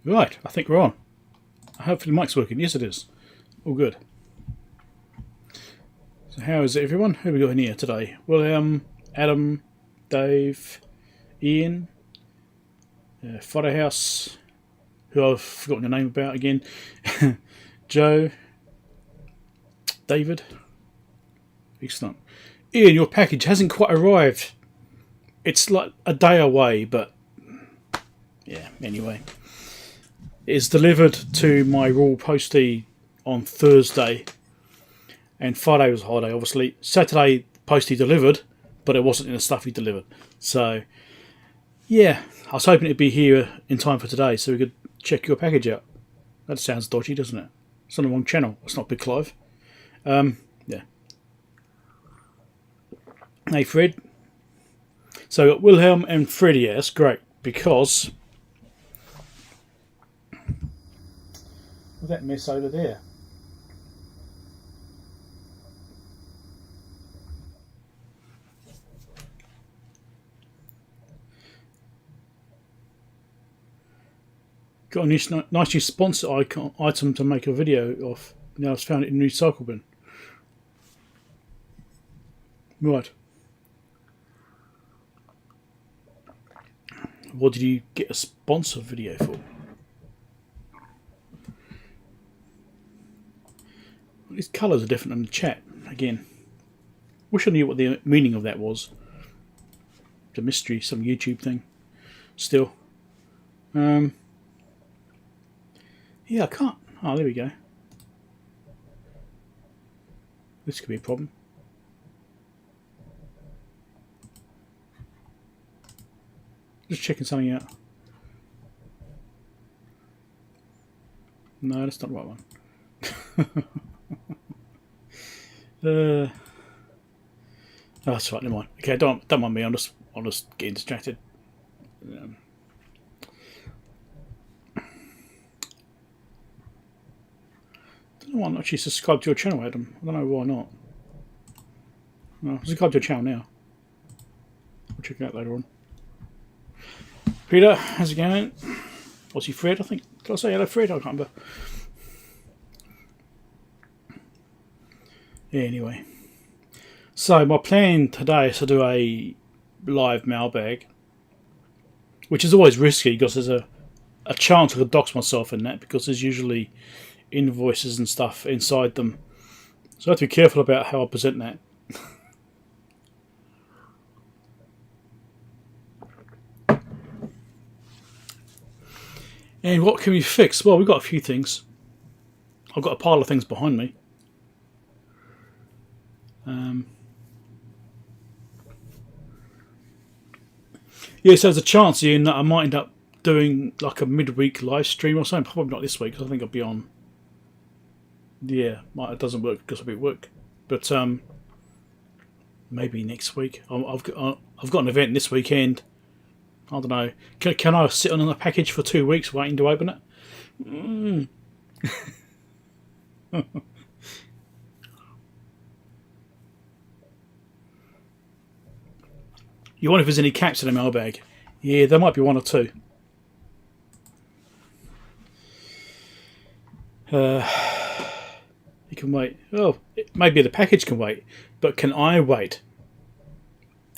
Right, I think we're on. Hopefully the mic's working. Yes, it is. All good. So how is it, everyone? Who have we got in here today? William, Adam, Dave, Ian, Fodderhouse, who I've forgotten the name about again, Joe, David. Excellent. Ian, your package hasn't quite arrived. It's like a day away, but yeah, anyway. It's delivered to my Raw postie on Thursday, and Friday was a holiday, obviously. Saturday, postie delivered, but it wasn't in the stuff he delivered. So, yeah, I was hoping it'd be here in time for today so we could check your package out. That sounds dodgy, doesn't it? It's on the wrong channel. It's not Big Clive. Yeah. Hey, Fred. So, we've got Wilhelm and Freddie. Yeah, that's great because that mess over there. Got a nice new sponsor item to make a video of. Now I've found it in the recycle bin. Right. What did you get a sponsor video for? These colours are different in the chat. Again, wish I knew what the meaning of that was. It's a mystery, some YouTube thing. Still. Yeah, I can't. Oh, there we go. This could be a problem. Just checking something out. No, that's not the right one. Oh, that's right. Never mind. Okay, don't mind me. I'm just getting distracted. Don't know why I'm not actually subscribed to your channel, Adam. I don't know why not. No, subscribe to your channel now. I'll check it out later on. Peter, how's it going? Was he Fred? I think. Did I say hello, Fred? I can't remember. Yeah, anyway. So my plan today is to do a live mailbag, which is always risky because there's a chance I could dox myself in that because there's usually invoices and stuff inside them. So I have to be careful about how I present that. And what can we fix? Well, we've got a few things. I've got a pile of things behind me. Yes, there's a chance, Ian, that I might end up doing like a midweek live stream or something. Probably not this week because I think I'll be on. Yeah, it doesn't work because I'll be at work. But maybe next week. I've got an event this weekend. I don't know. Can I sit on a package for 2 weeks waiting to open it? You wonder if there's any caps in the mailbag? Yeah, there might be one or two. You can wait. Oh, maybe the package can wait, but can I wait?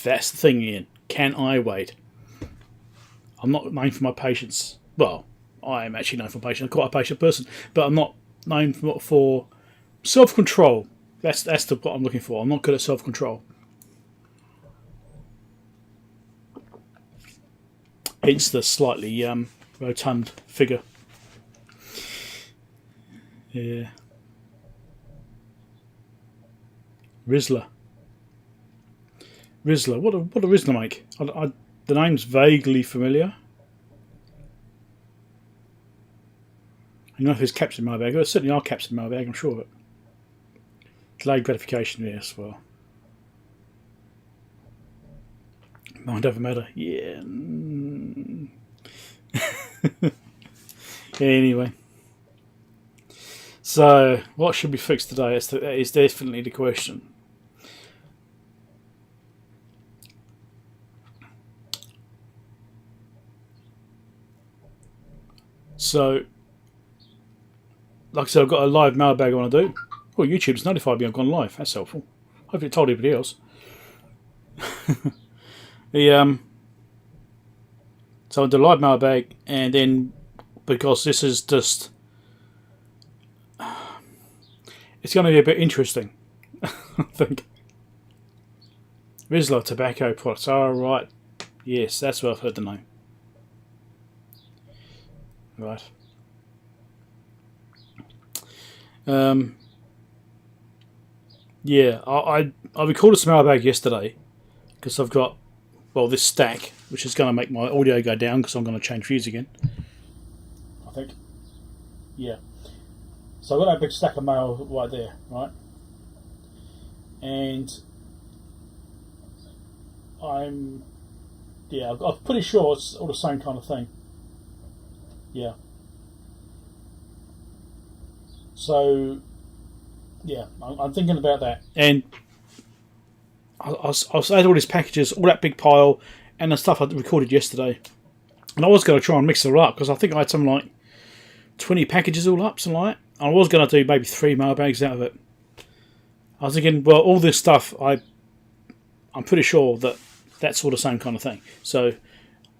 That's the thing, Ian. Can I wait? I'm not known for my patience. Well, I am actually known for patience. I'm quite a patient person, but I'm not known for self-control. That's what I'm looking for. I'm not good at self-control. Hence the slightly rotund figure. Yeah. Rizzler. What a Rizzler make? The name's vaguely familiar. I know if there's caps in my bag. There certainly are caps in my bag, I'm sure of it. Delayed gratification, yes, well. Mind over matter, yeah. Anyway. So, what should be fixed today? That is definitely the question. So, like I said, I've got a live mailbag I want to do. Oh, YouTube's notified me I've gone live. That's helpful. Hopefully it told everybody else. So I do live mailbag, and then because this is just, it's going to be a bit interesting. I think. Rizla tobacco products. Oh, right. Yes, that's what I've heard the name. Right. Yeah, I recorded some mailbag yesterday because I've got, well, this stack, which is going to make my audio go down because I'm going to change views again. I think. Yeah. So I've got that big stack of mail right there, right? And I'm pretty sure it's all the same kind of thing. Yeah. So, yeah, I'm thinking about that. And I'll add all these packages, all that big pile, and the stuff I recorded yesterday. And I was going to try and mix it all up because I think I had something like 20 packages all up, something like that. I was going to do maybe 3 mailbags out of it. I was thinking, well, all this stuff, I'm pretty sure that's all the same kind of thing. So,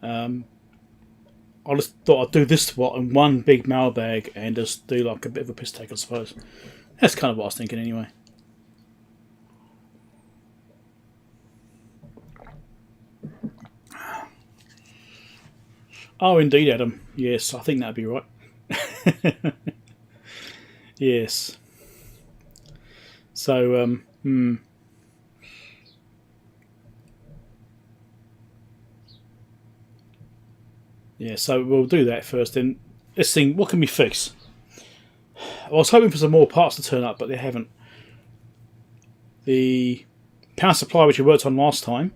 I just thought I'd do this in one big mailbag and just do like a bit of a piss take, I suppose. That's kind of what I was thinking anyway. Oh, indeed, Adam. Yes, I think that'd be right. Yes. So, yeah, so we'll do that first. Then let's think, what can we fix? I was hoping for some more parts to turn up, but they haven't. The power supply, which we worked on last time,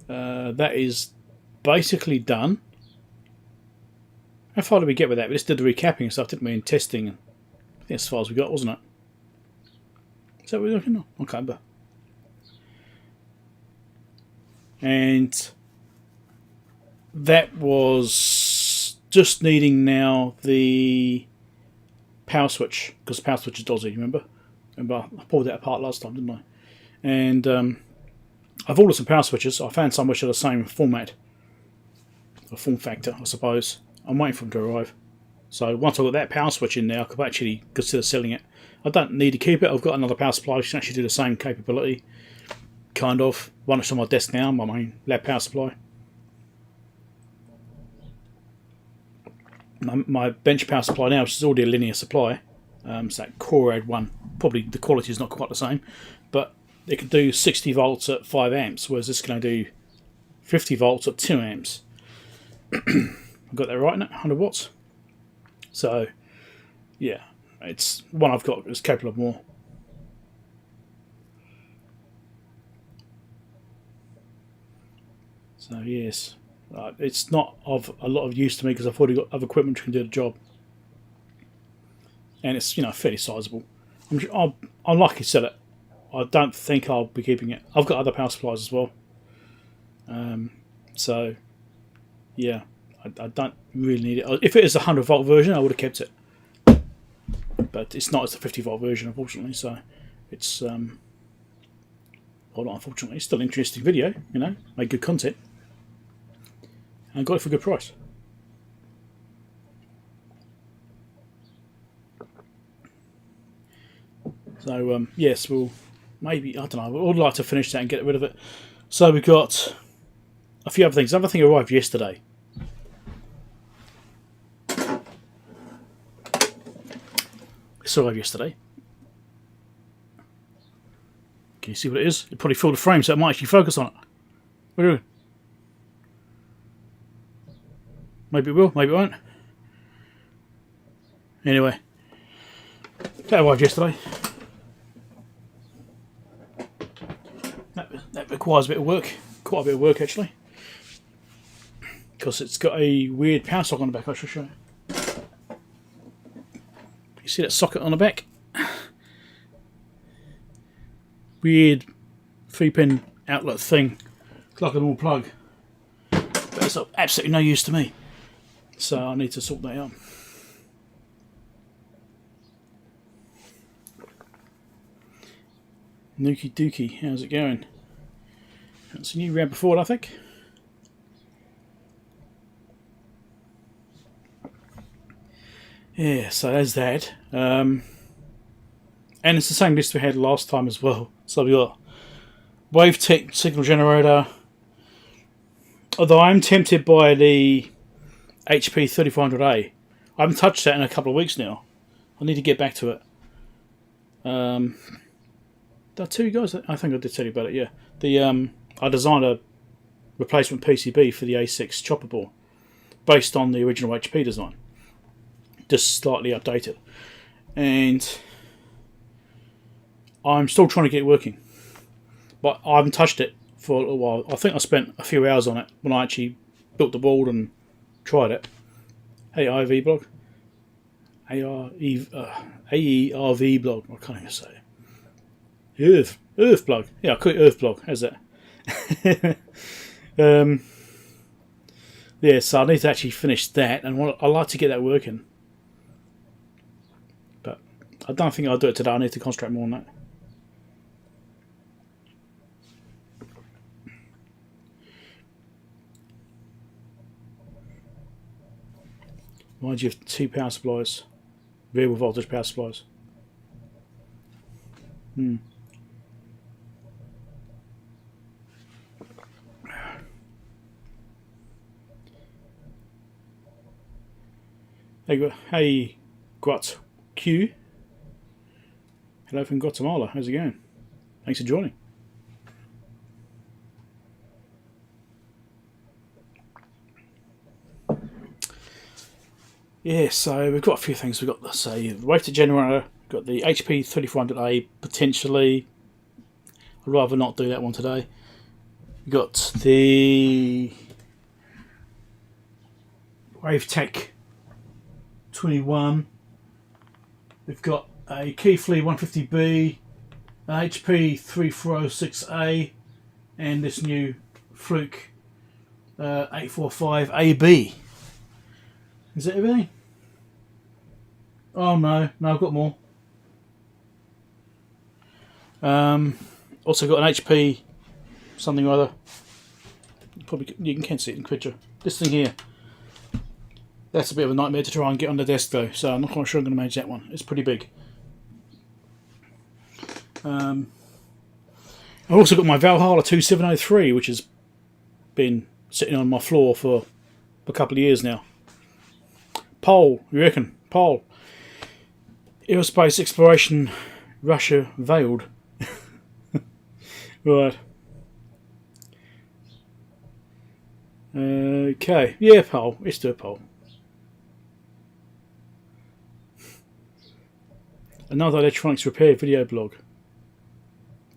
that is basically done. How far did we get with that? We just did the recapping and stuff, didn't we, and testing. I think that's as far as we got, wasn't it? Is that what we're looking at? Okay, but. And that was just needing now the power switch, because the power switch is dodgy, remember? I pulled that apart last time, didn't I? And I've ordered some power switches. I found some which are the same format, or form factor, I suppose. I'm waiting for them to arrive. So once I've got that power switch in there, I could actually consider selling it. I don't need to keep it. I've got another power supply which can actually do the same capability. Kind of. One that's on my desk now, my main lab power supply. My bench power supply now, which is already a linear supply, it's that Corad one. Probably the quality is not quite the same, but it can do 60 volts at 5 amps, whereas this is going to do 50 volts at 2 amps. I've got that right in it, 100 watts. So, yeah, it's one I've got is capable of more. So, yes, it's not of a lot of use to me because I've already got other equipment that can do the job. And it's, fairly sizable. I'm lucky to sell it. I don't think I'll be keeping it. I've got other power supplies as well. So, yeah, I don't really need it. If it is a 100 volt version, I would have kept it. But it's not. It's a 50 volt version, unfortunately. So, it's well, not unfortunately. It's still an interesting video. Made good content, and got it for a good price. So, yes, we'll maybe, I don't know, we'd like to finish that and get rid of it. So we've got a few other things. Another thing arrived yesterday. This arrived yesterday. Can you see what it is? It probably filled the frame, so it might actually focus on it. What are you doing? Maybe it will, maybe it won't. Anyway, that arrived yesterday. That requires a bit of work, quite a bit of work actually, because it's got a weird power socket on the back. I should show you. You see that socket on the back? Weird 3-pin outlet thing. It's like a normal plug, but it's of absolutely no use to me. So I need to sort that out. Nuki Dookie, how's it going? Haven't seen you around before, I think. Yeah, so there's that. And it's the same list we had last time as well. So we've got WaveTech signal generator. Although I'm tempted by the HP 3400A. I haven't touched that in a couple of weeks now. I need to get back to it. Did I tell you guys that? I think I did tell you about it, yeah. I designed a replacement PCB for the A6 chopper board based on the original HP design. Just slightly updated. And I'm still trying to get it working. But I haven't touched it for a little while. I think I spent a few hours on it when I actually built the board and tried it. Hey, IV blog. AERV blog. I can't even say it. Earth blog. Yeah, I call it Earth blog. How's that? Yeah, so I need to actually finish that, and I'd like to get that working. But I don't think I'll do it today. I need to concentrate more on that. Why do you have 2 power supplies? Variable voltage power supplies. Hey, Guat Q. Hello from Guatemala. How's it going? Thanks for joining. Yeah, so we've got a few things. We've got the WaveTech generator, got the HP 3400A potentially. I'd rather not do that one today. We've got the WaveTech 21. We've got a Keyfleet 150B, an HP 3406A, and this new Fluke 845AB. Is that everything? Oh no, I've got more. Also got an HP something or other. Probably you can see it in the picture. This thing here. That's a bit of a nightmare to try and get on the desk though, so I'm not quite sure I'm going to manage that one. It's pretty big. I've also got my Valhalla 2703, which has been sitting on my floor for a couple of years now. Pole, you reckon? Pole. Aerospace exploration, Russia veiled. Right. Okay. Yeah, pole. Let's do a pole. Another electronics repair video blog.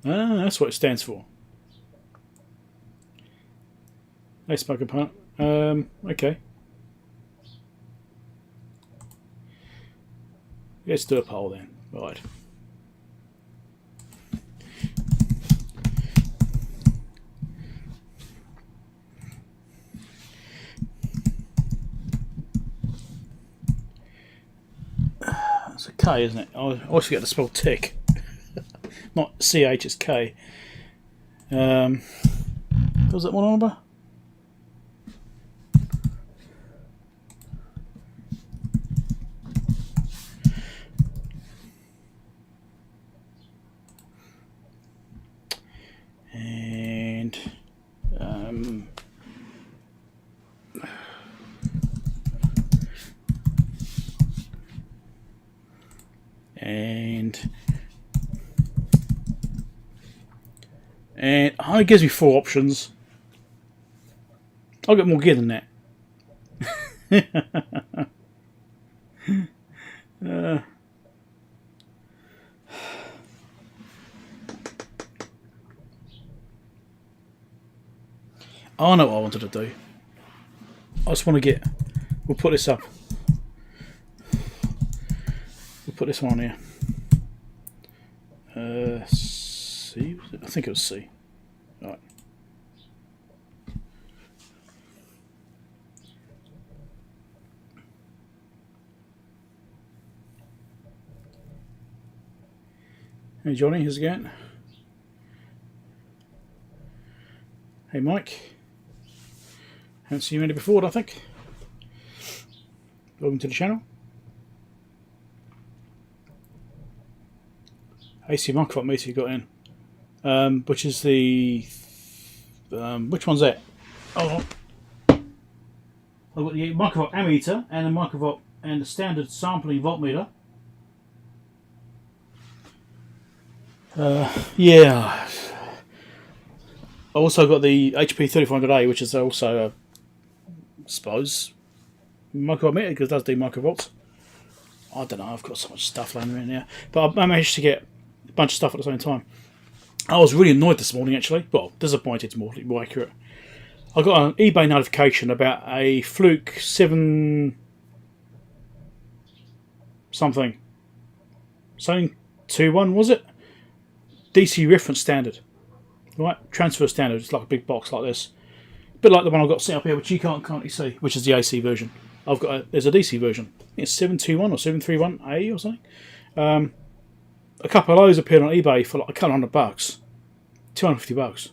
Ah, that's what it stands for. Let's smoke apart. Okay. Let's do a poll then. Right. It's a K, isn't it? I always forget to spell tick. Not CH, it's K. Was that one number? And it gives me 4 options. I'll get more gear than that. I know what I wanted to do. I just want to get... We'll put this up. We'll put this one on here. C? I think it was C. Right. Hey Johnny, how's it going? Hey Mike. Haven't seen you in before, I think. Welcome to the channel. AC microphone meter you got in. Which is the... which one's that? Oh, I've got the microvolt ammeter and the microvolt and the standard sampling voltmeter. Yeah. I also got the HP 3400A, which is also, I suppose, microvolt meter because it does do microvolts. I don't know, I've got so much stuff laying around now. But I managed to get a bunch of stuff at the same time. I was really annoyed this morning, actually. Well, disappointed, more accurate. I got an eBay notification about a Fluke 7 something 721, was it? DC reference standard. Right? Transfer standard. It's like a big box like this. A bit like the one I've got set up here, which you can't currently see, which is the AC version. There's a DC version. I think it's 721 or 731A or something. A couple of those appeared on eBay for like a couple $100. $250.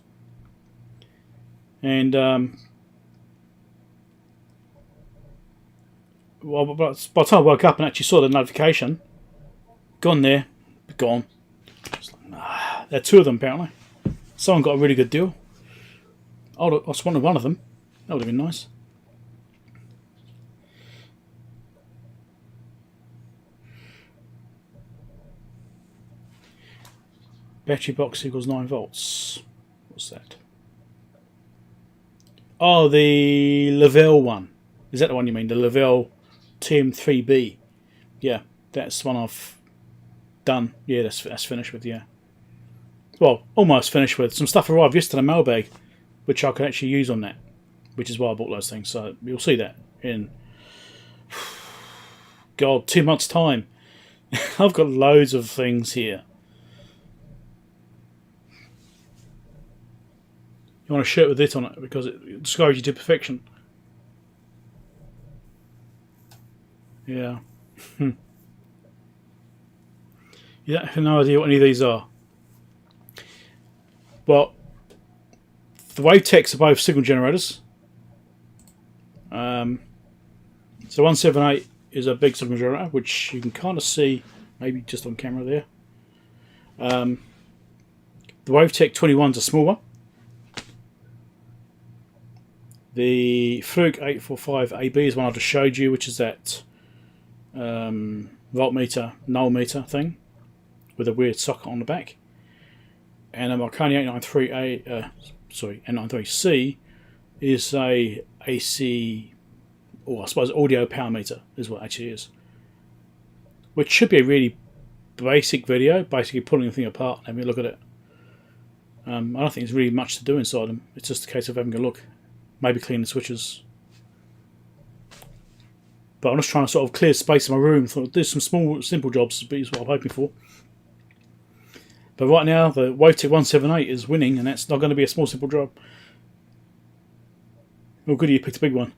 And well, by the time I woke up and actually saw the notification, gone there, gone. Like, nah. There are two of them apparently. Someone got a really good deal. I just wanted one of them. That would have been nice. Battery box equals 9 volts. What's that? Oh, the Lavelle one. Is that the one you mean? The Lavelle TM3B. Yeah, that's the one I've done. Yeah, that's finished with, yeah. Well, almost finished with. Some stuff arrived yesterday in a mailbag, which I can actually use on that, which is why I bought those things. So you'll see that in, God, 2 months' time. I've got loads of things here. You want a shirt with it on it because it discourages you to perfection. Yeah. You don't have no idea what any of these are. Well, the WaveTechs are both signal generators. So 178 is a big signal generator, which you can kind of see maybe just on camera there. The WaveTech 21 is a small one. The Fluke 845AB is one I just showed you, which is that voltmeter, null meter thing with a weird socket on the back. And a Marconi 893C is a AC, or I suppose audio power meter is what it actually is. Which should be a really basic video, basically pulling the thing apart and having a look at it. I don't think there's really much to do inside them. It's just a case of having a look. Maybe clean the switches. But I'm just trying to sort of clear space in my room. Thought do some small, simple jobs is what I'm hoping for. But right now, the WaveTech 178 is winning, and that's not going to be a small, simple job. Oh, goody, you picked a big one.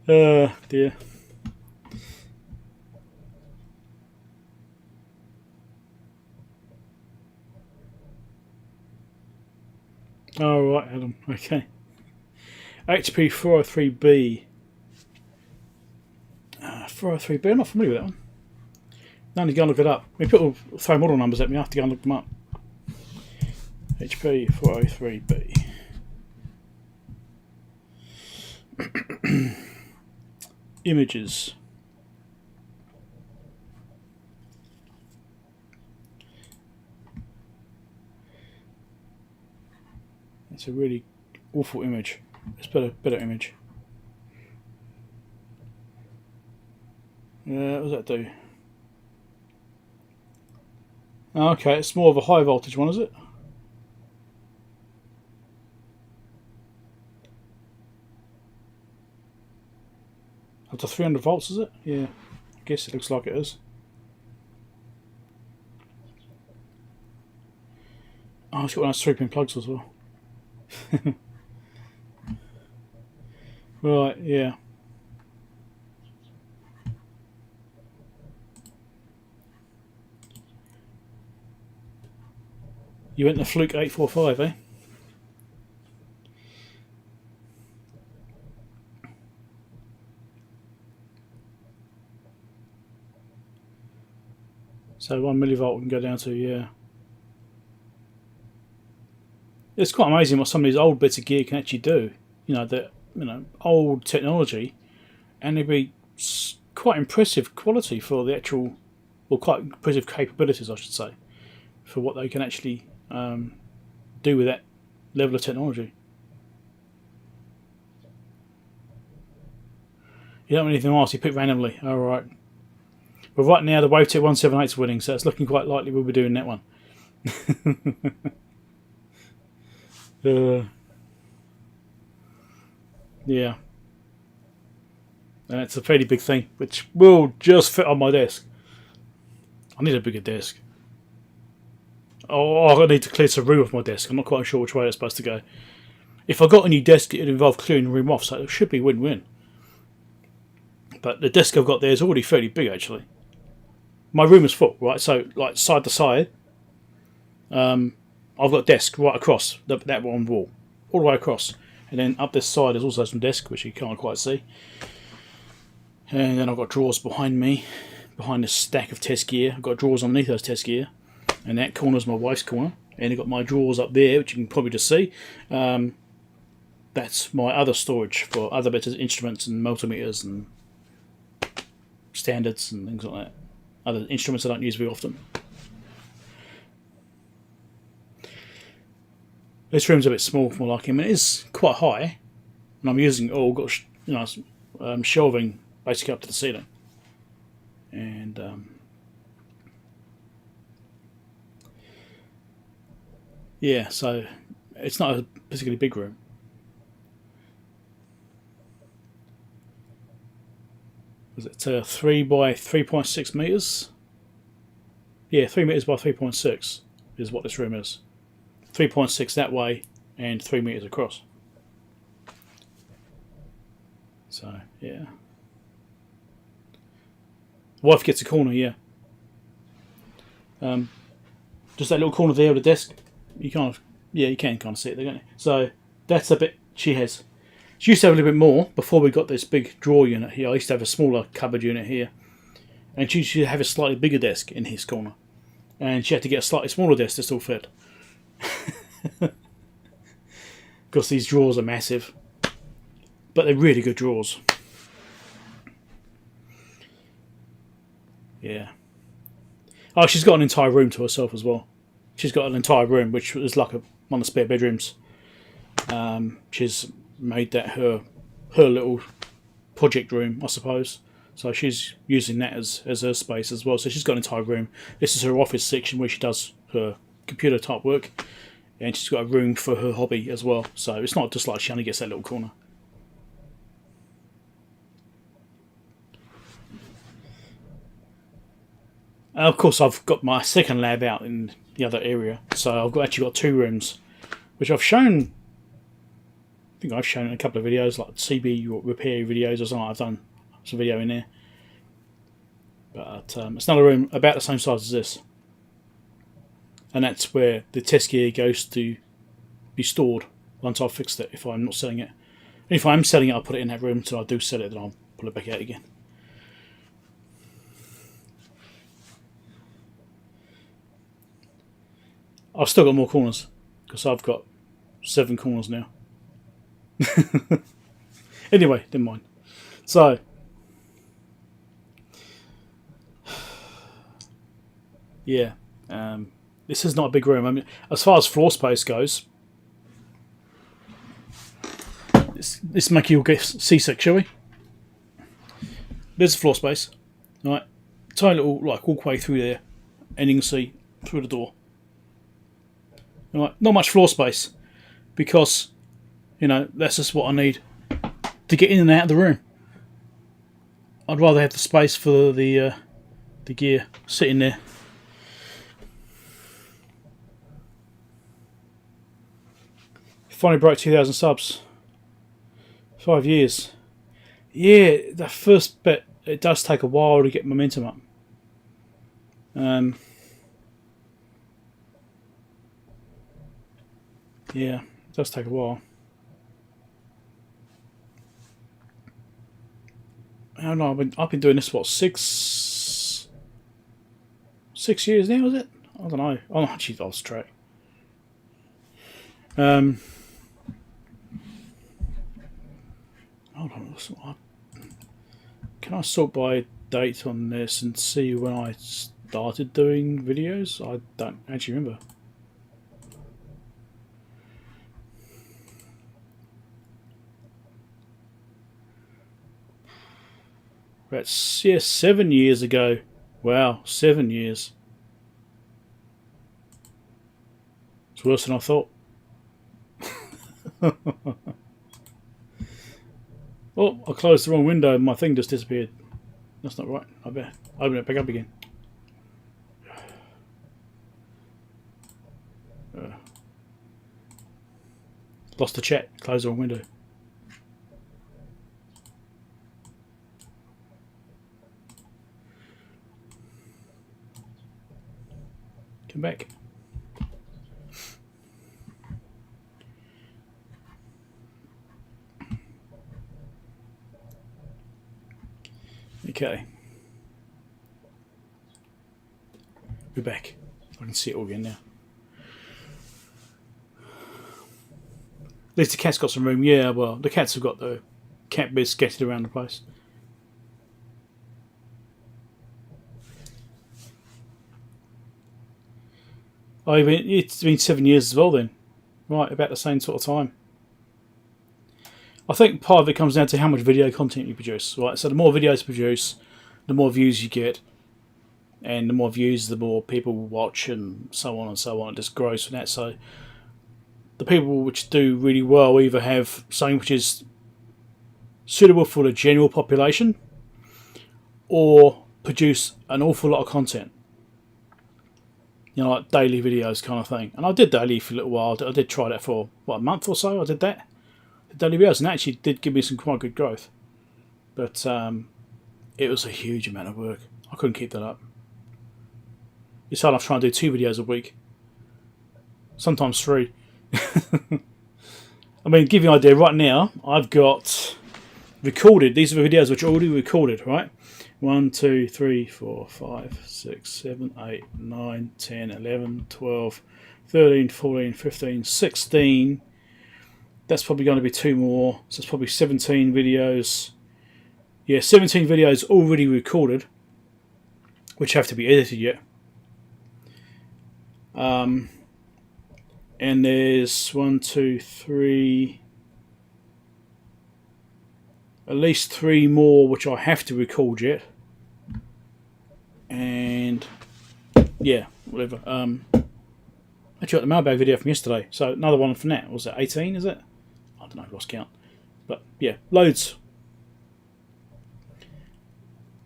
Dear. Oh, right, Adam. Okay. HP 403B. 403B, I'm not familiar with that one. I need to go and look it up. When people throw model numbers at me, I have to go and look them up. HP 403B. Images. It's a really awful image. It's better image. What does that do? Okay, it's more of a high voltage one, is it? Up to 300 volts, is it? Yeah, I guess it looks like it is. Oh, it's got one of those 3-pin plugs as well. Right, yeah. You went to Fluke 845, eh? So 1 millivolt can go down to, yeah. It's quite amazing what some of these old bits of gear can actually do. You know, the old technology, and it'd be quite impressive quality for the actual, or quite impressive capabilities, I should say, for what they can actually do with that level of technology. You don't want anything else, you pick randomly. Alright. But right now the WaveTech 178 is winning, so it's looking quite likely we'll be doing that one. Yeah. And it's a fairly big thing, which will just fit on my desk. I need a bigger desk. Oh, I need to clear some room off my desk. I'm not quite sure which way it's supposed to go. If I got a new desk, it would involve clearing the room off, so it should be win-win. But the desk I've got there is already fairly big, actually. My room is full, right? So, like, side to side, I've got a desk right across that one wall, all the way across. And then up this side is also some desk, which you can't quite see. And then I've got drawers behind me, behind this stack of test gear. I've got drawers underneath those test gear. And that corner is my wife's corner. And I've got my drawers up there, which you can probably just see. That's my other storage for other bits of instruments and multimeters and standards and things like that. Other instruments I don't use very often. This room's a bit small for my liking. I mean, it is quite high, and I'm using it all. Got shelving basically up to the ceiling, and yeah, so it's not a particularly big room. Was it 3 by 3.6 meters? Yeah, 3 meters by 3.6 is what this room is. 3.6 that way and 3 meters across. So yeah, wife gets a corner. Yeah, just that little corner there of the desk. You kind of see it there, can't you? So that's a bit she has. She used to have a little bit more before we got this big drawer unit here. I used to have a smaller cupboard unit here, and she used to have a slightly bigger desk in his corner, and she had to get a slightly smaller desk to still fit. Because these drawers are massive, but they're really good drawers. Yeah. Oh, she's got an entire room to herself as well. She's got an entire room, which is like one of the spare bedrooms. She's made that her little project room, I suppose. So she's using that as her space as well. So she's got an entire room. This is her office section where she does her computer type work, and she's got a room for her hobby as well. So it's not just like she only gets that little corner. Of course, I've got my second lab out in the other area, so I've actually got 2 rooms, which I've shown. I think I've shown in a couple of videos, like CB repair videos or something. I've done some video in there, but it's another room about the same size as this, and that's where the test gear goes to be stored once I've fixed it. If I'm not selling it, and if I am selling it, I'll put it in that room until I do sell it. Then I'll pull it back out again. I've still got more corners because I've got 7 corners now. Anyway, never mind. So, yeah, this is not a big room. I mean, as far as floor space goes, let's make you all get seasick, shall we? There's the floor space, right? Tiny little, like, all the way through there, and you can see through the door. Right, not much floor space because, that's just what I need to get in and out of the room. I'd rather have the space for the gear sitting there. Finally broke 2,000 subs. 5 years. Yeah, the first bit, it does take a while to get momentum up. Yeah, it does take a while. I don't know. I've been doing this what 6 years now, is it? I don't know. I'm actually lost track. Hold on. Can I sort by date on this and see when I started doing videos? I don't actually remember. That's, yeah, 7 years ago. Wow, 7 years. It's worse than I thought. Oh, I closed the wrong window and my thing just disappeared. That's not right. I better open it back up again. Lost the chat. Closed the wrong window. Come back. Okay. We're back. I can see it all again now. At least the cat's got some room. Yeah, well, the cats have got the cat bits scattered around the place. Oh, it's been 7 years as well then. Right, about the same sort of time. I think part of it comes down to how much video content you produce. Right, so the more videos you produce, the more views you get. And the more views, the more people watch, and so on and so on. It just grows from that. So the people which do really well either have something which is suitable for the general population, or produce an awful lot of content. You know, like daily videos kind of thing. And I did daily for a little while. I did try that for, what, a month or so? I did that. Daily videos, and actually did give me some quite good growth. But it was a huge amount of work. I couldn't keep that up. It's hard enough trying to do 2 videos a week. Sometimes 3. I mean, to give you an idea, right now, I've got recorded, these are the videos which are already recorded, right? 1, 2, 3, 4, 5, 6, 7, 8, 9, 10, 11, 12, 13, 14, 15, 16. That's probably going to be 2 more. So it's probably 17 videos. Yeah, 17 videos already recorded, which have to be edited yet. And there's 1, 2, 3, at least 3 more which I have to record yet. And yeah, whatever. Actually got the Mailbag video from yesterday, so another one from that. Was it 18, is it? I don't know, lost count. But yeah, loads.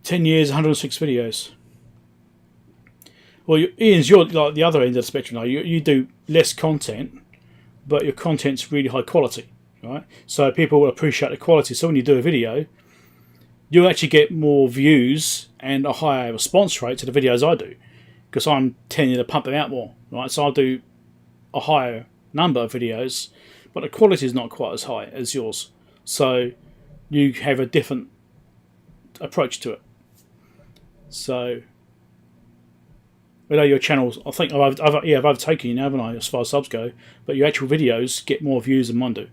10 years, 106 videos. Well, Ian's, you're like the other end of the spectrum now. You do less content, but your content's really high quality, right? So people will appreciate the quality. So when you do a video, you'll actually get more views and a higher response rate to the videos I do, because I'm tending to pump them out more, right? So I'll do a higher number of videos, but the quality is not quite as high as yours. So you have a different approach to it. So, I know your channels, I think I've overtaken you now, haven't I, as far as subs go, but your actual videos get more views than mine do.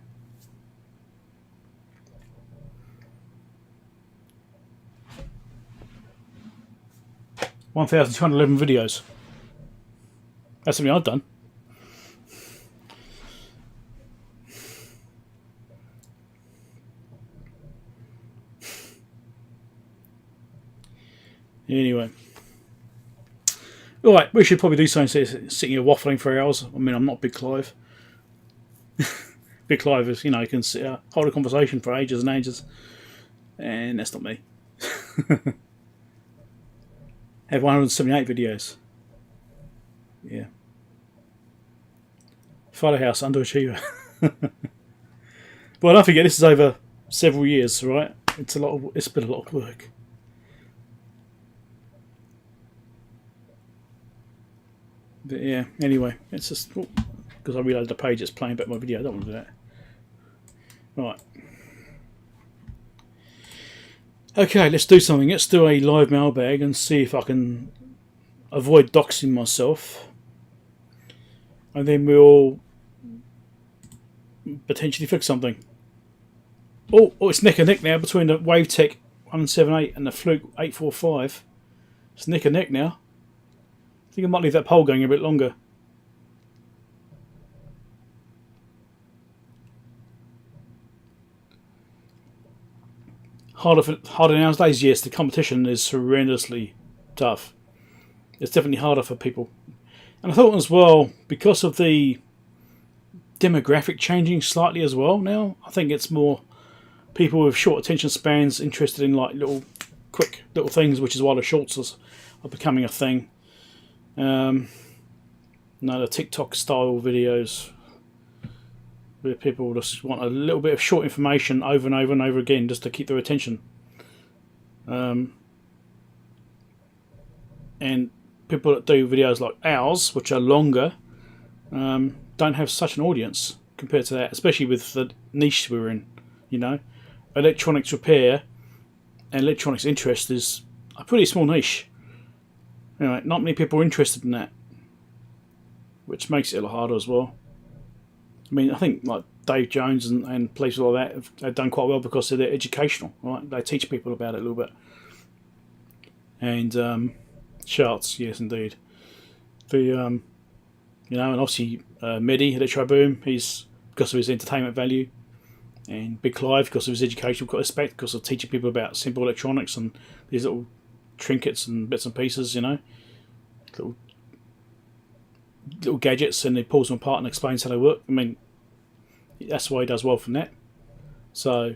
$1,211 videos. That's something I've done. Anyway. Alright, we should probably do something sitting here waffling for hours. I mean, I'm not Big Clive. Big Clive is, you know, can sit, hold a conversation for ages and ages. And that's not me. Have 178 videos. Yeah. Photo House, underachiever. Well, don't forget, this is over several years, right? It's been a lot of work. But yeah, anyway, it's just because I reload the page, it's playing back my video. I don't want to do that. Right. Okay, let's do something. Let's do a live mailbag and see if I can avoid doxing myself. And then we'll potentially fix something. Oh, it's neck and neck now between the WaveTech 178 and the Fluke 845. It's neck and neck now. I think I might leave that poll going a bit longer. Harder nowadays, yes, the competition is horrendously tough. It's definitely harder for people. And I thought as well, because of the demographic changing slightly as well now, I think it's more people with short attention spans interested in like quick little things, which is why the shorts are becoming a thing. The TikTok style videos where people just want a little bit of short information over and over and over again just to keep their attention. And people that do videos like ours, which are longer, don't have such an audience compared to that, especially with the niche we're in. You know, electronics repair and electronics interest is a pretty small niche. Anyway, not many people are interested in that, which makes it a lot harder as well. I mean, I think like Dave Jones and places like that have done quite well because they're educational, right? They teach people about it a little bit. And Schwarz, yes, indeed. And obviously Mehdi, Electro Boom, he's because of his entertainment value, and Big Clive because of his educational aspect, because of teaching people about simple electronics and these little trinkets and bits and pieces, little gadgets, and he pulls them apart and explains how they work. I mean, that's why he does well from that. So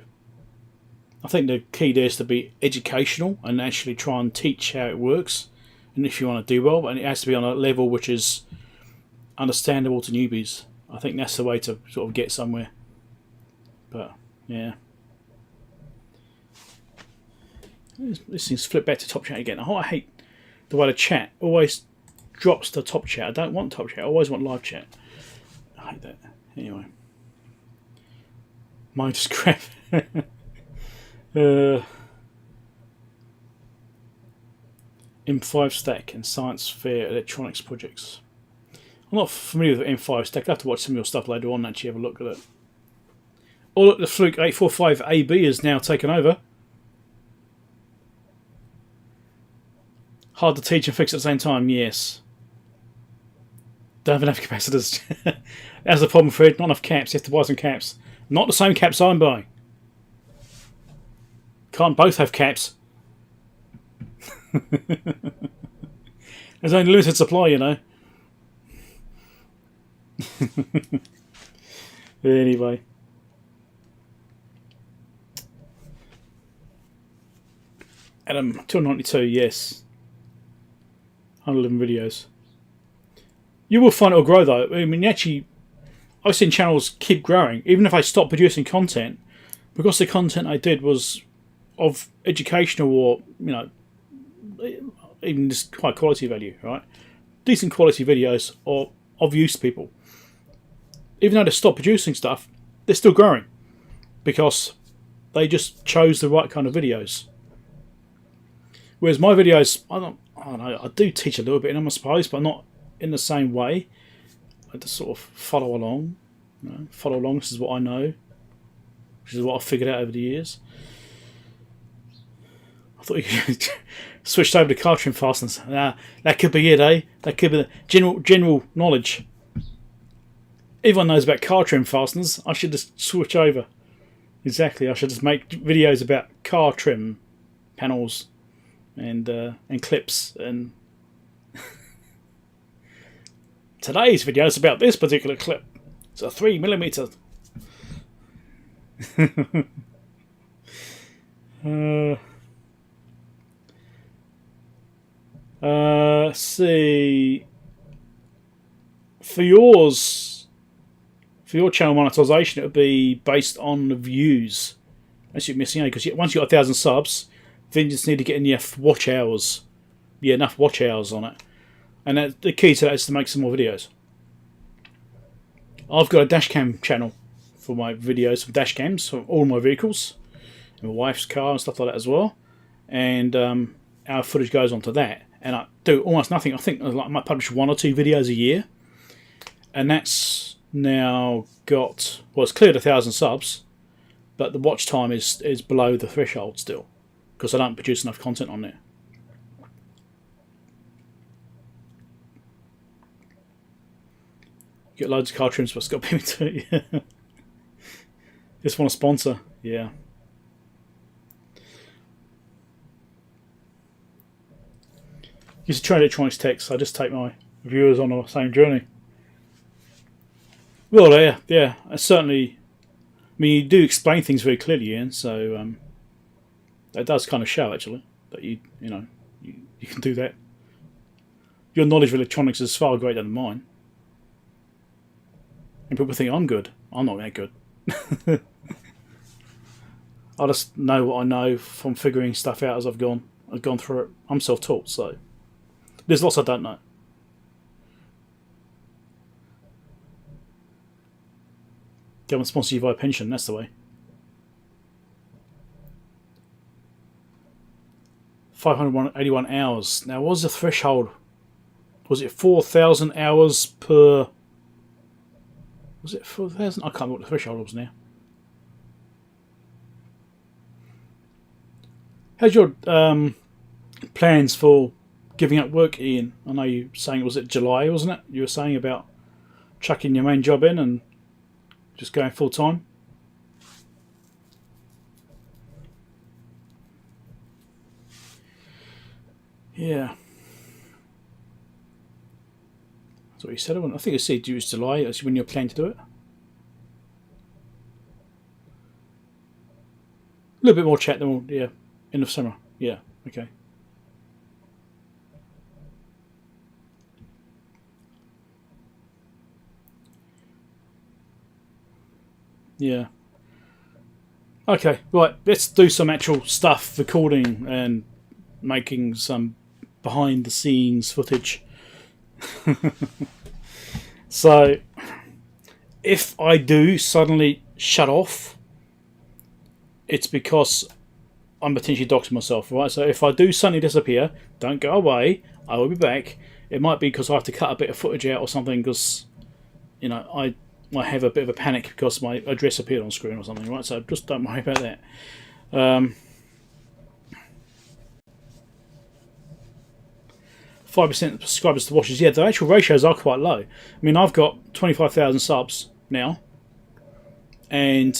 I think the key there is to be educational and actually try and teach how it works, and if you want to do well, and it has to be on a level which is understandable to newbies. I think that's the way to sort of get somewhere. But yeah, this thing's flipped back to top chat again. I hate the way the chat always drops to top chat. I don't want top chat. I always want live chat. I hate that. Anyway, mine just crap. M5 stack and science fair electronics projects. I'm not familiar with M5 stack. I'll have to watch some of your stuff later on and actually have a look at it. Oh look, the Fluke 845 AB is now taken over. Hard to teach and fix at the same time, yes. Don't have enough capacitors. That's the problem, Fred. Not enough caps. You have to buy some caps. Not the same caps I'm buying. Can't both have caps. There's only limited supply, you know. Anyway. Adam, 292, yes. 111 videos. You will find it'll grow though. I mean, actually, I've seen channels keep growing, even if I stop producing content, because the content I did was of educational or, even just high quality value, right? Decent quality videos or of use to people. Even though they stopped producing stuff, they're still growing because they just chose the right kind of videos. Whereas my videos, I don't know, I do teach a little bit in them, I suppose, but not in the same way. I just sort of follow along. Follow along, this is what I know, which is what I've figured out over the years. I thought you could switched over to car trim fasteners. That could be it, eh? That could be the general knowledge. Everyone knows about car trim fasteners. I should just switch over. Exactly, I should just make videos about car trim panels and clips. And today's video is about this particular clip. It's a 3mm. Let's see. For your channel monetization, it would be based on the views. That's what you're missing out, because once you've got 1,000 subs, then you just need to get enough watch hours. Yeah, enough watch hours on it. And the key to that is to make some more videos. I've got a dashcam channel for my videos for dashcams for all my vehicles, and my wife's car and stuff like that as well. And our footage goes onto that, and I do almost nothing. I think I might publish 1 or 2 videos a year, and that's now got, well, it's cleared 1,000 subs, but the watch time is below the threshold still because I don't produce enough content on there. Get loads of car trims, but it's got people to it. Yeah. Just want to sponsor, yeah. Used to train electronics tech, so I just take my viewers on the same journey. Well, yeah, I certainly. I mean, you do explain things very clearly, Ian. So that does kind of show actually that you can do that. Your knowledge of electronics is far greater than mine, and people think I'm good. I'm not that good. I just know what I know from figuring stuff out as I've gone through it. I'm self-taught, so there's lots I don't know. Government sponsor you via pension, that's the way. 581 hours. Now, what was the threshold? Was it 4,000 hours per... Was it 4,000? I can't remember what the threshold was now. How's your plans for giving up work, Ian? I know you were saying, was it July, wasn't it? You were saying about chucking your main job in and just going full time. Yeah. That's what you said. I think you said it was July. That's when you're planning to do it. A little bit more chat than yeah. End of summer. Yeah. Okay. Yeah. Okay, right, let's do some actual stuff, recording and making some behind the scenes footage. So, if I do suddenly shut off, it's because I'm potentially doxing myself, right? So if I do suddenly disappear, don't go away, I will be back. It might be because I have to cut a bit of footage out or something because, I have a bit of a panic because my address appeared on screen or something, right? So just don't worry about that. 5% subscribers to watchers. Yeah, the actual ratios are quite low. I mean, I've got 25,000 subs now, and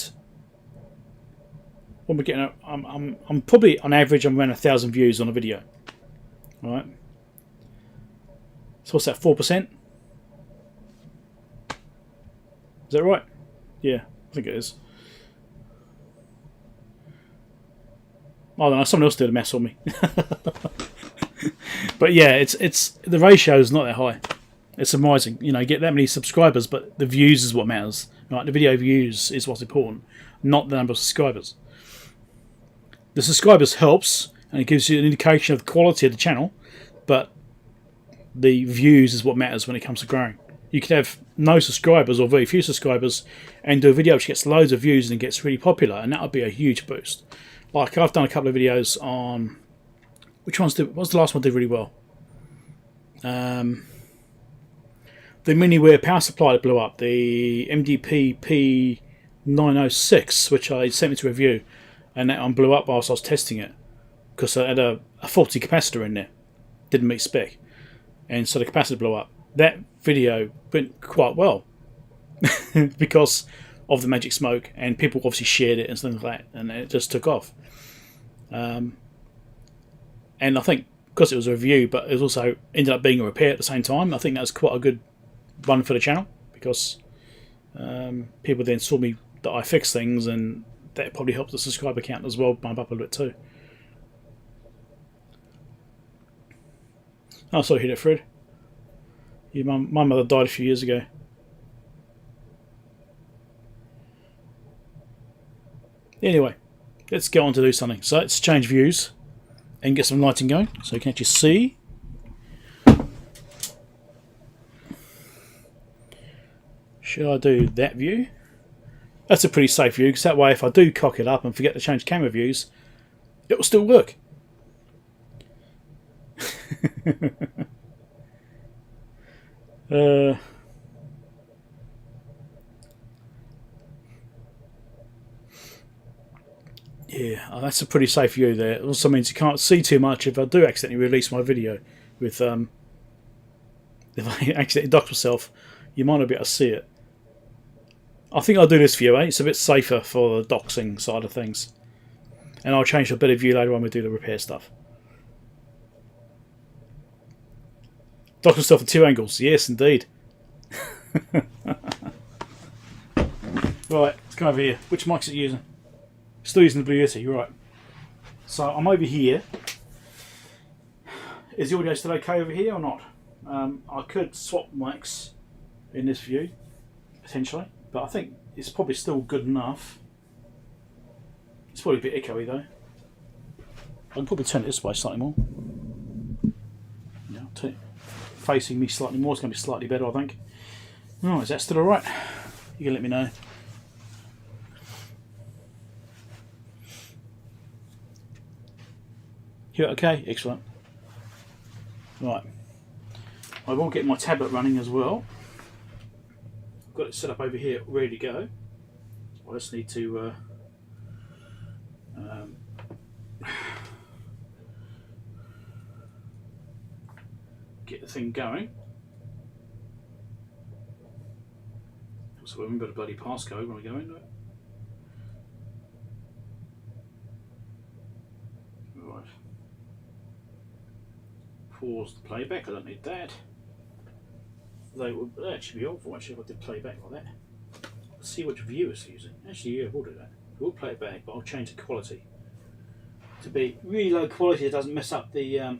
what we're getting, I'm probably on average I'm around 1,000 views on a video. All right. So what's that? 4%? Is that right? Yeah, I think it is. I don't know. Someone else did a mess on me. But yeah, it's the ratio is not that high. It's surprising, you get that many subscribers, but the views is what matters. Right, the video views is what's important, not the number of subscribers. The subscribers helps, and it gives you an indication of the quality of the channel, but the views is what matters when it comes to growing. You could have no subscribers or very few subscribers and do a video which gets loads of views and gets really popular, and that would be a huge boost. Like I've done a couple of videos on which ones did. What was the last one did really well? The mini-ware power supply that blew up, the MDP P906, which I sent into review, and that one blew up whilst I was testing it because I had a faulty capacitor in there, didn't meet spec, and so the capacitor blew up. That video went quite well because of the magic smoke, and people obviously shared it and things like that, and it just took off. And I think because it was a review, but it was also ended up being a repair at the same time, I think that was quite a good run for the channel because people then saw me that I fixed things, and that probably helped the subscriber count as well bump up a bit too. Oh, sorry to hear that, Fred. My mother died a few years ago. Anyway, let's go on to do something. So let's change views and get some lighting going so you can actually see. Should I do that view? That's a pretty safe view, because that way if I do cock it up and forget to change camera views, it will still work. Yeah, that's a pretty safe view there. It also means you can't see too much if I do accidentally release my video with if I accidentally dock myself, you might not be able to see it. I think I'll do this view, it's a bit safer for the doxing side of things. And I'll change to a better view later on when we do the repair stuff. Dock myself at 2 angles, yes indeed. Right, let's come over here. Which mics are you using? Still using the Blue Yeti, right. So I'm over here. Is the audio still okay over here or not? I could swap mics in this view, potentially, but I think it's probably still good enough. It's probably a bit echoey though. I can probably turn it this way slightly more. Yeah, facing me slightly more, it's going to be slightly better, I think. Oh, is that still alright? You can let me know. You okay? Excellent. Right. I will get my tablet running as well. I've got it set up over here, ready to go. I just need to get the thing going. So remember the bloody passcode when I go into it. Right. Pause the playback, I don't need that. That should be helpful actually if I did playback like that. Let's see which view it's using. Actually, yeah, we'll do that. We'll play it back, but I'll change the quality to be really low quality. It doesn't mess up the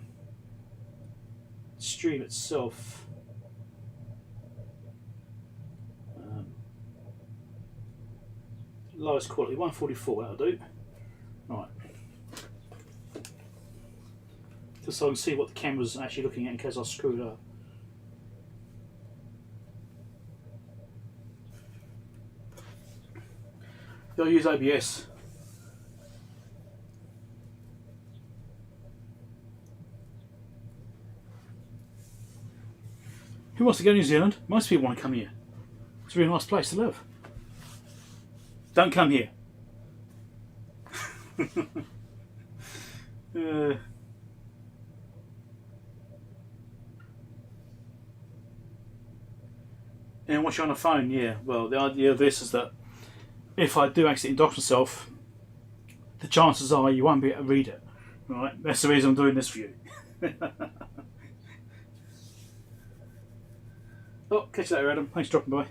stream itself. Lowest quality, 144, that'll do. Right. Just so I can see what the camera's actually looking at in case I screw it up. I'll use OBS. Who wants to go to New Zealand? Most people want to come here. It's a really nice place to live. Don't come here. And once you're on the phone, yeah, well, the idea of this is that if I do accidentally dock myself, the chances are you won't be able to read it. Right? That's the reason I'm doing this view. Oh, catch you later, Adam. Thanks for dropping by.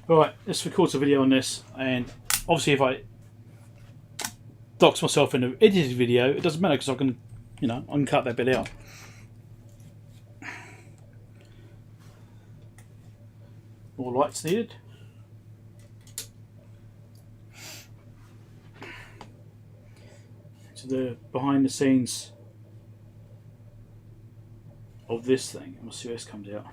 Alright, let's record a video on this, and obviously if I dox myself in the edited video, it doesn't matter because I can, you know, I can cut that bit out. More lights needed. So the behind the scenes of this thing, and we'll see how this comes out.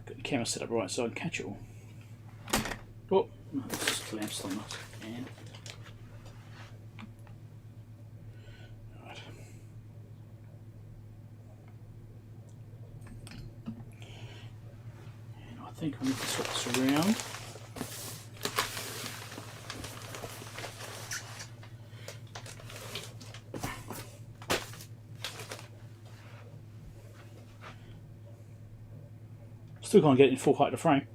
Got the camera set up right so I can catch it all. Oh, no, this is collapsed on that. And right. And I think I need to swap this around. Still can't get it in full height of the frame.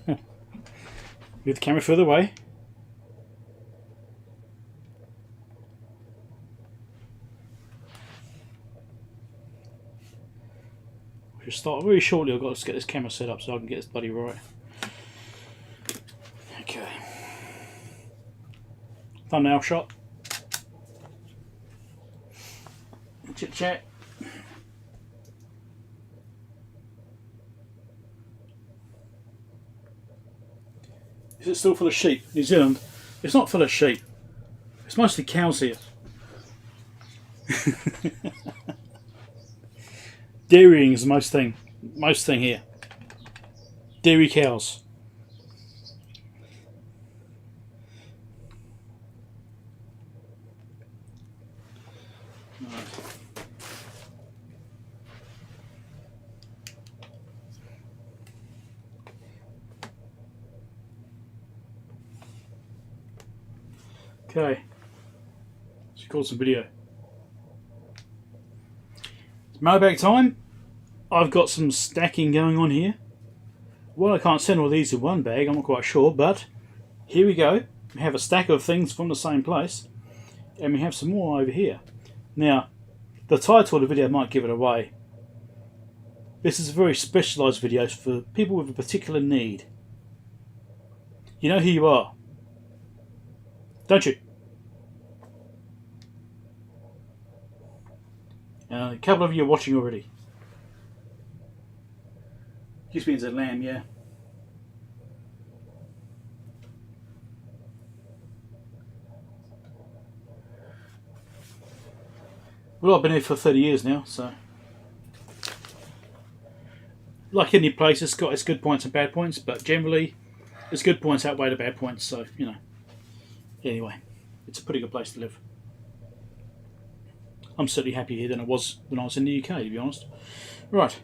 Move the camera further away. We should start very shortly. I've got to get this camera set up so I can get this bloody right. Okay. Thumbnail shot. Chit chat. Is it still full of sheep? New Zealand, it's not full of sheep. It's mostly cows here. Dairying is the most thing here. Dairy cows. Right. Okay. Let's record some video. It's mailbag time. I've got some stacking going on here. Well, I can't send all these in one bag, I'm not quite sure, but here we go. We have a stack of things from the same place, and we have some more over here. Now, the title of the video might give it away. This is a very specialised video for people with a particular need. You know who you are, don't you? A couple of you are watching already. Just means a lamb, yeah. Well, I've been here for 30 years now, so like any place, it's got its good points and bad points, but generally, its good points outweigh the bad points. So you know. Anyway, it's a pretty good place to live. I'm certainly happier here than I was when I was in the UK, to be honest. Right.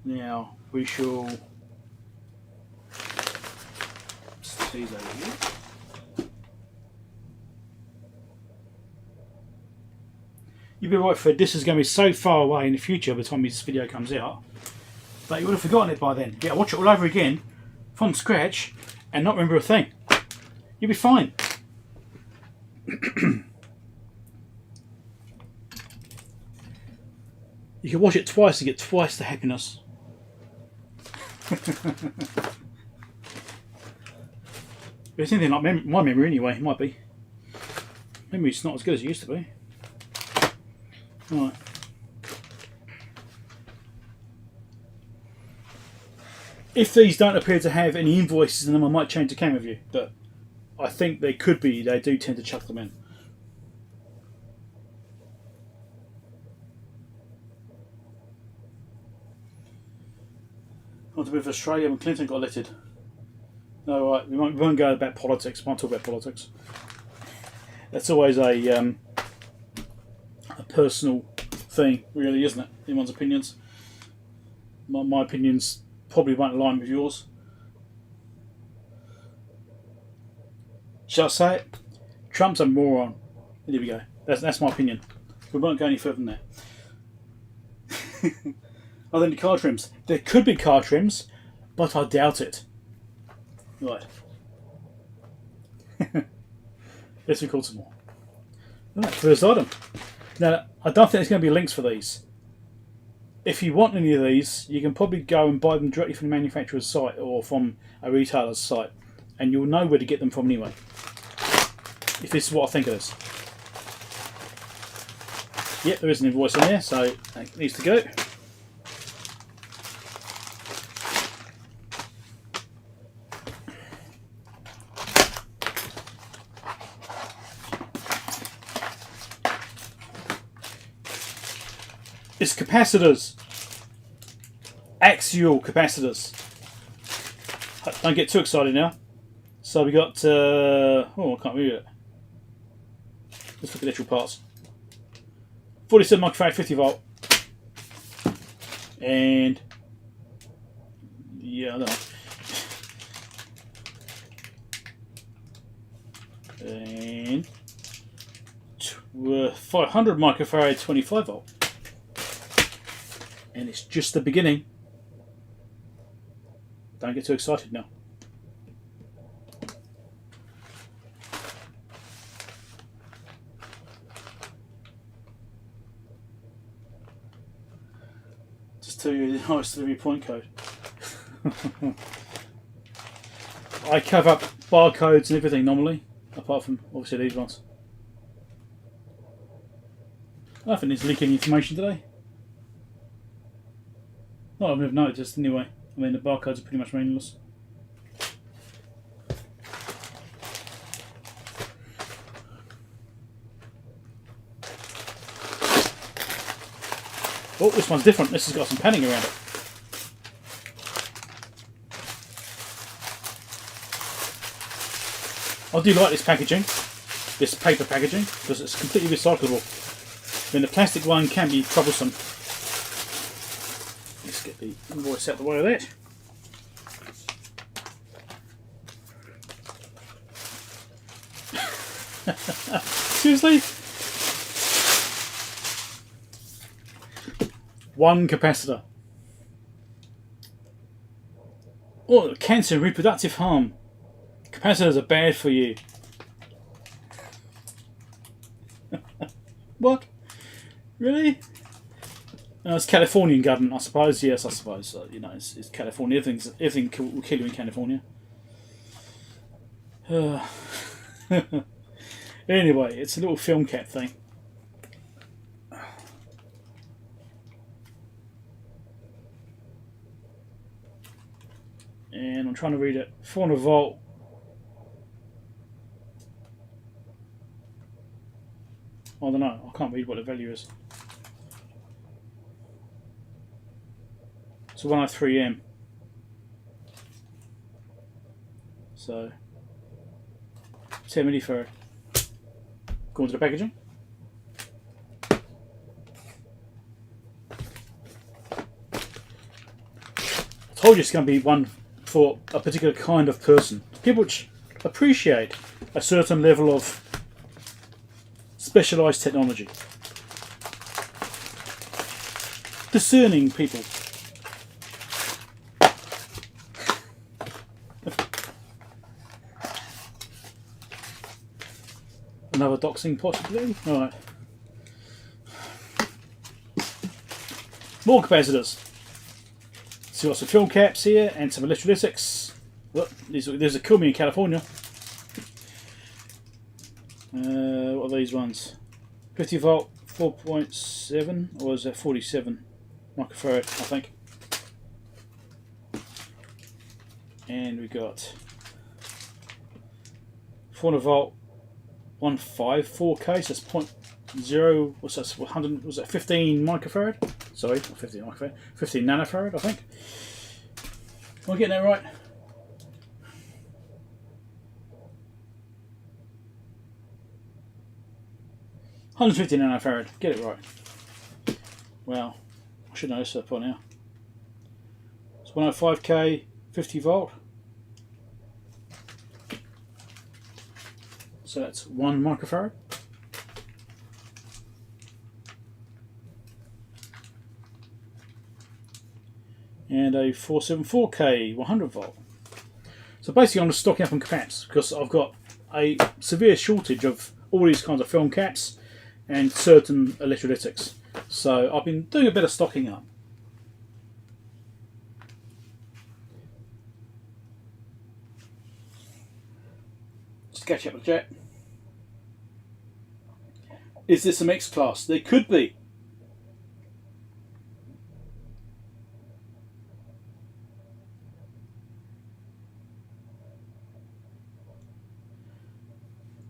Now we shall stick these over here. You'd be right, Fred, this is going to be so far away in the future by the time this video comes out that you would have forgotten it by then. Yeah, watch it all over again from scratch and not remember a thing. You'll be fine. You can watch it twice to get twice the happiness. It's anything like my memory anyway, it might be. Memory's not as good as it used to be. Right. If these don't appear to have any invoices in them, I might change the camera view, but I think they could be. They do tend to chuck them in. Not to be with Australia when Clinton got elected. No, right, we won't go about politics. We won't talk about politics. That's always a personal thing, really, isn't it? Anyone's opinions. My opinions probably won't align with yours. Shall I say it? Trump's a moron. There we go. That's my opinion. We won't go any further than that. Other than the car trims. There could be car trims, but I doubt it. Right. Let's record some more. Right, first item. Now, I don't think there's going to be links for these. If you want any of these, you can probably go and buy them directly from the manufacturer's site or from a retailer's site, and you'll know where to get them from anyway. If this is what I think it is. Yep, there is an invoice on there, so that needs to go. It's capacitors. Axial capacitors. Don't get too excited now. So we got, oh, I can't read it. Let's look at the actual parts. 47 microfarad, 50 volt. And, yeah, I don't know. And 500 microfarad, 25 volt. And it's just the beginning. Don't get too excited now. Just tell you the highest delivery point code. I cover up barcodes and everything normally, apart from obviously these ones. I don't think there's leaking information today. Not I've never noticed anyway. I mean, the barcodes are pretty much meaningless. Oh, this one's different. This has got some padding around it. I do like this packaging, this paper packaging, because it's completely recyclable. I mean, the plastic one can be troublesome. Let's get the invoice out the way of that. Seriously? One capacitor. Oh, cancer and reproductive harm. Capacitors are bad for you. What? Really? No, it's Californian government, I suppose. Yes, I suppose. You know, it's California. Everything will kill you in California. Anyway, it's a little film cap thing. And I'm trying to read it. 400 volt. I don't know. I can't read what the value is. It's 103M. So 10 millifarad. Go into the packaging. I told you it's going to be one for a particular kind of person. People which appreciate a certain level of specialised technology. Discerning people. Another doxing possibly? Alright. More capacitors. So we've got some film caps here and some electrolytics. Look, there's a kill me in California. What are these ones? 50 volt, 4.7, or is that 47 microfarad, I think. And we got 400 volt, 154K, so that's 0.0, what's that, 100, was that 15 microfarad? Sorry, not 15 microfarad, 15 nanofarad, I think. Am I getting that right? $150 nanofarad, get it right. Well, I should know this by now. It's 105K, 50 volt. So that's 1 microfarad. And a 474K 100 volt. So basically I'm just stocking up on caps because I've got a severe shortage of all these kinds of film caps and certain electrolytics. So I've been doing a bit of stocking up. Just catch up with the chat. Is this a mixed class? There could be.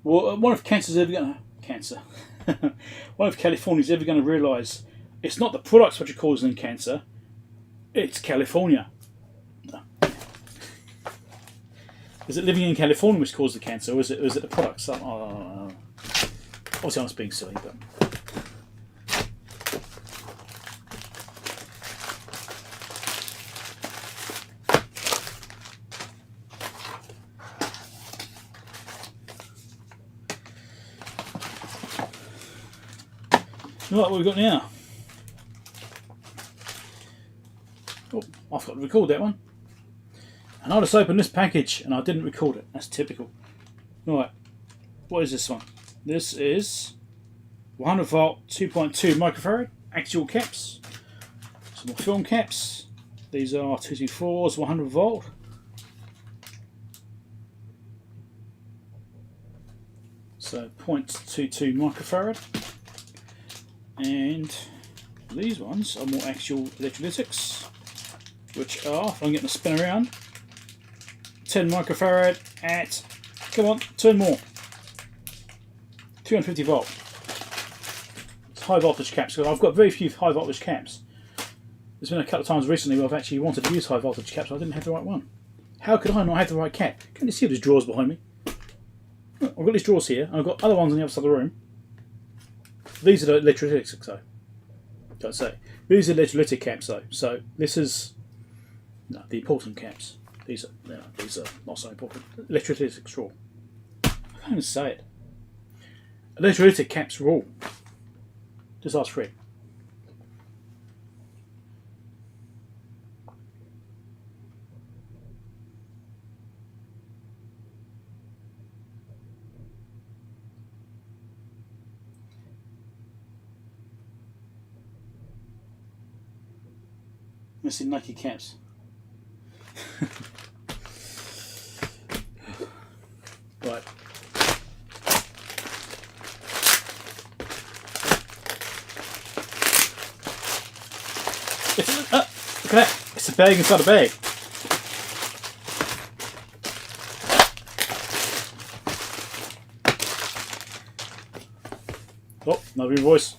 Well, what if cancer's ever going to... Cancer. What if California's ever going to realise it's not the products which are causing cancer, it's California. No. Is it living in California which caused the cancer, or is it the products? Obviously I'm just being silly, but... Right, what have we got now? Oh, I forgot to record that one. And I just opened this package and I didn't record it. That's typical. Right, what is this one? This is 100 volt, 2.2 microfarad, actual caps. Some more film caps. These are 224s, 100 volt. So 0.22 microfarad. And these ones are more actual electrolytics, which are, if I'm getting to spin around, 10 microfarad at, come on, turn more, 250 volt. high voltage caps. I've got very few high voltage caps. There's been a couple of times recently where I've actually wanted to use high voltage caps, but I didn't have the right one. How could I not have the right cap? Can you see these drawers behind me? I've got these drawers here, and I've got other ones on the other side of the room. These are the electrolytics, though. Don't say. These are electrolytic caps, though. So this is the important caps. These are not so important. Electrolytic straw. I can't even say it. Electrolytic caps rule. Just ask Fred. Missing Nike caps. Right. Look at that. It's a bag inside a bag. Oh, another invoice.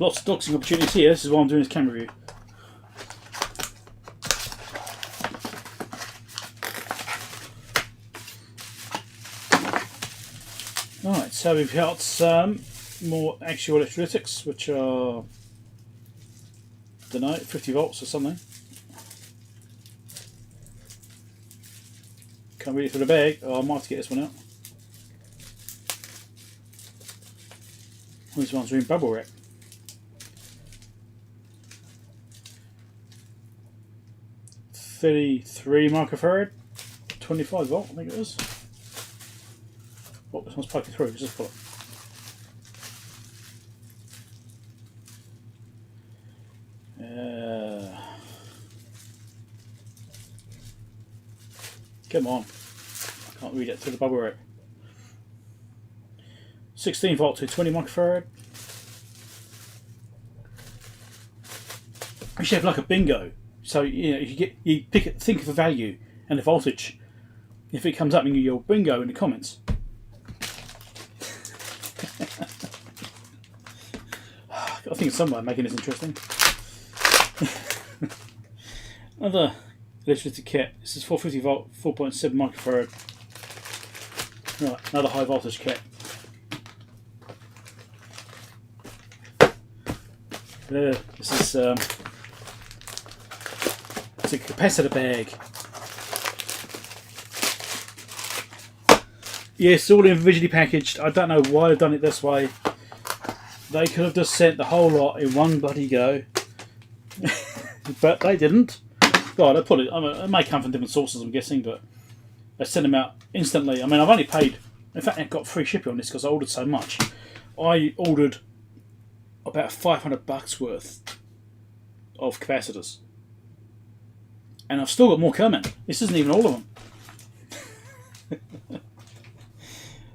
Lots of doxing opportunities here. This is why I'm doing this camera review. Right, so we've got some more actual electrolytics, which are, don't know, 50 volts or something. Can't read it through the bag. Oh, I might have to get this one out. These ones are in bubble wrap. $33 microfarad, 25 volt, I think it is. Oh, this one's poking through. Let's just pull it. Come on. I can't read it through the bubble wrap. 16 volt to 20 microfarad. You should have like a bingo. So you pick it, think of a value and the voltage. If it comes up in your bingo in the comments. I think somewhere making this interesting. Another electricity kit. This is 450 volt, 4.7 microfarad. Right, another high voltage kit. This is it's a capacitor bag. Yes, all individually packaged. I don't know why they've done it this way. They could have just sent the whole lot in one bloody go, but they didn't. God, I put it. I mean, it may come from different sources, I'm guessing, but they sent them out instantly. I mean, I've only paid. In fact, I got free shipping on this because I ordered so much. I ordered about $500 worth of capacitors, and I've still got more coming. This isn't even all of them.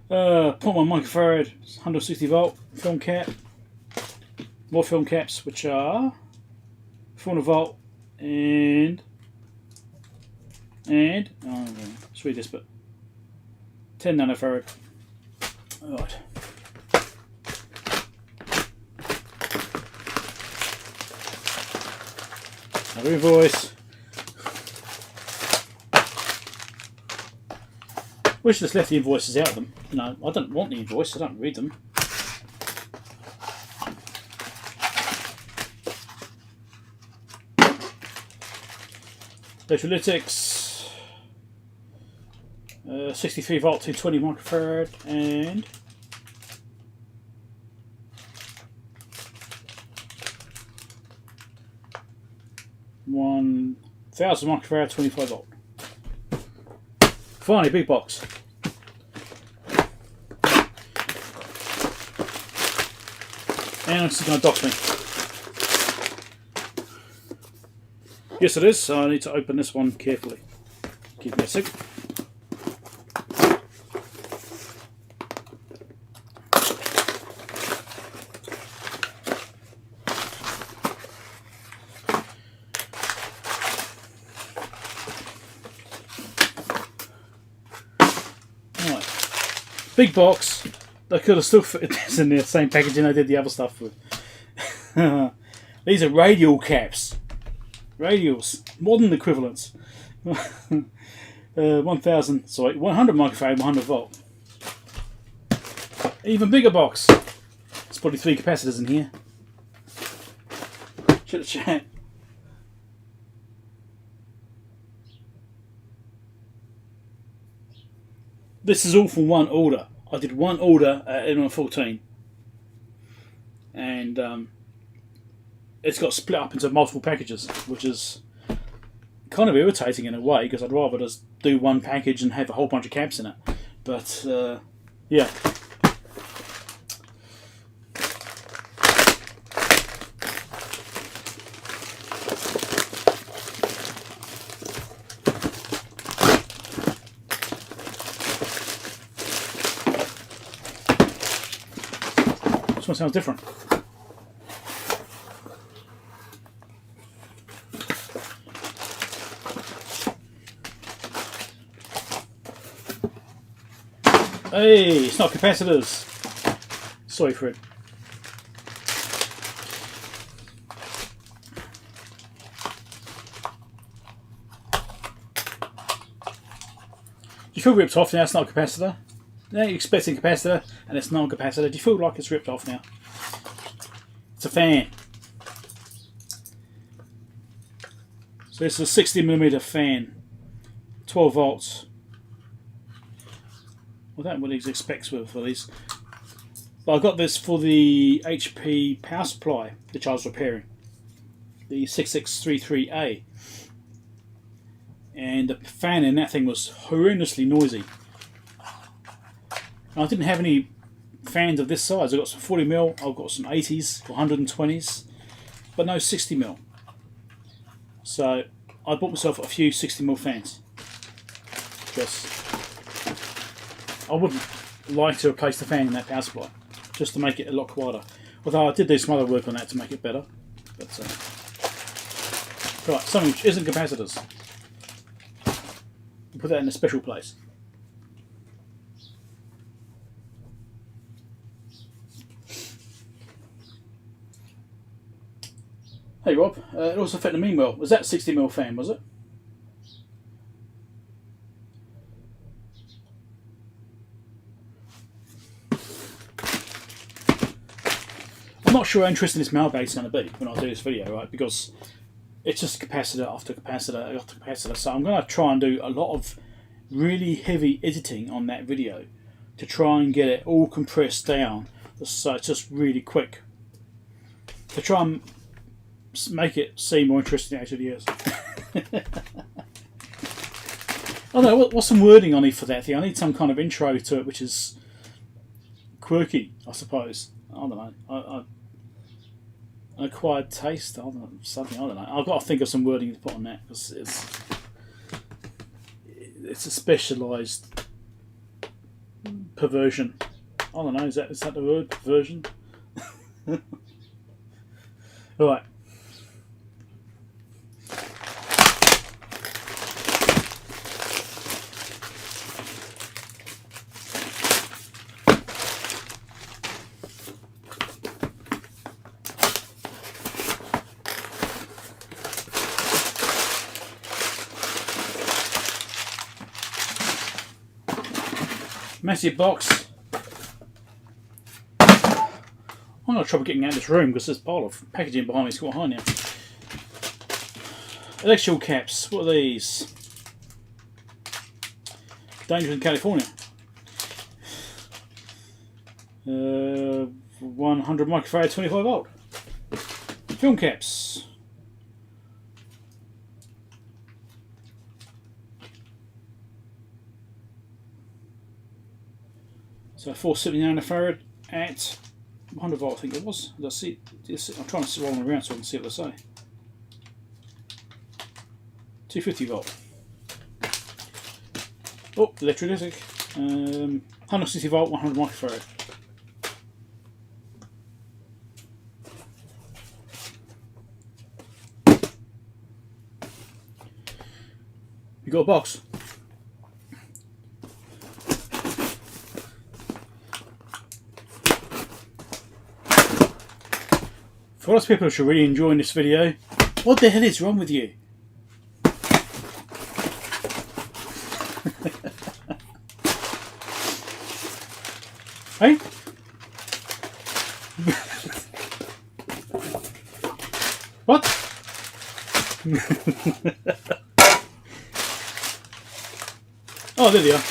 0.1 microfarad, 160 volt film cap. More film caps, which are 400 volt and let's read this bit. 10 nanofarad. Right. Another invoice. Wish just left the invoices out of them. No, I don't want the invoice. I don't read them. Electrolytics. 63 volt to 20 microfarad and 1000 microfarad, 25 volt. Finally, big box. And it's going to dock me. Yes, it is, so I need to open this one carefully. Give me a sec. Right. Big box. They could have still fitted this in the same packaging they did the other stuff with. These are radial caps. Radials. Modern equivalents. 100 microfarad, 100 volt. Even bigger box. There's probably 3 capacitors in here. Chit chat. This is all from one order. I did one order at M14, and it's got split up into multiple packages, which is kind of irritating in a way because I'd rather just do one package and have a whole bunch of caps in it. But yeah. This one sounds different. Hey, it's not capacitors. Sorry, Fred. Do you feel ripped off now? It's not a capacitor. Now you're expecting a capacitor, and it's not a capacitor. Do you feel like it's ripped off now? It's a fan. So this is a 60mm fan, 12 volts. Well, that's what it expects for these. But I got this for the HP power supply, which I was repairing, the 6633A, and the fan in that thing was horrendously noisy. And I didn't have any fans of this size. I've got some 40mm, I've got some 80s, 120s, but no 60mm. So I bought myself a few 60mm fans. Just, I wouldn't like to replace the fan in that power supply, just to make it a lot quieter. Although I did do some other work on that to make it better. But right, something which isn't capacitors. Put that in a special place. Hey Rob, it also fit the mean well. Was that 60mm fan, was it? I'm not sure how interesting this mailbag is going to be when I do this video, right? Because it's just capacitor after capacitor after capacitor. So I'm going to try and do a lot of really heavy editing on that video to try and get it all compressed down so it's just really quick. To try and make it seem more interesting than it actually is. I don't know, what's some wording I need for that thing? I need some kind of intro to it which is quirky, I suppose. I don't know. An acquired taste? I don't know, something, I don't know. I've got to think of some wording to put on that because it's a specialised perversion. I don't know, is that the word? Perversion? Right. Massive box. I'm going to trouble getting out of this room because this pile of packaging behind me is quite high now. Electrical caps. What are these? Dangerous in California. 100 microfarad, 25 volt. Film caps. So 470 nanofarad at 100 volt, I think it was. Let's see. I'm trying to roll them around so I can see what they say. 250 volt. Oh, electrolytic. 160 volt, 100 microfarad. You got a box? For those people who are really enjoying this video, what the hell is wrong with you? Hey? What? Oh, there they are.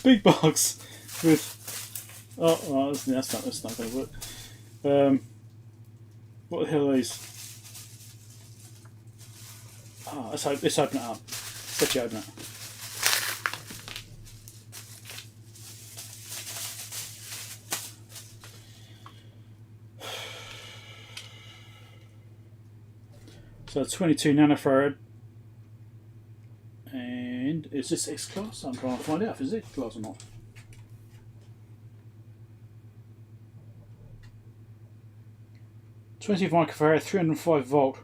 Big box with that's not going to work. What the hell are these? Oh, let's open it up. Let you open it. So 22 nanofarad. And is this X class? I'm trying to find out if it's X class or not. $20 microfarad, 305 volt.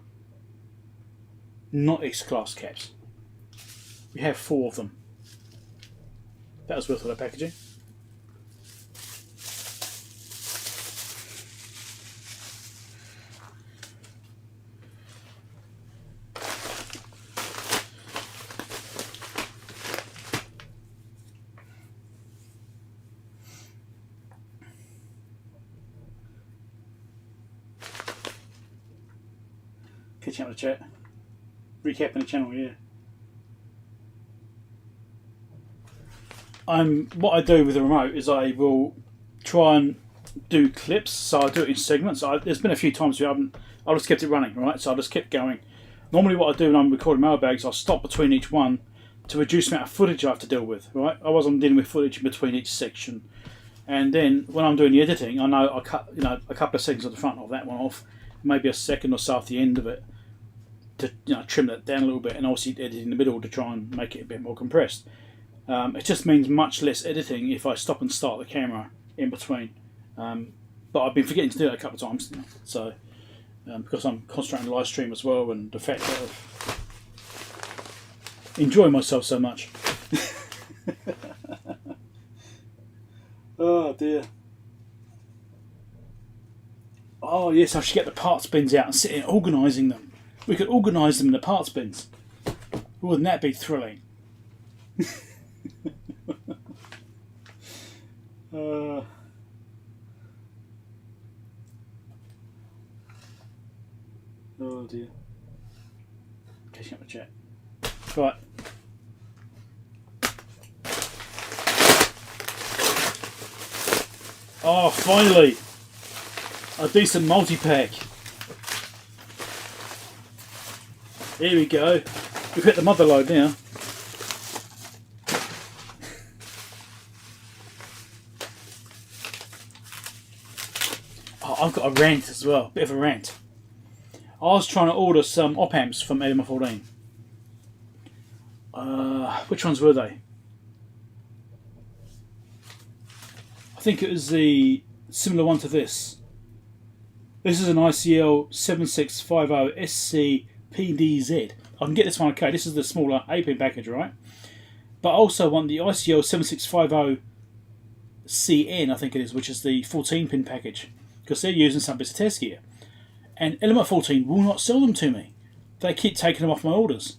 Not X class caps. We have 4 of them. That was worth all that packaging. Catching up the chat. Recapping the channel, yeah. What I do with the remote is I will try and do clips, so I do it in segments. There's been a few times where I just kept it running, right? So I just kept going. Normally what I do when I'm recording mailbags, I'll stop between each one to reduce the amount of footage I have to deal with, right? Otherwise I'm dealing with footage in between each section. And then when I'm doing the editing, I know I cut a couple of seconds at the front of that one off, maybe a second or so at the end of it, to trim that down a little bit, and obviously edit in the middle to try and make it a bit more compressed. It just means much less editing if I stop and start the camera in between. But I've been forgetting to do that a couple of times, so because I'm concentrating on the live stream as well, and the fact that I enjoy myself so much. Oh dear. Oh yes, I should get the parts bins out and sit in organising them. We could organise them in the parts bins. Wouldn't that be thrilling? Oh dear. Catching up the chat. Right. Oh, finally! A decent multi-pack. Here we go. We've hit the mother load now. Oh, I've got a rant as well. Bit of a rant. I was trying to order some op amps from Element 14. Which ones were they? I think it was the similar one to this. This is an ICL 7650 SC PDZ. I can get this one okay. This is the smaller 8-pin package, right? But I also want the ICL 7650 CN, I think it is, which is the 14-pin package, because they're using some bits of test gear. And Element 14 will not sell them to me. They keep taking them off my orders.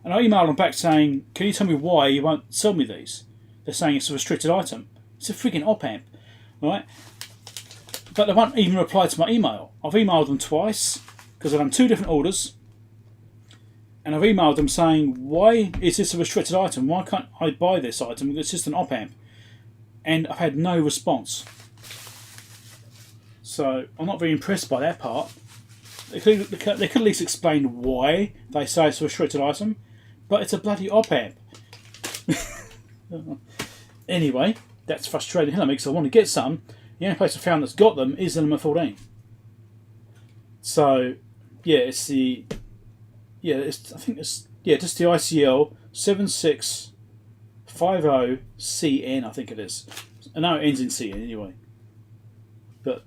And I emailed them back saying, can you tell me why you won't sell me these? They're saying it's a restricted item. It's a freaking op amp, right? But they won't even reply to my email. I've emailed them twice, because I've done 2 different orders. And I've emailed them saying, why is this a restricted item? Why can't I buy this item? It's just an op amp. And I've had no response. So I'm not very impressed by that part. They could at least explain why they say it's a restricted item, but it's a bloody op amp. Anyway, that's frustrating hell of me, because I want to get some. The only place I found that's got them is Element 14. So yeah, it's the just the ICL 7650 CN, I think it is. I know it ends in CN anyway. But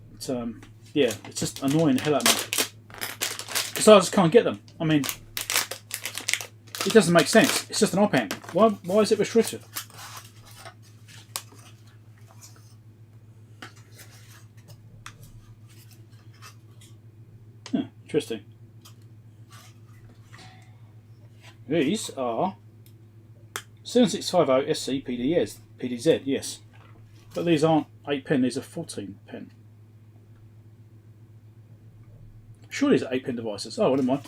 yeah, it's just annoying the hell out of me, because I just can't get them. I mean, It doesn't make sense. It's just an op amp. Why is it restricted? Interesting. These are 7650 SC PDZ, yes. But these aren't 8 pin, these are 14 pin. Sure, these are 8 pin devices. Oh, well, never mind.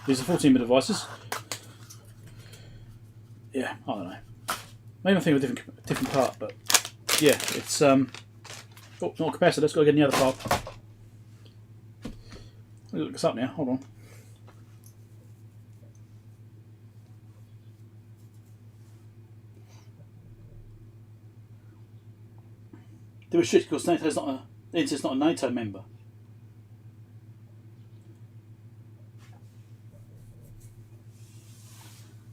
These are 14 pin devices. Yeah, I don't know. Maybe I'm thinking of a different part, but yeah, it's oh, not a capacitor. Let's go get the other part. Let me look this up now. Hold on. The restriction because NATO's not it's not a NATO member.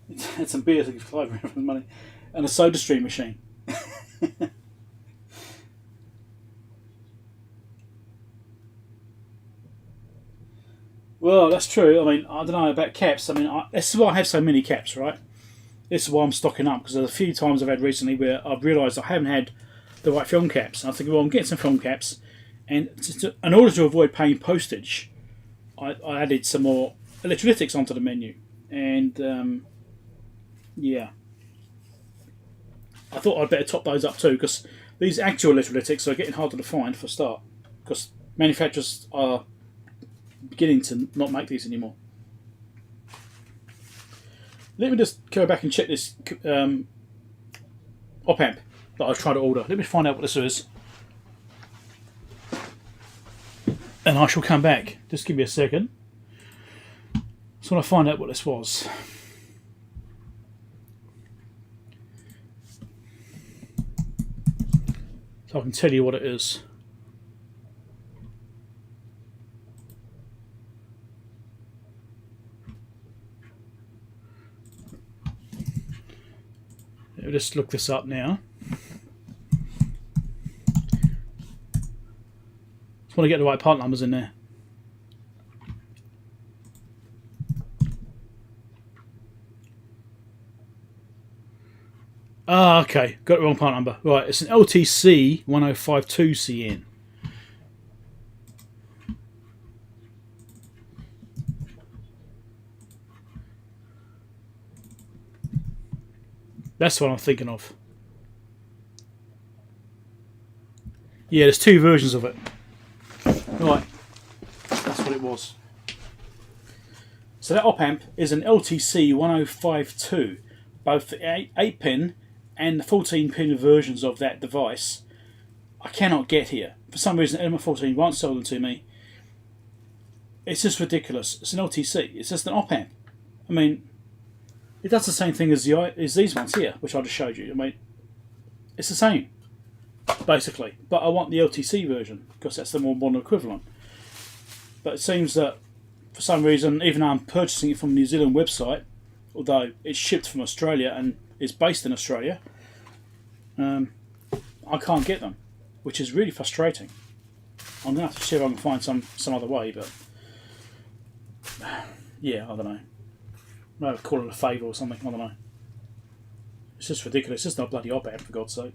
It had some beers to give Clive for money and a soda stream machine. Well, that's true. I mean, I don't know about caps. I mean, this is why I have so many caps, right? This is why I'm stocking up, because there's a few times I've had recently where I've realised I haven't had the right film caps. And I think, well, I'm getting some film caps, and in order to avoid paying postage, I added some more electrolytics onto the menu. And, yeah. I thought I'd better top those up too, because these actual electrolytics are getting harder to find for a start, because manufacturers are beginning to not make these anymore. Let me just go back and check this op amp that I tried to order. Let me find out what this is, and I shall come back. Just give me a second. Just want to find out what this was. So I can tell you what it is. Let me just look this up now. Just want to get the right part numbers in there. Ah, okay. Got the wrong part number. Right, it's an LTC 1052CN. That's what I'm thinking of. Yeah, there's two versions of it. Right, that's what it was. So that op amp is an LTC 1052. Both the 8 pin and the 14 pin versions of that device I cannot get here. For some reason Element 14 won't sell them to me. It's just ridiculous. It's an LTC. It's just an op amp. I mean, it does the same thing as these ones here, which I just showed you. I mean, it's the same, basically. But I want the LTC version, because that's the more modern equivalent. But it seems that, for some reason, even though I'm purchasing it from a New Zealand website, although it's shipped from Australia and is based in Australia, I can't get them, which is really frustrating. I'm going to have to see if I can find some other way, but yeah, I don't know. Maybe call it a favour or something, I don't know. It's just ridiculous. It's just not a bloody op amp, for God's sake.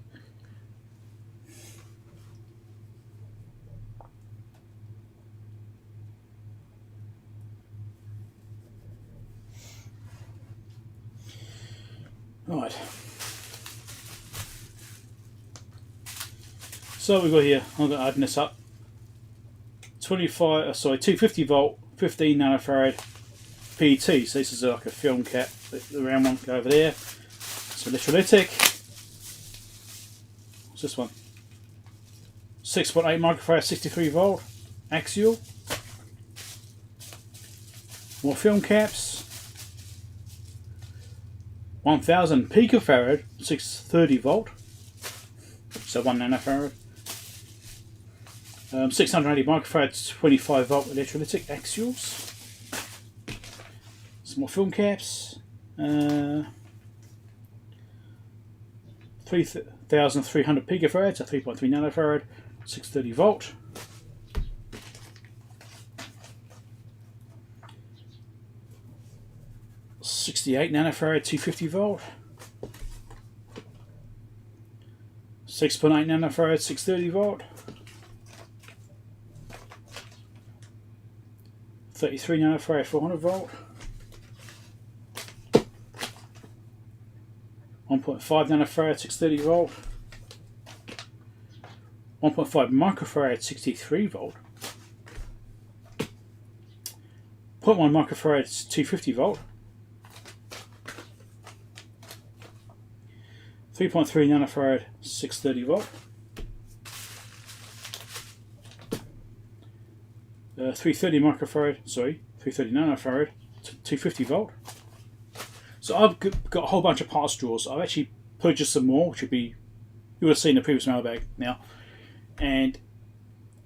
Right. So we've got here, I'm going to open this up. 250 volt, 15 nanofarad PET. So this is like a film cap. The round one go over there. So electrolytic. What's this one? 6.8 microfarad, 63 volt. Axial. More film caps. 1000 picofarad, 630 volt. So 1 nanofarad. 680 microfarad, 25 volt electrolytic axials. Some more film caps. 3,300 picofarad, so 3.3 nanofarad, 630 volt. 68 nanofarad 250 volt, 6.8 nanofarad 630 volt, 33 nanofarad 400 volt, 1.5 nanofarad 630 volt, 1.5 microfarad 63 volt, 0.1 microfarad 250 volt, 3.3 nanofarad 630 volt, 330 nanofarad 250 volt. So I've got a whole bunch of parts drawers. I've actually purchased some more, which would be, you would have seen the previous mailbag now, and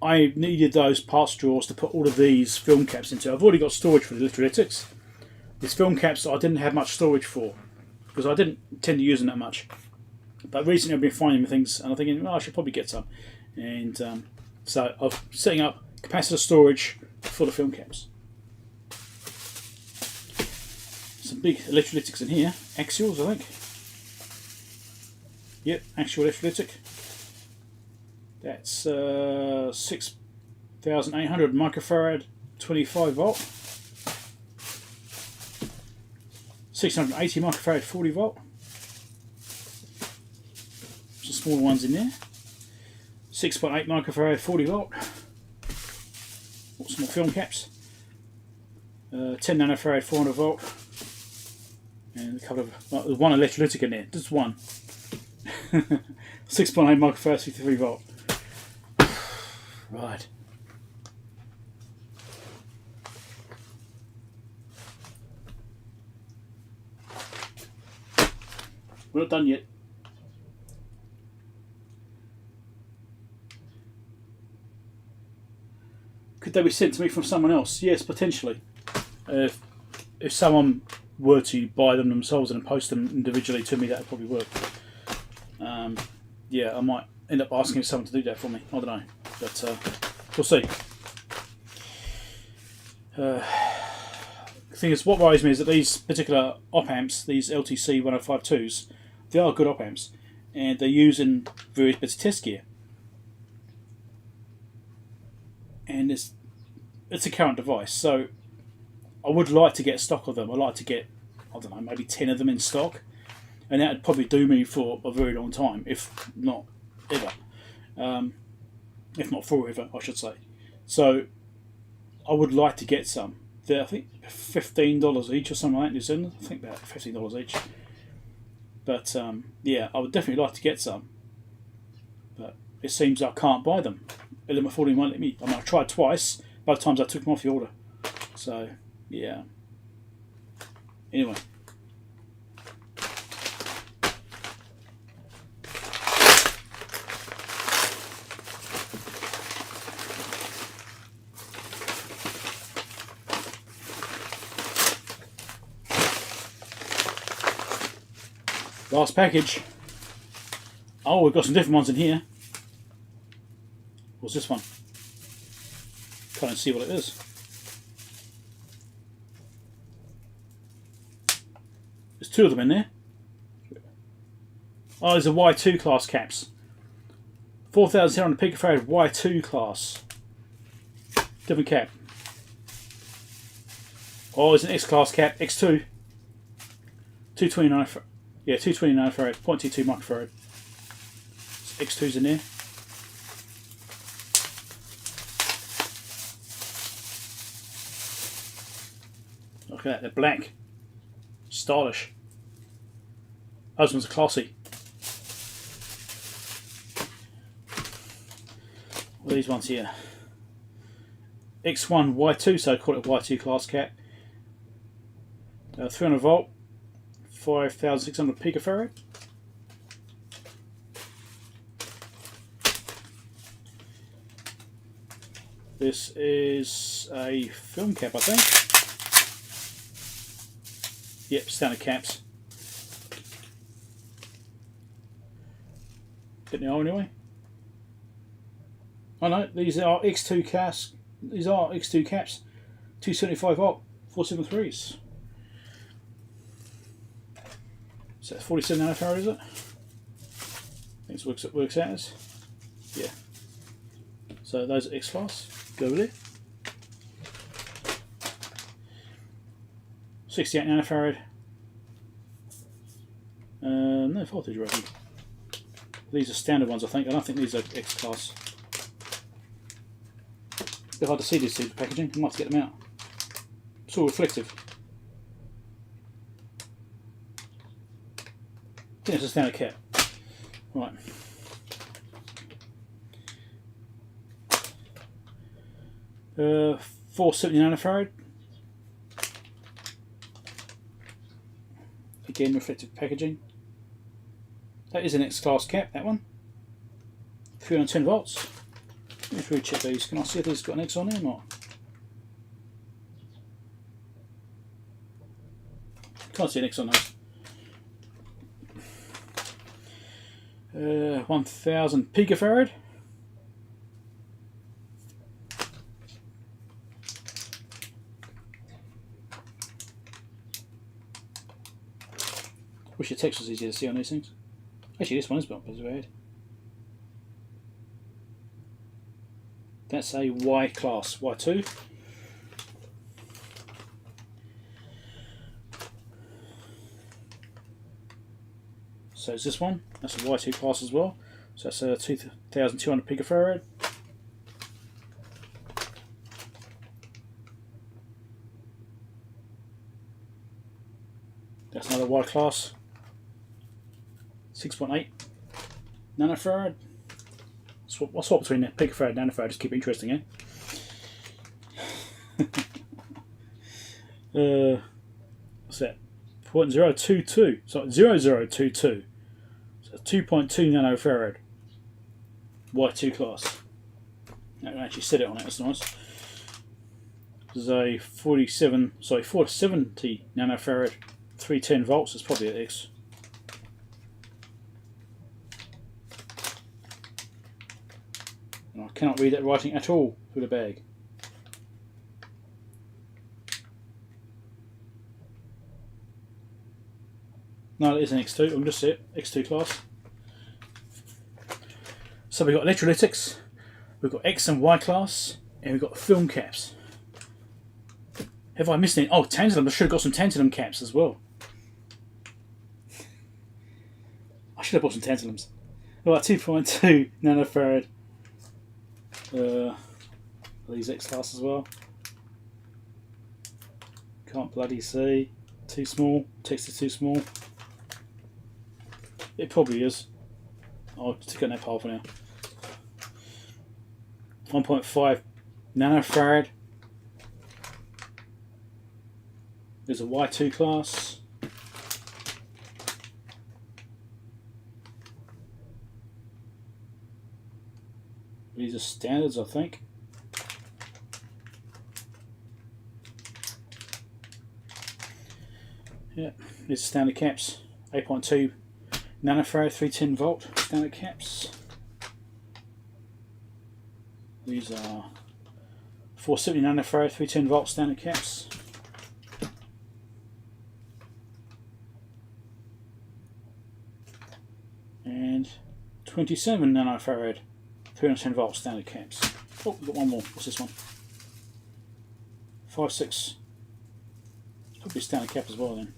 I needed those parts drawers to put all of these film caps into. I've already got storage for the electrolytics. These film caps I didn't have much storage for because I didn't tend to use them that much. But recently I've been finding things and I'm thinking, well, I should probably get some. And so I'm setting up capacitor storage for the film caps. Some big electrolytics in here. Axials, I think. Yep, axial electrolytic. That's 6,800 microfarad 25 volt. 680 microfarad 40 volt. Some smaller ones in there. 6.8 microfarad 40 volt. Some more film caps. 10 nanofarad 400 volt. And a couple of, well, there's one electrolytic in there, just one. 6.8 microfarad 63 volt. Right. We're not done yet. Could they be sent to me from someone else? Yes, potentially. If someone were to buy them themselves and post them individually to me, that would probably work. Yeah, I might end up asking someone to do that for me. I don't know, but we'll see. The thing is, what worries me is that these particular op amps, these LTC 1052s, they are good op amps, and they're used in various bits of test gear. And it's a current device, so I would like to get stock of them. I'd like to get, I don't know, maybe 10 of them in stock, and that would probably do me for a very long time, if not ever. If not forever, I should say. So I would like to get some. They're, I think, $15 each or something like that in New Zealand. I think about $15 each. But yeah, I would definitely like to get some. But it seems I can't buy them. Element 14 won't let me. I mean, I tried twice. Both times I took them off the order. So yeah. Anyway. Last package. Oh, we've got some different ones in here. What's this one? Can't see what it is. There's two of them in there. Oh, there's a Y2 class caps. 4,700 picofarad Y2 class. Different cap. Oh, there's an X class cap, X2. 229. Yeah, 229 farad, 0.22 microfarad. X2's in there. Look at that, they're black. Stylish. Those ones are classy. What are these ones here? X1 Y2, so I call it Y2 class cap. 300 volt. 5,600 picofarad. This is a film cap, I think. Yep, standard caps. Getting the old anyway. Oh no, these are X2 caps. These are X2 caps. 275 volt, 473s. So 47 nanofarad, is it? I think it works out as. Yeah. So those are X class. Go over there. 68 nanofarad. No voltage rating. These are standard ones, I think. I don't think these are X class. It's a bit hard to see these through the packaging. I might have to get them out. It's all reflective. I think it's a standard cap. Right. Uh, 470 nanofarad. Again, reflective packaging. That is an X-class cap, that one. 310 volts. Let me check these. Can I see if these got an X on there or not? Can't see an X on those. 1000 picofarad. Wish the text was easier to see on these things. Actually, this one is not bad. That's a Y class, Y2. So is this one? That's a Y2 class as well. So that's a 2200 picofarad. That's another Y class. 6.8 nanofarad. I'll swap between the picofarad and nanofarad, just keep it interesting, what's that? 0.022. Sorry, 0022. So 2.2 nanofarad. Y2 class. I can actually set it on it, that's nice. This is a 470 nanofarad, 310 volts, it's probably an X. And I cannot read that writing at all through the bag. No, it is an X2, I'm just it, X2 class. So we've got electrolytics, we've got X and Y class, and we've got film caps. Have I missed any? Oh, tantalum, I should have got some tantalum caps as well. I should have bought some tantalums. Right, 2.2 nanofarad. These X class as well. Can't bloody see. Too small. Text is too small. It probably is. I'll stick it in that pile for now. 1.5 nanofarad. There's a Y2 class. These are standards, I think. Yeah, these are standard caps. 8.2 nanofarad, 310 volt standard caps. These are 470 nanofarad, 310 volt standard caps. And 27 nanofarad, 310 volt standard caps. Oh, we've got one more. What's this one? 5.6. Probably a standard cap as well then.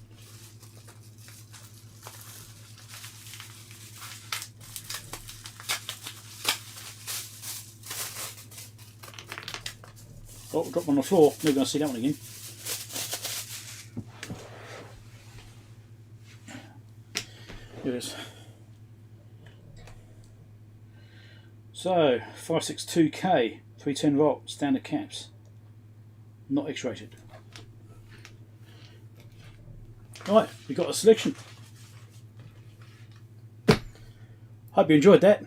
Oh, dropped one on the floor. We're going to see that one again. Here it is. So, 562K, 310 volt, standard caps. Not X-rated. Right, we got a selection. Hope you enjoyed that.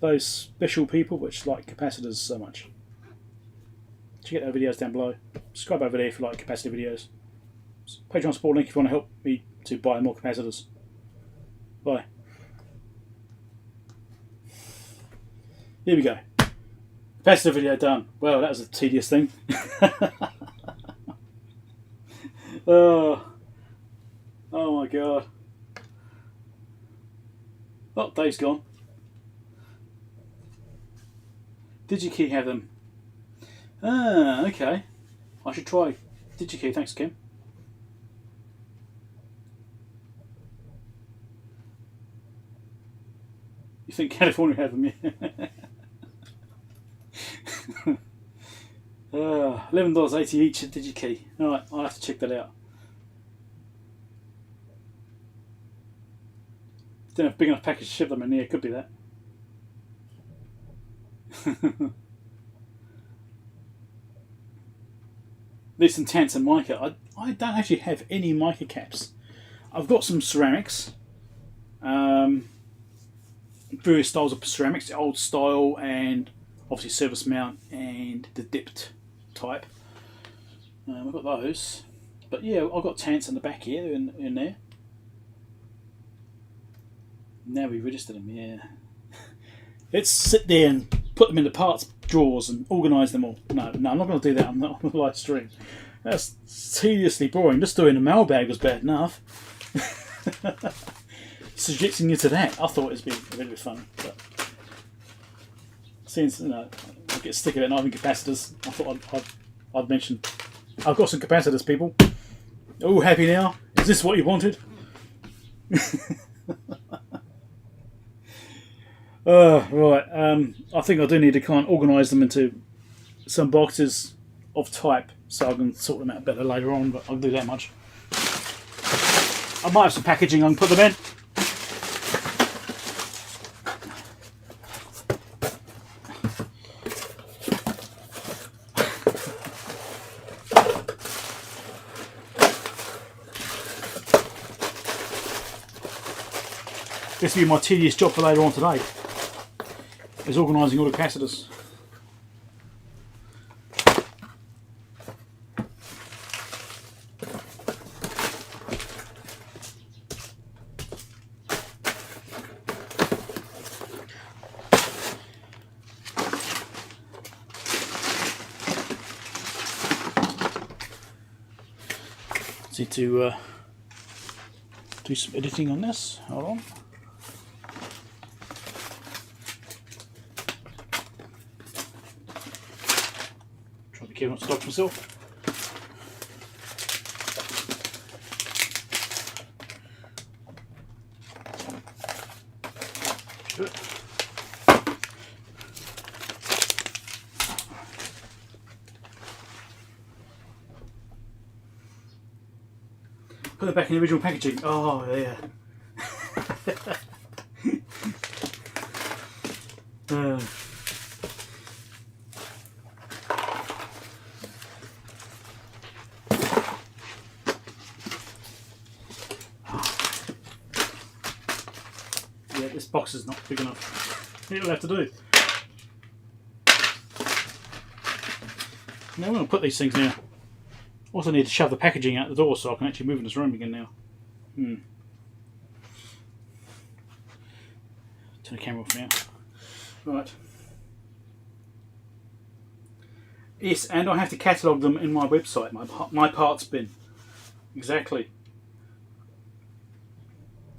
Those special people which like capacitors so much. Check out our videos down below. Subscribe over there if you like capacitor videos. Patreon support link if you want to help me to buy more capacitors. Bye. Here we go. Capacitor video done. Well, that was a tedious thing. Oh, oh my god. Oh, Dave's gone. DigiKey have them. Ah, okay. I should try DigiKey. Thanks, Kim. You think California have them? Yeah. $11.80 each at DigiKey. Alright, I'll have to check that out. Don't have a big enough package to ship them in there. Could be that. There's some tents and mica. I don't actually have any mica caps. I've got some ceramics. Various styles of ceramics. The old style and obviously service mount and the dipped type. I've got those. But yeah, I've got tents in the back here in there. Now we registered them, yeah. Let's sit there and put them in the parts drawers and organise them all. No, I'm not going to do that on the live stream. That's tediously boring. Just doing a mailbag was bad enough. Subjecting you to that, I thought it'd be a bit of fun. But since I get sick of it and having capacitors, I thought I'd mention. I've got some capacitors, people. Oh, happy now? Is this what you wanted? Right. I think I do need to kind of organise them into some boxes of type so I can sort them out better later on, but I'll do that much. I might have some packaging I can put them in. This will be my tedious job for later on today, is organising all the capacitors. Need to do some editing on this. Hold on. Try to be careful not to stop myself. Put it back in the original packaging. Oh, yeah. Yeah, this box is not big enough. It'll have to do. Now we're going to put these things now. Also need to shove the packaging out the door so I can actually move in this room again now. Turn the camera off now. Right. Yes, and I have to catalogue them in my website, my parts bin. Exactly.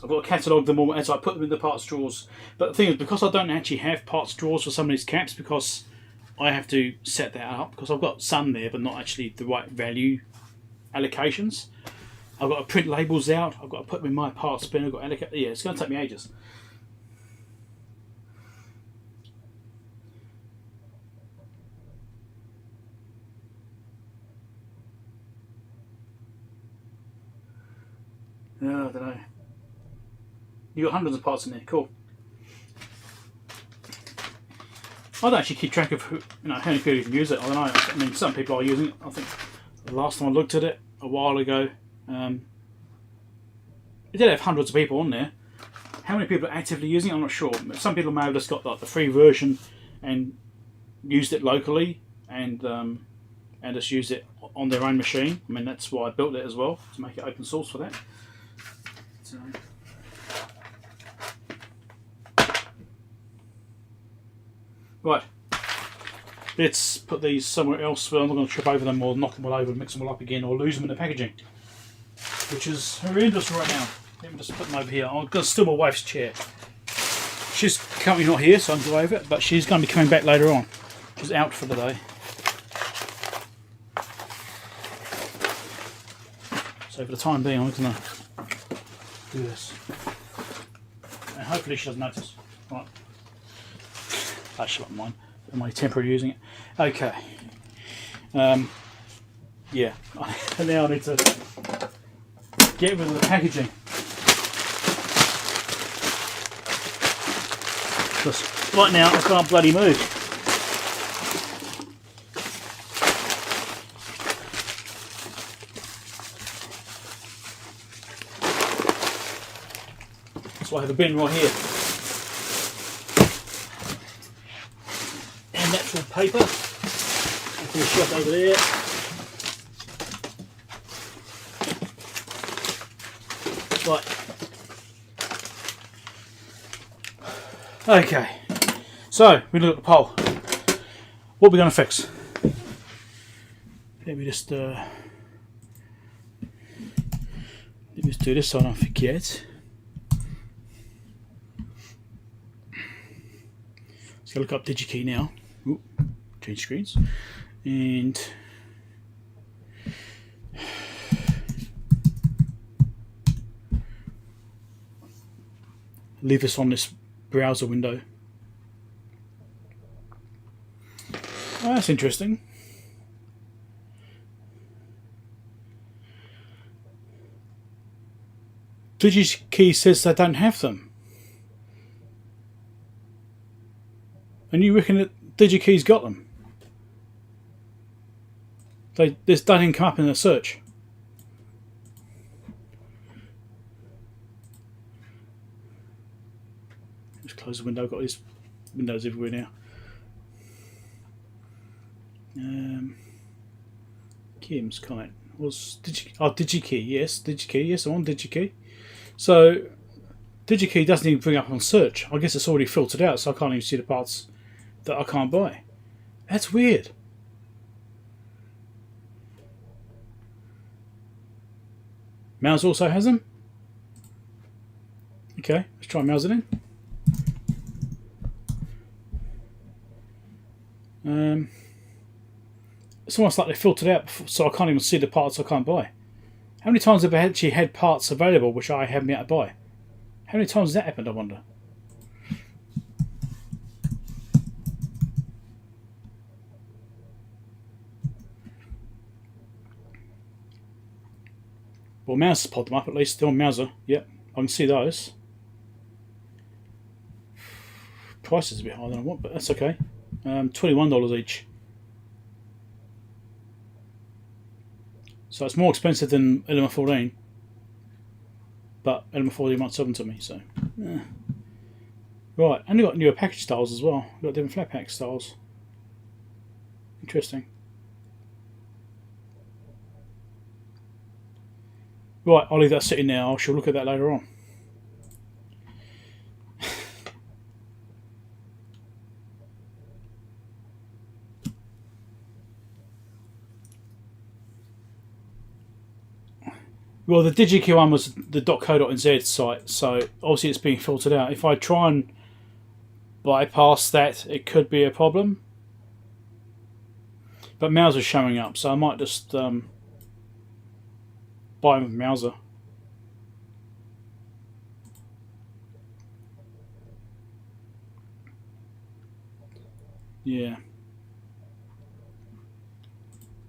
I've got to catalogue them all as I put them in the parts drawers. But the thing is, because I don't actually have parts drawers for some of these caps, because I have to set that up, because I've got some there but not actually the right value allocations. I've got to print labels out, I've got to put them in my parts bin, I've got to allocate. Yeah, it's going to take me ages. I don't know. You got hundreds of parts in there, cool. I don't actually keep track of how many people even use it. I don't know. I mean, some people are using it. I think the last time I looked at it a while ago, it did have hundreds of people on there. How many people are actively using it, I'm not sure. Some people may have just got like the free version and used it locally and just used it on their own machine. I mean, that's why I built it as well, to make it open source for that. So, right, let's put these somewhere else where I'm not going to trip over them or knock them all over and mix them all up again or lose them in the packaging. which is horrendous right now. Let me just put them over here. I'm going to steal my wife's chair. She's currently not here, so I can go over it, but she's going to be coming back later on. She's out for the day. So for the time being, I'm going to do this. And hopefully she doesn't notice. Right. She won't mind. Am I temporarily using it? Okay. Yeah. Now I need to get rid of the packaging. Because right now I can't bloody move. So I have a bin right here. And natural paper. I'll put a shelf over there. Right. Okay. So we look at the pole. What are we going to fix? Let me just do this so I don't forget. So look up DigiKey now. Ooh, change screens. And leave this on this browser window. Oh, that's interesting. DigiKey says they don't have them. And you reckon that DigiKey's got them? This didn't come up in the search. Just close the window. Got these windows everywhere now. Kim's comment was DigiKey. Yes, DigiKey. Yes, I'm on DigiKey. So DigiKey doesn't even bring up on search. I guess it's already filtered out, so I can't even see the parts that I can't buy. That's weird. Mouse also has them. Okay, let's try mouse it in. It's almost like they filtered out, so I can't even see the parts I can't buy. How many times have I actually had parts available which I haven't been able to buy? How many times has that happened, I wonder? Well, mouse has popped them up at least. Still Mouser. Yep, I can see those. Price is a bit higher than I want, but that's okay. $21 each. So it's more expensive than Element 14. But Element 14 won't sell them to me, so. Yeah. Right, and we've got newer package styles as well. We've got different flat pack styles. Interesting. Right, I'll leave that sitting now. I shall look at that later on. Well, the DigiKey one was the .co.nz site, so obviously it's being filtered out. If I try and bypass that, it could be a problem. But Mouser's showing up, so I might just buy them with Mouser. Yeah.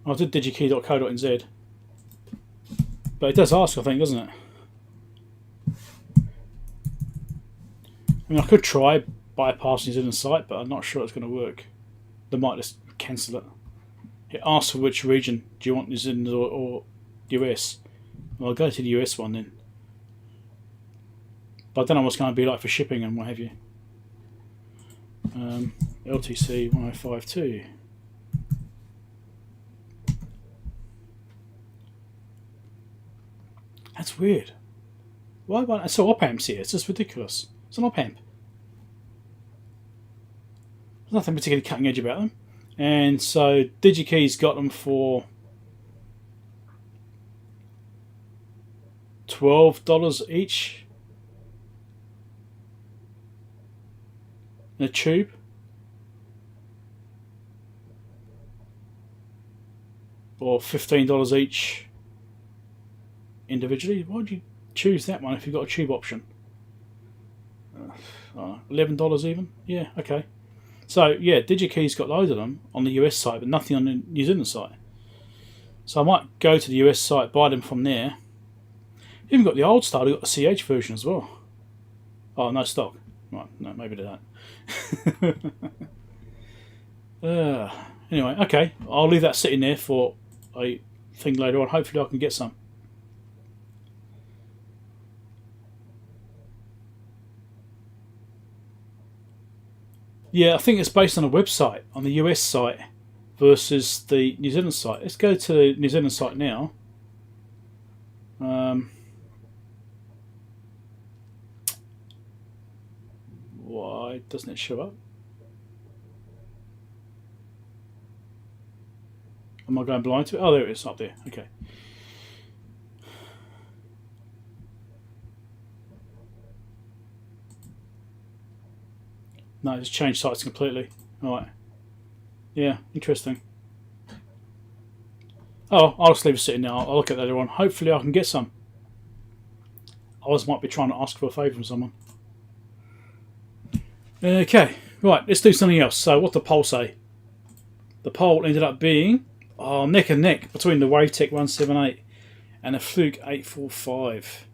I did digikey.co.nz. But it does ask, I think, doesn't it? I mean, I could try bypassing his inner site, but I'm not sure it's going to work. They might just cancel it. It asks for which region do you want this in, or US. Well, I'll go to the US one then. But I don't know what's going to be like for shipping and what have you. LTC 1052. That's weird. Why? It's so op amps here. It's just ridiculous. It's an op amp. There's nothing particularly cutting edge about them. And so DigiKey's got them for $12 each in a tube. Or $15 each individually. Why would you choose that one if you've got a tube option? $11 even? Yeah, okay. So, yeah, DigiKey's got loads of them on the US site, but nothing on the New Zealand site. So I might go to the US site, buy them from there. Even got the old style, they've got the CH version as well. Oh, no stock. Right, no, maybe they don't. Anyway, okay. I'll leave that sitting there for a thing later on. Hopefully I can get some. Yeah, I think it's based on a website, on the US site versus the New Zealand site. Let's go to the New Zealand site now. Why doesn't it show up? Am I going blind to it? Oh, there it is, up there. Okay. No, it's changed sites completely. Alright. Yeah, interesting. Oh, I'll just leave it sitting now. I'll look at that later on. Hopefully I can get some. I always might be trying to ask for a favour from someone. Okay, right, let's do something else. So what did the poll say? The poll ended up being neck and neck between the Wavetech 178 and the Fluke 845.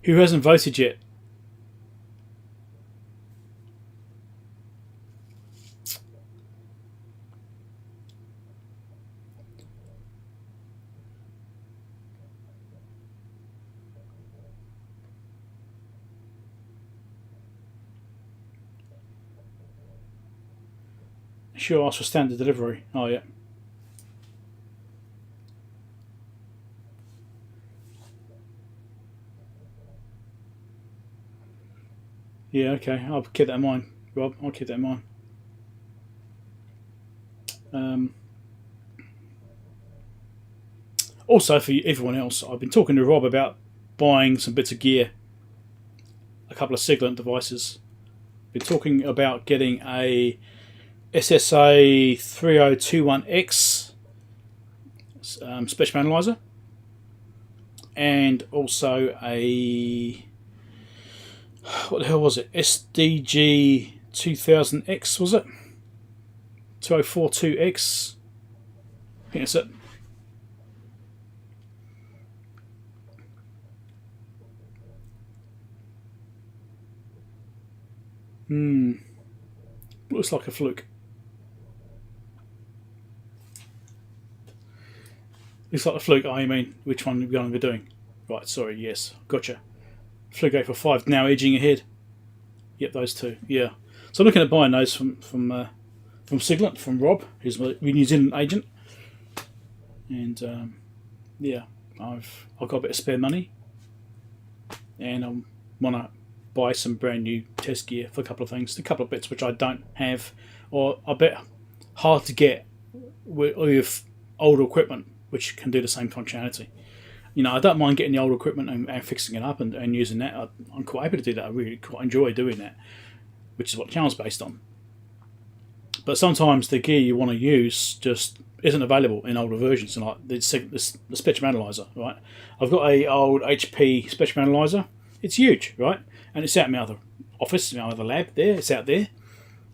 Who hasn't voted yet? Sure, ask for standard delivery. Oh, yeah. Yeah, okay. I'll keep that in mind, Rob. I'll keep that in mind. Also, for everyone else, I've been talking to Rob about buying some bits of gear. A couple of Siglent devices. Been talking about getting a SSA 3021X spectrum analyzer, and also a, what the hell was it? SDG 2000X, was it? 2042X. I think that's it. Looks like a Fluke. Looks like a Fluke. Oh, you mean which one are we going to be doing? Right, sorry, yes, gotcha. Fluke 845 now edging ahead. Yep, those two. Yeah. So I'm looking at buying those from Siglent, from Rob, who's a New Zealand agent. And yeah, I've got a bit of spare money, and I want to buy some brand new test gear for a couple of things, a couple of bits which I don't have, or a bit hard to get with older equipment which can do the same functionality. You know, I don't mind getting the old equipment and fixing it up and using that. I'm quite happy to do that. I really quite enjoy doing that, which is what the channel's based on. But sometimes the gear you want to use just isn't available in older versions, and like the spectrum analyzer, right? I've got a old HP spectrum analyzer. It's huge, right? And it's out in my other office, my other lab there. It's out there,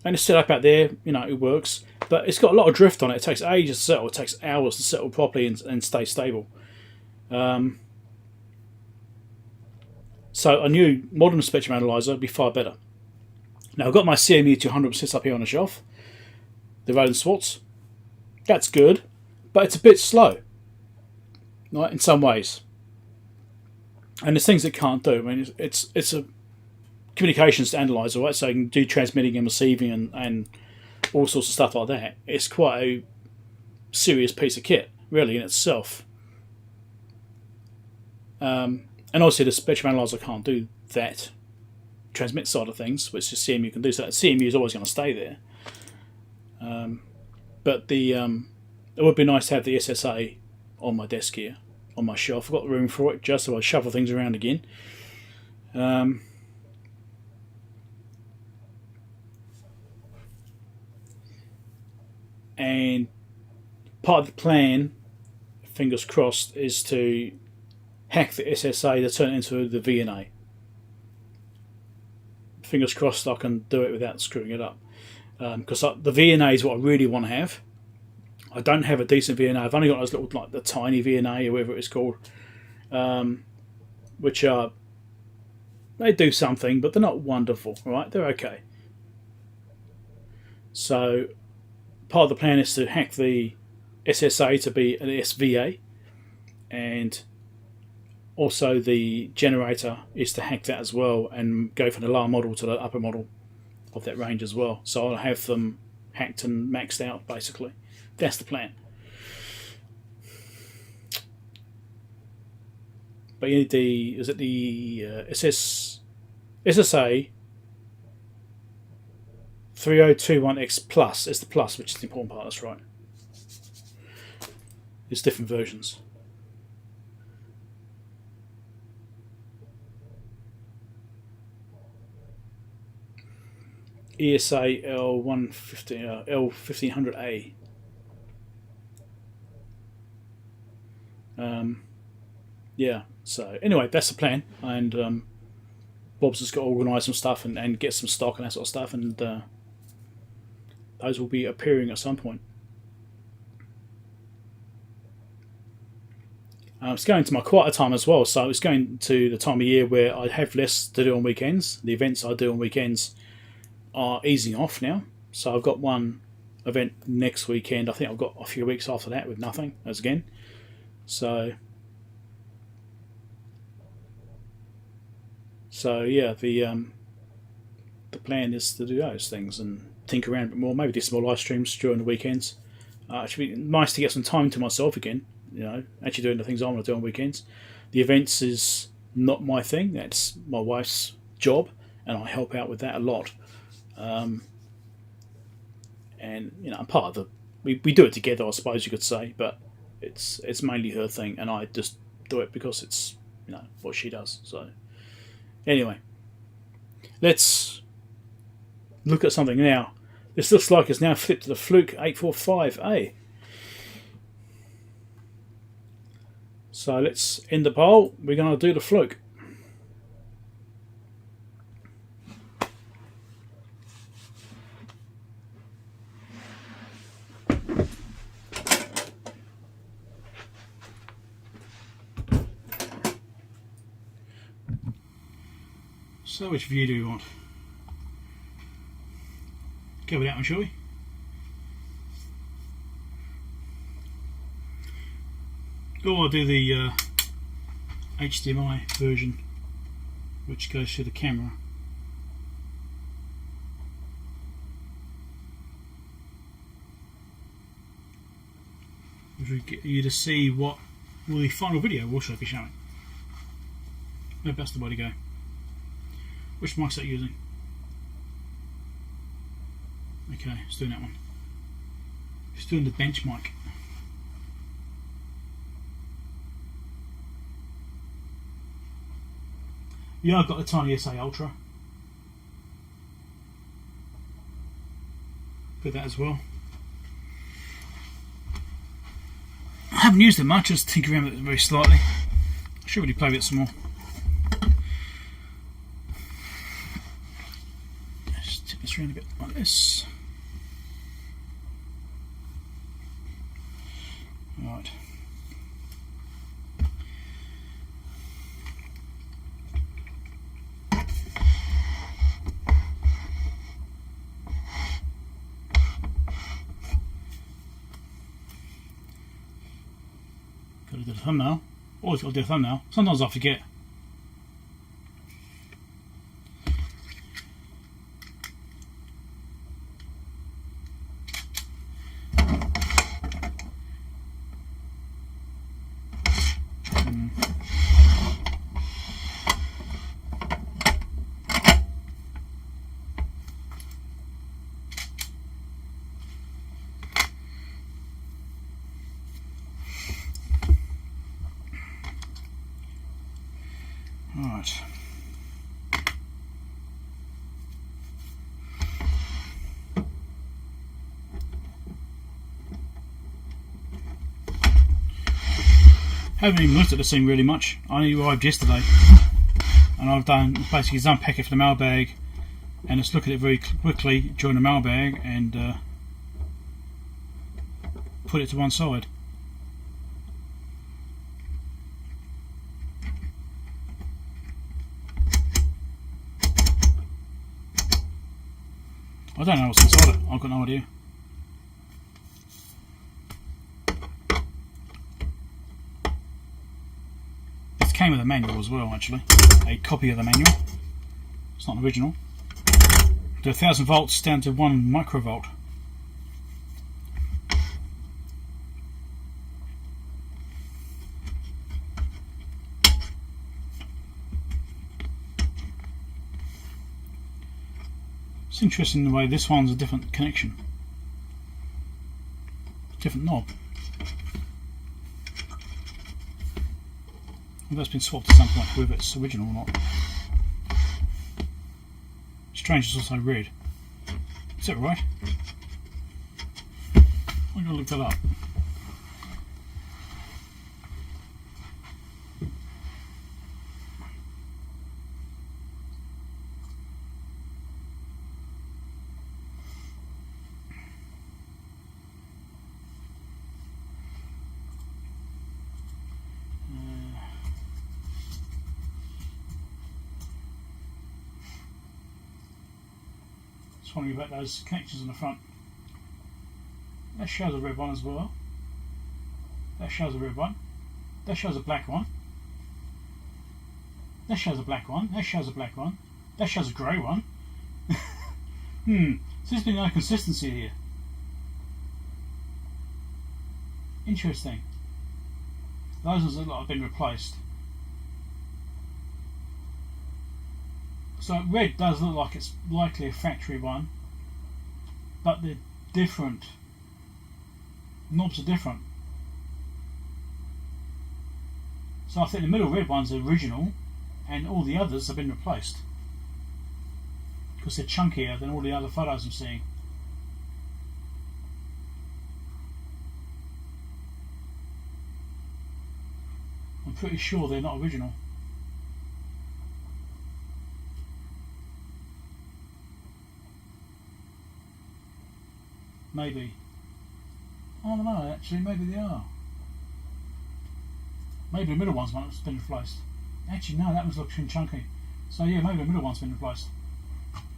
and it's set up out there. You know, it works, but it's got a lot of drift on it. It takes ages to settle. It takes hours to settle properly and stay stable. So a new modern spectrum analyzer would be far better. Now I've got my CMU 200 sits up here on the shelf, the Rohde Schwarz. That's good, but it's a bit slow, right? In some ways, and there's things it can't do. I mean, it's a communications analyzer, right? So it can do transmitting and receiving and all sorts of stuff like that. It's quite a serious piece of kit, really, in itself. And obviously the spectrum analyzer can't do that transmit side of things, which the CMU can do. So that CMU is always going to stay there. But it would be nice to have the SSA on my desk here, on my shelf. I've got the room for it, just so I shuffle things around again. And part of the plan, fingers crossed, is to hack the SSA to turn it into the VNA. Fingers crossed I can do it without screwing it up. Because the VNA is what I really want to have. I don't have a decent VNA. I've only got those little, like the tiny VNA or whatever it's called, which are, they do something, but they're not wonderful. Right? They're okay. So part of the plan is to hack the SSA to be an SVA, and also the generator is to hack that as well and go from the lower model to the upper model of that range as well. So I'll have them hacked and maxed out, basically. That's the plan. But you need the SSA 3021X Plus is the plus, which is the important part. That's right. There's different versions. ESA L1500A. Yeah. So anyway, that's the plan, and Bob's just got to organise some stuff and get some stock and that sort of stuff, and those will be appearing at some point. It's going to my quieter time as well, so it's going to the time of year where I have less to do on weekends. The events I do on weekends are easing off now, so I've got one event next weekend. I think I've got a few weeks after that with nothing as again. So yeah, the plan is to do those things and think around a bit more. Maybe do some more live streams during the weekends. It should be nice to get some time to myself again. You know, actually doing the things I want to do on weekends. The events is not my thing. That's my wife's job, and I help out with that a lot. And you know, I'm part of the. We do it together, I suppose you could say, but it's mainly her thing, and I just do it because it's, you know, what she does. So anyway, let's look at something now. This looks like it's now flipped to the Fluke 845A. So let's end the poll. We're going to do the Fluke. So which view do we want? Go with that one, shall we? Or I'll do the HDMI version, which goes through the camera. Which will get you to see what the final video will also be showing. Maybe that's the way to go. Which mic's that using? Okay, it's doing that one. It's doing the bench mic. Yeah, I've got the tiny SA Ultra. Got that as well. I haven't used it much, just tinker around with it very slightly. I should really play with it some more. Just tip this around a bit like this. Right. Got to do the thumbnail. Always got to do a thumbnail. Sometimes I forget. Right. Haven't even looked at this thing really much. I only arrived yesterday, and I've basically unpack it for the mailbag, and just look at it very quickly during the mailbag and put it to one side. I don't know what's inside it. I've got no idea. It came with a manual as well, actually. A copy of the manual. It's not an original. To 1000 volts down to 1 microvolt. It's interesting the way this one's a different connection. Different knob. Well, that's been swapped at some point, whether it's original or not. Strange, it's also red. Is that right? I'm going to look that up. Just wondering about those connections on the front. That shows a red one as well. That shows a red one. That shows a black one. That shows a black one. That shows a black one. That shows a grey one. So there's been no consistency here. Interesting. Those ones have been replaced. So red does look like it's likely a factory one, but they're different. Knobs are different. So I think the middle red one's original, and all the others have been replaced because they're chunkier than all the other photos I'm seeing. I'm pretty sure they're not original. Maybe. I don't know, actually, maybe they are. Maybe the middle one's one that's been replaced. Actually, no, that one's looking chunky. So yeah, maybe the middle one's been replaced.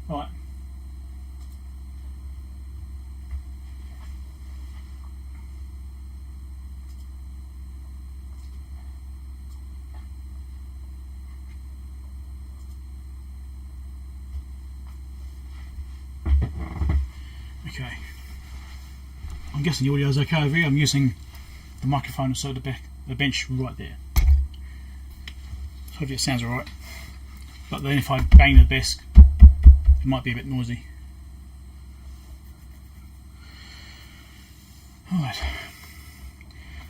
Right. Okay. I'm guessing the audio's okay over here. I'm using the microphone so the bench right there. Hopefully it sounds alright. But then if I bang the desk, it might be a bit noisy. Alright.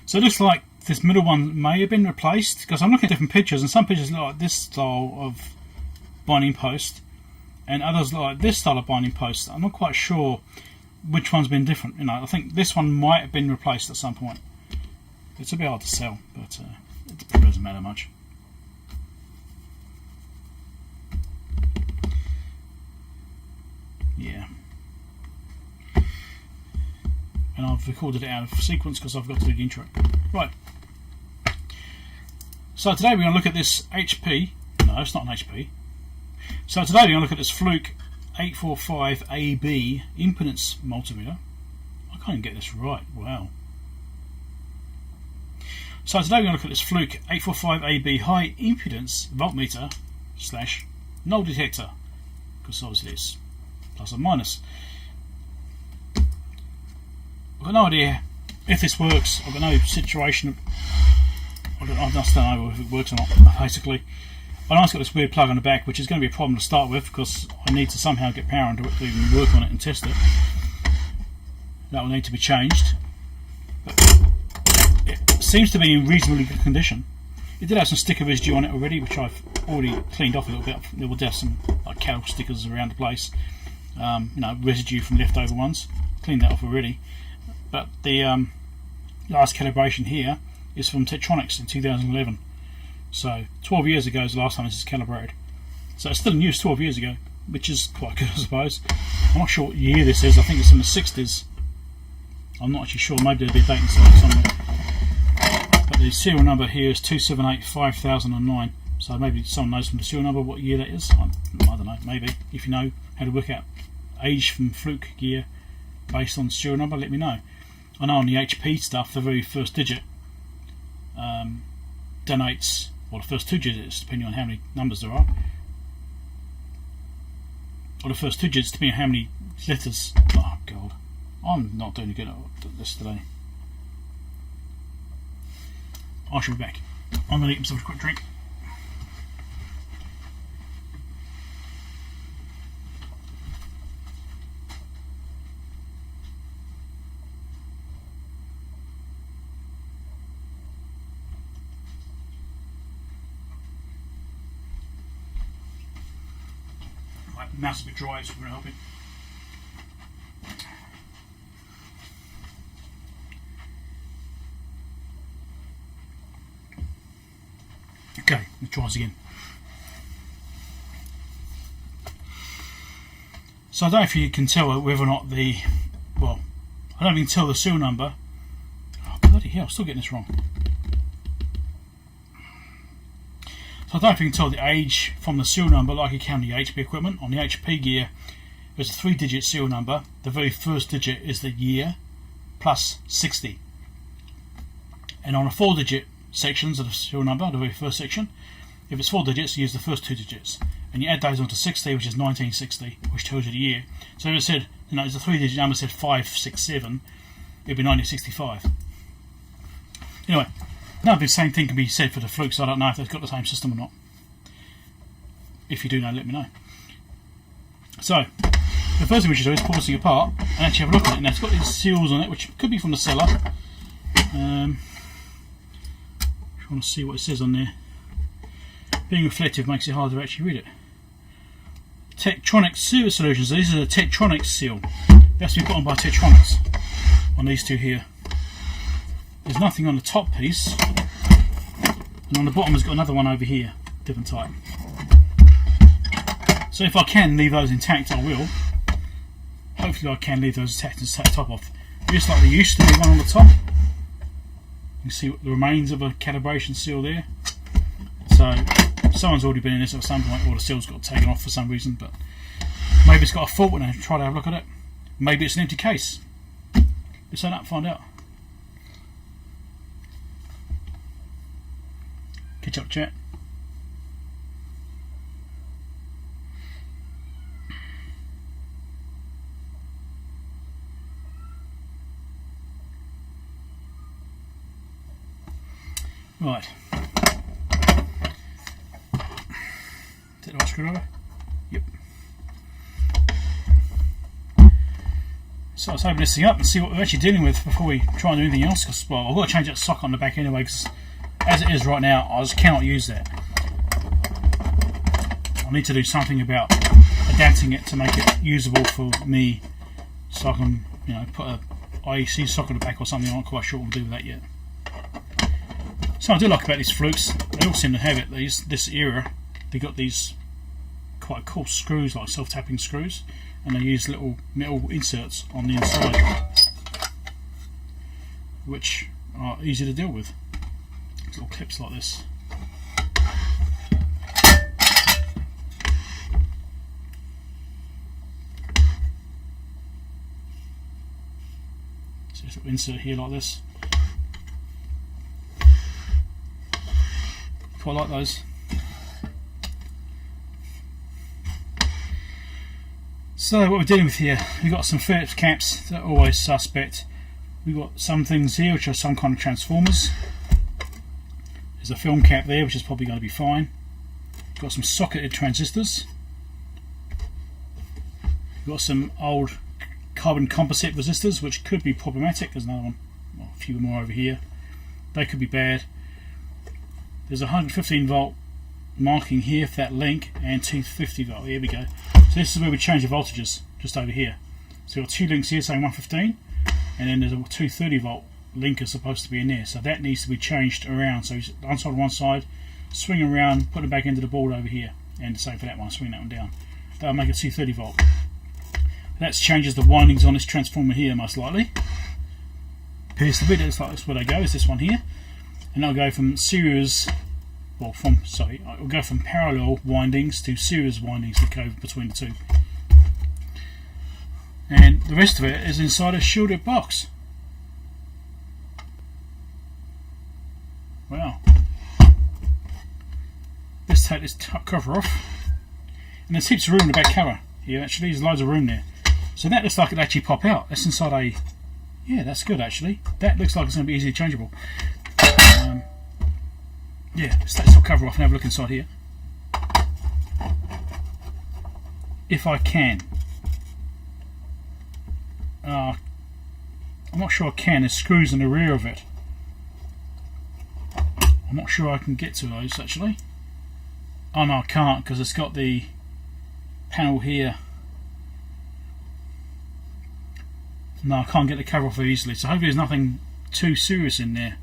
So it looks like this middle one may have been replaced, because I'm looking at different pictures, and some pictures look like this style of binding post, and others look like this style of binding post. I'm not quite sure which one's been different. You know, I think this one might have been replaced at some point. It's a bit hard to sell, but it probably doesn't matter much. Yeah. And I've recorded it out of sequence because I've got to do the intro. Right. So today we're going to look at this HP. No, it's not an HP. So today we're going to look at this Fluke 845AB impedance multimeter. I can't even get this right. Wow. So today we're going to look at this Fluke 845AB high impedance voltmeter / null detector, because obviously it's plus or minus. I've got no idea if this works. I've got no situation. I just don't know if it works or not, basically. I know it's got this weird plug on the back, which is going to be a problem to start with, because I need to somehow get power into it to even work on it and test it. That will need to be changed. But it seems to be in reasonably good condition. It did have some sticker residue on it already, which I've already cleaned off a little bit. There will have some like cal stickers around the place, you know, residue from leftover ones. Cleaned that off already. But the last calibration here is from Tektronix in 2011. So 12 years ago is the last time this is calibrated. So it's still in use 12 years ago, which is quite good, I suppose. I'm not sure what year this is. I think it's in the 60s. I'm not actually sure. Maybe there'll be a date inside somewhere. But the serial number here is 2785009. So maybe someone knows from the serial number what year that is. I don't know. Maybe if you know how to work out age from Fluke gear based on serial number, let me know. I know on the HP stuff, the very first digit denotes, well, the first two digits, depending on how many numbers there are, or the first two digits, depending on how many letters. Oh God, I'm not doing good at this today. I shall be back. I'm going to get myself a quick drink. Mouth's a bit dry, so we're helping. Okay, let's try this again. So I don't know if you can tell whether or not the, well, I don't even tell the serial number. Oh bloody hell, I'm still getting this wrong. So I don't know if you can tell the age from the serial number like you can on the HP equipment. On the HP gear, there's a 3-digit serial number. The very first digit is the year plus 60. And on the 4-digit sections of the serial number, the very first section, if it's 4 digits, you use the first 2 digits. And you add those onto 60, which is 1960, which tells you the year. So if it said, you know, it's a 3-digit number, said 567, it'd be 1965. Anyway. Now the same thing can be said for the Fluke, so I don't know if they've got the same system or not. If you do know, let me know. So, the first thing we should do is pull this thing apart and actually have a look at it. Now it's got these seals on it, which could be from the seller. If you want to see what it says on there. Being reflective makes it hard to actually read it. Tektronix Seal Solutions. So this is a Tektronix seal. That's been put on by Tektronix on these two here. There's nothing on the top piece, and on the bottom has got another one over here, different type. So if I can leave those intact, I will. Hopefully I can leave those intact and take the top off. Just like there used to be one on the top. You can see the remains of a calibration seal there. So someone's already been in this at some point, or the seal's got taken off for some reason, but maybe it's got a fault and I try to have a look at it. Maybe it's an empty case. Let's open up and find out. Catch up, chat. Right. Is that the right screwdriver? Yep. So let's open this thing up and see what we're actually dealing with before we try and do anything else. Because, well, I've got to change that socket on the back anyway, because as it is right now, I just cannot use that. I need to do something about adapting it to make it usable for me, so I can, you know, put a IEC socket on the back or something. I'm not quite sure what we'll do with that yet. So I do like about these Flukes, they all seem to have it. This era, they got these quite cool screws, like self-tapping screws, and they use little metal inserts on the inside, which are easy to deal with. Little clips like this. So this little insert here like this. Quite like those. So what we're dealing with here, we've got some Phillips caps that are always suspect. We've got some things here which are some kind of transformers. There's a film cap there, which is probably going to be fine. We've got some socketed transistors. We've got some old carbon composite resistors, which could be problematic. There's another one, well, a few more over here. They could be bad. there's a 115 volt marking here for that link and 250 volt. Here we go. So this is where we change the voltages, just over here. So we've got two links here saying 115, and then there's a 230 volt link is supposed to be in there. So that needs to be changed around. So unside on one side, swing around, put it back into the board over here, and the same for that one, swing that one down. That'll make it 230 volt. That changes the windings on this transformer here, most likely. Appears to be, it looks like that's where they go, is this one here. And I'll go from series, well, I'll go from parallel windings to series windings that go between the two. And the rest of it is inside a shielded box. Wow. Let's take this cover off. And there's heaps of room in the back cover here, actually. There's loads of room there. So that looks like it'll actually pop out. That's inside a... Yeah, that's good, actually. That looks like it's going to be easily changeable. Yeah, let's take this cover off and have a look inside here. If I can. I'm not sure I can. There's screws in the rear of it. I'm not sure I can get to those, actually. Oh no, I can't, because it's got the panel here. No, I can't get the cover off very easily, so hopefully there's nothing too serious in there.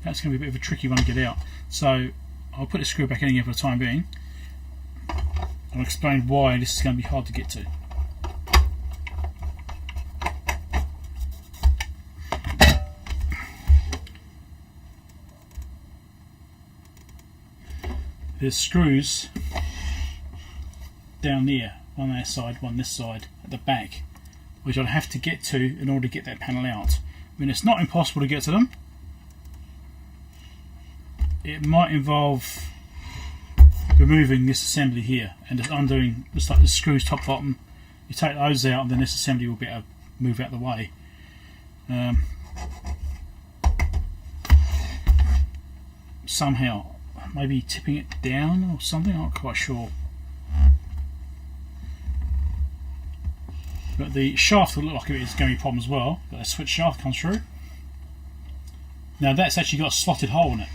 That's going to be a bit of a tricky one to get out. So I'll put the screw back in again for the time being. I'll explain why this is going to be hard to get to. There's screws down there, one that side, one this side, at the back, which I'll have to get to in order to get that panel out. I mean, it's not impossible to get to them. It might involve removing this assembly here and just undoing just like the screws top bottom. You take those out and then this assembly will be able to move out the way. Somehow, maybe tipping it down or something, I'm not quite sure. But the shaft will look like it's going to be a problem as well. But a switch shaft comes through. Now that's actually got a slotted hole in it.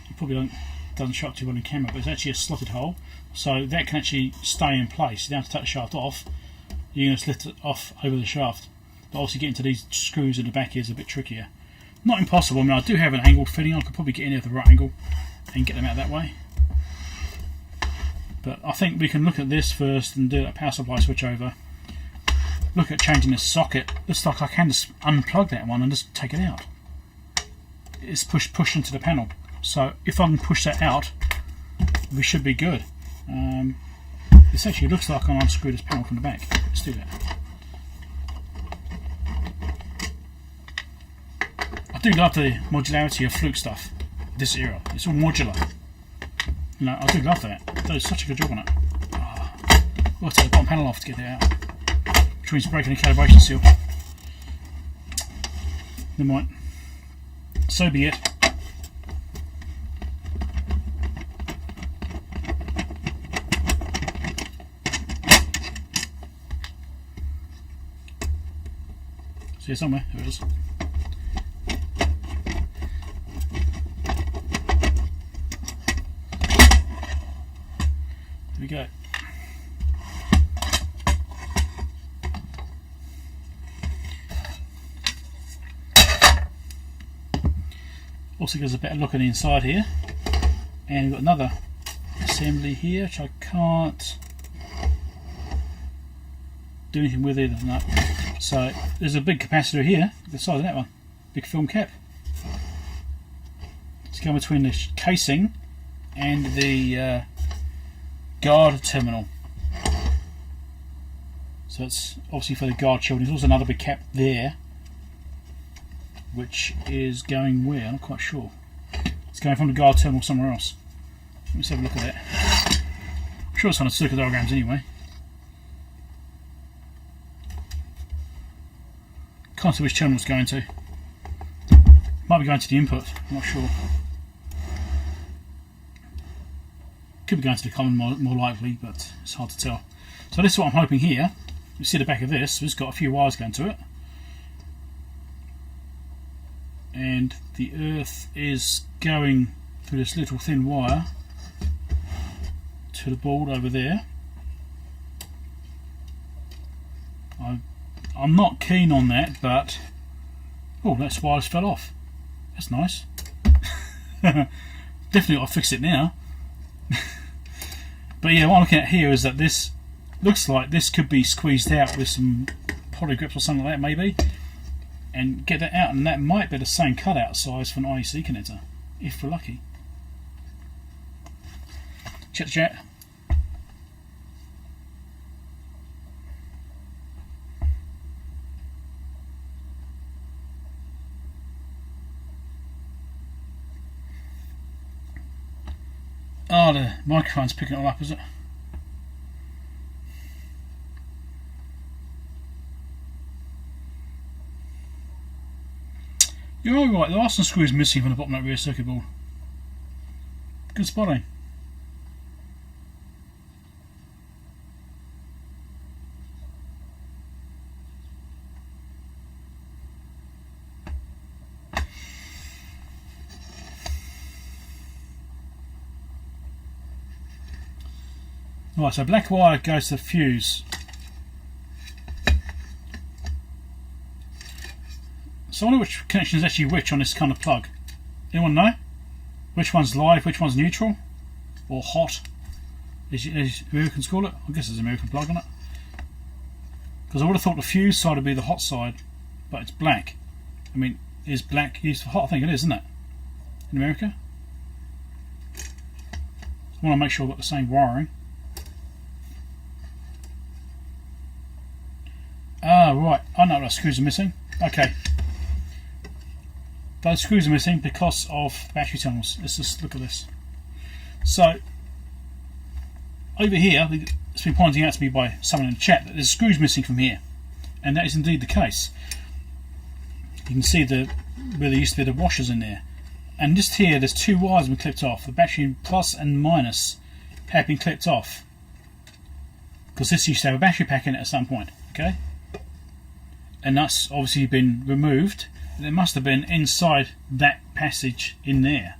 It probably doesn't show up too well on camera, but it's actually a slotted hole. So that can actually stay in place. You don't have to take the shaft off. You're going to lift it off over the shaft. But obviously getting to these screws in the back here is a bit trickier. Not impossible. I mean, I do have an angled fitting. I could probably get in there at the right angle and get them out that way. But I think we can look at this first and do that power supply switch over. Look at changing the socket. Looks like I can just unplug that one and just take it out. It's push into the panel. So if I can push that out, we should be good. This actually looks like I unscrew this panel from the back. Let's do that. I do love the modularity of Fluke stuff. This era, it's all modular. You know, I do love that. It does such a good job on it. Oh, I'll take the bottom panel off to get it out, which means breaking the calibration seal. Never mind. So be it. See it somewhere? There it is. There we go. Also gives a better look on the inside here. And we've got another assembly here, which I can't do anything with either. No. So there's a big capacitor here, the size of that one, big film cap. It's going between the casing and the guard terminal. So it's obviously for the guard shield. There's also another big cap there, which is going where? I'm not quite sure. It's going from the guard terminal somewhere else. Let's have a look at that. I'm sure it's on the circuit diagrams anyway. Can't see which terminal it's going to. Might be going to the input, I'm not sure. Could be going to the common more likely, but it's hard to tell. So this is what I'm hoping here. You see the back of this, it's got a few wires going to it. and the earth is going through this little thin wire to the board over there. I'm not keen on that, but oh, that wire fell off. That's nice. Definitely I'll fix it now. But yeah, what I'm looking at here is that this looks like this could be squeezed out with some poly grips or something like that, maybe, and get that out, and that might be the same cutout size for an IEC connector, if we're lucky. Check the chat. Oh, the microphone's picking it all up, is it? You're all right, there are some screws missing from the bottom of that rear circuit board. Good spotting. Right, so black wire goes to the fuse. So I wonder which connection is actually which on this kind of plug. Anyone know? Which one's live, which one's neutral? Or hot, as Americans call it. I guess it's an American plug, isn't it? Because I would have thought the fuse side would be the hot side, but it's black. I mean, is black used for hot? I think it is, isn't it? In America? I want to make sure I've got the same wiring. Ah, right. I know those screws are missing. Okay. Those screws are missing because of battery tunnels. Let's just look at this. So, over here, it's been pointing out to me by someone in the chat that there's screws missing from here. And that is indeed the case. You can see where there used to be the washers in there. And just here, there's two wires been clipped off. The battery plus and minus have been clipped off. Because this used to have a battery pack in it at some point. Okay? And that's obviously been removed. And it must have been inside that passage in there.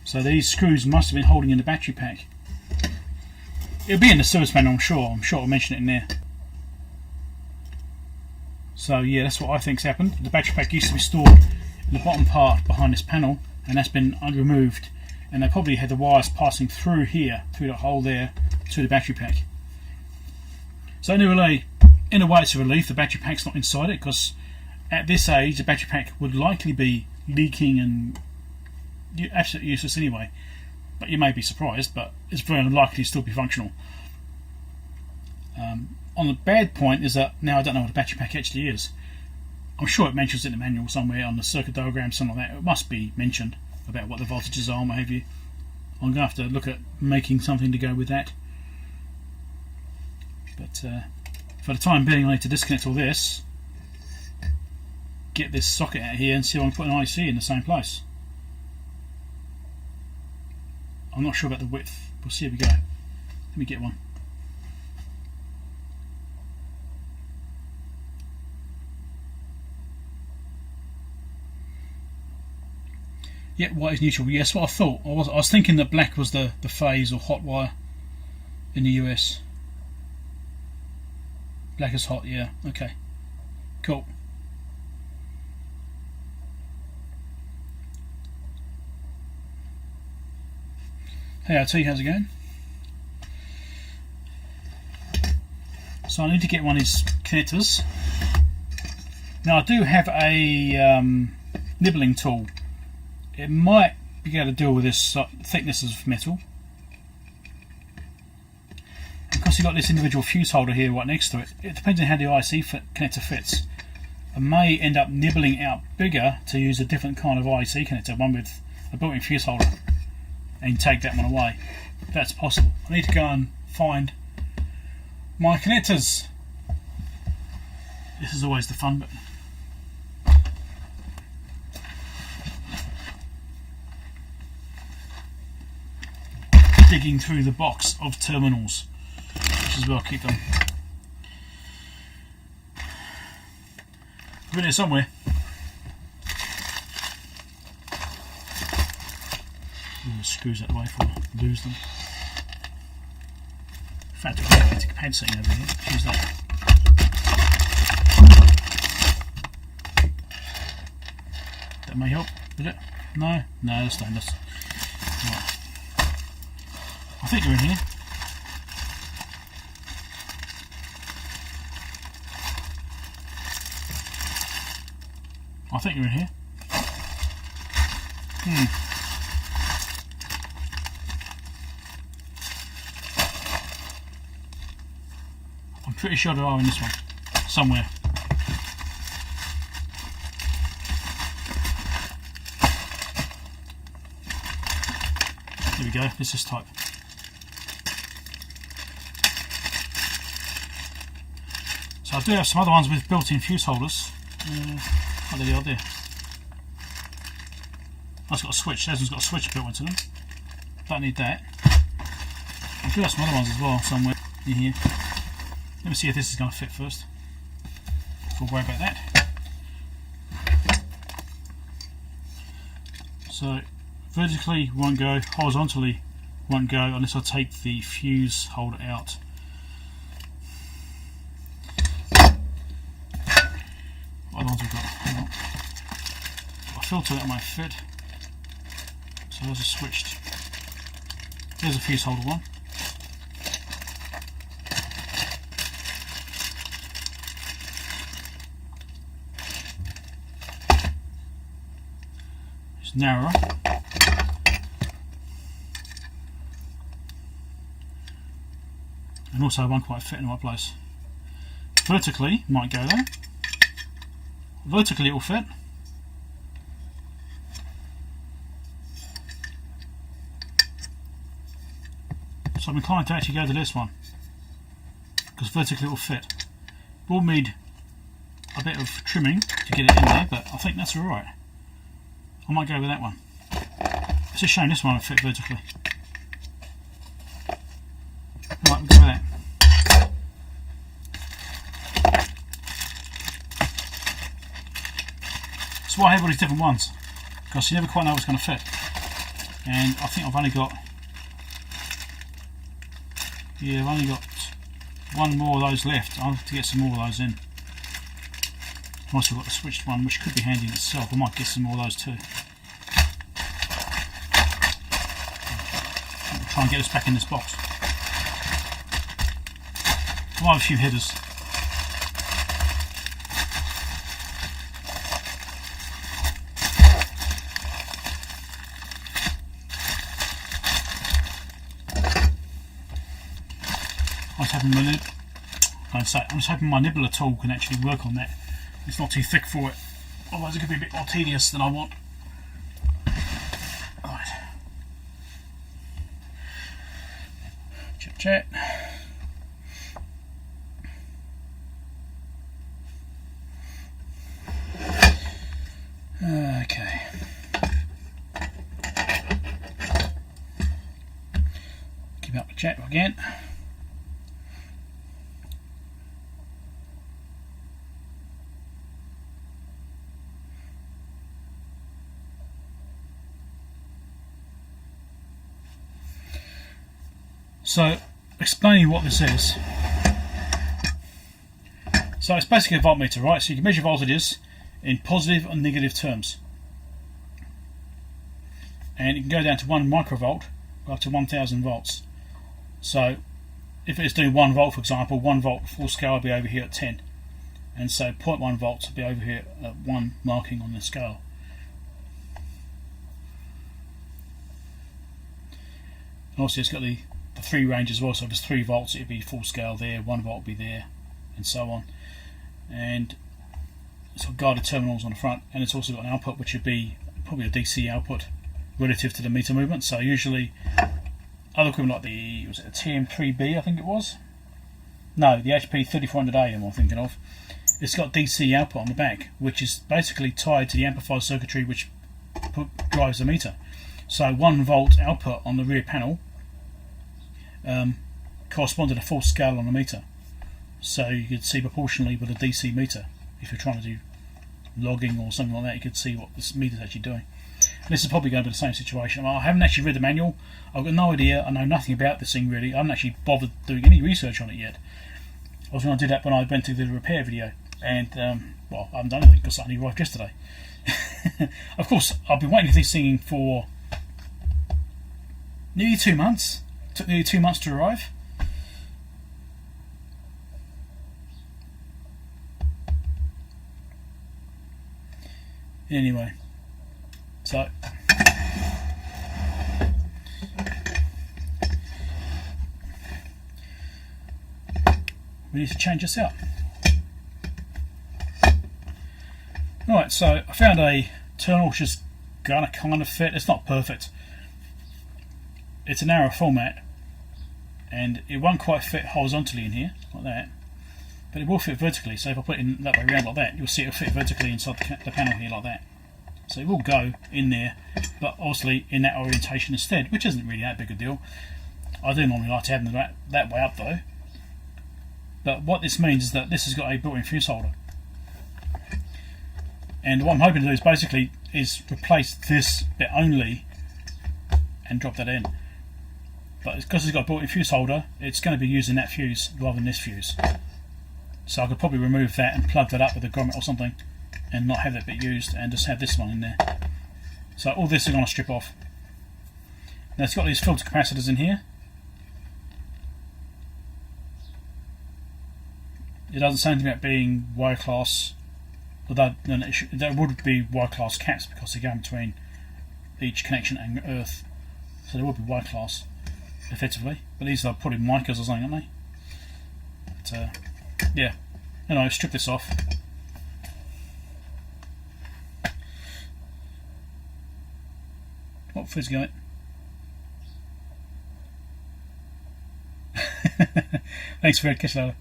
So these screws must have been holding in the battery pack. It'll be in the service manual, I'm sure. I'm sure I'll mention it in there. So yeah, that's what I think's happened. The battery pack used to be stored in the bottom part behind this panel, and that's been removed. And they probably had the wires passing through here, through the hole there, to the battery pack. So anyway, in a way it's a relief the battery pack's not inside it, because at this age the battery pack would likely be leaking and absolutely useless anyway. But you may be surprised, but it's very unlikely to still be functional. On the bad point is that now I don't know what a battery pack actually is. I'm sure it mentions it in the manual somewhere on the circuit diagram, something like that. It must be mentioned about what the voltages are and what have you. I'm going to have to look at making something to go with that. But for the time being I need to disconnect all this, get this socket out here and see if I can put an IC in the same place. I'm not sure about the width. We'll see how we go. Let me get one. Yeah, white is neutral. Yes, what I thought. I was thinking that black was the phase or hot wire in the US. Black is hot, yeah. Okay. Cool. Hey RT, how's it going? So I need to get one of these connectors. Now I do have a nibbling tool. It might be able to deal with this thickness of metal. Because you've got this individual fuse holder here right next to it, it depends on how the IC connector fits. I may end up nibbling out bigger to use a different kind of IC connector, one with a built-in fuse holder, and take that one away. That's possible. I need to go and find my connectors. This is always the fun bit. Digging through the box of terminals, which is where I'll keep them. I've been here somewhere. Move the screws out of the way before I lose them. In fact, I've got a pad sitting over here. Use that. That may help, will it? No? No, that's stainless. Right. I think they're in here. I think you're in here. I'm pretty sure there are in this one. Somewhere. There we go, this is type. So I do have some other ones with built-in fuse holders. Oh, there they are there. That's got a switch. This one's got a switch built into them. Don't need that. I do have some other ones as well somewhere in here. Let me see if this is going to fit first. Before we worry about that. So vertically won't go, horizontally won't go unless I take the fuse holder out. What other ones we've got? A filter that might fit. So those are switched. There's a fuse holder one. It's narrower. And also one quite fit in the right place. Vertically might go there. Vertically it will fit. So I'm inclined to actually go to this one because vertically it will fit. Will need a bit of trimming to get it in there, but I think that's alright. I might go with that one. It's a shame this one will fit vertically. Right, we'll go with that. That's why I have all these different ones, because you never quite know what's going to fit. And I think I've only got one more of those left. I'll have to get some more of those in. I've also got the switched one, which could be handy in itself. I might get some more of those too. I'll try and get us back in this box. I might have a few headers. I'm just hoping my nibbler tool can actually work on that. It's not too thick for it, otherwise it could be a bit more tedious than I want. Right. Chit chat. Okay. Keep up the chat again. So, explaining what this is. So it's basically a voltmeter, right? So you can measure voltages in positive and negative terms. And you can go down to 1 microvolt up to 1000 volts. So if it's doing 1 volt, for example, 1 volt full scale will be over here at 10. And so 0.1 volts will be over here at 1 marking on the scale. And also it's got the 3 range as well, so if it's 3 volts it would be full scale there, 1 volt would be there, and so on. And it's got guided terminals on the front, and it's also got an output which would be probably a DC output relative to the meter movement. So usually other equipment like the, was it a TM3B I think it was? No, the HP 3400AM I'm thinking of. It's got DC output on the back, which is basically tied to the amplifier circuitry which drives the meter. So 1 volt output on the rear panel corresponded to full scale on the meter, so you could see proportionally with a DC meter. If you're trying to do logging or something like that, you could see what this meter is actually doing. This is probably going to be the same situation. I haven't actually read the manual. I've got no idea. I know nothing about this thing really. I haven't actually bothered doing any research on it yet. I was going to do that when I went to the repair video, and well, I haven't done anything because I only arrived yesterday. Of course, I've been waiting for this thing for nearly 2 months. It took nearly 2 months to arrive. Anyway, so we need to change this out. Right, so I found a terminal which is gonna kind of fit. It's not perfect. It's a narrow format, and it won't quite fit horizontally in here like that, but it will fit vertically. So if I put it in that way around like that, you'll see it'll fit vertically inside the panel here like that. So it will go in there, but obviously in that orientation instead, which isn't really that big a deal. I do normally like to have them that way up though. But what this means is that this has got a built-in fuse holder. And what I'm hoping to do is basically replace this bit only and drop that in. But because it's got a built-in fuse holder, it's going to be using that fuse rather than this fuse. So I could probably remove that and plug that up with a grommet or something and not have that bit used and just have this one in there. So all this is going to strip off. Now it's got these filter capacitors in here. It doesn't say anything about being wire class, although there would be wire class caps because they go in between each connection and earth. So there would be wire class effectively, but these are probably micros or something, aren't they? But, yeah, anyway, strip this off. What food's going? Thanks for it, catch you later.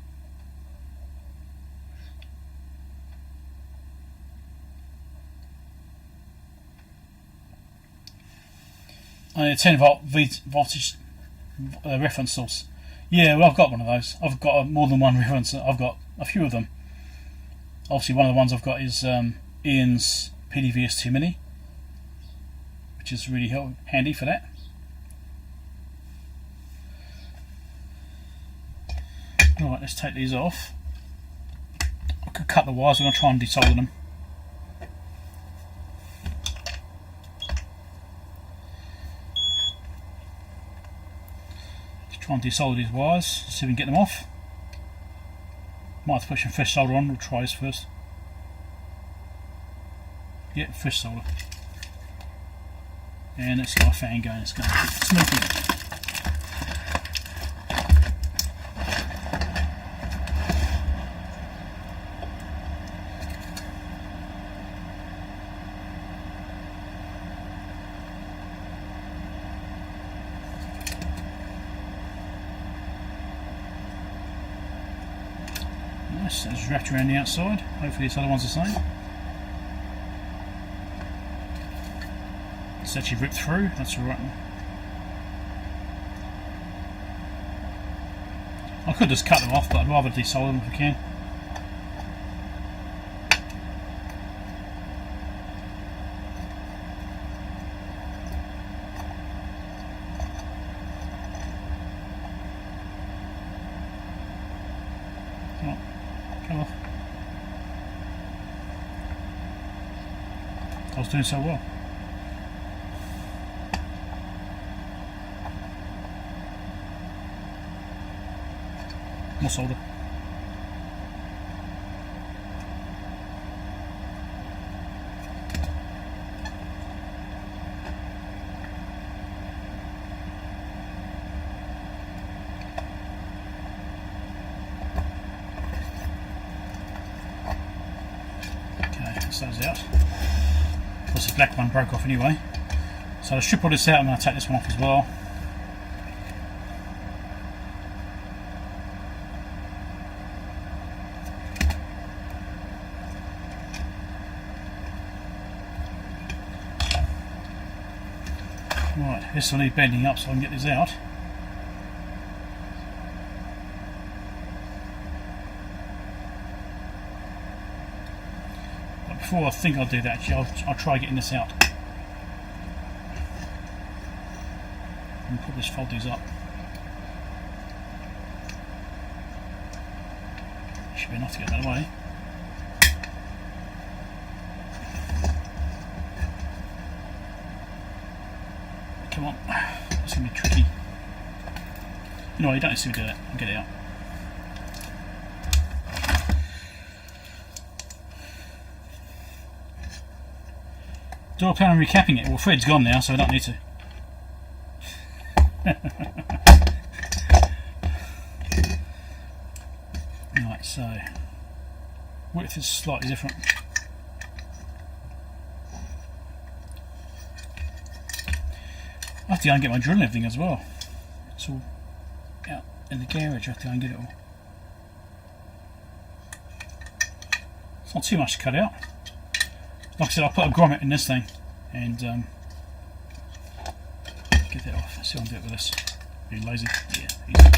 A 10 volt voltage reference source. Yeah, well, I've got one of those. I've got more than one reference. I've got a few of them. Obviously, one of the ones I've got is Ian's PDVS2 Mini, which is really handy for that. Alright, let's take these off. I could cut the wires. I'm going to try and desolder them. Try and desolder these wires, see if we can get them off. Might have to put some fresh solder on. We'll try this first. Yeah, fresh solder. And it's got a fan going, it's going to keep smoothing. Nice, it's wrapped around the outside. Hopefully this other one's the same. It's actually ripped through, that's alright. I could just cut them off, but I'd rather desolder them if I can. Come off. I was doing so well. More solder. Those out. Of course, the black one broke off anyway. So I'll strip all this out. I'm going to take this one off as well. Right, this will need bending up so I can get this out. Before I think I'll do that, actually, I'll try getting this out. And probably just fold these up. Should be enough to get that away. Come on, it's going to be tricky. You know, you don't need to do that. I'll get it out. Do I plan on recapping it? Well, Fred's gone now, so I don't need to. Right, so width is slightly different. I have to go and get my drill and everything as well. It's all out in the garage. I have to go and get it all. It's not too much to cut out. Like I said, I'll put a grommet in this thing and get that off. Let's see what I can do it with this. Being lazy. Yeah, easy.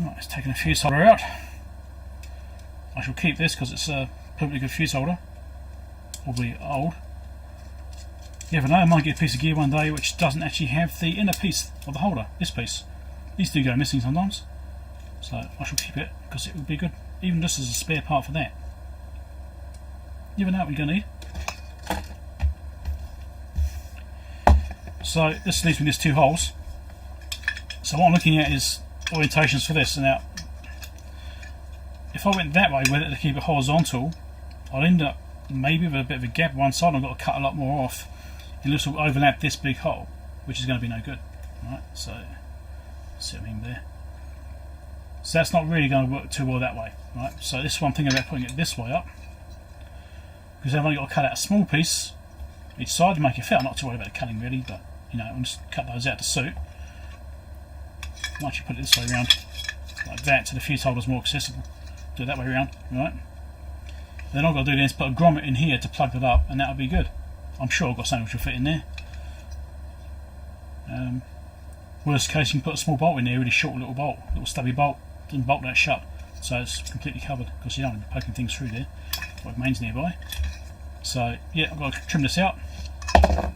Right, it's taking a fuse holder out. I shall keep this because it's a perfectly good fuse holder. Probably old. You never know, I might get a piece of gear one day which doesn't actually have the inner piece of the holder. This piece. These do go missing sometimes. So I shall keep it because it would be good, even just as a spare part for that. You never know what you're going to need. So this leaves me with two holes. So what I'm looking at is orientations for this. Now, if I went that way with it to keep it horizontal, I'll end up maybe with a bit of a gap on one side. I've got to cut a lot more off. It looks will overlap this big hole, which is going to be no good. Right, so see what I mean there. So that's not really going to work too well that way. Right, so this is one thing about putting it this way up, because I've only got to cut out a small piece each side to make it fit. I'm not too worried about the cutting really, but you know, I'll just cut those out to suit. Once you put it this way around, like that, so the fuse holder is more accessible. Do it that way around, right? Then all I've got to do is put a grommet in here to plug that up, and that'll be good. I'm sure I've got something which will fit in there. Worst case, you can put a small bolt in there, really short little bolt, little stubby bolt, doesn't bolt that shut, so it's completely covered because you don't want to be poking things through there. Like mains nearby. So yeah, I've got to trim this out,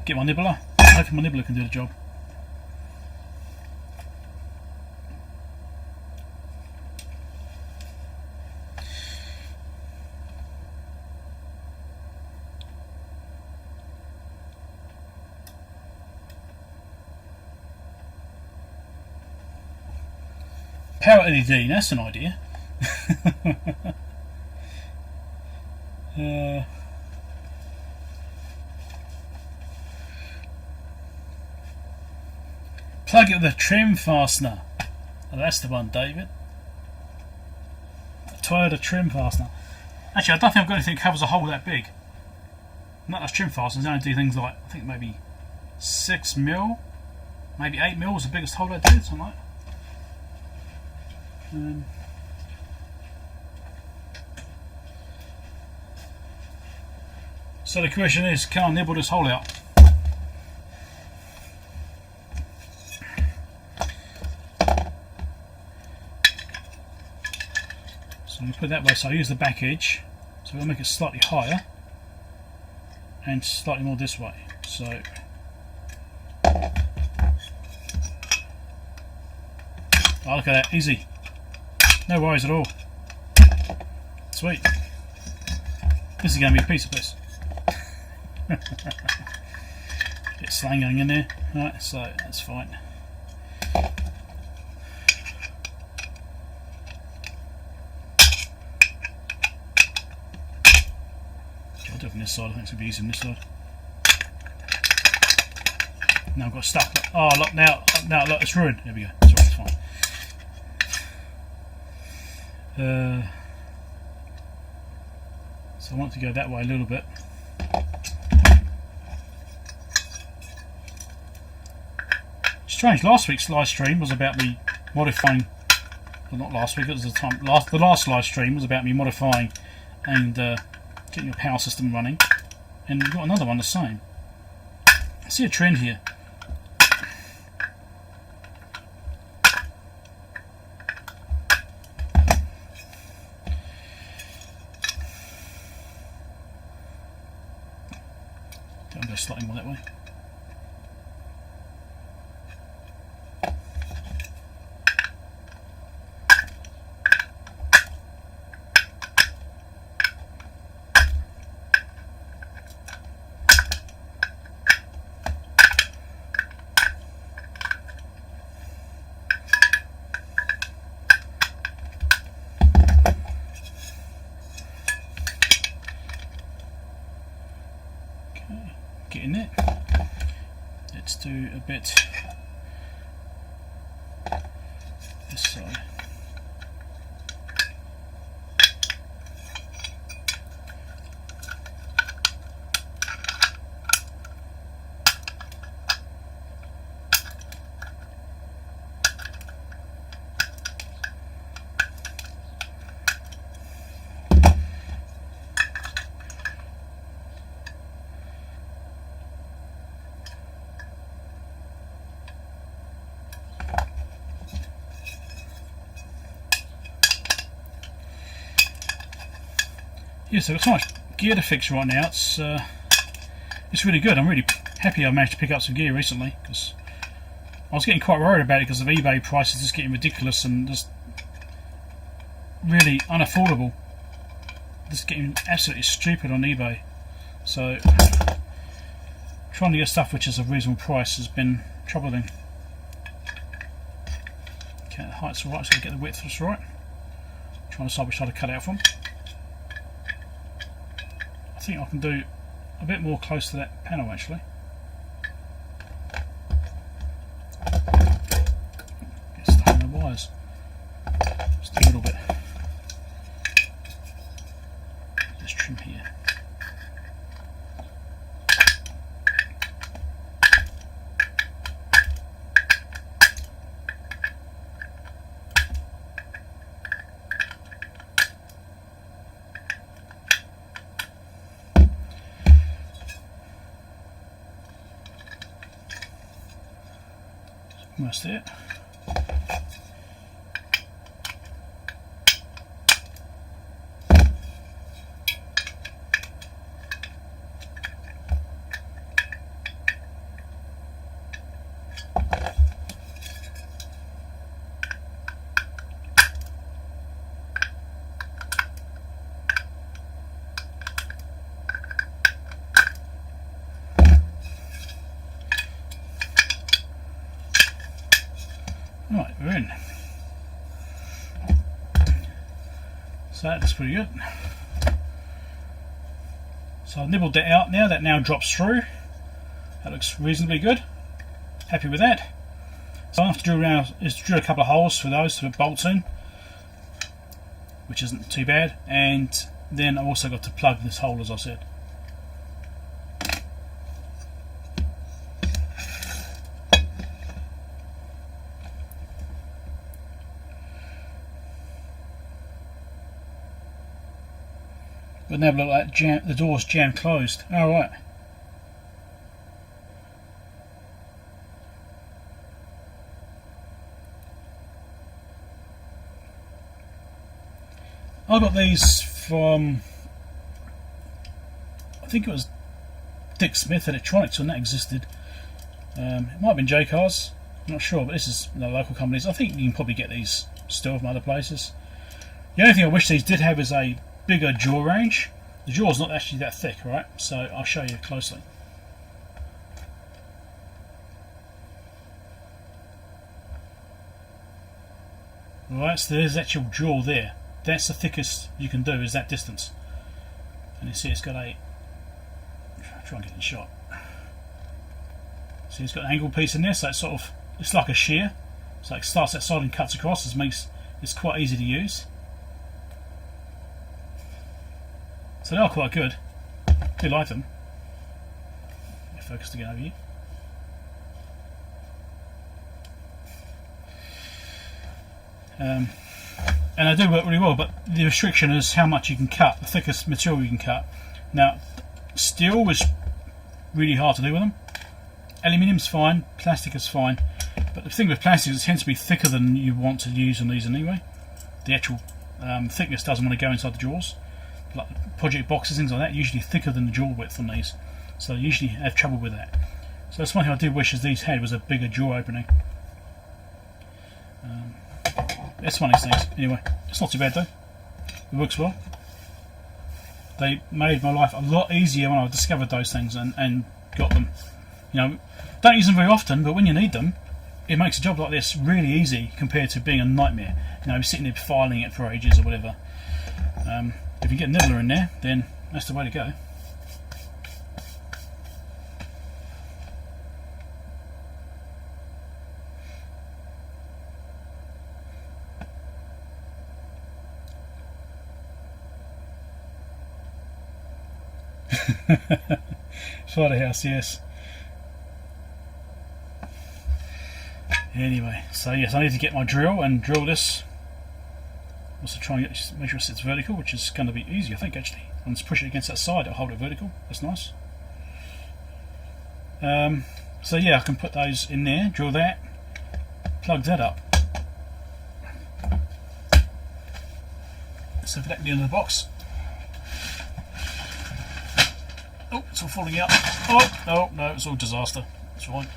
get my nibbler. Hopefully my nibbler can do the job. Power LED, that's an idea. Plug it with a trim fastener. Oh, that's the one, David. A Toyota trim fastener. Actually, I don't think I've got anything that covers a hole that big. Not as trim fasteners, I only do things like, I think maybe 6mm, maybe 8mm is the biggest hole I did, something like that. So the question is, can I nibble this hole out? So I'm going to put it that way, so I use the back edge, so we'll make it slightly higher and slightly more this way. So oh, look at that, easy. No worries at all. Sweet. This is going to be a piece of piss. Bit of slang going in there. Right, so that's fine. I'll do it from this side. I think it's going to be easier on this side. Now I've got stuck. Oh, look, now look, it's ruined. There we go. That's right, it's fine. So I want it to go that way a little bit. Strange, last week's live stream was about me modifying, well not last week, it was the last live stream was about me modifying and getting your power system running, and you've got another one the same. I see a trend here. Don't go slightly more that way. Getting it. Let's do a bit this side. Yeah, so I've got so much gear to fix right now. It's really good. I'm really happy I managed to pick up some gear recently, because I was getting quite worried about it because of eBay prices just getting ridiculous and just really unaffordable. Just getting absolutely stupid on eBay. So trying to get stuff which is a reasonable price has been troubling. Okay, the height's alright, so I get the width just right. Trying to decide which side to cut out from. I think I can do a bit more close to that panel actually. Get stuck in the wires. Just a little bit. Let's trim here. Almost there. Right, we're in. So that's pretty good. So I've nibbled that out now. That now drops through. That looks reasonably good. Happy with that. So I have to drill around is drill a couple of holes for those to put bolts in, which isn't too bad. And then I've also got to plug this hole, as I said. But now look like the door's jammed closed. Alright. I got these from, I think it was Dick Smith Electronics when that existed. It might have been Jaycar's, I'm not sure, but this is the local companies. I think you can probably get these still from other places. The only thing I wish these did have is a bigger jaw range. The jaw's not actually that thick, right? So I'll show you closely. Right, so there's actual jaw there. That's the thickest you can do, is that distance. And you see it's got a, try and get the shot. See, it's got an angle piece in there, so it's sort of, it's like a shear. So it starts that side and cuts across. This makes it's quite easy to use. So they are quite good. I do like them. Focus again over here. and they do work really well, but the restriction is how much you can cut, the thickest material you can cut. Now, steel is really hard to do with them. Aluminium's fine, plastic is fine, but the thing with plastic is it tends to be thicker than you want to use on these anyway. The actual thickness doesn't want to go inside the jaws. Like project boxes, things like that, usually thicker than the jaw width on these, so I usually have trouble with that. So that's one thing I did wish as these had was a bigger jaw opening. That's one of these things. Anyway, it's not too bad though. It works well. They made my life a lot easier when I discovered those things and got them. You know, don't use them very often, but when you need them, it makes a job like this really easy compared to being a nightmare. You know, sitting there filing it for ages or whatever. If you get a nibbler in there, then that's the way to go. Slaughterhouse, yes. Anyway, so yes, I need to get my drill and drill this. Also try and make sure it sits vertical, which is going to be easy, I think, actually. And just push it against that side, it'll hold it vertical. That's nice. So yeah, I can put those in there, drill that, plug that up. So for that at the end of the box. Oh, it's all falling out. Oh, no, it's all disaster. It's fine.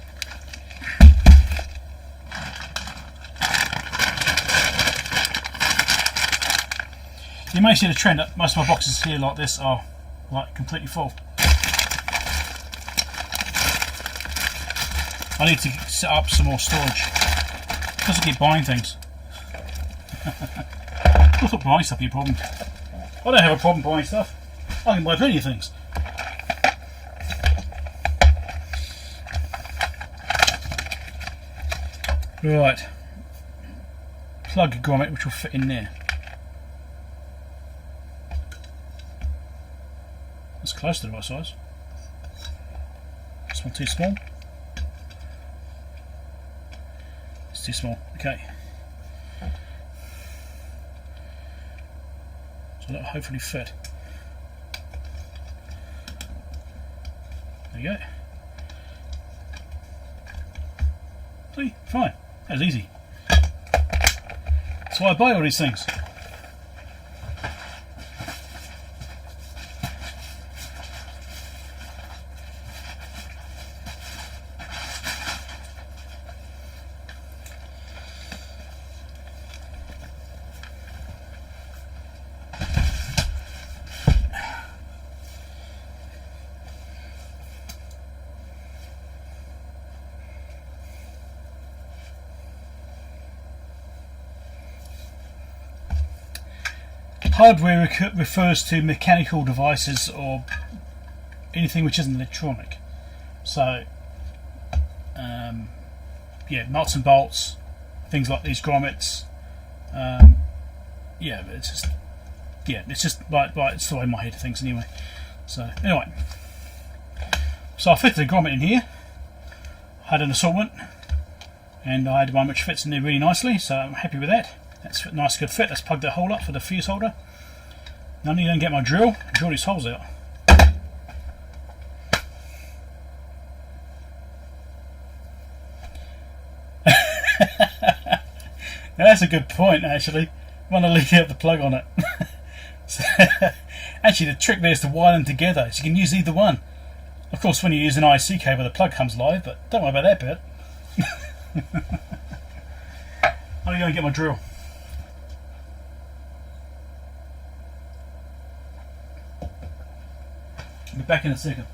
You may see the trend that most of my boxes here like this are like completely full. I need to set up some more storage because I keep buying things. I thought buying stuff would be a problem. I don't have a problem buying stuff. I can buy plenty of things. Right, plug a grommet which will fit in there. That's close to the right size. This one too small. It's too small. Okay. So that'll hopefully fit. There you go. See, fine. That was easy. That's why I buy all these things. Hardware refers to mechanical devices or anything which isn't electronic. So, yeah, nuts and bolts, things like these grommets. Yeah, it's just like it's the way my head thinks anyway. So anyway, so I fitted the grommet in here. I had an assortment, and I had one which fits in there really nicely. So I'm happy with that. That's a nice good fit. Let's plug that hole up for the fuse holder. Now I need to get my drill and drill these holes out. Now that's a good point actually. I want to leave out the plug on it. So, actually the trick there is to wire them together so you can use either one. Of course when you use an IC cable the plug comes live, but don't worry about that bit. I'm going to go and get my drill. I'll be back in a second.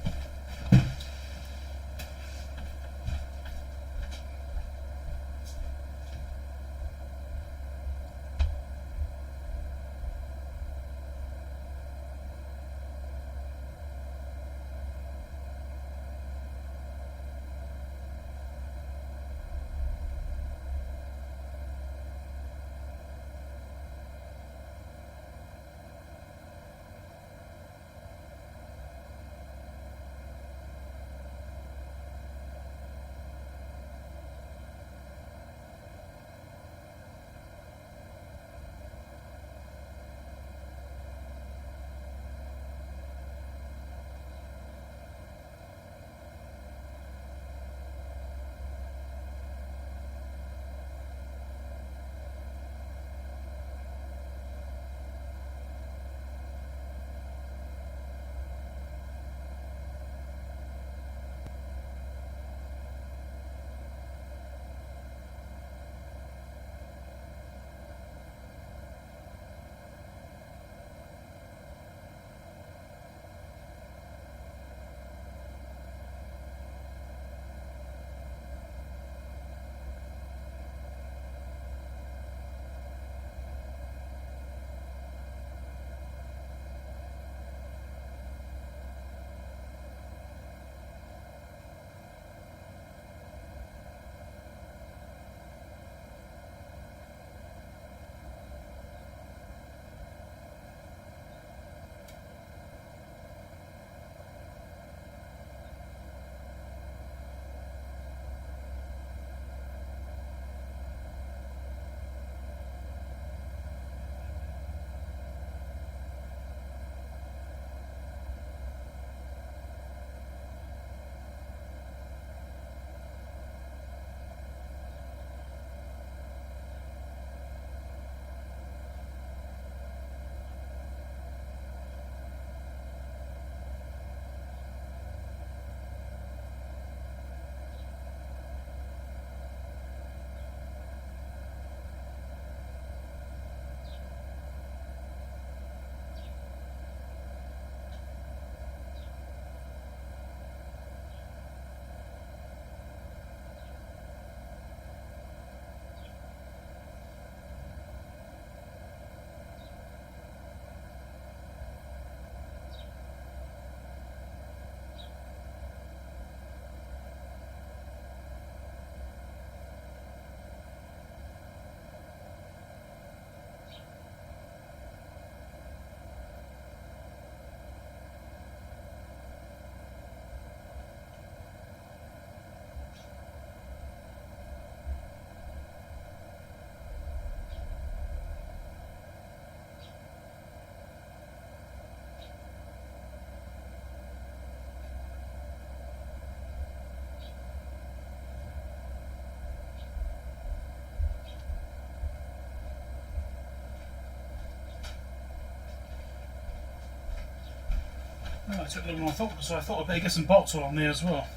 Well, it took longer than I thought, so I thought I'd better get some bolts on there as well.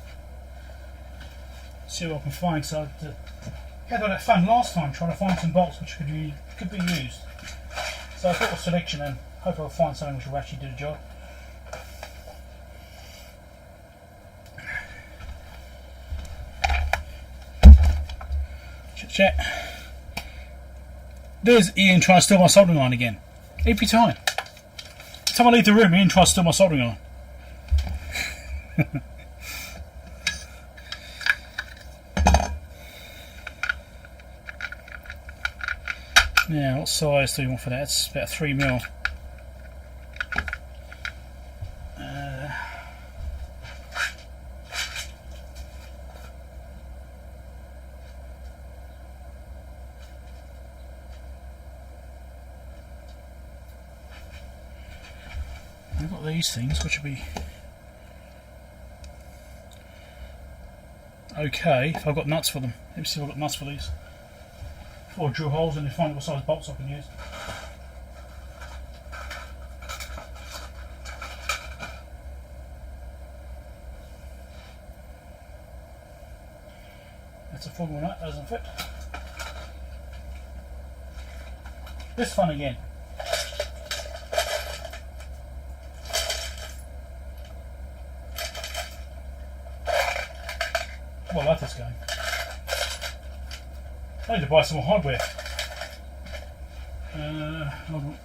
See what I can find. So I had all that fun last time trying to find some bolts which could be used. So I thought of selection and hope I'll find something which will actually do the job. Chat. There's Ian trying to steal my soldering iron again. Every time. Every time I leave the room, Ian tries to steal my soldering iron. Now, what size do we want for that? It's about 3mm. We've got these things, which will be okay if I've got nuts for them. Let me see if I've got nuts for these. Before I drill holes in and find what size bolts I can use. That's a full nut, doesn't fit. This fun again. Well, I like this game. I need to buy some more hardware. Hold on.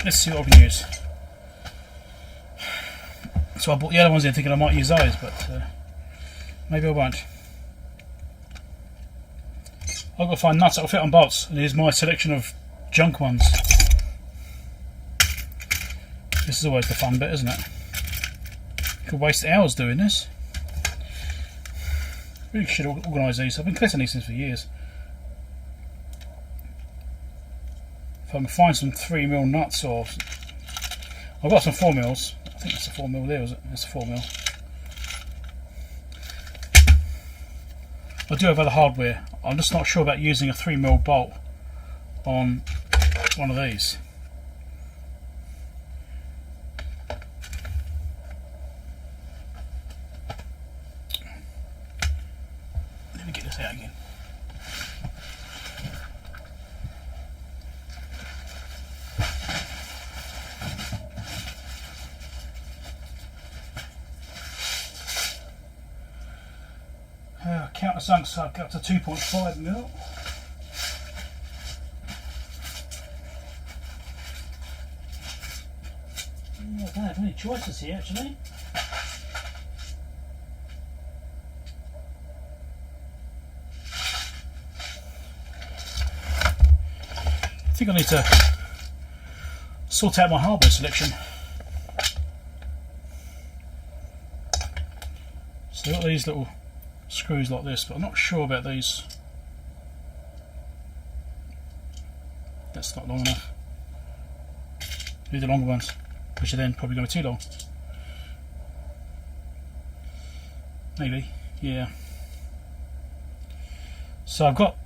Let's see what I can use. So I bought the other ones in thinking I might use those, but maybe I won't. I've got to find nuts that will fit on bolts, and here's my selection of junk ones. This is always the fun bit, isn't it? You could waste hours doing this. Really should organise these. I've been collecting these things for years. If I can find some 3mm nuts, or I've got some 4mm. I think that's a 4mm there, was it? That's a 4mm. I do have other hardware. I'm just not sure about using a 3mm bolt on one of these. Let me get this out again. Countersunk suck up to 2.5mm. I don't have any choices here actually. I think I need to sort out my hardware selection. So I've got these little screws like this, but I'm not sure about these. That's not long enough. Do the longer ones, which are then probably going to be too long. Maybe, yeah. So I've got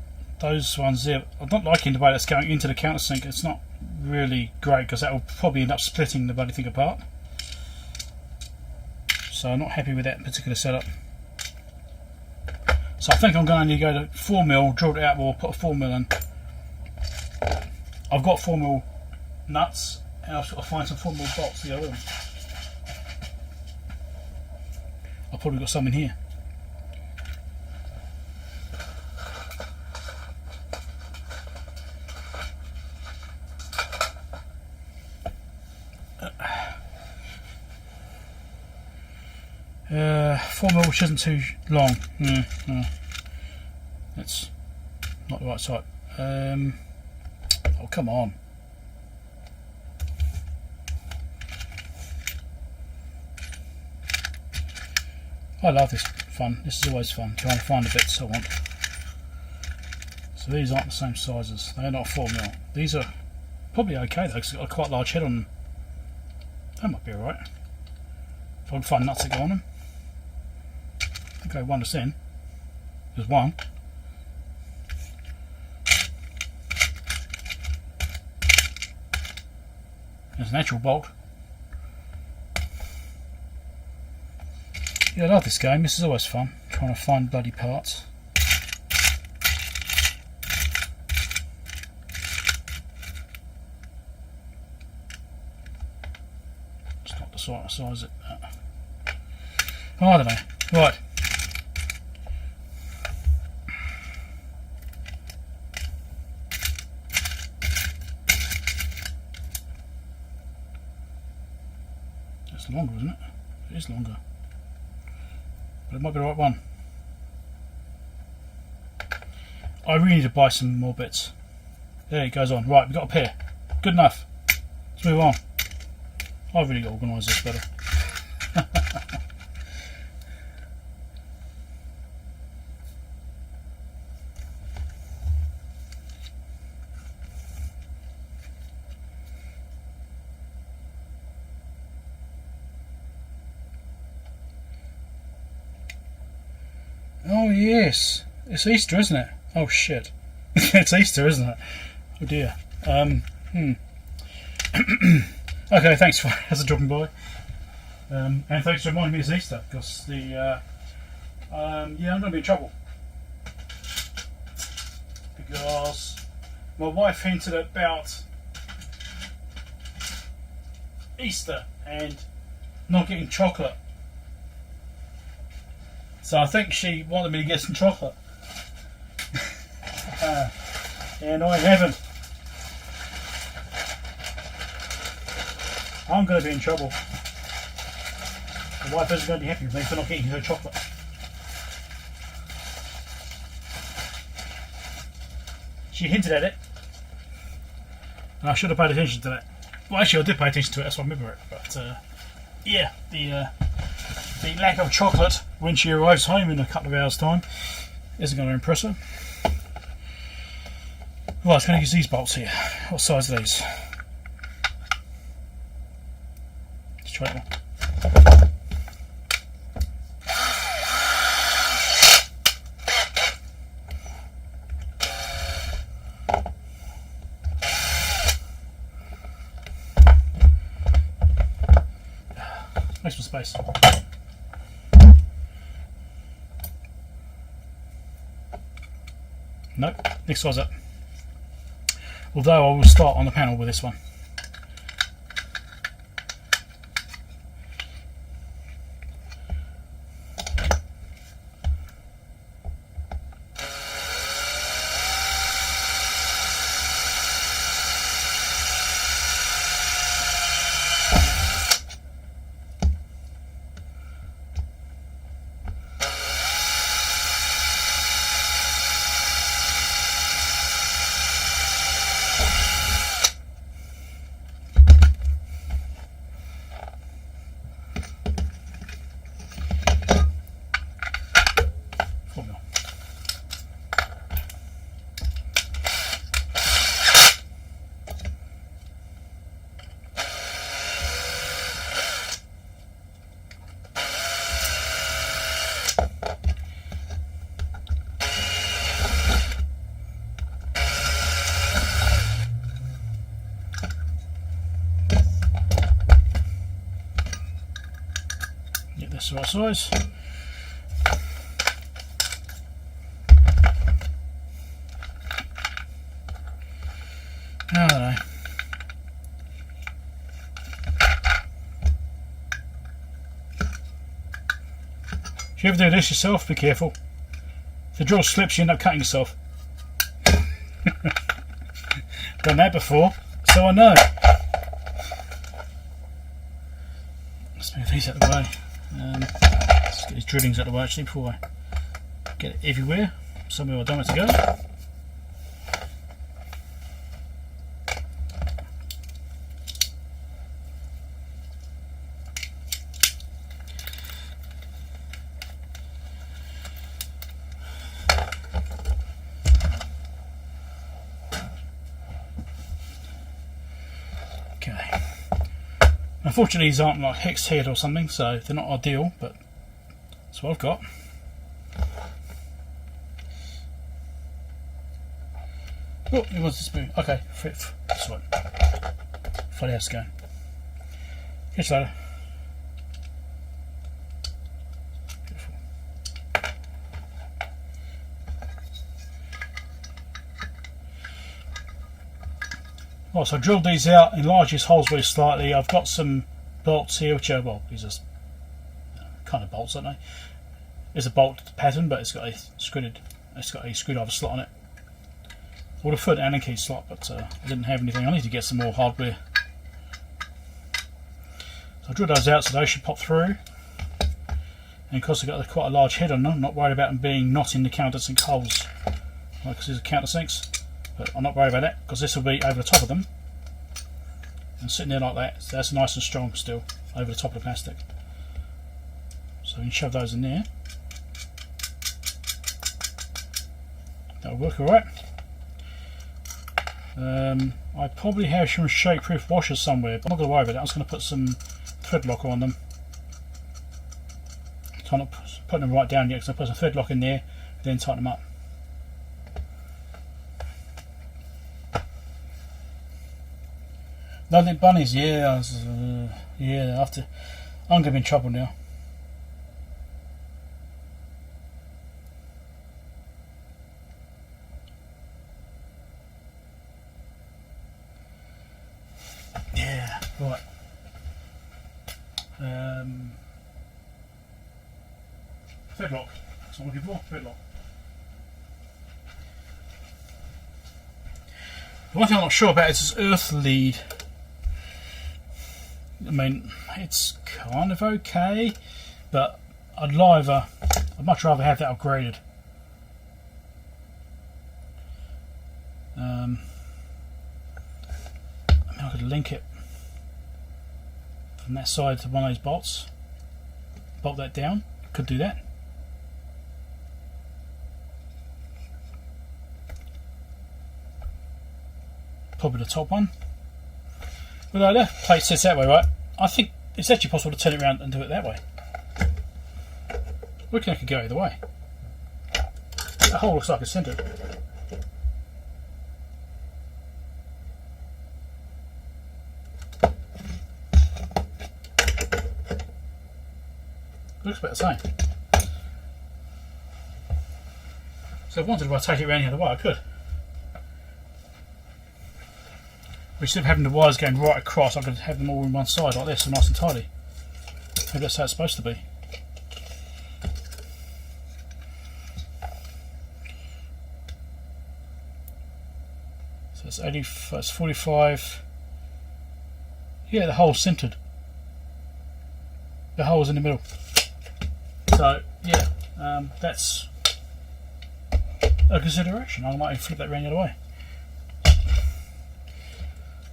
those ones there. I'm not liking the way that's going into the countersink. It's not really great because that will probably end up splitting the bloody thing apart. So I'm not happy with that particular setup. So I think I'm going to go to 4mm, drill it out more, put a 4mm in. I've got 4mm nuts, and I've got to find some 4mm bolts the other one. I've probably got some in here. Uh, 4mm, which isn't too long. That's not the right type. Oh, come on. I love this fun. This is always fun, trying to find the bits I want. So these aren't the same sizes. They're not 4mm. These are probably okay though, because they've got a quite large head on them. That might be alright. If I can find nuts that go on them. Okay, one to in. There's one. There's an actual bolt. Yeah, I love this game. This is always fun, trying to find bloody parts. It's not the sort of size it. Oh, I don't know. Right. It's longer, isn't it? It is longer. But it might be the right one. I really need to buy some more bits. There it goes on. Right, we've got a pair. Good enough. Let's move on. I've really got to organise this better. Oh yes, it's Easter, isn't it? Oh shit, it's Easter, isn't it? Oh dear. Okay, thanks for dropping by, and thanks for reminding me it's Easter, because the yeah, I'm going to be in trouble because my wife hinted about Easter and not getting chocolate. So I think she wanted me to get some chocolate. And I haven't. I'm going to be in trouble. My wife isn't going to be happy with me for not getting her chocolate. She hinted at it. And I should have paid attention to that. Well, actually I did pay attention to it, that's why I remember it. But yeah, the lack of chocolate when she arrives home in a couple of hours' time isn't going to impress her. Right, I'm going to use these bolts here. What size are these? Let's try it one. Make some space. Nope, next size up. Although I will start on the panel with this one. That's the right size. I don't know. If you ever do this yourself, be careful. If the drill slips, you end up cutting yourself. Done that before, so I know. Let's move these out of the way. Let's get these drillings out of the way actually before I get it everywhere. Somewhere I don't want it to go. Unfortunately, these aren't like Heathkit or something, so they're not ideal, but that's what I've got. Oh, it wants to spoon. Okay, this one. Funny how it's going. Catch you later. Beautiful. Right, so I drilled these out, enlarged these holes very slightly. I've got some bolts here, which are, well, these are kind of bolts, aren't they? There's a bolt pattern, but it's got a screwdriver slot on it. I would have put an Allen key slot, but I didn't have anything. I need to get some more hardware. So I drilled those out, so those should pop through. And of course, I've got quite a large head on them. I'm not worried about them being not in the countersink holes, because these are countersinks. But I'm not worried about that, because this will be over the top of them and sitting there like that. So that's nice and strong still over the top of the plastic. So we can shove those in there. That'll work alright. I probably have some shape-proof washers somewhere, but I'm not going to worry about that. I'm just going to put some thread lock on them. I'm not putting them right down yet, because I put some thread lock in there, then tighten them up. Lovely bunnies, yeah. Yeah, I'm going to be in trouble now. Yeah, right. Thread lock. That's what I'm looking for. Thread lock. The one thing I'm not sure about is this earth lead. I mean, it's kind of okay, but I'd much rather have that upgraded. I mean, I could link it from that side to one of those bolts, bolt that down, could do that. Probably the top one. But the plate sits that way, right? I think it's actually possible to turn it around and do it that way. We can actually go either way. That hole looks like it's centered. Looks about the same. So if I wanted to take it around the other way, I could. Instead of having the wires going right across, I could have them all on one side like this, so nice and tidy. Maybe that's how it's supposed to be. So it's 45. Yeah, the hole's centered. The hole's in the middle. So yeah, that's a consideration. I might flip that around the other way.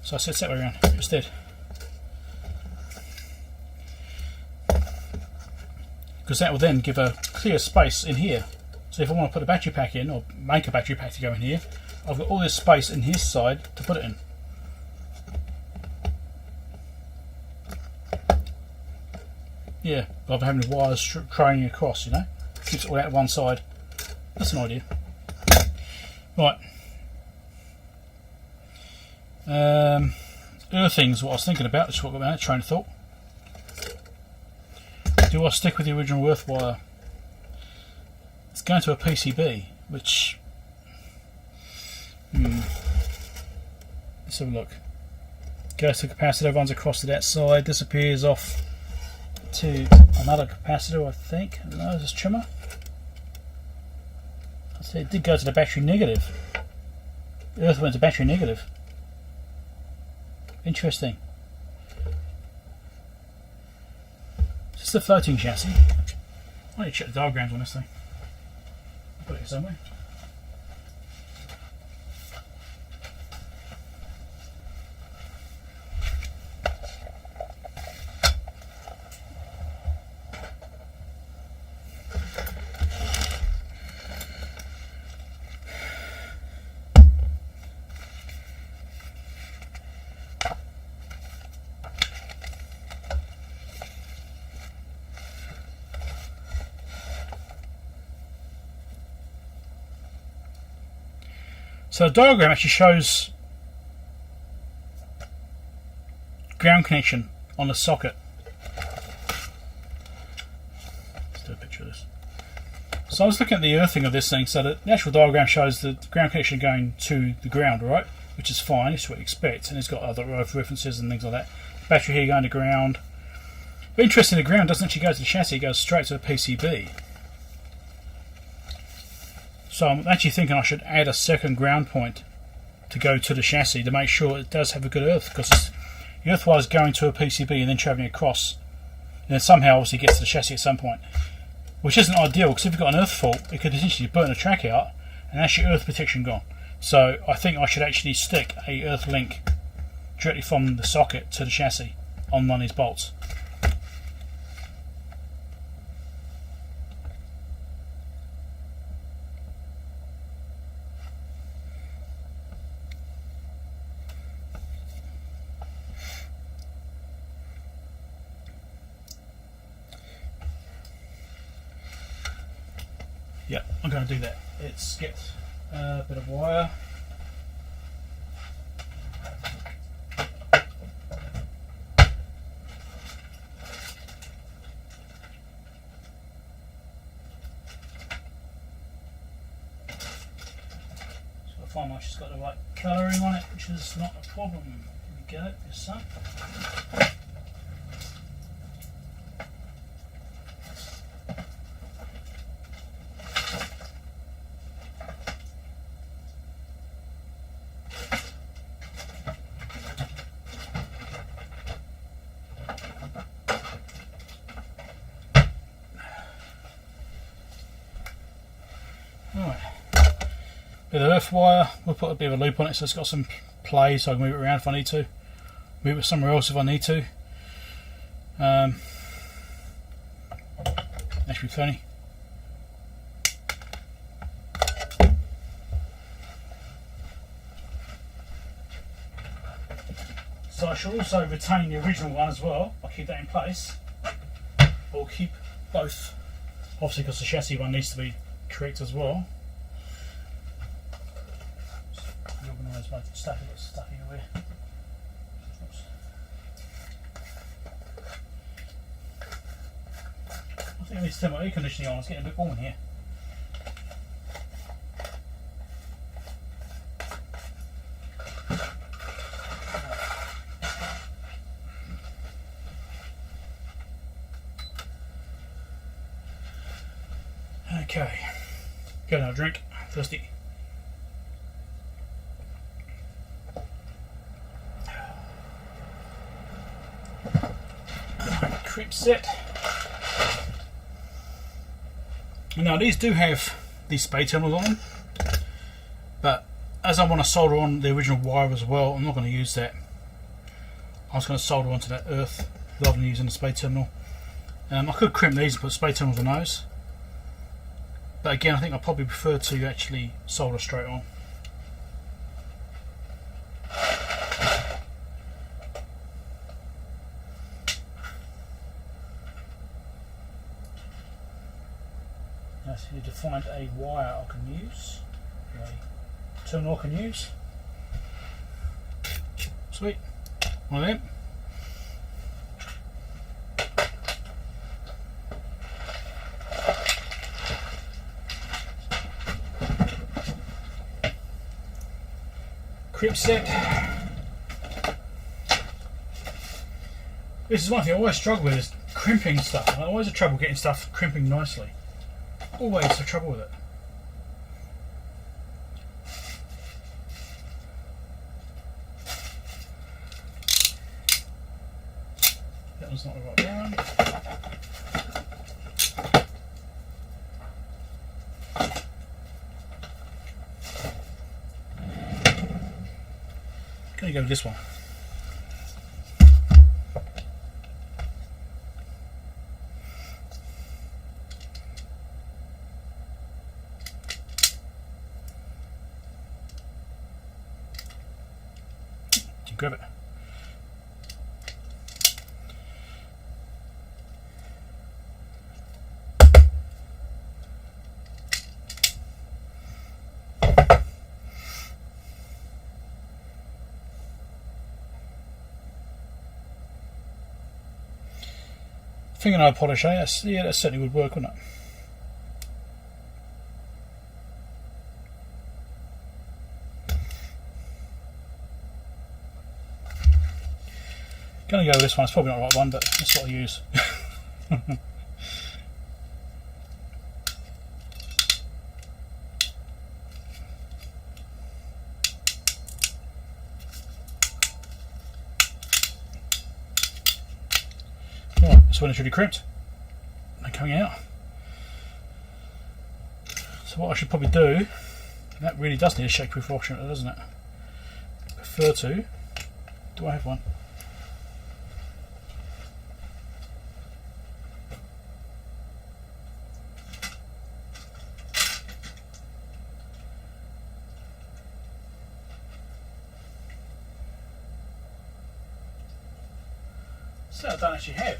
So I set that way around instead. Because that will then give a clear space in here. So if I want to put a battery pack in, or make a battery pack to go in here, I've got all this space in his side to put it in. Yeah, rather than having the wires trailing across, you know. Keeps it all out one side. That's an idea. Right. Earthing's what I was thinking about. Just what got my train of thought. Do I stick with the original earth wire? It's going to a PCB, which let's have a look. Goes to capacitor, runs across to that side, disappears off to another capacitor, I think. I don't know, is this trimmer? I see it did go to the battery negative. Earth went to battery negative. Interesting. It's just a floating chassis. I need to check the diagrams on this thing. I'll put it here somewhere. So the diagram actually shows ground connection on the socket. Let's do a picture of this. So I was looking at the earthing of this thing, so that the actual diagram shows the ground connection going to the ground, right? Which is fine, it's what you expect, and it's got other references and things like that. Battery here going to ground. But interesting, the ground doesn't actually go to the chassis, it goes straight to the PCB. So I'm actually thinking I should add a second ground point to go to the chassis to make sure it does have a good earth, because the earth wire is going to a PCB and then travelling across, and then somehow obviously gets to the chassis at some point, which isn't ideal, because if you've got an earth fault it could essentially burn the track out and that's your earth protection gone. So I think I should actually stick a earth link directly from the socket to the chassis on one of these bolts. Yeah, I'm going to do that. Let's get a bit of wire. So I find she's got the right colouring on it, which is not a problem. Here we go, this son. Bit of earth wire, we'll put a bit of a loop on it so it's got some play so I can move it around if I need to. Move it somewhere else if I need to. That should be funny. So I should also retain the original one as well. I'll keep that in place. I'll keep both, obviously because the chassis one needs to be correct as well. Organise my stuff, I've got stuff everywhere. Oops. I think I need to turn my air conditioning on, it's getting a bit warm in here. Okay, go now, drink, thirsty. Crimp set. Now these do have these spade terminals on them, but as I want to solder on the original wire as well, I'm not going to use that. I was going to solder onto that earth rather than using the spade terminal. I could crimp these and put spade terminals on those, but again I think I probably prefer to actually solder straight on. I need to find a wire I can use, a terminal I can use. Sweet, one of them. Crimp set. This is one thing I always struggle with, is crimping stuff. I always have trouble getting stuff crimping nicely. Always have trouble with it. That one's not the right one. Gonna go with this one. Grab it. Fingernail polish, eh? Yeah, that certainly would work, wouldn't it? Gonna go with this one. It's probably not the right one, but that's what I use. Right, so when it's really crimped and coming out. So what I should probably do, that really does need a shake-proof washer, doesn't it? I prefer to. Do I have one? So I don't actually have.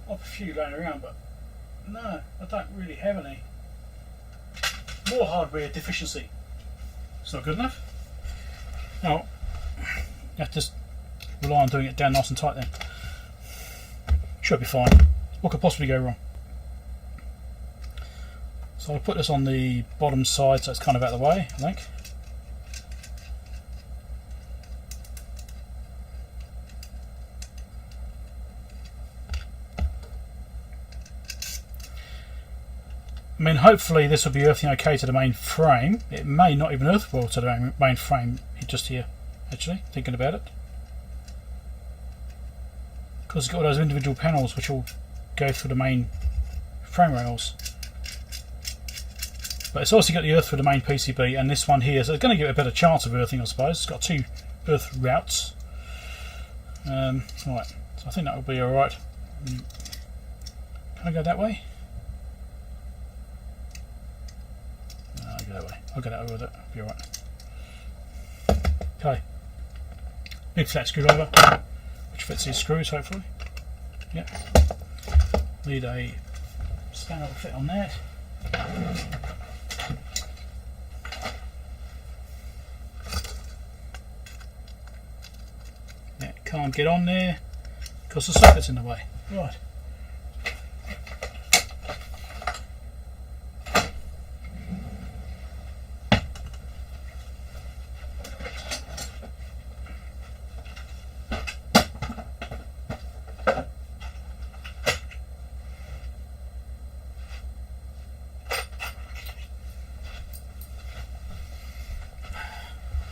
I have a few laying around, but no, I don't really have any. More hardware deficiency. It's not good enough. No, you have to just rely on doing it down nice and tight then. Should be fine. What could possibly go wrong? So I'll put this on the bottom side so it's kind of out of the way, I think. I mean, hopefully this will be earthing okay to the main frame. It may not even earth well to the main frame just here, actually, thinking about it. Because it's got all those individual panels which will go through the main frame rails. But it's also got the earth through the main PCB and this one here, so it's going to give it a better chance of earthing, I suppose. It's got two earth routes. Right, so I think that will be alright. Can I go that way? I'll go that way. I'll get that over with it. It'll be alright. Okay. Big flat screwdriver, which fits these screws hopefully. Yep. Need a spanner to fit on that. Yeah, can't get on there because the socket's in the way. Right.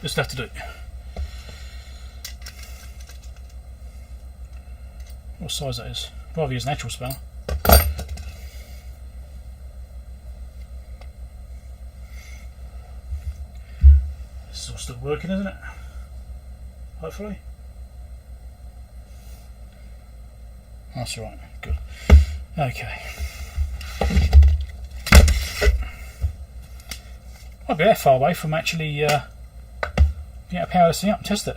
Just have to do. What size that is? I'd rather use an actual spanner. This is all still working, isn't it? Hopefully. That's right. Good. Okay. I'll be that far away from actually being able to power this thing up and test it.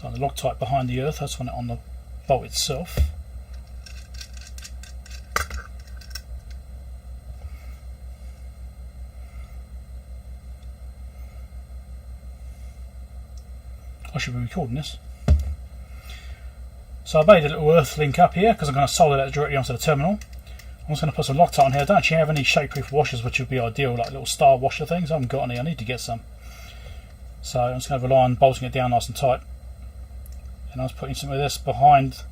Got the Loctite behind the earth, that's on it on the bolt itself. I should be recording this. So I made a little earth link up here because I'm going to solder that directly onto the terminal. I'm just going to put some Loctite on here. I don't actually have any shake-proof washers, which would be ideal, like little star washer things. I haven't got any. I need to get some. So I'm just going to rely on bolting it down nice and tight. And I was putting some of this behind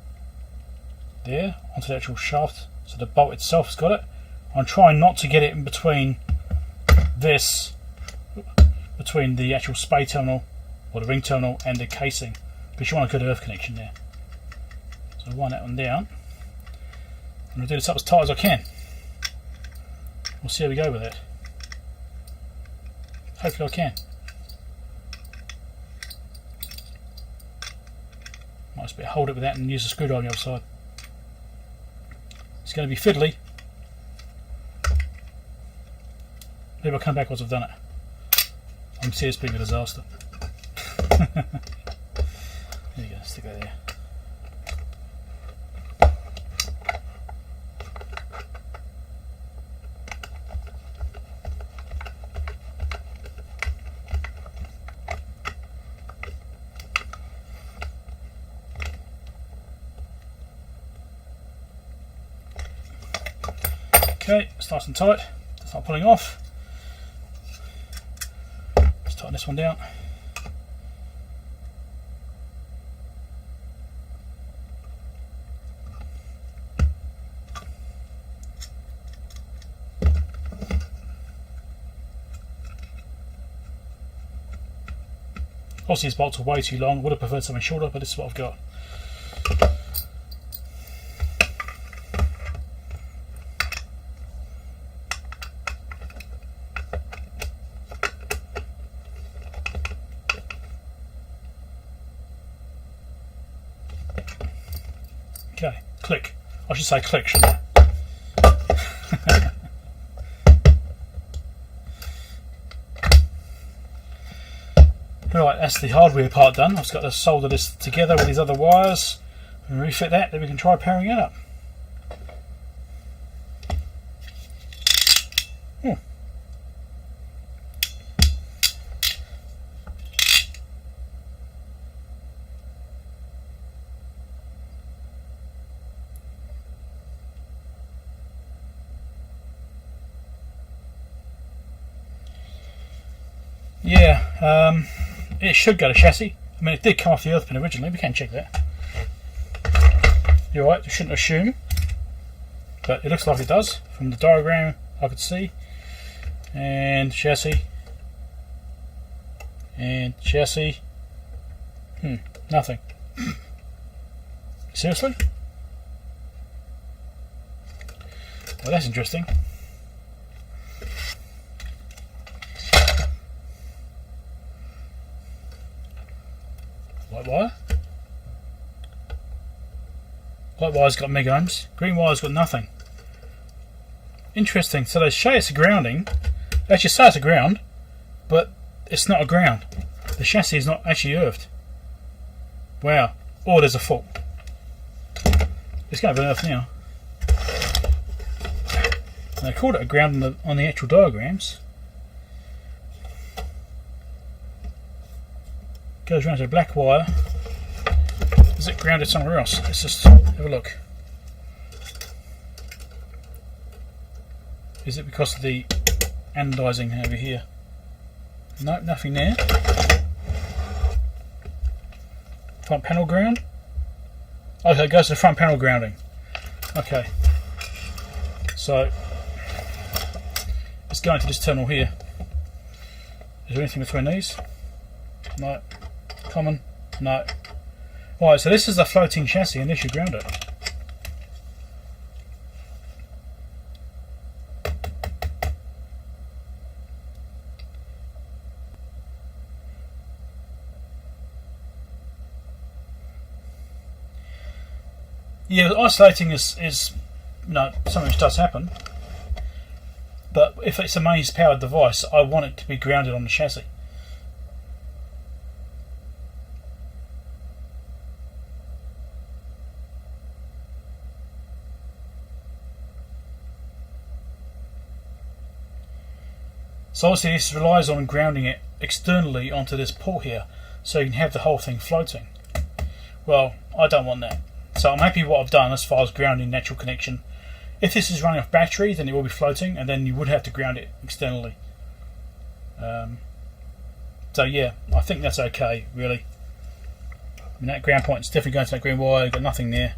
there onto the actual shaft, so the bolt itself has got it. I'm trying not to get it in between this, between the actual spay terminal or the ring terminal and the casing, because you want a good earth connection there. So I'll wind that one down. I'm going to do this up as tight as I can. We'll see how we go with it. Hopefully I can. Might just be able to hold it with that and use the screwdriver on the other side. It's going to be fiddly. Maybe I'll come back once I've done it. I'm seriously being a disaster. There you go, stick that there. Okay, it's nice and tight. It's not pulling off. Let's tighten this one down. Obviously, these bolts are way too long. Would have preferred something shorter, but this is what I've got. Okay, click. I should say click, shouldn't I? Right, that's the hardware part done. I've just got to solder this together with these other wires and refit that, then we can try powering it up. Yeah, it should go to chassis. I mean, it did come off the earth pin originally. We can check that. You're right, you shouldn't assume, but it looks like it does from the diagram I could see. And chassis, and chassis. Nothing. Seriously? Well, that's interesting. White wire. White wire's got meg ohms. Green wire's got nothing. Interesting. So they say it's a grounding. They actually say it's a ground, but it's not a ground. The chassis is not actually earthed. Wow. Or there's a fault. It's going to be earthed now. And they called it a ground on the actual diagrams. Goes around to the black wire. Is it grounded somewhere else? Let's just have a look. Is it because of the anodizing over here? No, nothing there. Front panel ground? Okay, it goes to the front panel grounding. Okay. So, it's going to this terminal here. Is there anything between these? No. Common? No. Right, so this is the floating chassis and this should ground it. Yeah, isolating is something which does happen. But if it's a mains powered device, I want it to be grounded on the chassis. So obviously this relies on grounding it externally onto this port here, so you can have the whole thing floating. Well, I don't want that. So I'm happy with what I've done as far as grounding natural connection. If this is running off battery, then it will be floating, and then you would have to ground it externally. So yeah, I think that's okay, really. I mean, that ground point is definitely going to that green wire. You've got nothing there.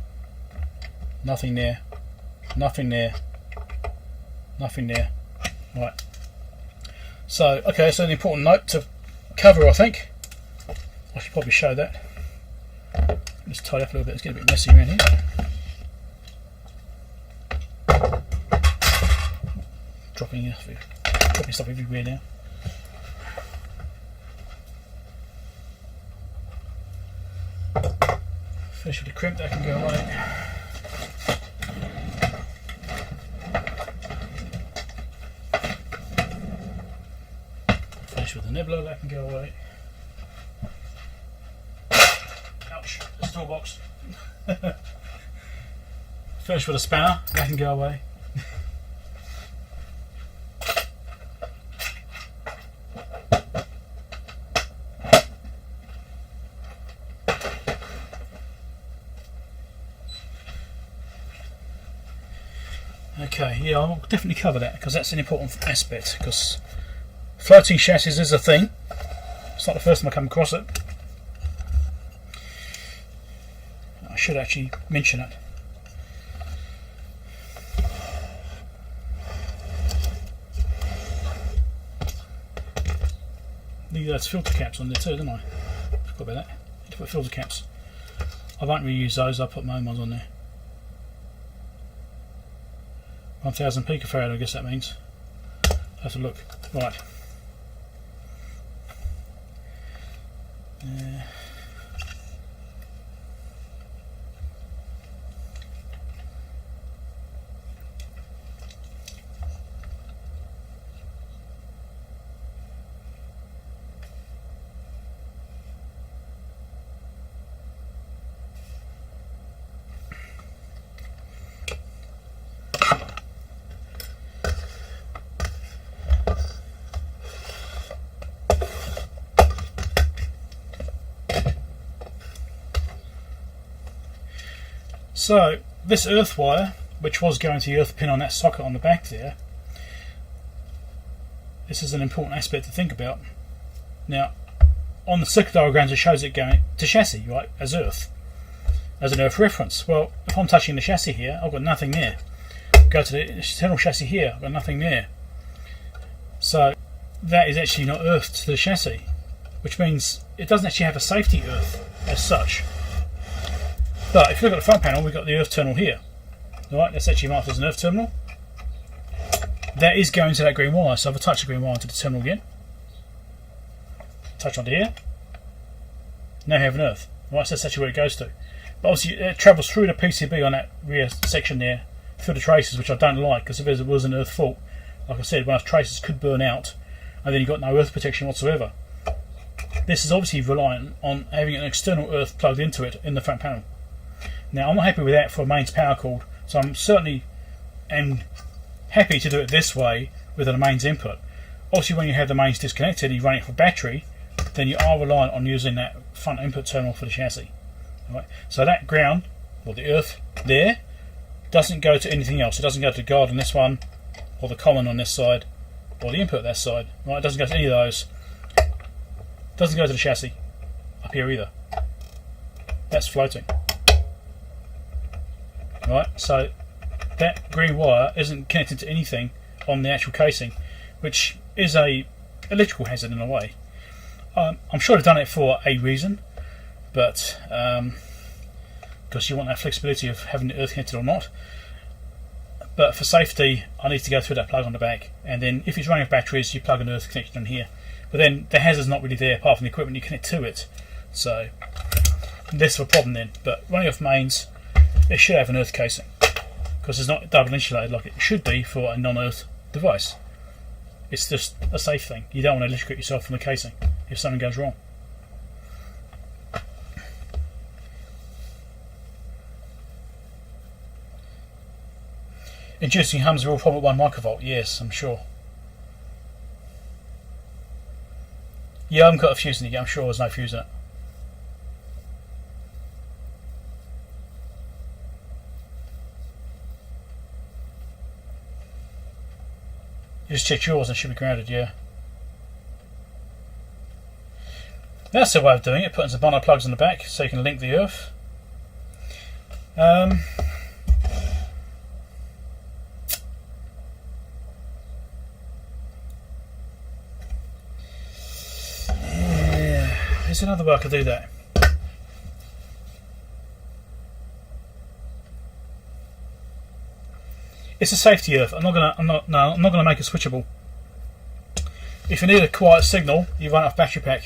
Nothing there. Nothing there. Nothing there. Right. So, okay, so an important note to cover, I think. I should probably show that. Let's tidy up a little bit, it's getting a bit messy around here. Dropping stuff everywhere now. Finish with the crimp, that can go away. With the nibbler, that can go away. Ouch, the store box. Finish with a spanner, that can go away. Okay, yeah, I'll definitely cover that because that's an important aspect. Because floating chassis is a thing. It's not the first time I come across it. I should actually mention it. Those filter caps on there too, didn't I? Forgot about that. I need to put filter caps. I won't reuse those, I'll put my own ones on there. 1000 picofarad, I guess that means. I'll have to look. Right. So this earth wire, which was going to the earth pin on that socket on the back there, this is an important aspect to think about. Now, on the circuit diagrams it shows it going to chassis, right, as earth, as an earth reference. Well, if I'm touching the chassis here, I've got nothing there. Go to the external chassis here, I've got nothing there. So that is actually not earth to the chassis, which means it doesn't actually have a safety earth as such. But if you look at the front panel, we've got the earth terminal here. Right, that's actually marked as an earth terminal. That is going to that green wire, so if I touch the green wire onto the terminal again, touch onto here, now we have an earth. Right, so that's actually where it goes to. But obviously it travels through the PCB on that rear section there, through the traces, which I don't like, because if there was an earth fault, like I said, one of the traces could burn out, and then you've got no earth protection whatsoever. This is obviously reliant on having an external earth plugged into it in the front panel. Now I'm not happy with that for a mains power cord, so I'm certainly happy to do it this way with a mains input. Obviously when you have the mains disconnected and you run it for battery, then you are reliant on using that front input terminal for the chassis. Right? So that ground, or the earth there, doesn't go to anything else. It doesn't go to the guard on this one, or the common on this side, or the input that side. Right? It doesn't go to any of those. It doesn't go to the chassis up here either. That's floating. Right, so that green wire isn't connected to anything on the actual casing, which is a electrical hazard in a way. I'm sure they've done it for a reason, but because you want that flexibility of having the earth connected or not. But for safety, I need to go through that plug on the back, and then if it's running off batteries, you plug an earth connection in here. But then the hazard's not really there apart from the equipment you connect to it, so less of a problem then. But running off mains, it should have an earth casing because it's not double insulated like it should be for a non-earth device. It's just a safe thing. You don't want to electrocute yourself from the casing if something goes wrong. Inducing hums are all problem at 1 microvolt. Yes, I'm sure. Yeah, I haven't got a fuse in it yet. I'm sure there's no fuse in it. You just check yours and it should be grounded, yeah. That's the way of doing it, putting some mono plugs in the back so you can link the earth. Yeah, there's another way I could do that. It's a safety earth. I'm not gonna make it switchable. If you need a quiet signal, you run off battery pack.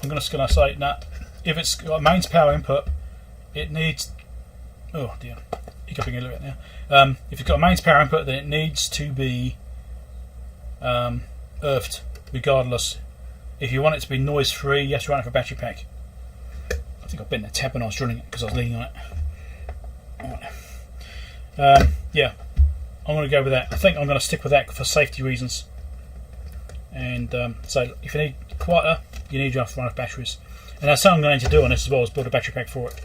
I'm just gonna say that if it's got mains power input, it needs. Oh dear, hiccuping a little bit now. If you've got a mains power input, then it needs to be earthed, regardless. If you want it to be noise free, you have to run it for battery pack. I think I bent that tab when I was drilling it because I was leaning on it. Right. Yeah. I'm going to go with that. I think I'm going to stick with that for safety reasons. And so if you need quieter, you need to run off batteries. And that's something I'm going to do on this as well, is build a battery pack for it.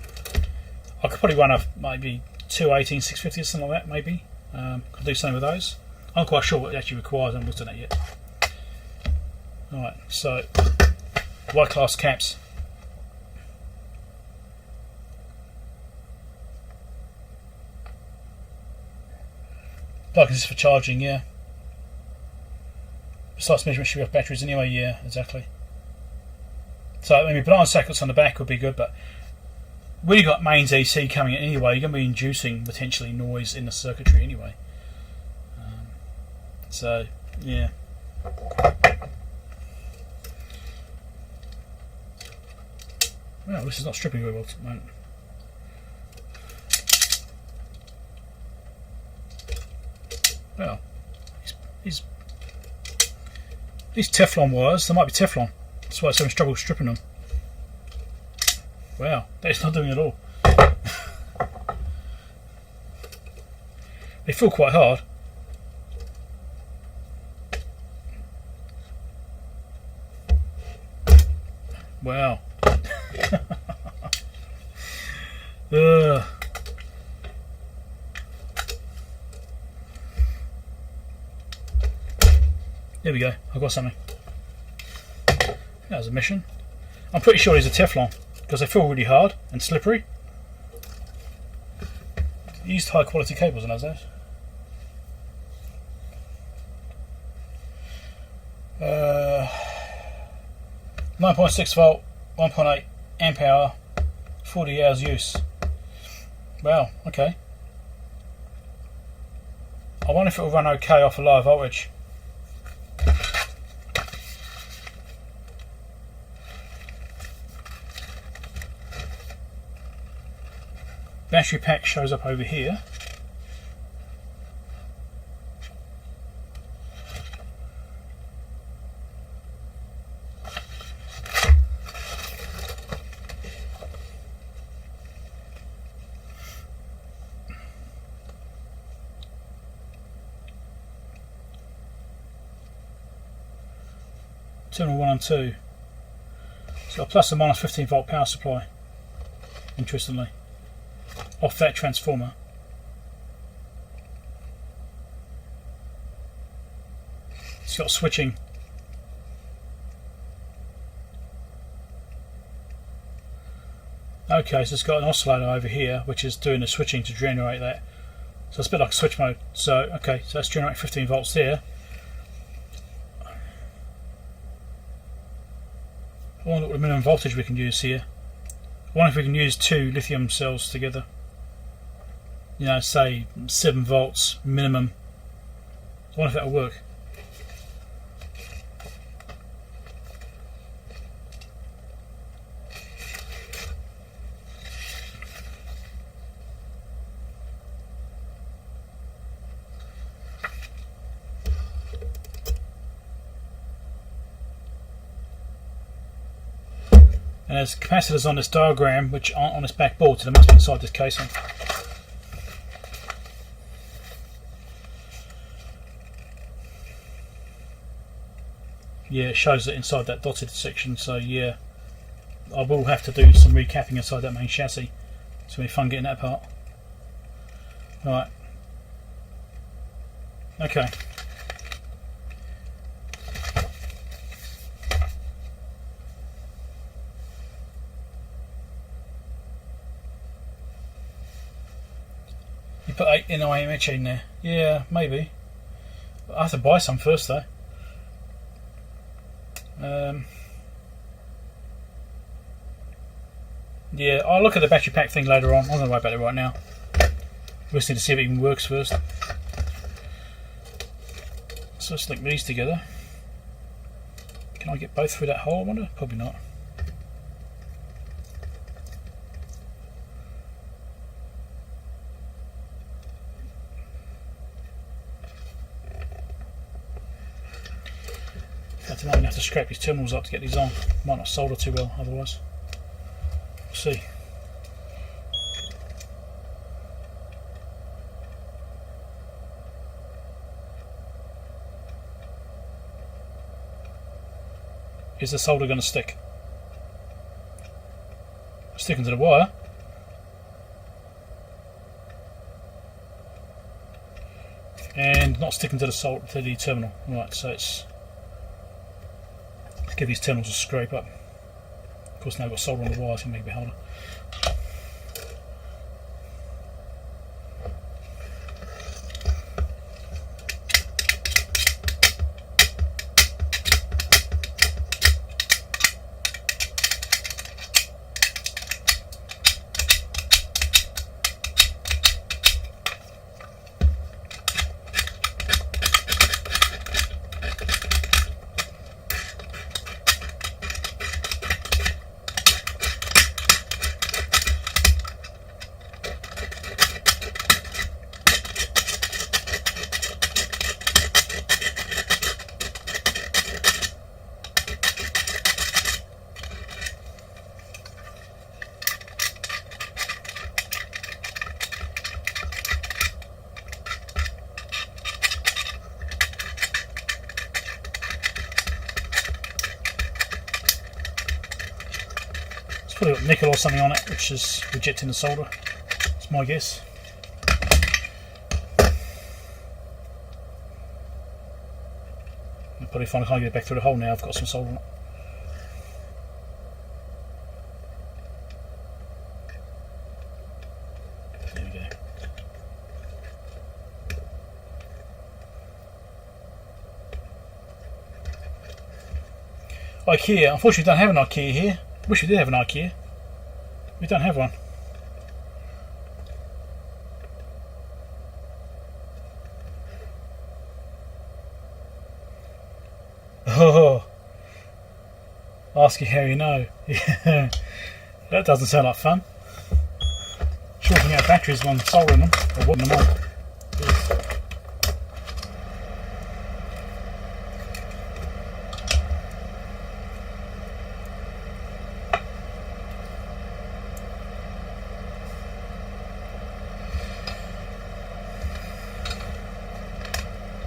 I could probably run off maybe 218, 650 or something like that, maybe. Can I do something with those? I'm quite sure what it actually requires. I haven't looked at that yet. Alright, so white class caps. Plug is for charging, yeah. Precise measurement should be off batteries anyway, yeah, exactly. So maybe banana circuits on the back would be good, but when you've got mains AC coming in anyway, you're going to be inducing potentially noise in the circuitry anyway. So, yeah. Well, this is not stripping very well at the moment. Well, these Teflon wires, they might be Teflon. That's why it's having trouble stripping them. Wow, that's not doing it at all. They feel quite hard. Wow. There we go, I've got something. That was a mission. I'm pretty sure these are Teflon because they feel really hard and slippery. Used high quality cables in those days. 9.6 volt, 1.8 amp hour, 40 hours use. Wow, okay. I wonder if it will run okay off a low voltage. Battery pack shows up over here. Terminal 1 and 2. So a plus and minus 15 volt power supply. Interestingly. Off that transformer. It's got switching. Okay, so it's got an oscillator over here which is doing the switching to generate that. So it's a bit like switch mode. So okay, so that's generating 15 volts there. I wonder what the minimum voltage we can use here. I wonder if we can use 2 lithium cells together. You know, say 7 volts minimum. I wonder if that'll work. And there's capacitors on this diagram which aren't on this back board, so they must be inside this casing. Yeah, it shows it inside that dotted section, so yeah, I will have to do some recapping inside that main chassis. It's going to be fun getting that apart. Right. Okay. You put 8 NIMH in there. Yeah, maybe. I have to buy some first though. Yeah, I'll look at the battery pack thing later on. I'm not going to worry about it right now. We just need to see if it even works first. So let's link these together. Can I get both through that hole, I wonder? Probably not. I might have to scrape these terminals up to get these on. Might not solder too well otherwise. We'll see. Is the solder going to stick? Sticking to the wire. not sticking to the terminal. Right, so let's give these terminals a scrape up. Of course, now I've got solder on the wires, can make it a bit harder. Put a nickel or something on it, which is rejecting the solder. That's my guess. I'll probably find I can't get it back through the hole now. I've got some solder on it. There we go. IKEA. Unfortunately, we don't have an IKEA here. Wish we did have an IKEA. We don't have one. Oh, ask you how you know. Yeah, that doesn't sound like fun. Shorting out batteries when soldering them or putting them on. Yeah.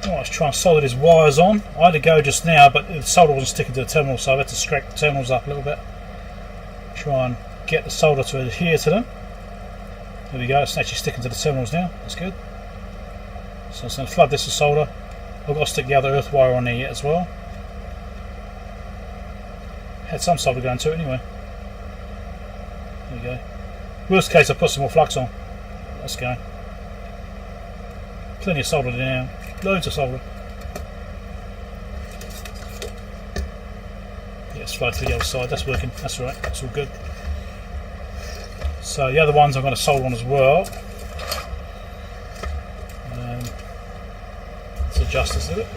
Let's try and solder these wires on. I had to go just now, but the solder wasn't sticking to the terminal, so I had to scrape the terminals up a little bit. Try and get the solder to adhere to them. There we go, it's actually sticking to the terminals now. That's good. So I'm going to flood this with solder. I've got to stick the other earth wire on there yet as well. Had some solder going to it anyway. There we go. Worst case, I'll put some more flux on. Let's go. Plenty of solder there now. Loads of solder. Yeah, it's flowed through the other side. That's working. That's all right. That's all good. So the other ones I'm going to solder on as well. Let's adjust this a bit.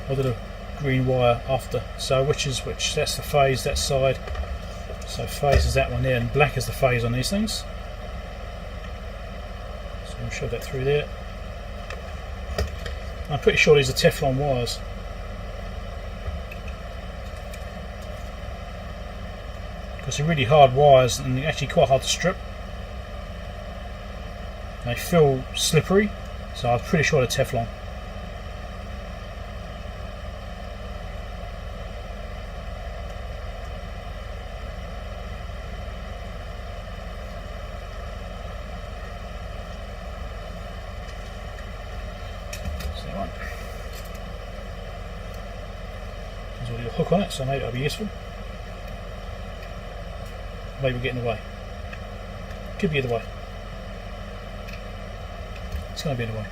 I did a green wire after. So which is which? That's the phase, that side. So phase is that one there, and black is the phase on these things. So I'll shove that through there. I'm pretty sure these are Teflon wires. Because they're really hard wires and they're actually quite hard to strip. They feel slippery, so I'm pretty sure they're Teflon. There's already a hook on it, so maybe that'll be useful. Maybe we'll get in the way. Could be in the way. It's going to be in the way.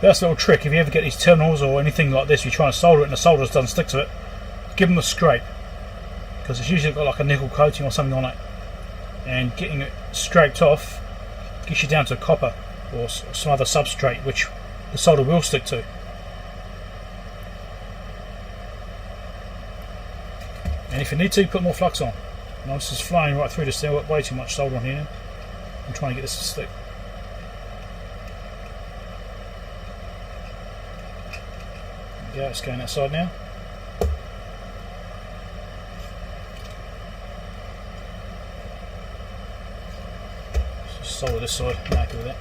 That's a little trick. If you ever get these terminals or anything like this, you're trying to solder it and the solder doesn't stick to it, give them a scrape, because it's usually got like a nickel coating or something on it, and getting it scraped off gets you down to copper or some other substrate which the solder will stick to. And if you need to, put more flux on. Now this is flying right through this thing. I've got way too much solder on here. I'm trying to get this to stick. Yeah, it's going outside now. solder this side. I'm happy with that.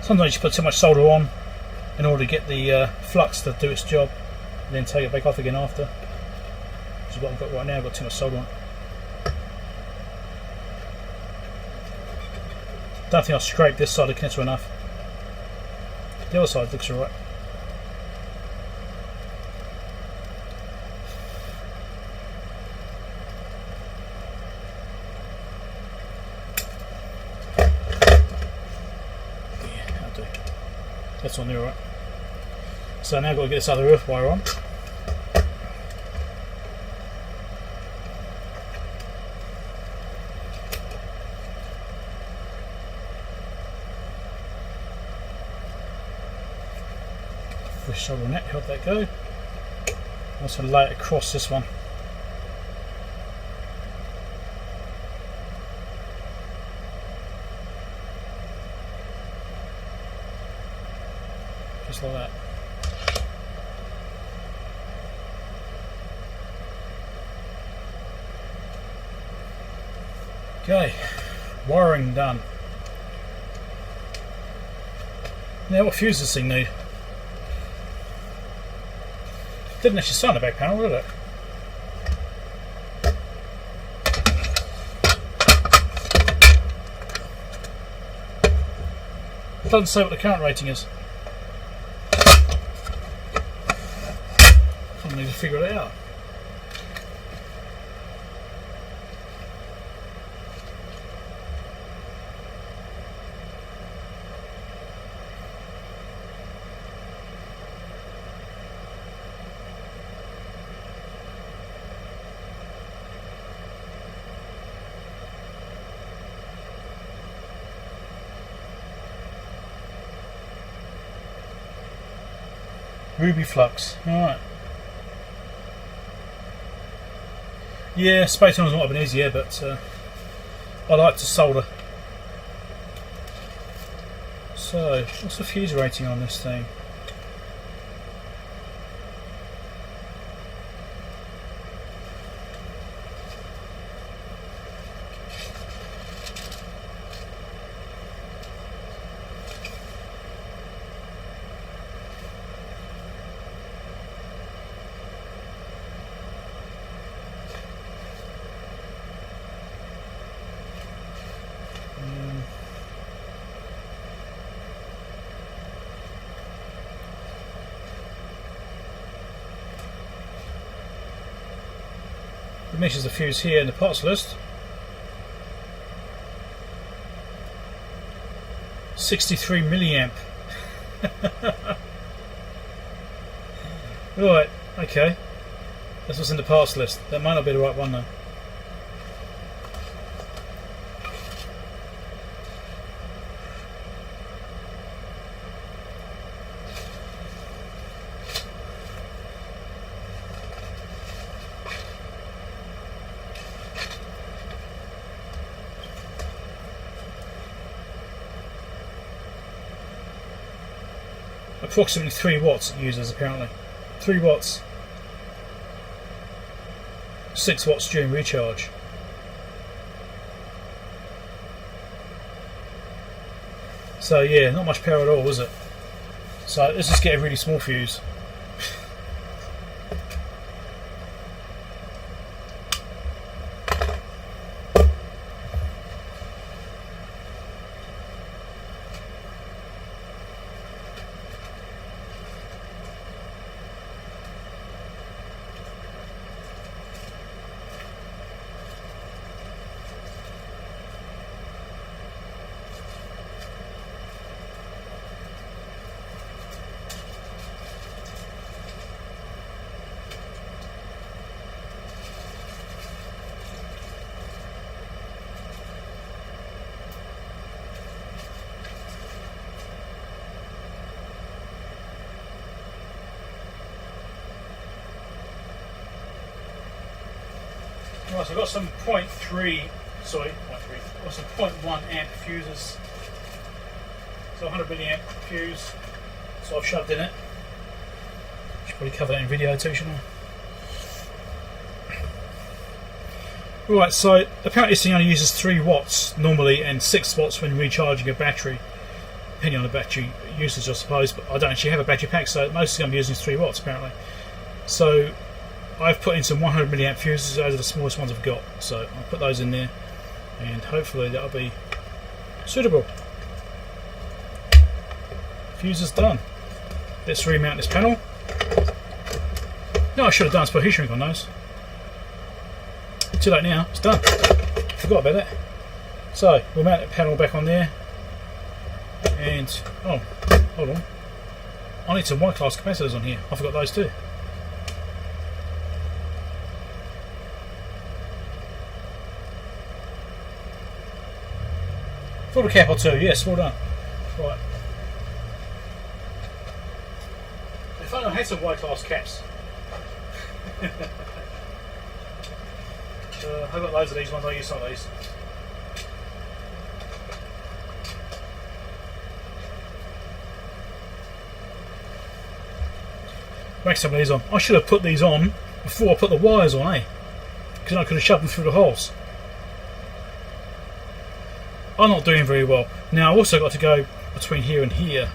Sometimes you put too much solder on in order to get the flux to do its job, and then take it back off again after. Which is what I've got right now. I've got too much solder on. Don't think I'll scrape this side of the canister enough. The other side looks alright. That's on there, right? So now I've got to get this other earth wire on. Push solder on that, help that go. Also lay it across this one. Just like that. Okay, wiring done. Now what fuse does this thing need? Didn't actually sign the back panel, did it? It doesn't say what the current rating is. I need to figure it out. Ruby flux, alright. Yeah, space tunnels might have been easier, but I like to solder. So, what's the fuse rating on this thing? It measures the fuse here in the parts list. 63 milliamp. Right, okay. That's what's in the parts list. That might not be the right one though. Approximately 3 watts it uses apparently. 3 watts. 6 watts during recharge. So yeah, not much power at all, was it? So let's just get a really small fuse. Right, so I've got some 0.3, sorry, 0.3, I've got some 0.1 amp fuses. So 100 milliamp fuse, so I've shoved in it. Should probably cover that in video too, shouldn't I? Right, so apparently this thing only uses 3 watts normally and 6 watts when recharging a battery, depending on the battery usage I suppose, but I don't actually have a battery pack, so most of I'm using is 3 watts apparently. So I've put in some 100 milliamp fuses. Those are the smallest ones I've got, so I'll put those in there and hopefully that'll be suitable. Fuse is done. Let's remount this panel. No, I should have done is put a heat shrink on those. Too late now, it's done. Forgot about that. So we'll mount the panel back on there. And oh, hold on. I need some white class capacitors on here. I forgot those too. Thought a cap or two, yes, well done. Right. If only I had some white class caps. I've got loads of these ones, I'll use some of these. Make some of these on. I should have put these on before I put the wires on, eh? Because I could have shoved them through the holes. I'm not doing very well. Now I've also got to go between here and here.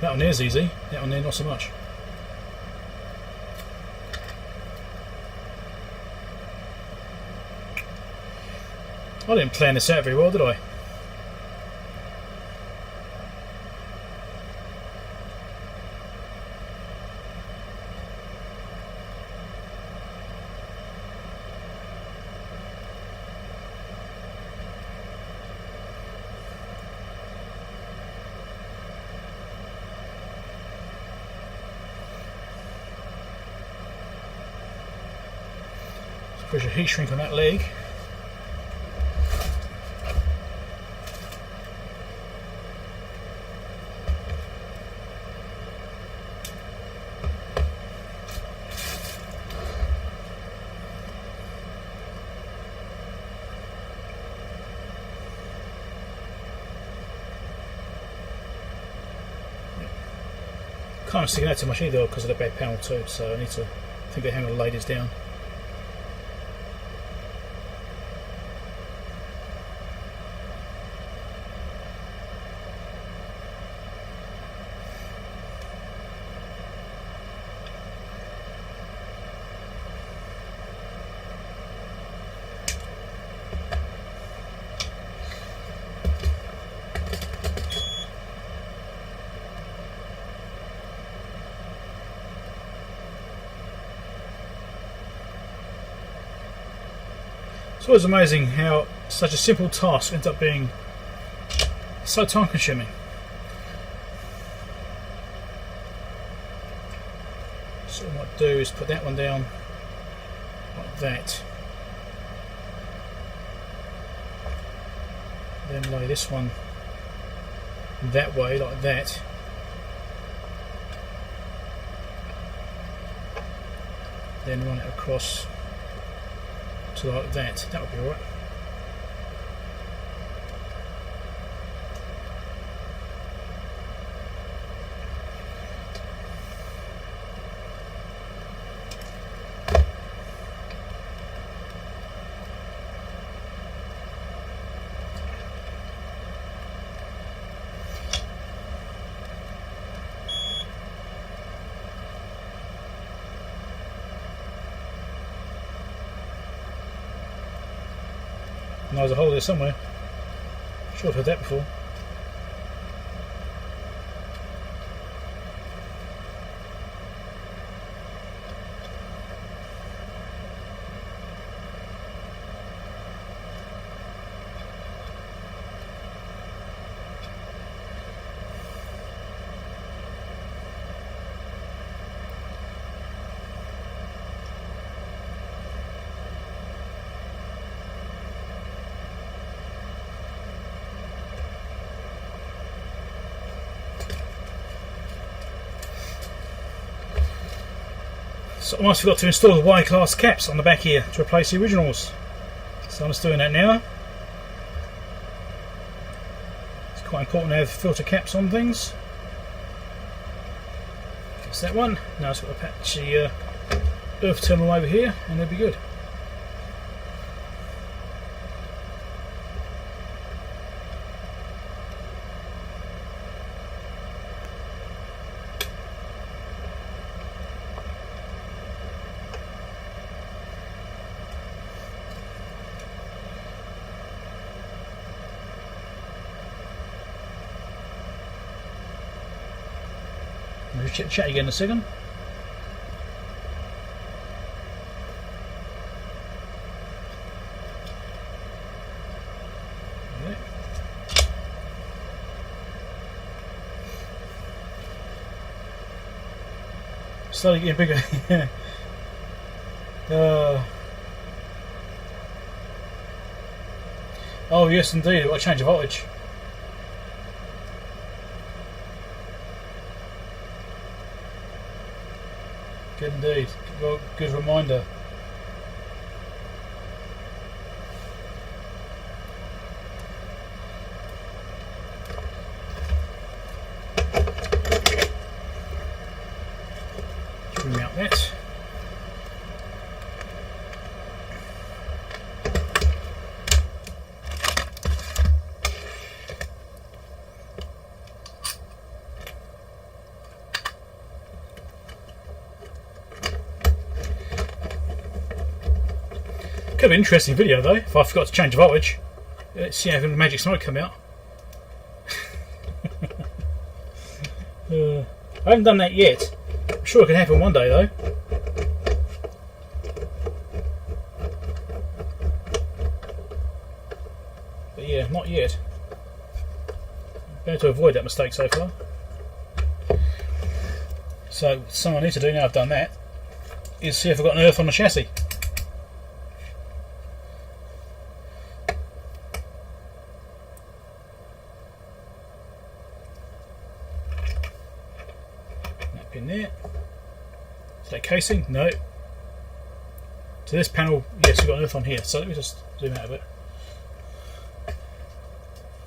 That one there's easy, that one there not so much. I didn't plan this out very well, did I? Push a heat shrink on that leg. Can't stick that too much either because of the bad panel too, so I need to think of how I'm going to lay this down. It's always amazing how such a simple task ends up being so time consuming. So what I might do is put that one down like that. Then lay this one that way like that. Then run it across to like that. That would be alright. And there's a hole there somewhere. Sure I've heard that before. So I almost forgot to install the Y-class caps on the back here to replace the originals. So I'm just doing that now. It's quite important to have filter caps on things. That's that one. Now it's got to patch the earth terminal over here and they'll be good. We'll chat again in a second. Yeah. Slowly getting bigger. Oh yes indeed, I've got to change the voltage. Good indeed. Well, good reminder. Trim out that. Could be an interesting video though, if I forgot to change the voltage. Let's see how the magic smoke come out. I haven't done that yet. I'm sure it can happen one day though. But yeah, not yet. Better to avoid that mistake so far. So, something I need to do now I've done that is see if I've got an earth on the chassis. In there. Is that casing? No. To this panel, yes, we've got an earth on here. So let me just zoom out a bit.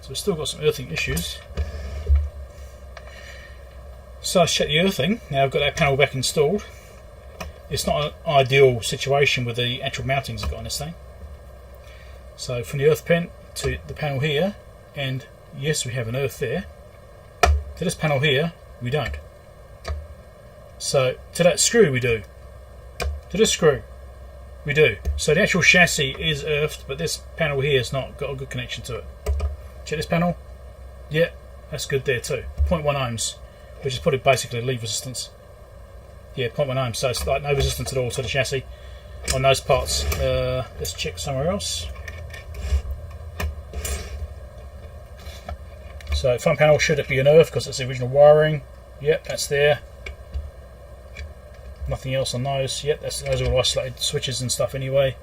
So we've still got some earthing issues. So let's check the earthing. Now I've got that panel back installed. It's not an ideal situation with the actual mountings I've got on this thing. So from the earth pen to the panel here, and yes, we have an earth there. To this panel here, we don't. So to that screw we do. To this screw we do. So the actual chassis is earthed, but this panel here has not got a good connection to it. Check this panel. Yeah, that's good there too. 0.1 ohms, which is probably basically lead resistance. Yeah, 0.1 ohms, so it's like no resistance at all to the chassis on those parts. Let's check somewhere else. So front panel, should it be an earth because it's the original wiring? Yep, that's there. Nothing else on those. Yep, those are all isolated switches and stuff anyway.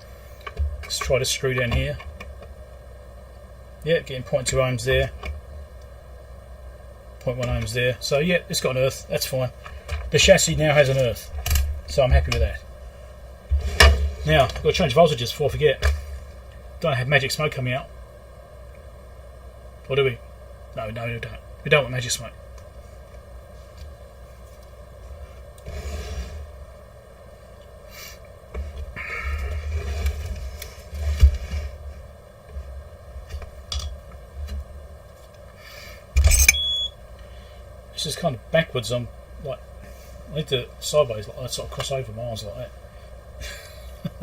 Let's try this screw down here. Yep, getting 0.2 ohms there. 0.1 ohms there. So yeah, it's got an earth, that's fine. The chassis now has an earth, so I'm happy with that. Now, I've got to change voltages before I forget. Don't have magic smoke coming out. Or do we? No, we don't. We don't want magic smoke. This is kind of backwards. I'm like, I need to sideways like that, sort of cross over my arms like that.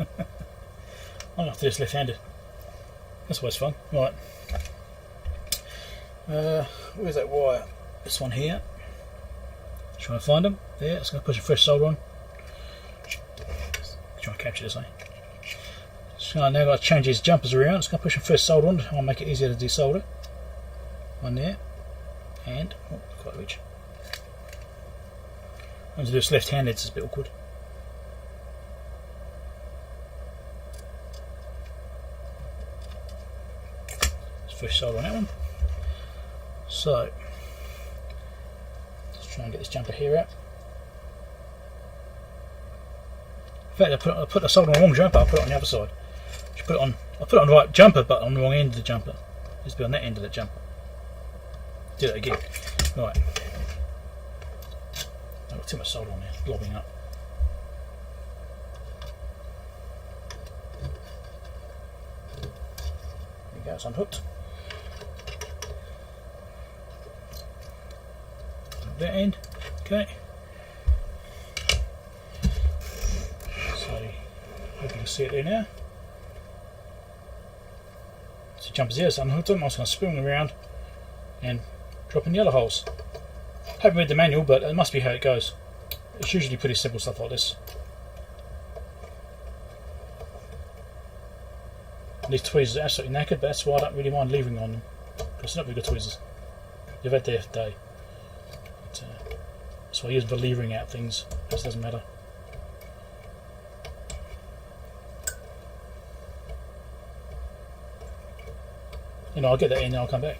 I'm gonna have to do this left-handed. That's always fun. Right. Where's that wire? This one here. Trying to find them. There. It's going to push a fresh solder on. Try and capture this, eh? So now I've got to change these jumpers around. It's going to push a fresh solder on. I'll make it easier to desolder. One there. And quite a reach. I'm going to do this left-handed. It's a bit awkward. Fresh solder on that one. So let's try and get this jumper here out. fact, I put the solder on the wrong jumper. I put it on the other side. I put it on the right jumper, but on the wrong end of the jumper. It needs to be on that end of the jumper. Do that again. Right. I've got too much solder on there, it's blobbing up. There we go, it's unhooked. That end, okay. So, hope you can see it there now. So jumpers here, so unhooked them. I'm just going to spin them around and drop in the other holes. Haven't read the manual, but it must be how it goes. It's usually pretty simple stuff like this. These tweezers are absolutely knackered, but that's why I don't really mind leaving on them, because they're not very good tweezers. They've had their day. But, so I use them for levering out things. It doesn't matter. You know, I'll get that in and I'll come back.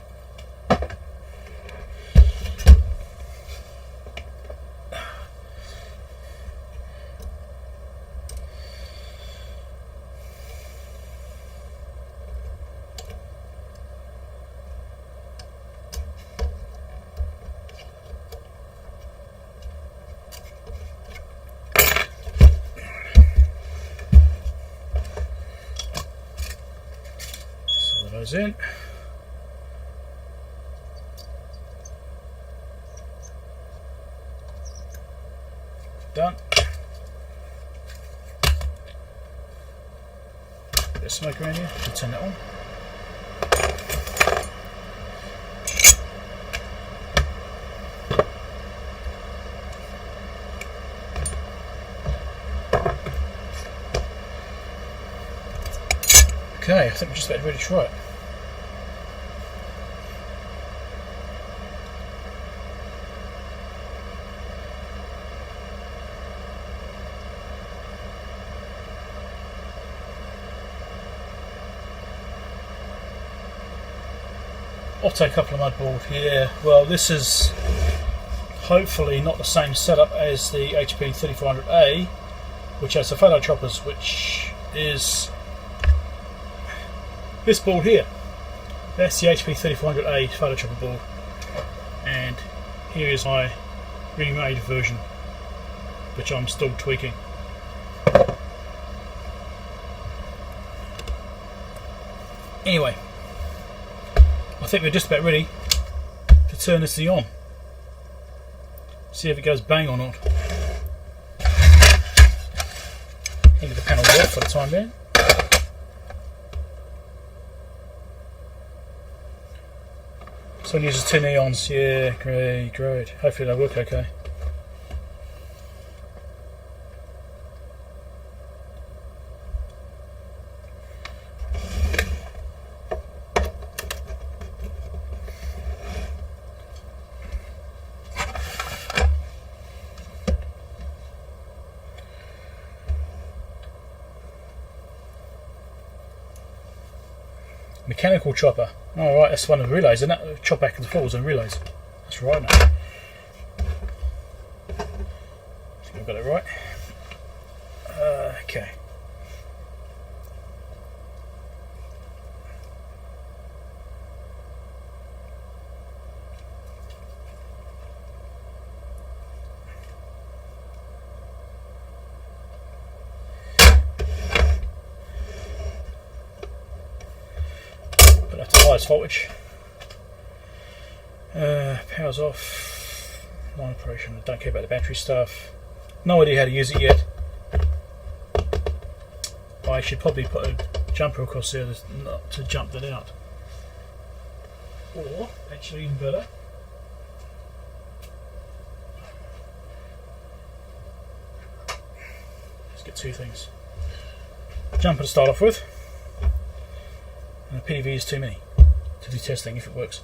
Those in. Done. Bit of smoke around here. We'll turn that on. Okay, I think we're just about ready to try it. I'll take a couple of mud balls here. Well, this is hopefully not the same setup as the HP 3400A, which has the photo choppers, which is this board here. That's the HP 3400A photo chopper board, and here is my remade version, which I'm still tweaking. Anyway, I think we're just about ready to turn this thing on. See if it goes bang or not. I think the panel's off for the time being. So it uses 2 neons. Yeah, great. Hopefully they'll work okay. Mechanical chopper. Alright, that's one of the relays, isn't it? Chop back and forwards and relays. That's right, mate. I think I've got it right. Okay. That's the highest voltage. Power's off. Line operation. I don't care about the battery stuff. No idea how to use it yet. I should probably put a jumper across there to jump that out. Or, actually even better, let's get 2 things. Jumper to start off with. And a PV is too many to do testing if it works.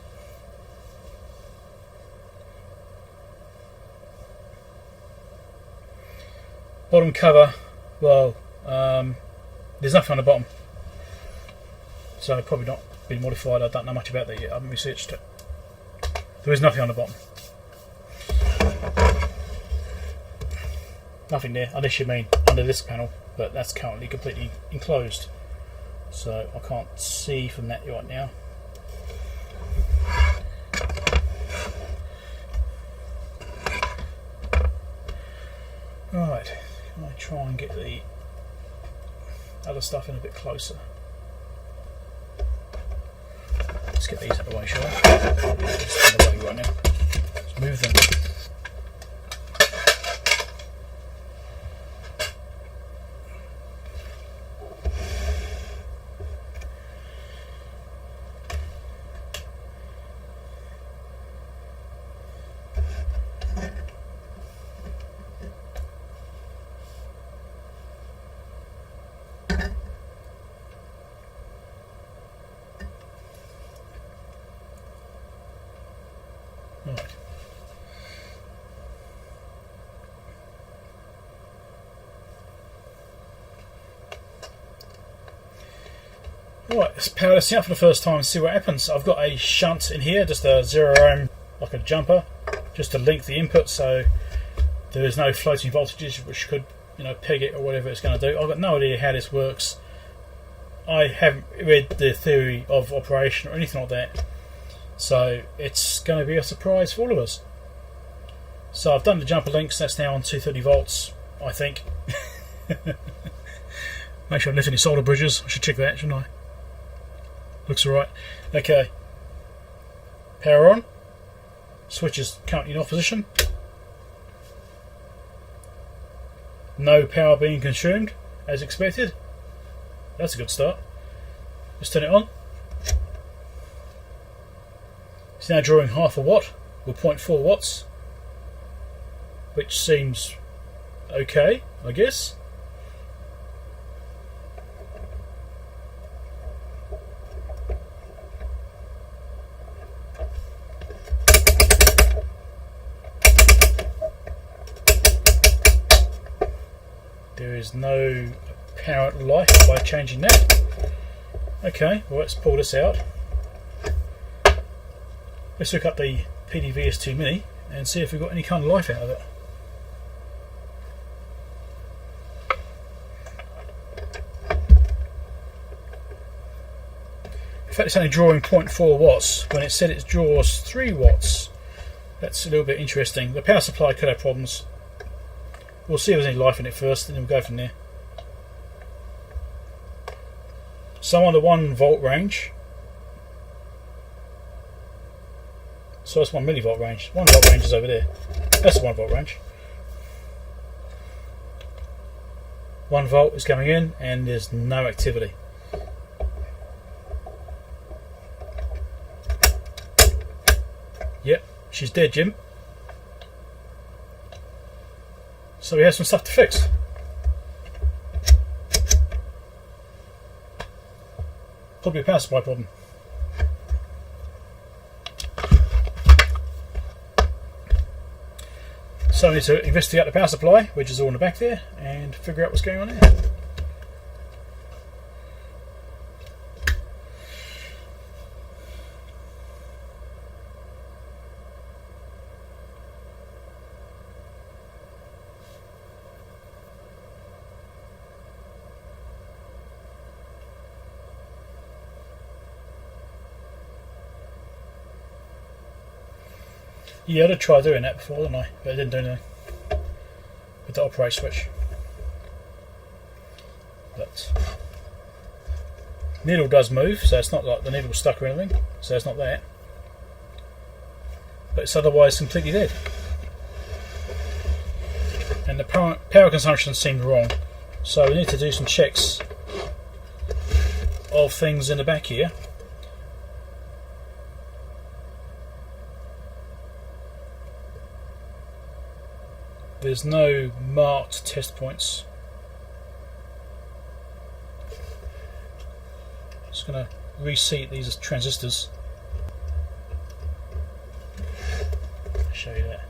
Bottom cover, well, there's nothing on the bottom, so probably not been modified. I don't know much about that yet. I haven't researched it. There is nothing on the bottom. Nothing there, unless you mean under this panel. but that's currently completely enclosed, so I can't see from that right now. Right, can I try and get the other stuff in a bit closer? Let's get these out of the way, shall I? Just out of the way right now. Let's move them. Right, let's power this out for the first time and see what happens. I've got a shunt in here, just a 0 ohm, like a jumper, just to link the input so there is no floating voltages which could, peg it or whatever it's going to do. I've got no idea how this works. I haven't read the theory of operation or anything like that, so it's going to be a surprise for all of us. So I've done the jumper links, that's now on 230 volts, I think. Make sure I'm lifting any solder bridges. I should check that, shouldn't I? Looks alright. Okay. Power on. Switch is currently in off position. No power being consumed, as expected. That's a good start. Let's turn it on. It's now drawing half a watt, or 0.4 watts, which seems okay, I guess. There is no apparent light by changing that. Okay, well, let's pull this out. Let's hook up the PDVS2 Mini and see if we've got any kind of life out of it. In fact, it's only drawing 0.4 watts when it said it draws 3 watts. That's a little bit interesting. The power supply could have problems. We'll see if there's any life in it first, and then we'll go from there. So I'm on the 1 volt range. So that's 1 millivolt range. 1 volt range is over there. That's the 1 volt range. 1 volt is coming in, and there's no activity. Yep, she's dead, Jim. So we have some stuff to fix. Probably a power supply problem. So I need to investigate the power supply, which is all in the back there, and figure out what's going on there. Yeah, I did try doing that before, didn't I? But it didn't do anything with the operate switch. But needle does move, so it's not like the needle's stuck or anything, so it's not that. But it's otherwise completely dead. And the power consumption seemed wrong, so we need to do some checks of things in the back here. There's no marked test points. Just going to reseat these transistors. I'll show you that.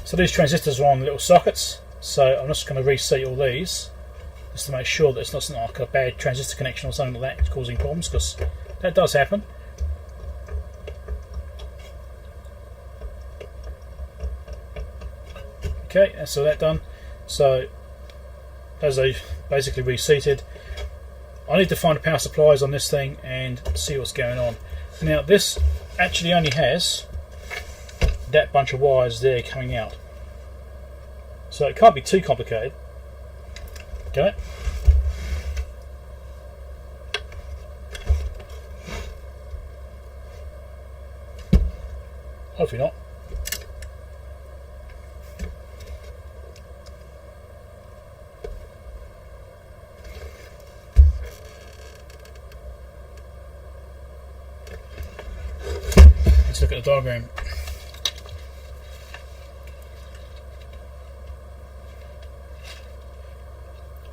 So these transistors are on little sockets, so I'm just going to reseat all these, just to make sure that it's not something like a bad transistor connection or something like that causing problems, because that does happen. Okay, so that done. So as they basically reseated, I need to find the power supplies on this thing and see what's going on. Now this actually only has that bunch of wires there coming out, so it can't be too complicated. Okay. Hopefully not. Let's look at the diagram.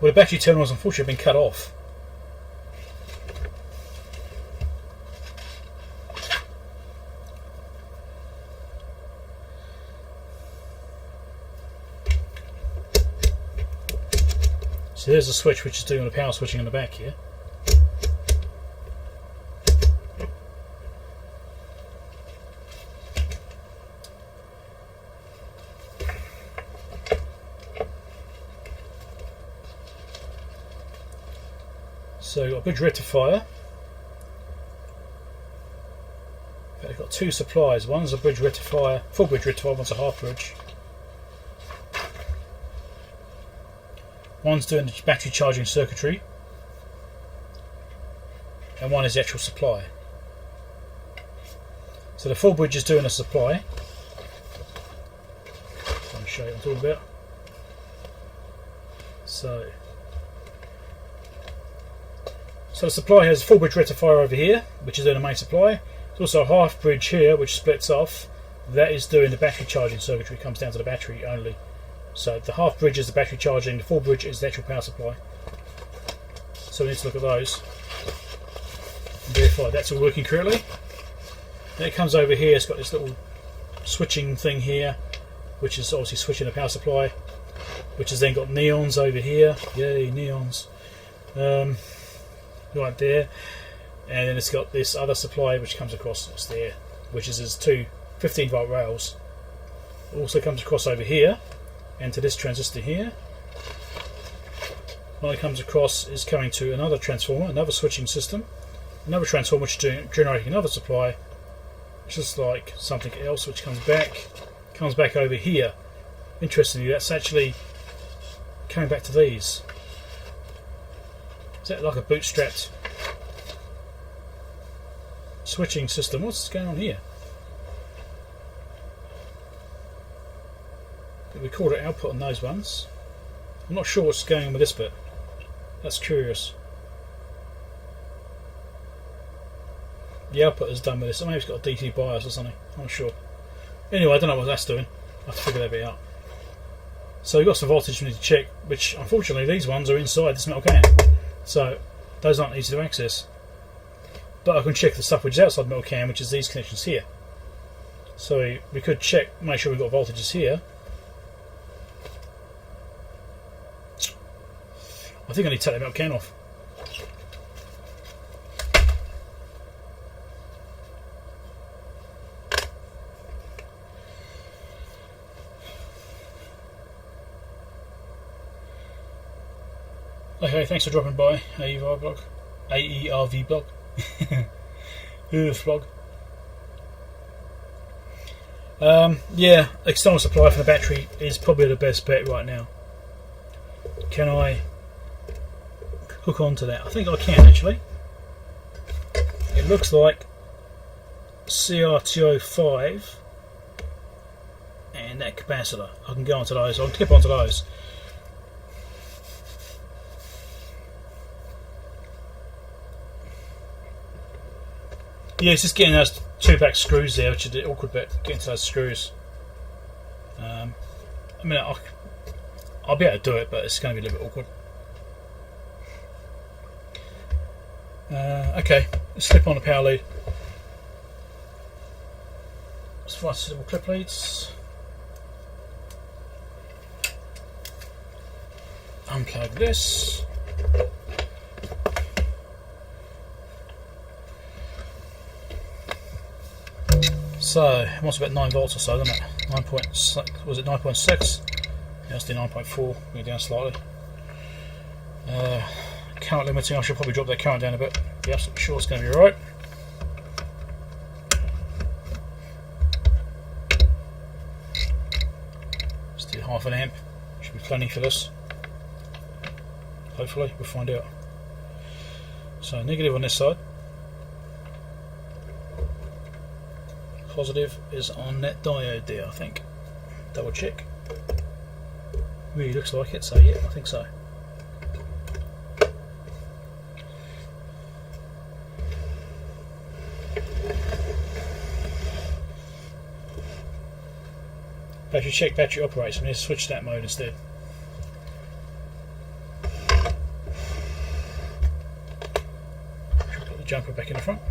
Well, the battery terminals unfortunately have been cut off. So there's the switch which is doing the power switching on the back here. So you've got a bridge rectifier. I've got two supplies. One's a bridge rectifier, full bridge rectifier, one's a half bridge. One's doing the battery charging circuitry, and one is the actual supply. So the full bridge is doing a supply. I'll show you what I'm talking about. So the supply has a full bridge rectifier over here, which is doing the main supply. There's also a half bridge here, which splits off. That is doing the battery charging circuitry. It comes down to the battery only. So the half bridge is the battery charging, the full bridge is the actual power supply. So we need to look at those and verify that's all working correctly. Then it comes over here, it's got this little switching thing here, which is obviously switching the power supply, which has then got neons over here. Yay, neons. Right there. And then it's got this other supply which comes across, it's there, which is its two 15-volt rails. Also comes across over here and to this transistor here. When it comes across is coming to another transformer, another switching system, another transformer which is generating another supply, just like something else which comes back over here. Interestingly, that's actually coming back to these. Is that like a bootstrapped switching system? What's going on here? We record an output on those ones. I'm not sure what's going on with this bit. That's curious. The output is done with this. Maybe it's got a DC bias or something. I'm not sure. Anyway, I don't know what that's doing. I have to figure that bit out. So we've got some voltage we need to check, which unfortunately these ones are inside this metal can. So those aren't easy to access. But I can check the stuff which is outside the metal can, which is these connections here. So we could check, make sure we've got voltages here. I think I need to take the metal can off. Okay, thanks for dropping by, AERV blog. AERV blog. Earth blog. Yeah, external supply for the battery is probably the best bet right now. Can I hook onto that? I think I can actually. It looks like CRTO5 and that capacitor. I can go onto those. I'll clip onto those. Yeah, it's just getting those two back screws there, which is the awkward bit, getting to those screws. I mean, I'll be able to do it, but it's going to be a little bit awkward. Okay, let's slip on the power lead. Let's find some clip leads. Unplug this. So it must be about 9 volts or so, isn't it? 9.6, was it 9.6? That's the 9.4, go down slightly. Current limiting, I should probably drop that current down a bit. Be absolutely sure it's going to be alright. Let's do half an amp, should be plenty for this. Hopefully, we'll find out. So negative on this side. Positive is on that diode there, I think. Double check. Really looks like it, so yeah, I think so. Battery check, battery operates. I'm going to switch that mode instead. Put the jumper back in the front.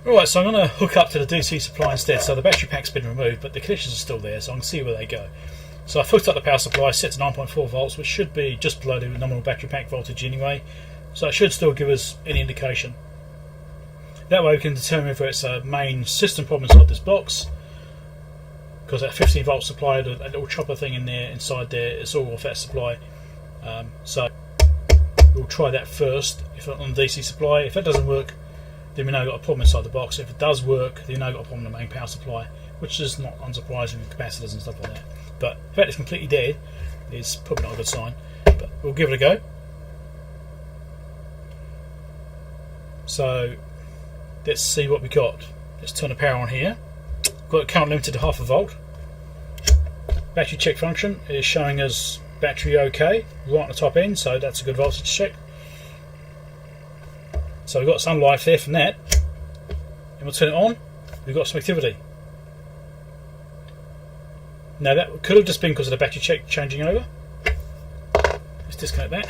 Right, so I'm going to hook up to the DC supply instead. So the battery pack's been removed, but the connections are still there, so I can see where they go. So I've hooked up the power supply, set to 9.4 volts, which should be just below the nominal battery pack voltage anyway. So it should still give us any indication. That way we can determine if it's a main system problem inside this box, because that 15 volt supply, that little chopper thing in there, inside there, it's all off that supply. So we'll try that first if on the DC supply. If that doesn't work, then we know we've got a problem inside the box. If it does work, then we know we've got a problem in the main power supply, which is not unsurprising with capacitors and stuff like that. But the fact it's completely dead is probably not a good sign, but we'll give it a go. So let's see what we got. Let's turn the power on here. Got current limited to 0.5 volt. Battery check function is showing us battery OK right on the top end, so that's a good voltage check. So we've got some life there from that, and we'll turn it on. We've got some activity. Now that could have just been because of the battery check changing over. Let's disconnect that.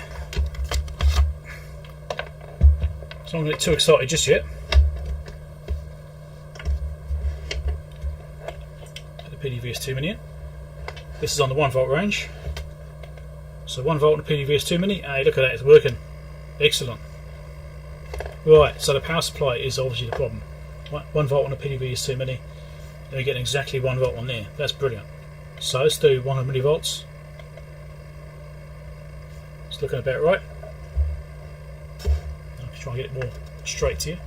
So I'm not going to get too excited just yet. Put the PDVS2 mini in. This is on the 1 volt range. So 1 volt on the PDVS2 mini. Hey, look at that, it's working. Excellent. Right, so the power supply is obviously the problem. 1 volt on the PDVS2 mini. And we're getting exactly 1 volt on there. That's brilliant. So let's do 100 millivolts. It's looking about right. I'll try and get it more straight to you.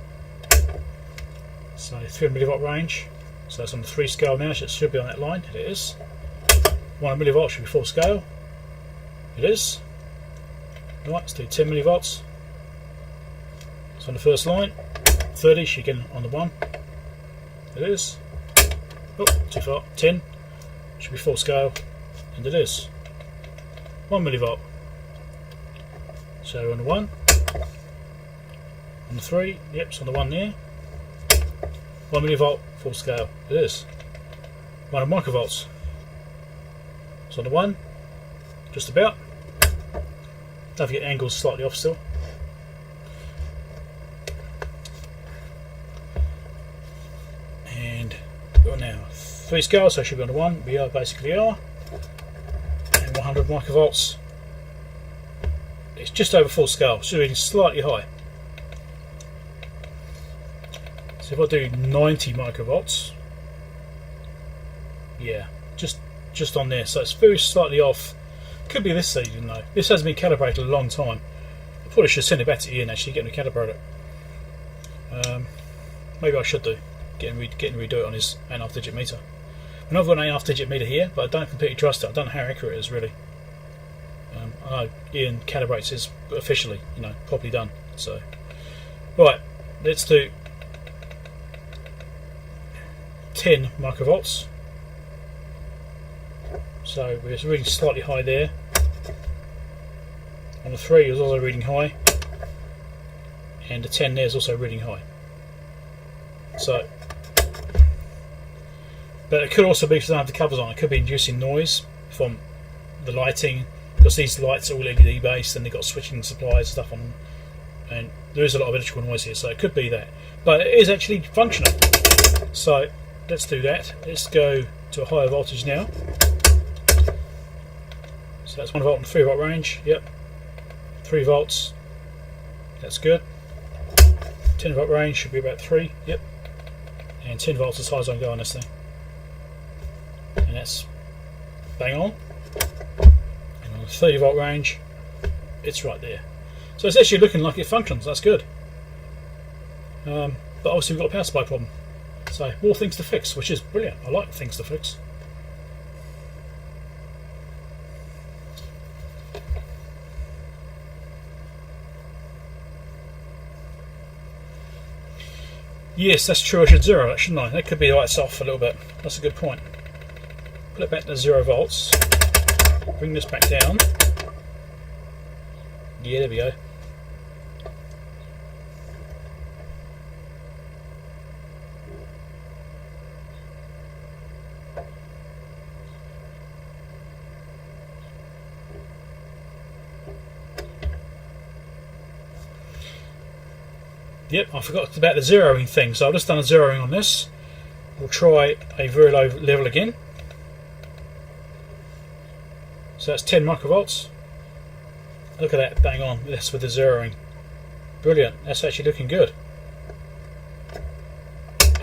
So 300 millivolt range. So that's on the 3 scale now, so it should be on that line. It is. 100 millivolts should be full scale. It is. Right, let's do 10 millivolts. So on the first line. 30 should get on the 1. It is. Oh, too far. 10. Should be full scale, and it is. 1 millivolt. So on the 1, on the 3, yep, it's on the 1 there. 1 millivolt, full scale, it is. 100 microvolts. It's on the 1, just about. Don't forget angles slightly off still. And we've got now 3 scale, so it should be on the 1. We basically are. And 100 microvolts. It's just over full scale, so it's slightly high. So if I do 90 microvolts, yeah, just on there. So it's very slightly off. Could be this side, even though this hasn't been calibrated a long time. I probably should send it back to Ian actually, get him to calibrate it. Maybe I should do. Getting redo it on his 8.5 digit meter. And I've got an 8.5 digit meter here, but I don't completely trust it. I don't know how accurate it is really. I know Ian calibrates his officially, properly done. So, right, let's do 10 microvolts. So we're reading slightly high there. On the 3 is also reading high, and the 10 there is also reading high. So, but it could also be because I don't have the covers on. It could be inducing noise from the lighting, because these lights are all LED based and they've got switching supplies stuff on them, and there is a lot of electrical noise here, so it could be that. But it is actually functional. So let's do that. Let's go to a higher voltage now. So that's 1 volt and 3 volt range. Yep, 3 volts. That's good. 10 volt range should be about 3. Yep. And 10 volts as high as I can go on this thing. And that's bang on. And on the 30 volt range, it's right there. So it's actually looking like it functions. That's good. But obviously we've got a power supply problem. So more things to fix, which is brilliant. I like things to fix. Yes, that's true. I should zero it, shouldn't I? That could be why it's off a little bit. That's a good point. Put it back to 0 volts. Bring this back down. Yeah, there we go. Yep, I forgot about the zeroing thing, so I've just done a zeroing on this. We'll try a very low level again. So that's 10 microvolts. Look at that, bang on. That's with the zeroing. Brilliant, that's actually looking good.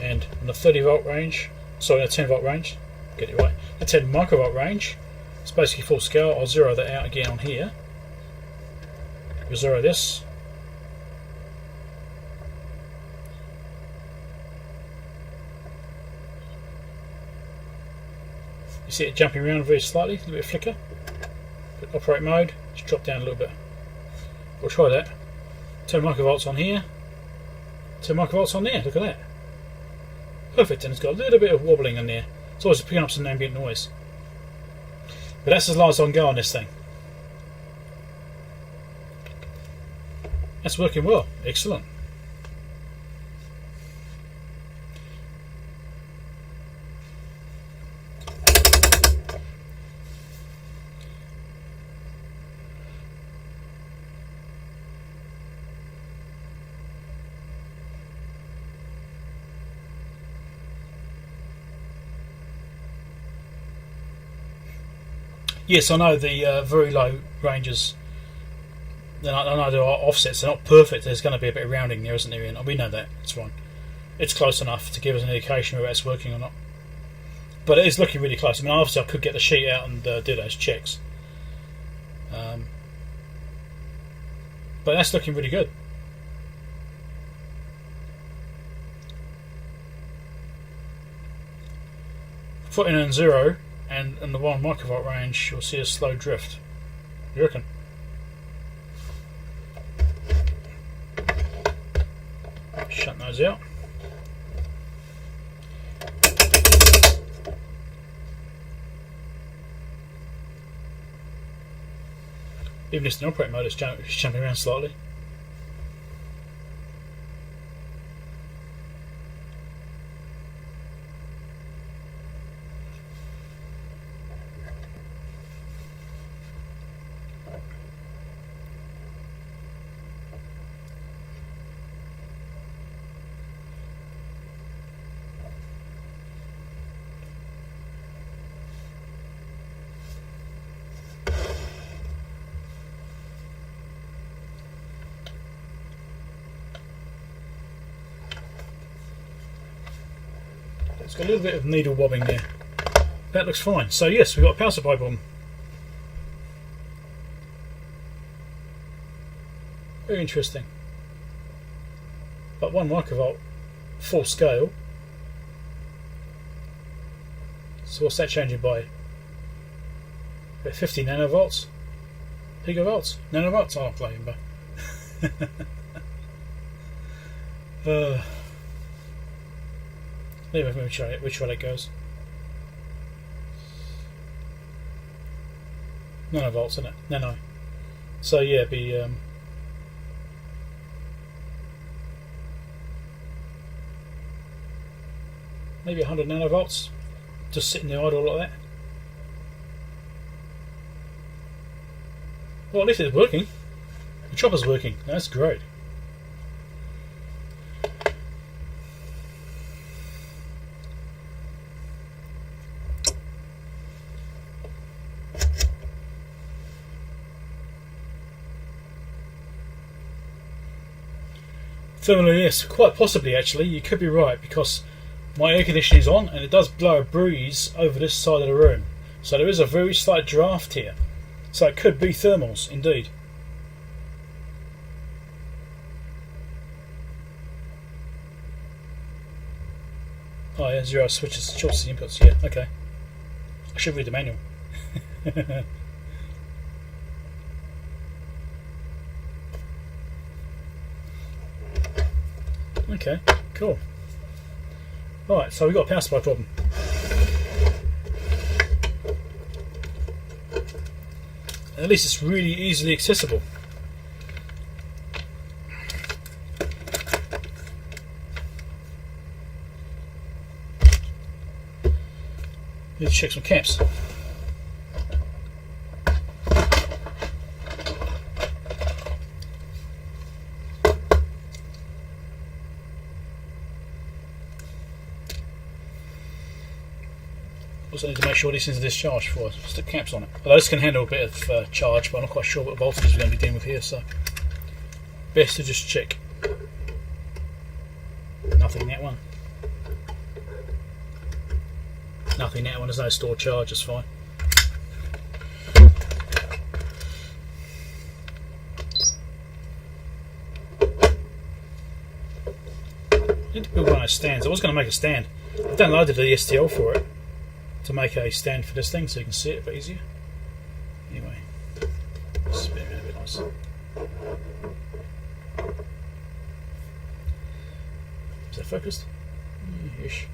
And on the 30 volt range, sorry, the 10 volt range, get it right, the 10 microvolt range, it's basically full scale. I'll zero that out again on here. We'll zero this. You see it jumping around very slightly, a little bit of flicker. But operate mode, just drop down a little bit. We'll try that. 10 microvolts on here. 10 microvolts on there, look at that. Perfect, and it's got a little bit of wobbling in there. It's always picking up some ambient noise. But that's as low as I can go on this thing. That's working well, excellent. Yes, I know the very low ranges. I know there are offsets. They're not perfect. There's going to be a bit of rounding there, isn't there? And we know that. It's fine. It's close enough to give us an indication whether it's working or not. But it is looking really close. I mean, obviously I could get the sheet out and do those checks. But that's looking really good. Put in 0 and in the 1 microvolt range, you'll see a slow drift. You reckon? Shut those out. Even just in operate mode, it's jumping around slightly. It's got a little bit of needle wobbling there. That looks fine. So yes, we've got a power supply problem. Very interesting. But 1 microvolt, full scale. So what's that changing by? About 50 nanovolts? Gigavolts? Nanovolts? Oh, I'm playing, but. Anyway, let me try it, which way it goes. Nanovolts, isn't it? Nano. So yeah, it'd be maybe 100 nanovolts. Just sitting there idle like that. Well, at least it's working. The chopper's working. That's great. Thermally, yes, quite possibly actually. You could be right, because my air conditioning is on and it does blow a breeze over this side of the room. So there is a very slight draft here. So it could be thermals, indeed. Oh yeah, 0 switches, choices, inputs, yeah, okay. I should read the manual. Okay, cool. Alright, so we've got a power supply problem. At least it's really easily accessible. Let's check some caps. Also need to make sure these things are discharged before I stick caps on it. Although this can handle a bit of charge, but I'm not quite sure what voltages we're going to be dealing with here, so best to just check. Nothing in that one. Nothing in that one, there's no stored charge, that's fine. I need to build one of those stands. I was going to make a stand. I've downloaded the STL for it to make a stand for this thing so you can see it a bit easier. Anyway, spin it around a bit nice. Is that focused? Ish.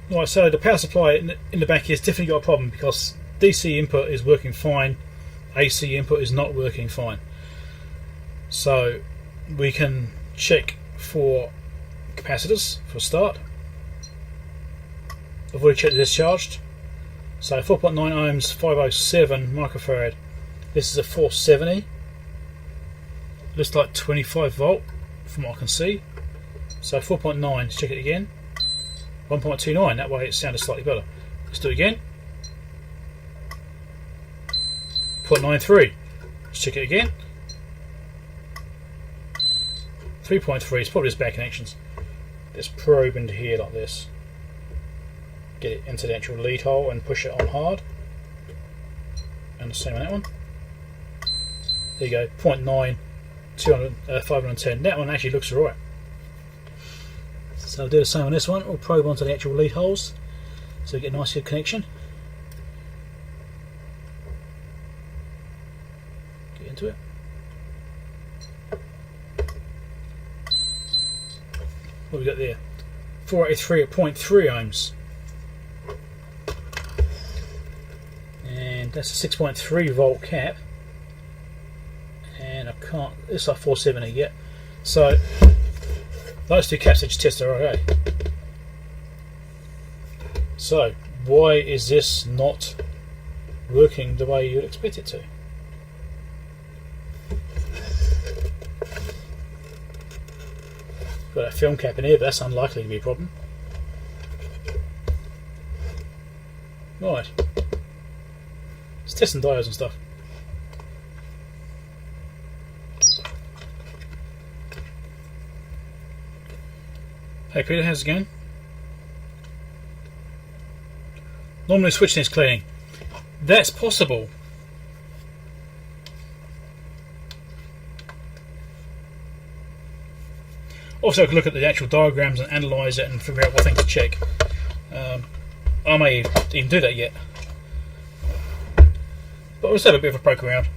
Right, so the power supply in the back here has definitely got a problem because DC input is working fine, AC input is not working fine. So we can check for capacitors for a start. I've already checked the discharged. So 4.9 ohms, 507 microfarad. This is a 470. Looks like 25 volt from what I can see. So 4.9, let's check it again. 1.29, that way it sounded slightly better. Let's do it again. 0.93, let's check it again. 3.3, it's probably just bad connections. Let's probe into here like this. Get it into the actual lead hole and push it on hard. And the same on that one. There you go, 0.9, 510. That one actually looks alright. So I'll do the same on this one. We'll probe onto the actual lead holes so we get a nice good connection. Get into it. What have we got there? 483 at 0.3 ohms. And that's a 6.3 volt cap. And I can't, it's like 470 yet. So those two caps I just tested are okay. So why is this not working the way you'd expect it to? Got a film cap in here, but that's unlikely to be a problem. Right. Let's test some diodes and stuff. Hey Peter, how's it going? Normally switch needs cleaning. That's possible. Also I can look at the actual diagrams and analyse it and figure out what thing to check. I may even do that yet. But let's have a bit of a poke around.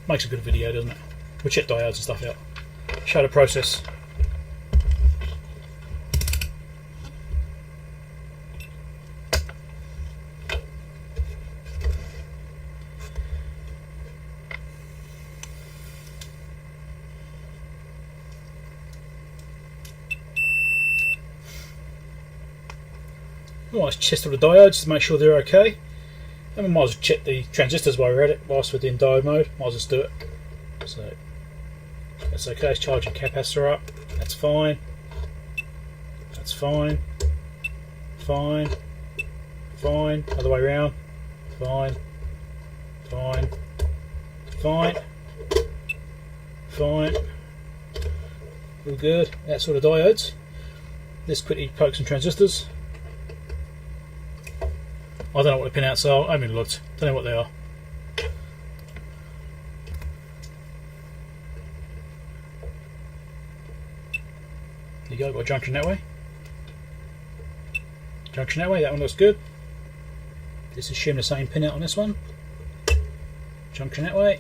Makes a good video, doesn't it? We'll check diodes and stuff out. Show the process. Let's test all the diodes to make sure they're okay. And we might as well check the transistors while we're at it, whilst we're in diode mode. Might as well just do it. So that's okay, it's charging capacitor up. That's fine. That's fine. Fine. fine. Other way round, fine, fine, fine, fine. All good. That sort of diodes. Let's quickly poke some transistors. I don't know what the pinouts are. I haven't looked. Don't know what they are. There you go. Got a junction that way. Junction that way. That one looks good. Let's assume the same pinout on this one. Junction that way.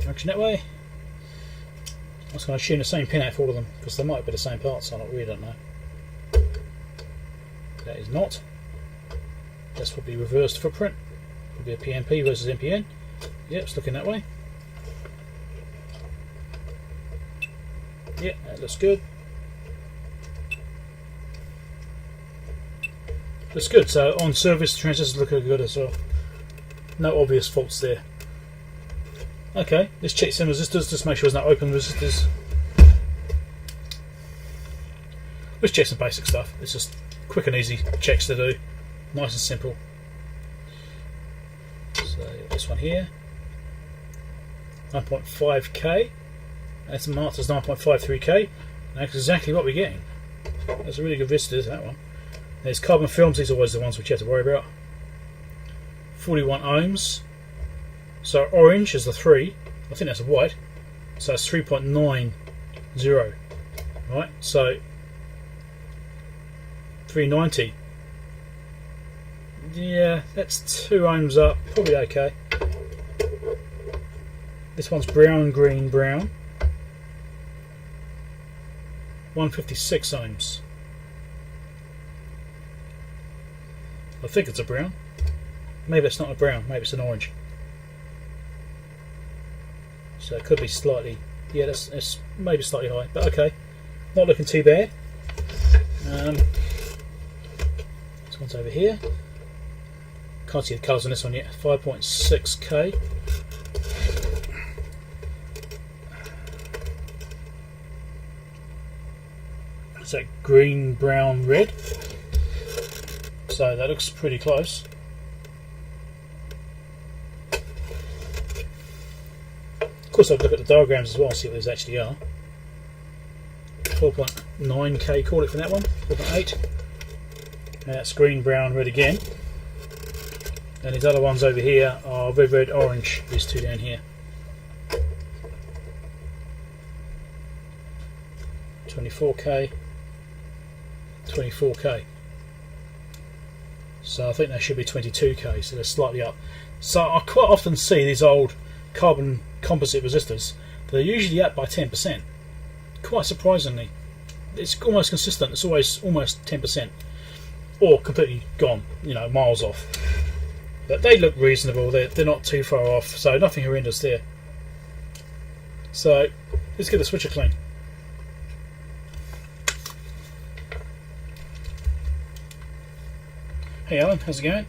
Junction that way. I was going to assume the same pinout for all of them because they might be the same parts. I really don't know. That is not. That's probably reversed footprint. Probably a PNP versus NPN. Yep, it's looking that way. Yep, that looks good. Looks good. So on service, the transistors look good as well. No obvious faults there. Okay, let's check some resistors. Just make sure there's no open resistors. Let's check some basic stuff. It's just quick and easy checks to do. Nice and simple. So this one here, 9.5k. That's marked as 9.53k. That's exactly what we're getting. That's a really good resistor, that one. There's carbon films. These are always the ones which you have to worry about. 41 ohms. So orange is the 3. I think that's a white. So it's 3.90. Right. So 390. Yeah, that's 2 ohms up, probably okay. This one's brown, green, brown. 156 ohms. I think it's a brown. Maybe it's not a brown, maybe it's an orange. So it could be slightly, yeah, that's maybe slightly high, but okay. Not looking too bad. This one's over here. Can't see the colours on this one yet. 5.6k. Is that green, brown, red? So that looks pretty close. Of course, I'll look at the diagrams as well and see what these actually are. 4.9k, call it for that one. 4.8. That's green, brown, red again. And these other ones over here are red, red, orange. These two down here. 24k. 24k. So I think that should be 22k, so they're slightly up. So I quite often see these old carbon composite resistors. They're usually up by 10%. Quite surprisingly. It's almost consistent. It's always almost 10%. Or completely gone, you know, miles off. But they look reasonable. They're not too far off, so nothing horrendous there. So let's get the switcher clean. Hey Alan, how's it going?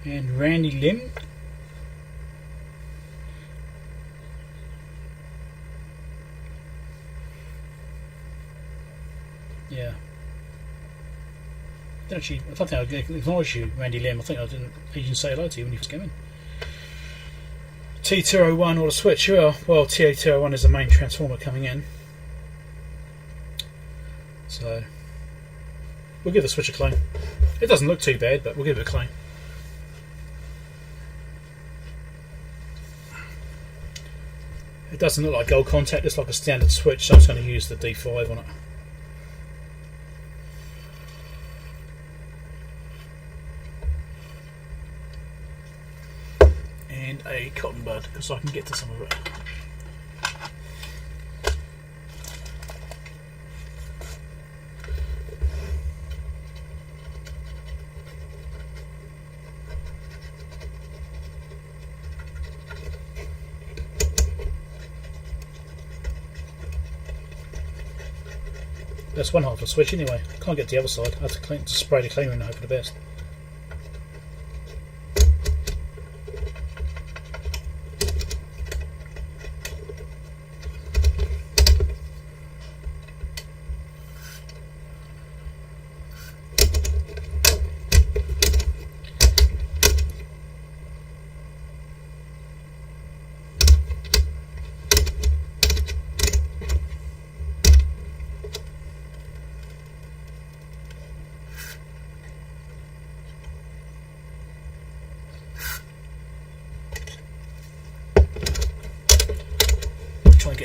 And Randy Lim. Yeah. I don't think I acknowledged you, Randy Lim. I think I didn't even say hello to you when you first came in. T201 or the switch. Well, T201 is the main transformer coming in. So we'll give the switch a clean. It doesn't look too bad, but we'll give it a clean. It doesn't look like gold contact, it's like a standard switch, so I'm just going to use the D5 on it. And a cotton bud, because I can get to some of it. That's one half of the switch anyway. Can't get to the other side. I have to spray the cleaner and hope for the best.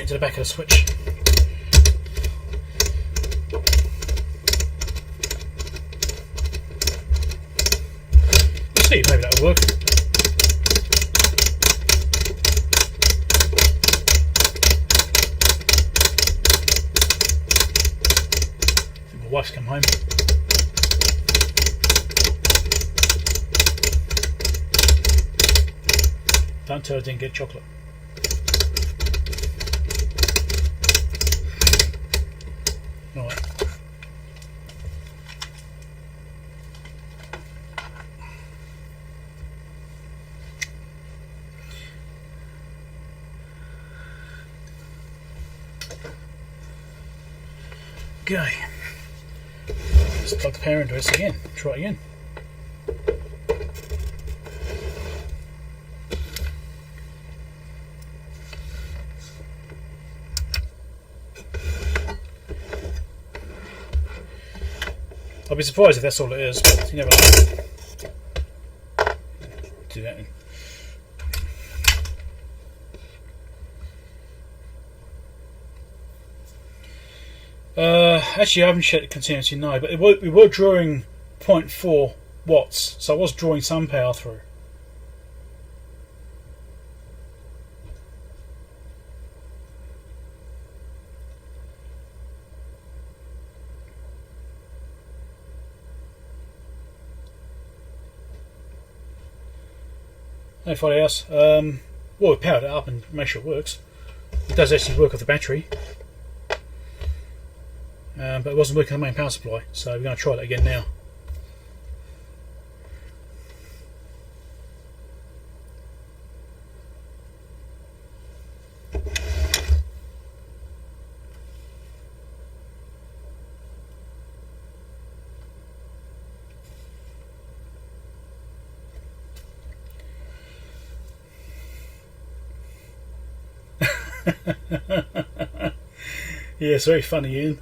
get to the back of the switch. We'll see, maybe that'll work. My wife's come home. Don't tell her I didn't get chocolate. Right. Okay. Let's plug the power into this again. Try it again. I'll be surprised if that's all it is, but you never know. Do that then. Actually, I haven't checked the continuity, no, but we were drawing 0.4 watts, so I was drawing some power through. Anything else? Well, we powered it up and make sure it works. It does actually work off the battery. But it wasn't working on the main power supply, so we're going to try that again now. Yeah, it's very funny, Ian.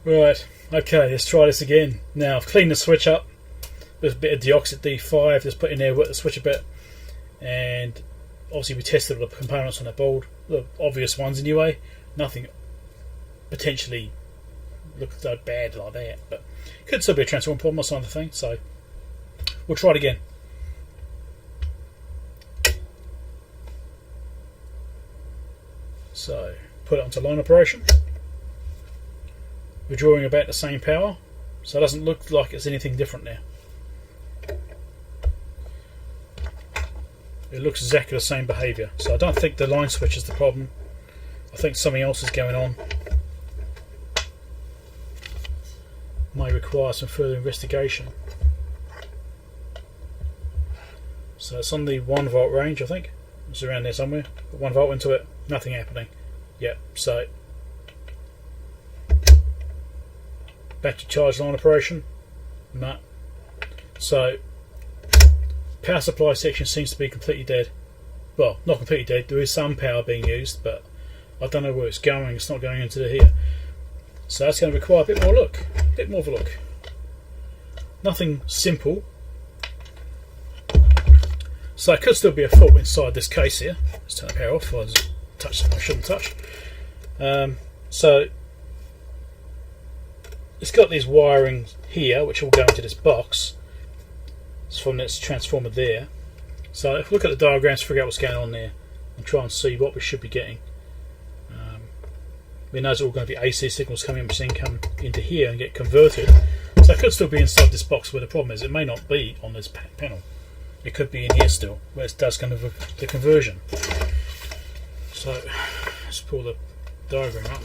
Right, okay, let's try this again. Now, I've cleaned the switch up. There's a bit of deoxit D5 just put in there, worked the switch a bit, and obviously we tested all the components on that board, the obvious ones anyway. Nothing potentially looks so bad like that, but could still be a transformer problem or something, thing. So we'll try it again. So put it onto line operation. We're drawing about the same power, so it doesn't look like it's anything different now. It looks exactly the same behaviour, so I don't think the line switch is the problem. I think something else is going on. May require some further investigation. So it's on the 1 volt range, I think. It's around there somewhere. Put 1 volt into it, nothing happening. Yep, so battery charge line operation. No. So power supply section seems to be completely dead. Well, not completely dead. There is some power being used, but I don't know where it's going. It's not going into here. So that's going to require a bit more look. A bit more of a look. Nothing simple. So it could still be a fault inside this case here. Let's turn the power off. I just touched something I shouldn't touch. So it's got these wiring here, which will go into this box. It's from this transformer there. So if we look at the diagrams, figure out what's going on there, and try and see what we should be getting. We know it's all going to be AC signals coming into here and get converted. So it could still be inside this box where the problem is. It may not be on this panel. It could be in here still, where it does kind of the conversion. So let's pull the diagram up.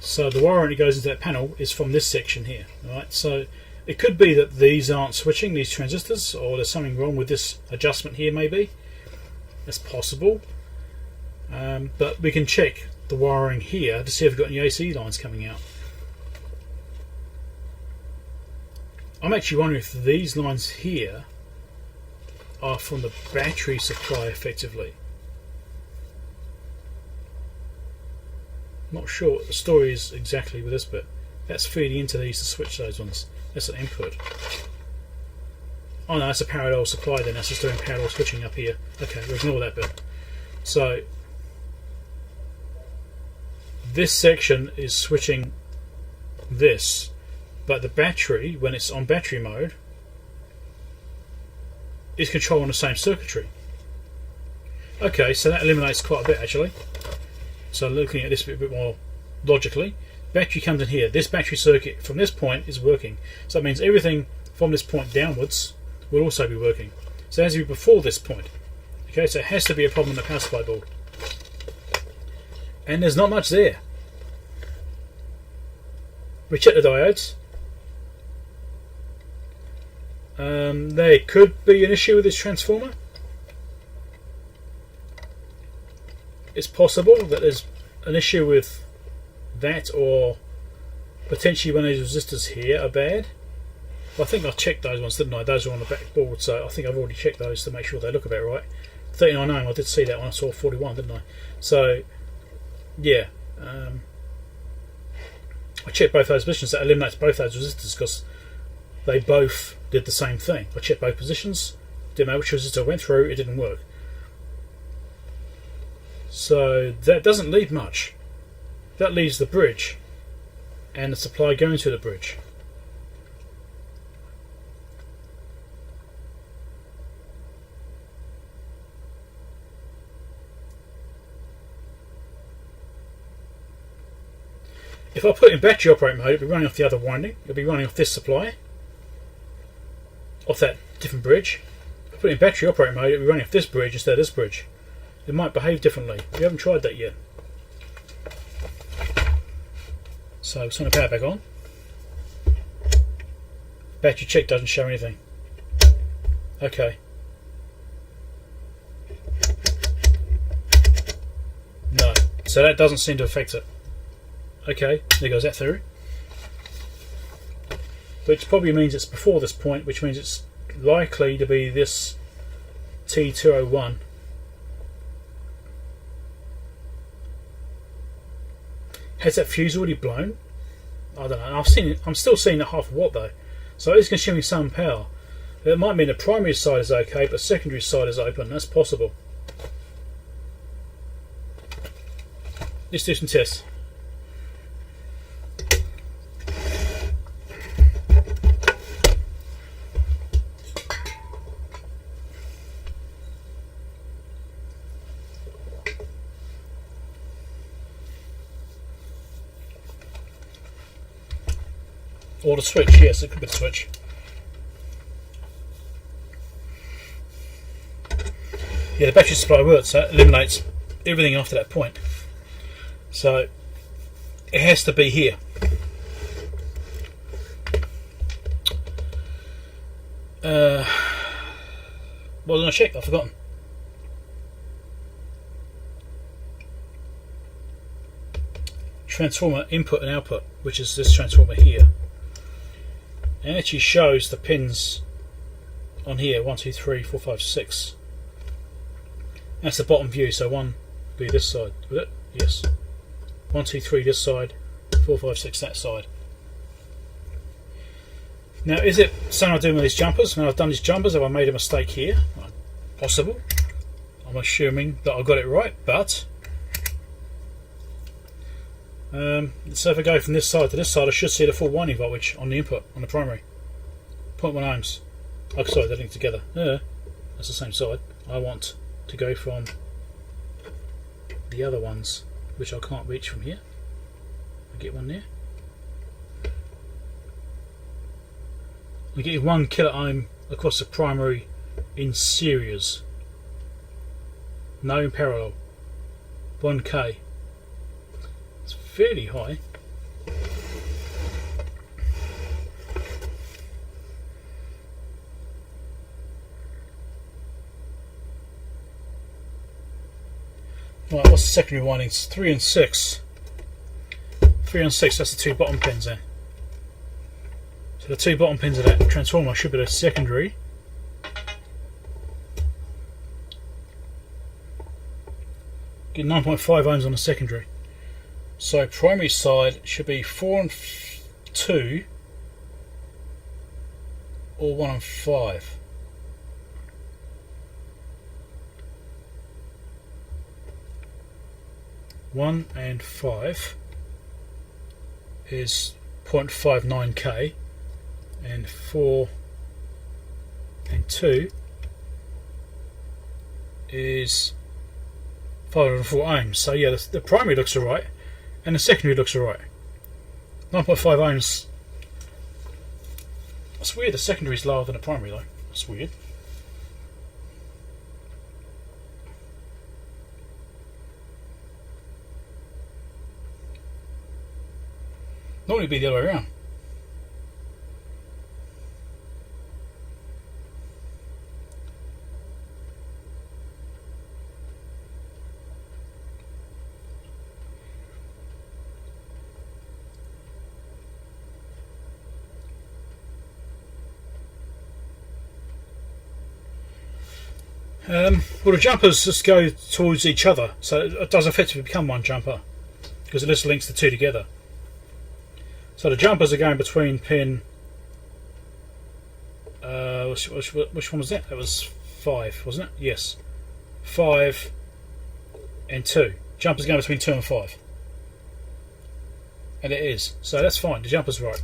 So the wiring that goes into that panel is from this section here. Right? So it could be that these aren't switching, these transistors, or there's something wrong with this adjustment here maybe. That's possible. But we can check the wiring here to see if we've got any AC lines coming out. I'm actually wondering if these lines here are from the battery supply effectively. Not sure what the story is exactly with this bit. That's feeding into these to switch those ones. That's an input. Oh no, that's a parallel supply then. That's just doing parallel switching up here. Okay, we'll ignore that bit. So this section is switching this, but the battery, when it's on battery mode, is controlling the same circuitry. Okay, so that eliminates quite a bit actually. So looking at this a bit more logically, battery comes in here. This battery circuit from this point is working. So that means everything from this point downwards will also be working. So as you before this point. Okay, so it has to be a problem in the power supply board. And there's not much there. We check the diodes. There could be an issue with this transformer. It's possible that there's an issue with that, or potentially one of these resistors here are bad. Well, I think I checked those ones, didn't I? Those are on the back board, so I think I've already checked those to make sure they look about right. 39 ohm, I did see that one. I saw 41, didn't I? So, yeah. I checked both those positions. That eliminates both those resistors because they both did the same thing. I checked both positions, didn't know which resistor went through, it didn't work. So that doesn't leave much. That leaves the bridge and the supply going to the bridge. If I put it in battery operating mode, it'll be running off the other winding. It'll be running off this supply, off that different bridge. If I put it in battery operating mode, it'll be running off this bridge instead of this bridge. It might behave differently. We haven't tried that yet. So turn the power back on. Battery check doesn't show anything. Okay. No. So that doesn't seem to affect it. Okay, there goes that theory. Which probably means it's before this point, which means it's likely to be this T201. Has that fuse already blown? I don't know. I'm still seeing a half a watt though, so it's consuming some power. It might mean the primary side is okay, but the secondary side is open. That's possible. Let's do some tests. Or the switch, yes, it could be the switch. Yeah, the battery supply works, so it eliminates everything after that point. So it has to be here. What did I check? I've forgotten. Transformer input and output, which is this transformer here. And it actually shows the pins on here 1, 2, 3, 4, 5, 6. That's the bottom view, so 1 would be this side, would it? Yes. 1, 2, 3 this side, 4, 5, 6 that side. Now, is it something I'm doing with these jumpers? When I've done these jumpers, have I made a mistake here? Possible. I'm assuming that I got it right, but so if I go from this side to this side, I should see the full winding voltage on the input, on the primary. 0.1 ohms. Oh, sorry, they're linked together. That's the same side. I want to go from the other ones, which I can't reach from here. I get one there. I get 1 kilo ohm across the primary in series. No in parallel. 1k. It's fairly high. Right, what's the secondary windings? 3 and 6. 3 and 6, that's the 2 bottom pins there. So the 2 bottom pins of that transformer should be the secondary. Get 9.5 ohms on the secondary. So primary side should be 4 and 2 or 1 and 5. One and 5 is 0.59k, and 4 and 2 is 504 ohms. So yeah, the primary looks alright, and the secondary looks alright. 9.5 ohms. That's weird. The secondary is lower than the primary, though. That's weird. Normally it'd be the other way around. Well, the jumpers just go towards each other, so it does effectively become one jumper because it just links the two together. So the jumpers are going between pin. Which one was that? That was 5, wasn't it? Yes, 5 and 2. Jumpers going between 2 and 5, and it is. So that's fine. The jumper's right.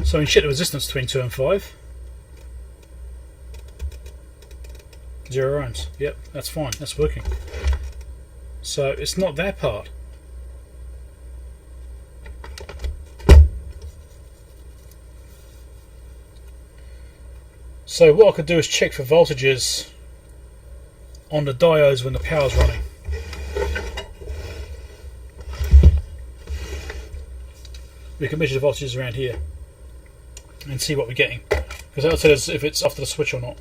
So we can check the resistance between 2 and 5. 0 ohms. Yep, that's fine. That's working. So it's not that part. So what I could do is check for voltages on the diodes when the power's running. We can measure the voltages around here and see what we're getting, because that'll tell us if it's after the switch or not.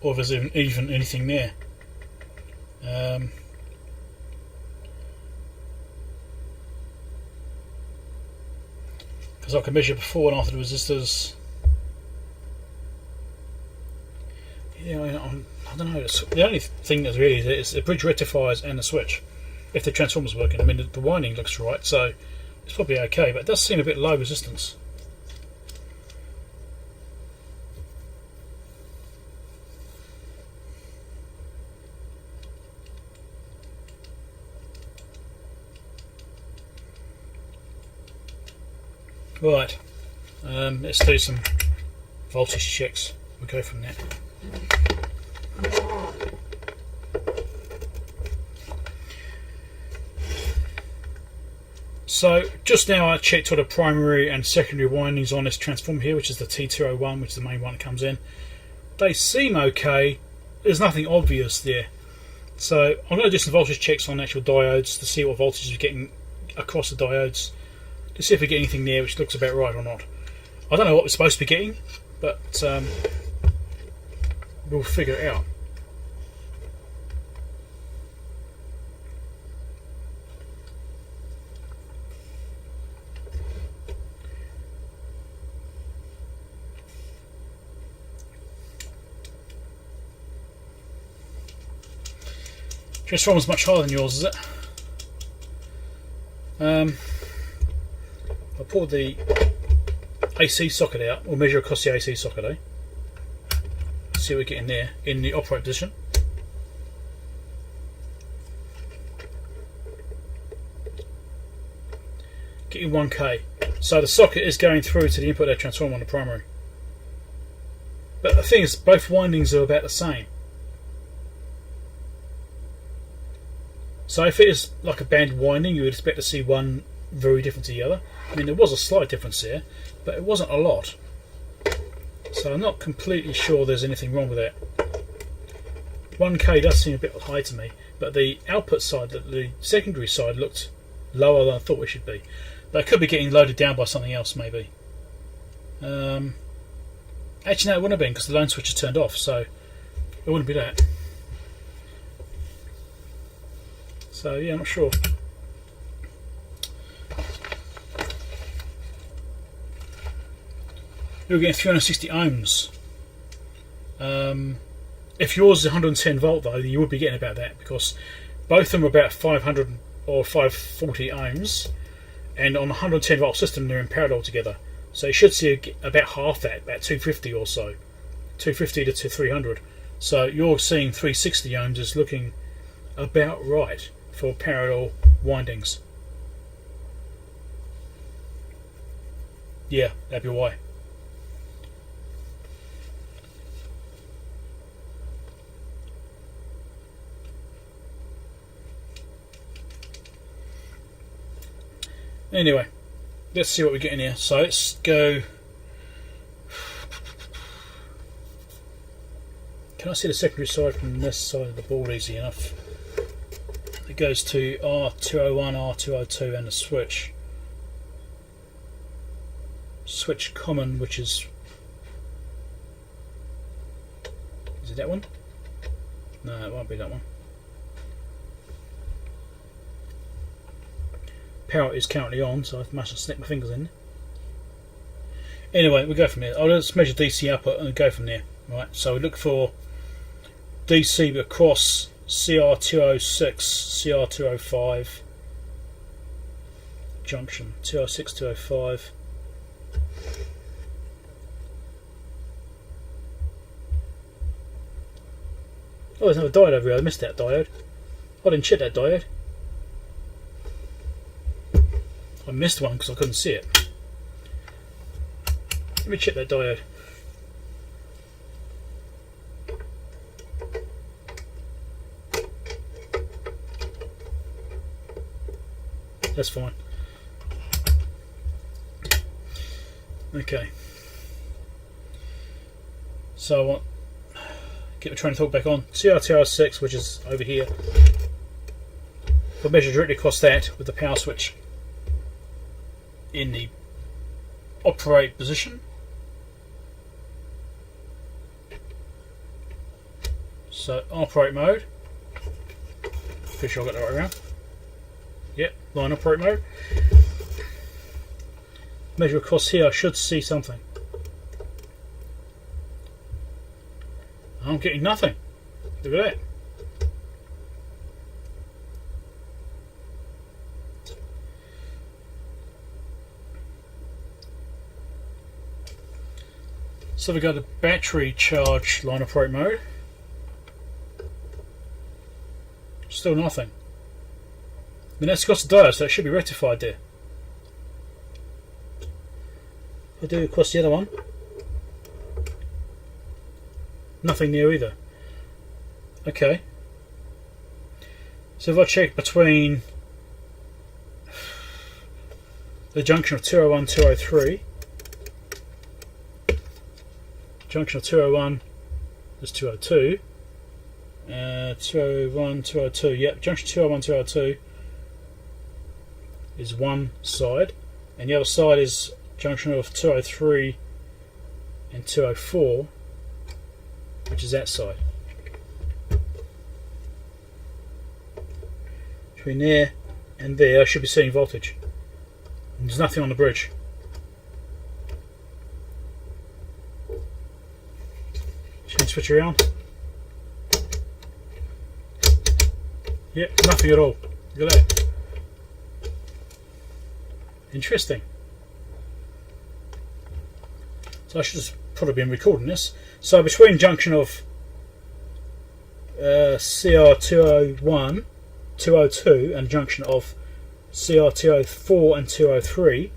Or if there's even anything there. Because I can measure before and after the resistors. Yeah, I don't know. The only thing that's really is the bridge rectifiers and the switch, if the transformer's working. I mean, the winding looks right, so it's probably okay, but it does seem a bit low resistance. Right, let's do some voltage checks. We'll go from there. So just now I checked all the primary and secondary windings on this transformer here, which is the T201, which is the main one that comes in. They seem okay. There's nothing obvious there. So I'm going to do some voltage checks on actual diodes to see what voltage we're getting across the diodes, to see if we get anything there which looks about right or not. I don't know what we're supposed to be getting, but we'll figure it out. Transformer's much higher than yours, is it? I'll pull the AC socket out. We'll measure across the AC socket, eh? See what we get in there, in the operate position. Getting 1k. So the socket is going through to the input of the transformer on the primary. But the thing is, both windings are about the same. So if it is like a banded winding, you would expect to see one very different to the other. I mean, there was a slight difference there, but it wasn't a lot. So I'm not completely sure there's anything wrong with that. 1k does seem a bit high to me, but the output side, the secondary side, looked lower than I thought it should be. But it could be getting loaded down by something else, maybe. Actually, no, it wouldn't have been, because the lone switch is turned off, so it wouldn't be that. So yeah, I'm not sure. you're getting 360 ohms. If yours is 110 volt though, you would be getting about that, because both of them are about 500 or 540 ohms, and on a 110 volt system they're in parallel together. So you should see about half that, about 250 or so, 250 to 300. So you're seeing 360 ohms is looking about right for parallel windings. Yeah, that'd be why. Anyway, let's see what we get in here. So let's go. Can I see the secondary side from this side of the board easy enough? It goes to R201, R202 and the switch. Switch common, which is it that one? No, it won't be that one. Power is currently on, so I must have snipped my fingers in. Anyway, we go from there. Let's measure DC output and go from there. Right, so we look for DC across CR206, CR205 junction, 206, 205. Oh, there's another diode over here. I missed that diode. I didn't check that diode. I missed one because I couldn't see it. Let me check that diode. That's fine. Okay. So I want get the train of thought back on. CR206, which is over here. We'll measure directly across that with the power switch in the operate position. So operate mode. Pretty sure I got that right around. Yep, line operate mode. Measure across here, I should see something. I'm getting nothing. Look at that. So we go to battery charge line operate mode. Still nothing. I mean, that's across the diode, so it should be rectified there. If I do across the other one, nothing there either. Okay. So if I check between the junction of 201, 203, junction of 201 is 202, 201, 202, yep, junction 201, 202 is one side, and the other side is junction of 203 and 204, which is that side. Between there and there I should be seeing voltage. And there's nothing on the bridge. Just switch around. Yep, nothing at all. Look at that. Interesting. So I should have probably been recording this. So between junction of CR201, 202 and junction of CR204 and 203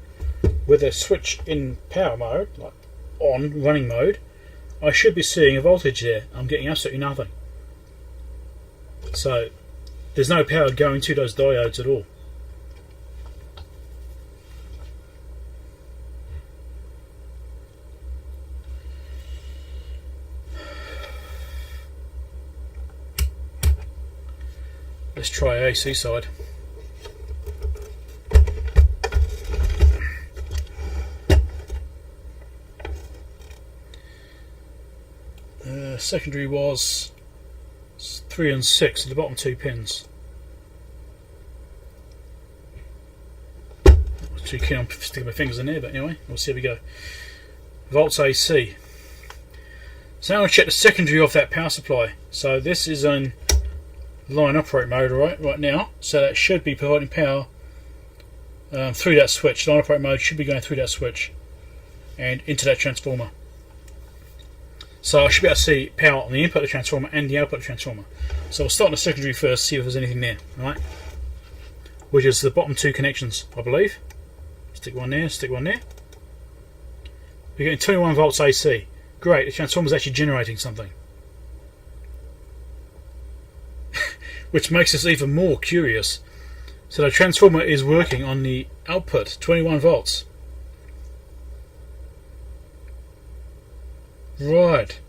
with a switch in power mode, like on, running mode, I should be seeing a voltage there. I'm getting absolutely nothing. So there's no power going to those diodes at all. Let's try AC side. Secondary was 3 and 6 at the bottom 2 pins. Too keen on sticking my fingers in there, but anyway, we'll see how we go. volts AC. So now I'm going to check the secondary of that power supply. So this is in line operate mode right now. So that should be providing power through that switch. Line operate mode should be going through that switch and into that transformer. So I should be able to see power on the input of the transformer and the output of the transformer. So we'll start on the secondary first, see if there's anything there, right? Which is the bottom two connections, I believe. Stick one there, stick one there. We're getting 21 volts AC. Great, the transformer's actually generating something. Which makes us even more curious. So the transformer is working on the output, 21 volts. Right.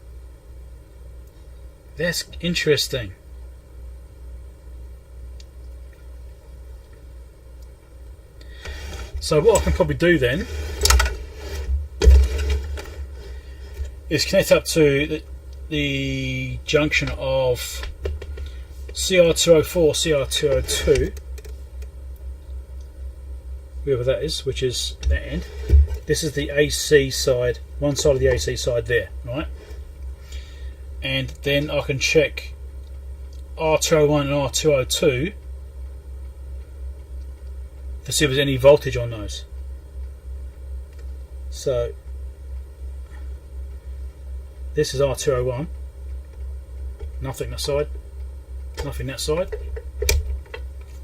That's interesting. So what I can probably do then is connect up to the junction of CR204, CR202, whoever that is, which is that end. This is the AC side, one side of the AC side there, right? And then I can check R201 and R202 to see if there's any voltage on those. So this is R201, nothing that side, nothing that side.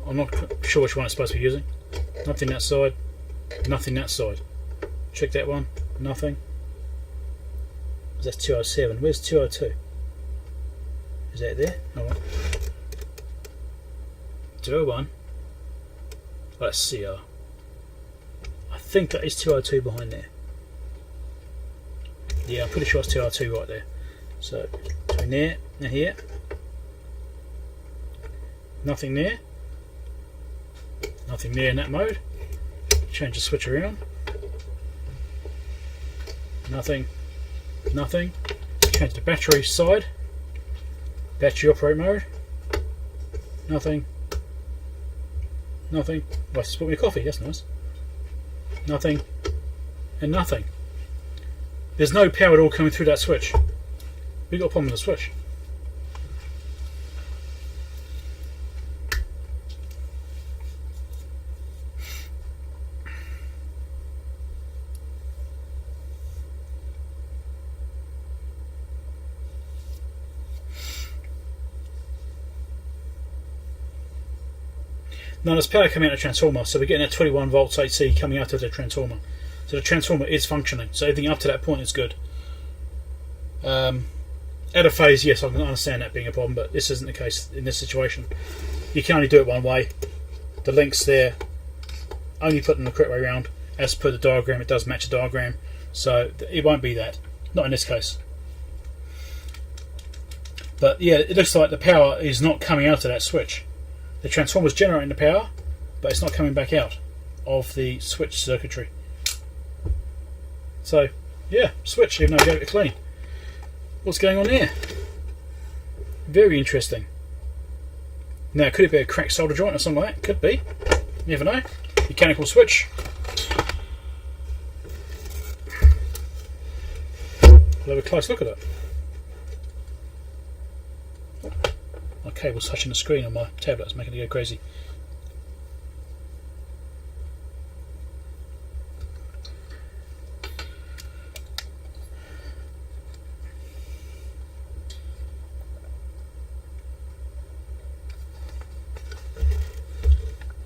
I'm not sure which one it's supposed to be using. Nothing that side, nothing that side. Check that one, nothing. That's 207. Where's 202? Is that there? Oh, 201. Oh, that's CR. I think that is 202 behind there. Yeah, I'm pretty sure it's 202 right there. So between there and here, nothing there, nothing there in that mode. Change the switch around. Nothing, nothing. Change the battery side. Battery operate mode. Nothing, nothing. Well, just bought me a coffee, that's nice. Nothing, and nothing. There's no power at all coming through that switch. We've got a problem with the switch. Now there's power coming out of the transformer, so we're getting that 21 volts AC coming out of the transformer. So the transformer is functioning, so everything up to that point is good. Out of phase, yes, I can understand that being a problem, but this isn't the case in this situation. You can only do it one way. The links there, only put them the correct way around. As per the diagram, it does match the diagram, so it won't be that. Not in this case. But yeah, it looks like the power is not coming out of that switch. The transformer is generating the power, but it's not coming back out of the switch circuitry. So, yeah, switch, even though I gave it a clean. What's going on there? Very interesting. Now, could it be a cracked solder joint or something like that? Could be. You never know. Mechanical switch. We'll have a close look at it. My cable's touching the screen on my tablet, it's making it go crazy.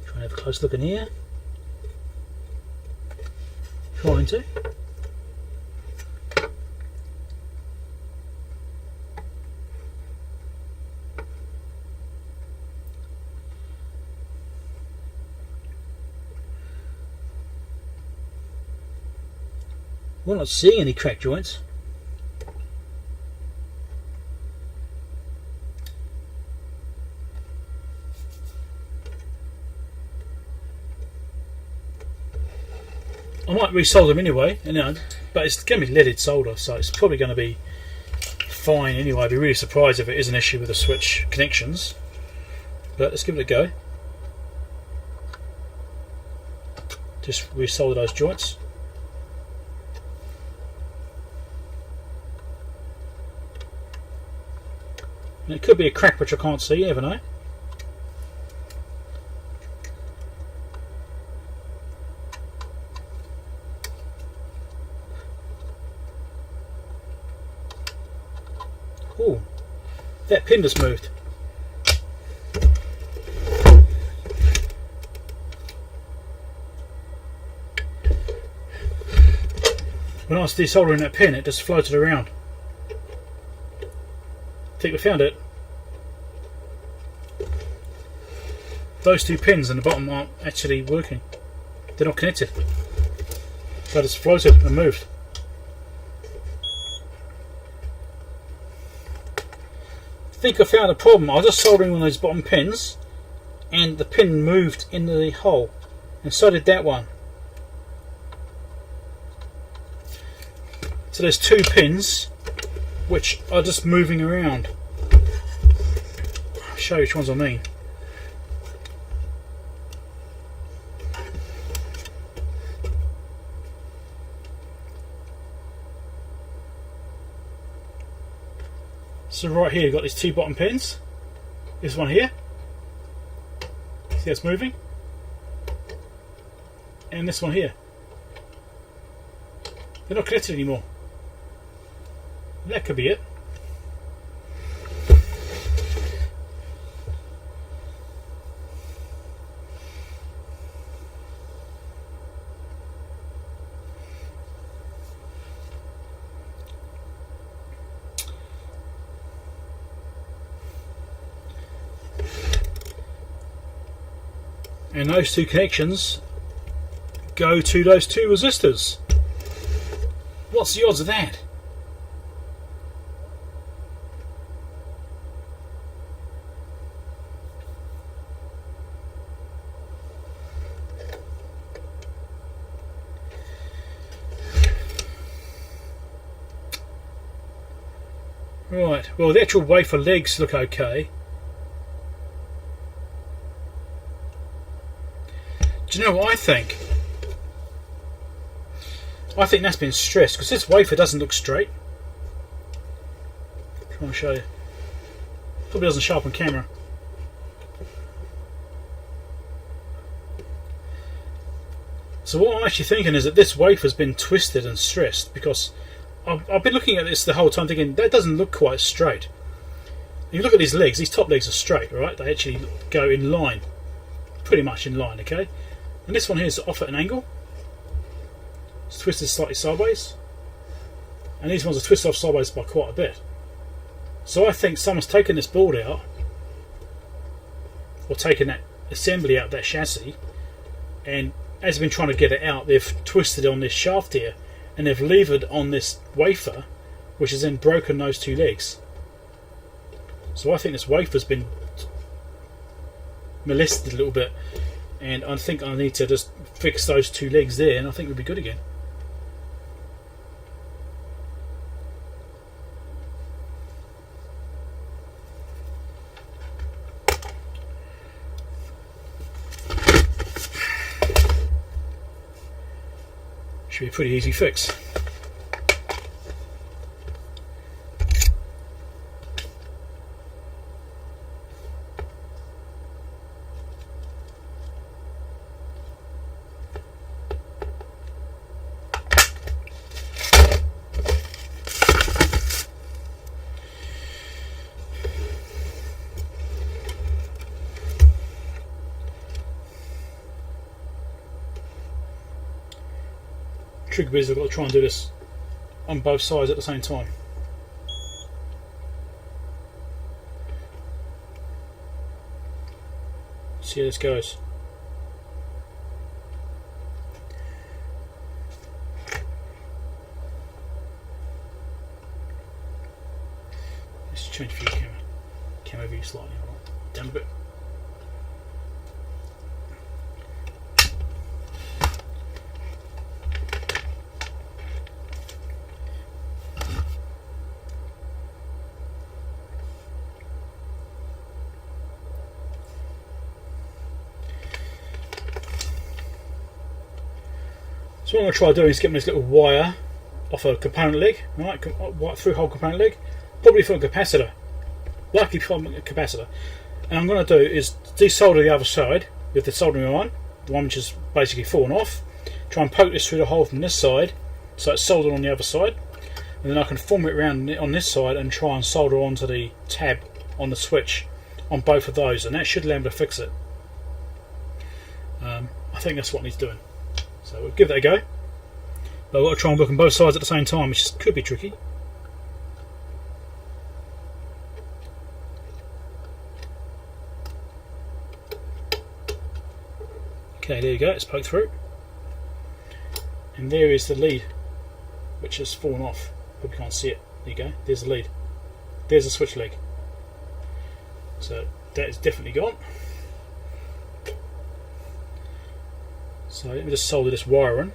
Try and have a close look in here. Trying to. We're not seeing any crack joints. I might resolder them anyway, but it's going to be leaded solder, so it's probably going to be fine anyway. I'd be really surprised if it is an issue with the switch connections. But let's give it a go. Just resolder those joints. And it could be a crack which I can't see, you never know. Oh, that pin just moved. When I was desoldering that pin, it just floated around. I think we found it. Those two pins in the bottom aren't actually working. They're not connected. They just floated and moved. I think I found a problem. I was just soldering one of those bottom pins and the pin moved into the hole, and so did that one. So there's two pins which are just moving around. I'll show you which ones I mean. So right here you've got these two bottom pins. This one here. See how it's moving? And this one here. They're not connected anymore. That could be it. And those two connections go to those two resistors. What's the odds of that? Right, well the actual wafer legs look okay. Do you know what I think? I think that's been stressed because this wafer doesn't look straight. I'm trying to show you. Probably doesn't show up on camera. So what I'm actually thinking is that this wafer's been twisted and stressed, because I've been looking at this the whole time thinking that doesn't look quite straight. If you look at these legs, these top legs are straight, right? They actually go in line, pretty much in line, okay? And this one here is off at an angle. It's twisted slightly sideways. And these ones are twisted off sideways by quite a bit. So I think someone's taken this board out, or taken that assembly out, that chassis, and as they've been trying to get it out, they've twisted on this shaft here, and they've levered on this wafer, which has then broken those two legs. So I think this wafer's been molested a little bit, and I think I need to just fix those two legs there, and I think we'll be good again. Should be a pretty easy fix. Trick is I've got to try and do this on both sides at the same time. See how this goes. Let's change view camera view slightly. Down a bit. So what I'm going to try doing is getting this little wire off a component leg, right, through whole component leg, probably for a capacitor. likely from a capacitor. And I'm going to do is desolder the other side with the soldering iron, the one which is basically fallen off. Try and poke this through the hole from this side, so it's soldered on the other side. And then I can form it around on this side and try and solder onto the tab on the switch on both of those, and that should allow me to fix it. I think that's what needs doing. So we'll give that a go. But I've got to try and work on both sides at the same time, which could be tricky. Okay, there you go, it's poked through. And there is the lead, which has fallen off. Probably can't see it. There you go, there's the lead. There's the switch leg. So that is definitely gone. So let me just solder this wire in.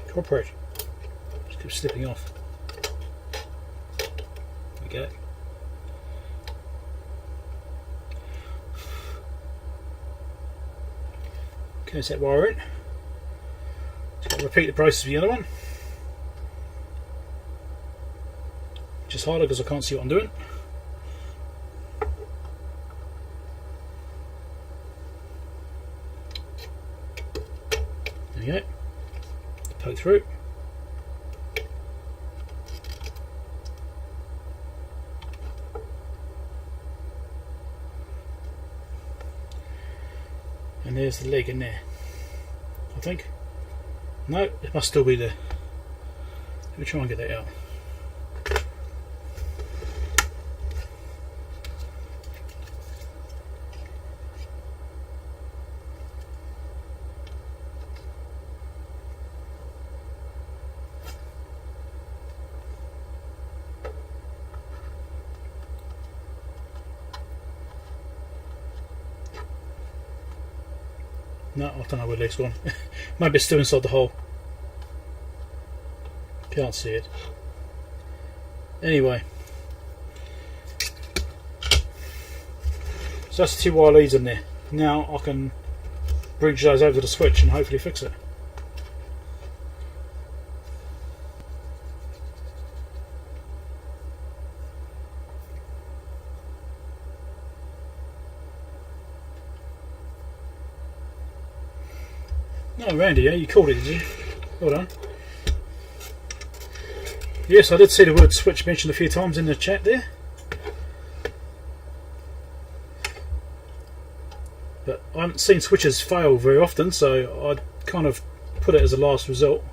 Cooperate. Just keep slipping off. There we go. Okay, set wire in. Just got to repeat the process for the other one. Which is harder because I can't see what I'm doing. There we go. Poke through. And there's the leg in there, I think. No, it must still be there. Let me try and get that out. No, I don't know where the leg's gone. Maybe it's still inside the hole. Can't see it. Anyway. So that's the 2 wire leads in there. Now I can bridge those over to the switch and hopefully fix it. Oh, Randy, yeah, you called it, did you? Well done. Yes, I did see the word switch mentioned a few times in the chat there. But I haven't seen switches fail very often, so I'd kind of put it as a last result.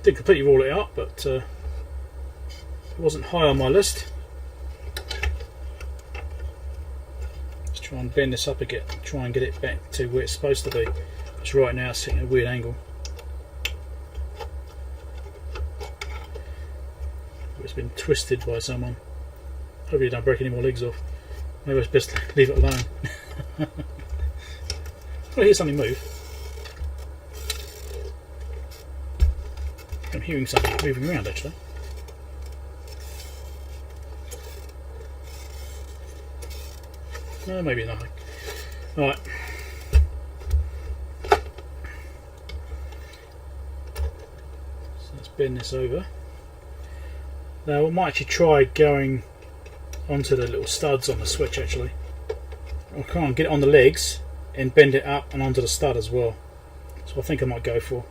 Didn't completely rule it out, but it wasn't high on my list. Try and bend this up again, try and get it back to where it's supposed to be. Because right now it's sitting at a weird angle. It's been twisted by someone. Hopefully don't break any more legs off. Maybe it's best to leave it alone. I hear something move. I'm hearing something moving around actually. No, maybe nothing. Alright. So let's bend this over. Now we might actually try going onto the little studs on the switch actually. I'll try and get it on the legs and bend it up and onto the stud as well. So I think I might go for.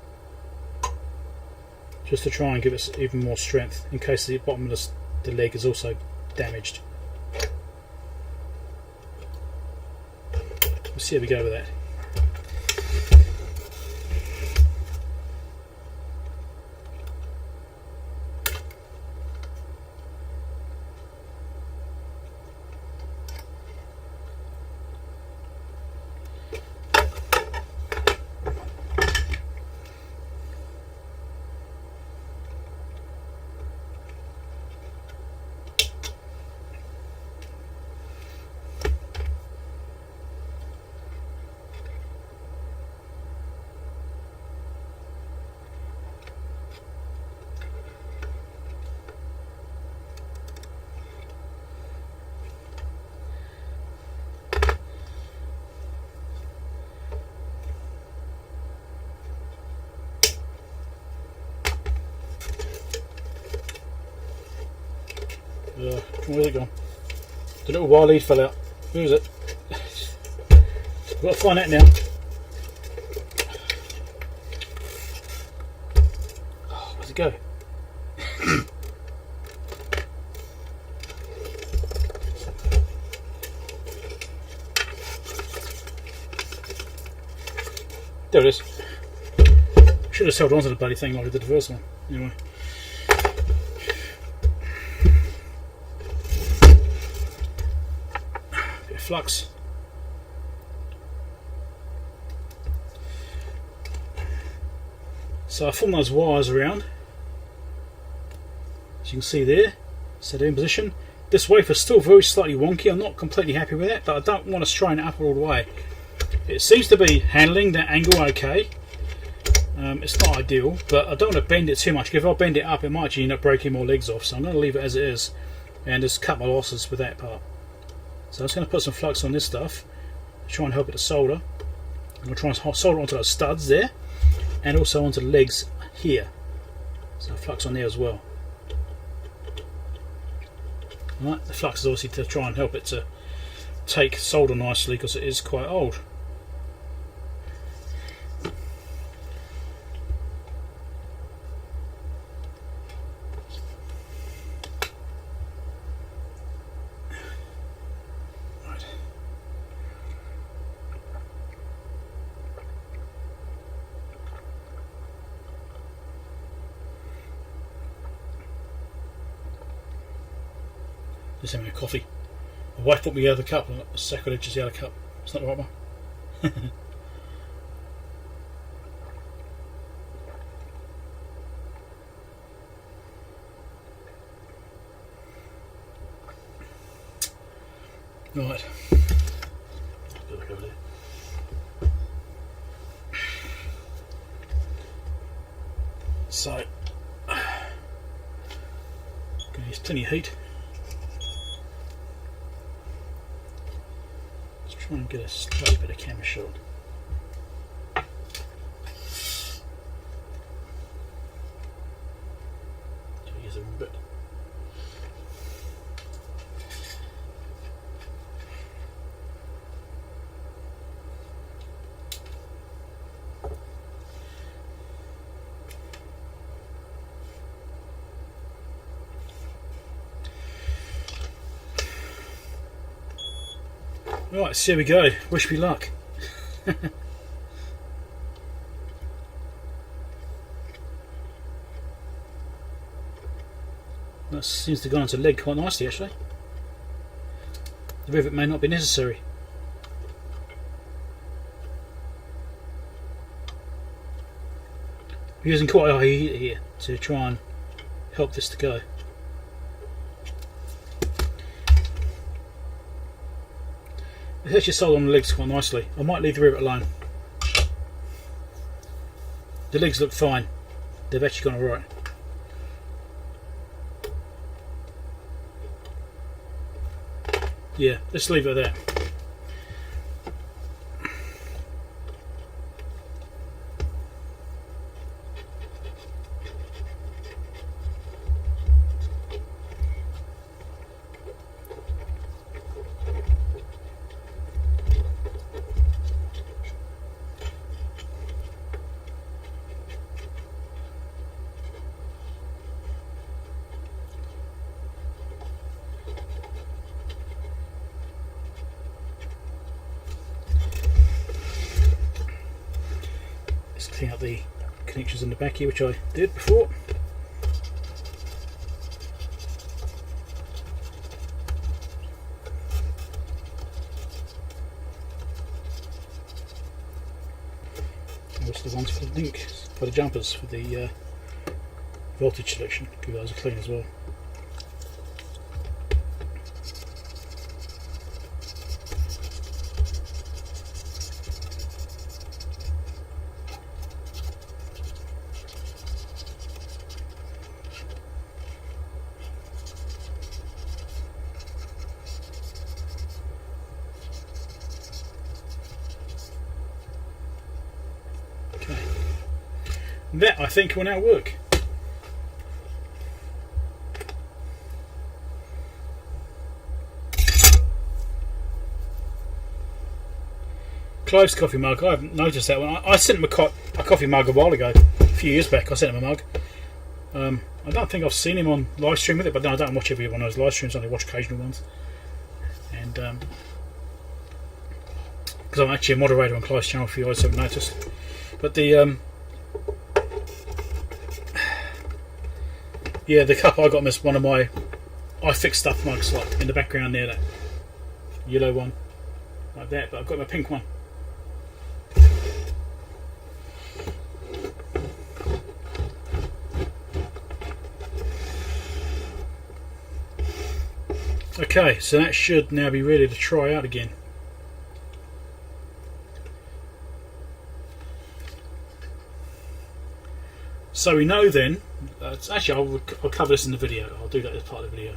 Just to try and give it even more strength in case the bottom of the leg is also damaged. We'll see how we go with that. Where's it gone? The little wire lead fell out. Who is it? I've got to find that now. Oh, where's it go? There it is. Should have held on to the bloody thing like I did the first one. Anyway. Bit of flux. So I form those wires around. As you can see there, set it in position. This wafer's still very slightly wonky. I'm not completely happy with it, but I don't want to strain it up all the way. It seems to be handling that angle okay. It's not ideal, but I don't want to bend it too much. If I bend it up, it might actually end up breaking more legs off. So I'm going to leave it as it is and just cut my losses with that part. So I'm just going to put some flux on this stuff to try and help it to solder. I'm going to try and solder onto those studs there and also onto the legs here. So flux on there as well. Right, the flux is obviously to try and help it to take solder nicely because it is quite old. Just having a coffee. My wife put me the other cup, and a sacrilege is the other cup. It's not the right one. Right. Look over there. So, gonna use plenty of heat. Try and get a slightly better camera shot. So here's a bit. Right, so here we go. Wish me luck. That seems to go onto the leg quite nicely, actually. The rivet may not be necessary. I'm using quite a high heat here to try and help this to go. It's actually sold on the legs quite nicely. I might leave the rivet alone. The legs look fine. They've actually gone alright. Yeah, let's leave it at that. Clean up the connections in the back here, which I did before. Also the ones for the link, for the jumpers, for the voltage selection. Give those a clean as well. That, I think, will now work. Clive's coffee mug. I haven't noticed that one. I sent him a coffee mug a while ago, a few years back. I sent him a mug. I don't think I've seen him on live stream with it, but no, I don't watch every one of those live streams. I only watch occasional ones. And because I'm actually a moderator on Clive's channel, if you guys haven't noticed. But the yeah, the cup I got is one of my iFix stuff mugs, like in the background there, that yellow one, like that. But I've got my pink one. Okay, so that should now be ready to try out again. So we know then, actually I'll cover this in the video, I'll do that as part of the video.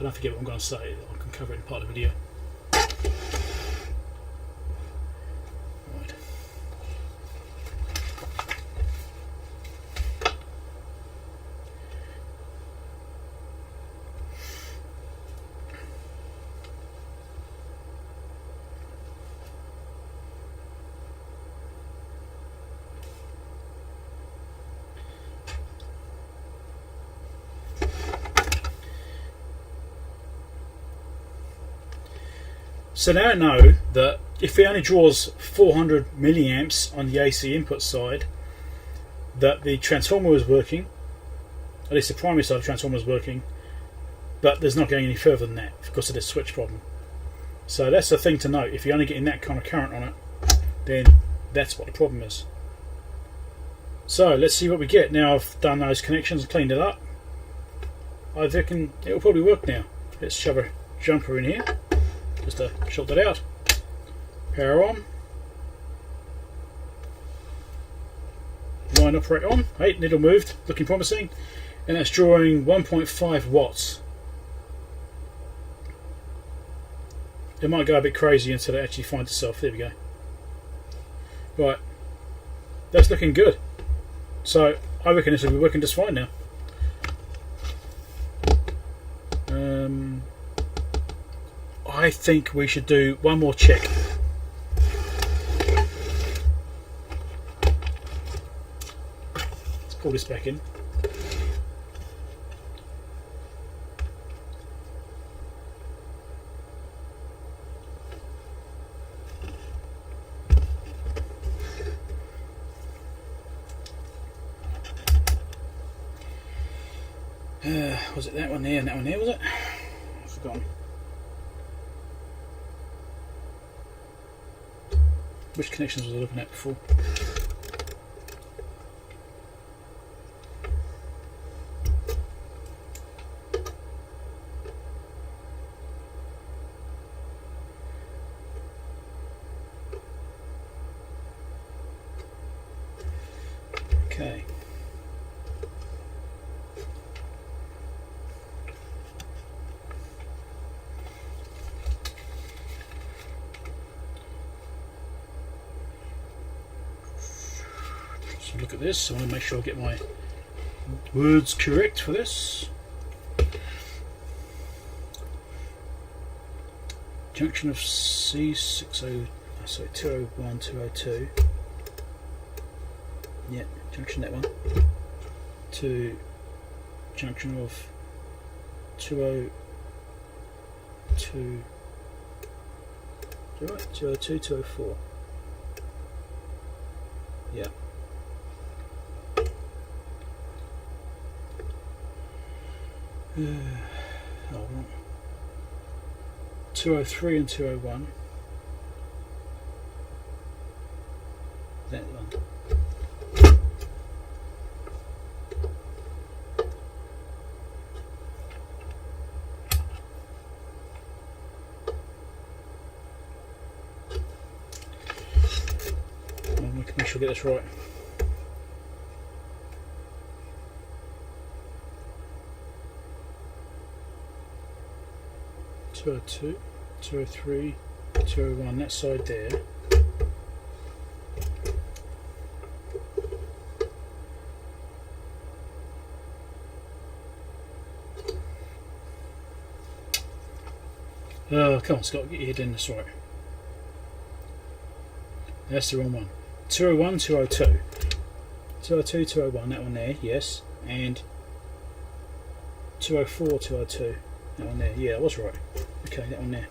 I don't forget what I'm going to say, I can cover it in part of the video. Right. So now I know that if it only draws 400 milliamps on the AC input side, that the transformer is working, at least the primary side of the transformer is working, but there's not going any further than that because of this switch problem. So that's the thing to note. If you're only getting that kind of current on it, then that's what the problem is. So let's see what we get. Now I've done those connections and cleaned it up. I reckon it'll probably work now. Let's shove a jumper in here. Just to short that out. Power on. Line operate on. Hey, needle moved. Looking promising. And that's drawing 1.5 watts. It might go a bit crazy until it actually finds itself. There we go. Right. That's looking good. So I reckon this will be working just fine now. I think we should do one more check. Let's pull this back in. Was it that one there and that one there, was it? I've forgotten. Which connections was I looking at before? Okay. Look at this. I want to make sure I get my words correct for this. Junction of C60, sorry, 201, 202. Yeah, junction that one. To junction of 202. Is that right? 202, 204. Yeah. Hold on. 203 and 201. That one. We can make sure we get this right. Two 203, 201, that side there. come on, Scott, get your head in, that's right. That's the wrong one. 201, 202. 202, 201, that one there, yes. And 204, 202, that one there. Yeah, I was right. Okay, that one there.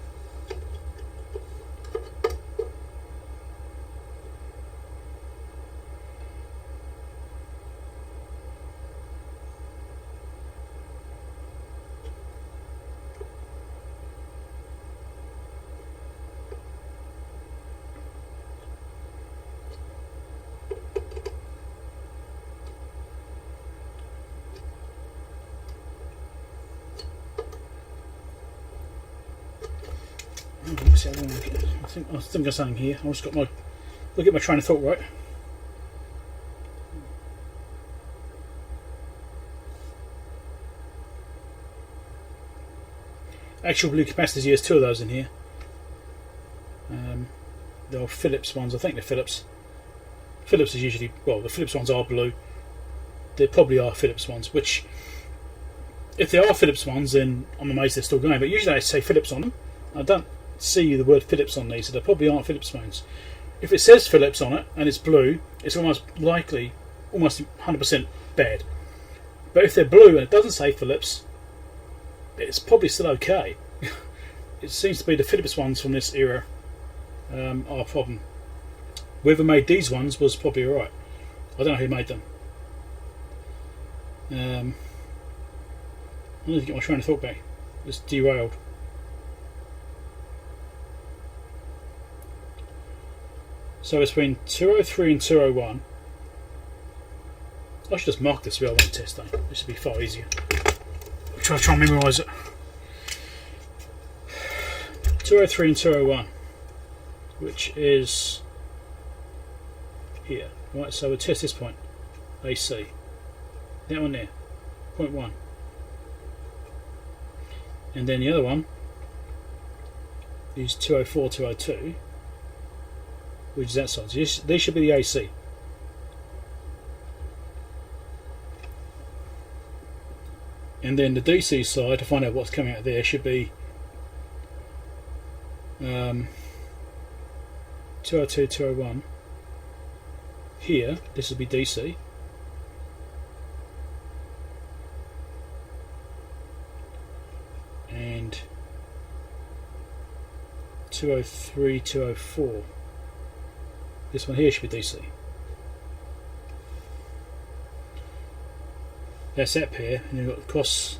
I think I'm something here. I've just got my look at my train of thought right. Actual blue capacitors, there's two of those in here. They're Philips ones. I think they're Philips. Philips is usually, well, the Philips ones are blue. They probably are Philips ones, which if they are Philips ones, then I'm amazed they're still going. But usually they say Philips on them. I don't see the word Philips on these, so they probably aren't Philips phones. If it says Philips on it and it's blue, it's almost likely, almost 100% bad. But if they're blue and it doesn't say Philips, it's probably still okay. It seems to be the Philips ones from this era are a problem. Whoever made these ones was probably alright. I don't know who made them. I need to get my train of thought back. It's derailed. So between 203 and 201, I should just mark this where I want to test that. This would be far easier. I'll try and memorise it. 203 and 201, which is here. Right, so we'll test this point, AC. That one there, point 1. And then the other one is 204, 202. Which is that side. So these should be the AC. And then the DC side, to find out what's coming out there, should be 202, 201. Here, this will be DC. And 203, 204. This one here should be DC. That's that pair, and you've got cross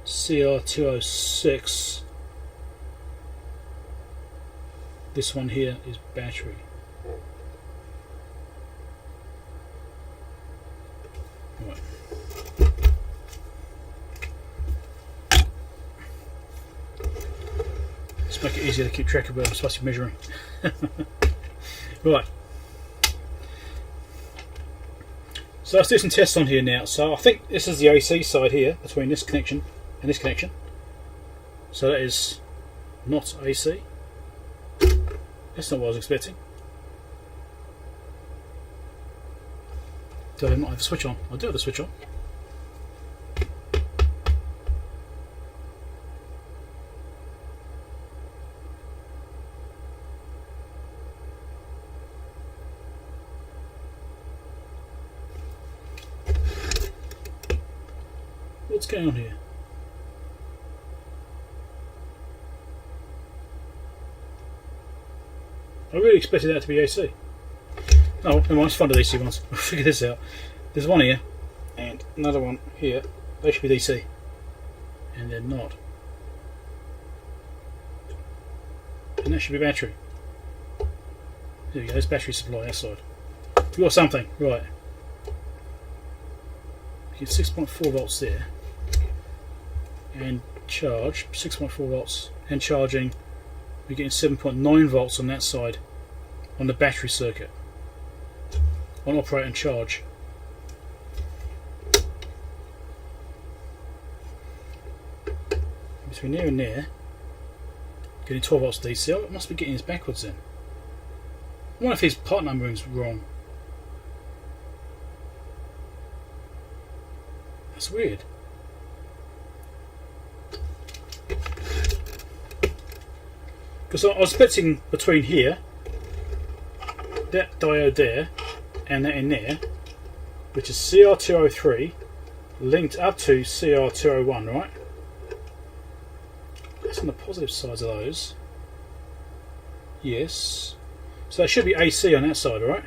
CR206. This one here is battery. Right. Make it easier to keep track of where I'm supposed to be measuring. Right. So let's do some tests on here now. So I think this is the AC side here between this connection and this connection. So that is not AC. That's not what I was expecting. Do I not have the switch on? I do have the switch on. What's going on here? I really expected that to be AC. Oh, never mind, it's fun of DC ones. I'll figure this out. There's one here, and another one here. They should be DC. And they're not. And that should be battery. There we go, there's battery supply outside. We've got something, right. We get 6.4 volts there. And charge, 6.4 volts. And charging, we're getting 7.9 volts on that side. On the battery circuit. On operate and charge. Between there and there, getting 12 volts DC. Oh, it must be getting this backwards then. I wonder if his part numbering's wrong. That's weird. Because I was splitting between here, that diode there, and that in there, which is CR203 linked up to CR201, right? That's on the positive sides of those. Yes. So that should be AC on that side, right?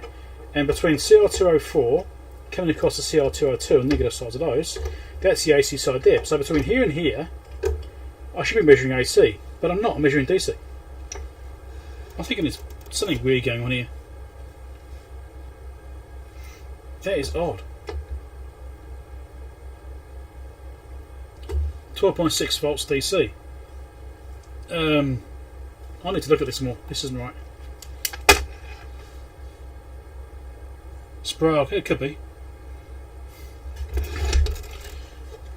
And between CR204 coming across the CR202 on negative sides of those, that's the AC side there. So between here and here, I should be measuring AC, but I'm not. I'm measuring DC. I'm thinking there's something weird going on here. That is odd. 12.6 volts DC. I need to look at this more. This isn't right. Sprague, it could be.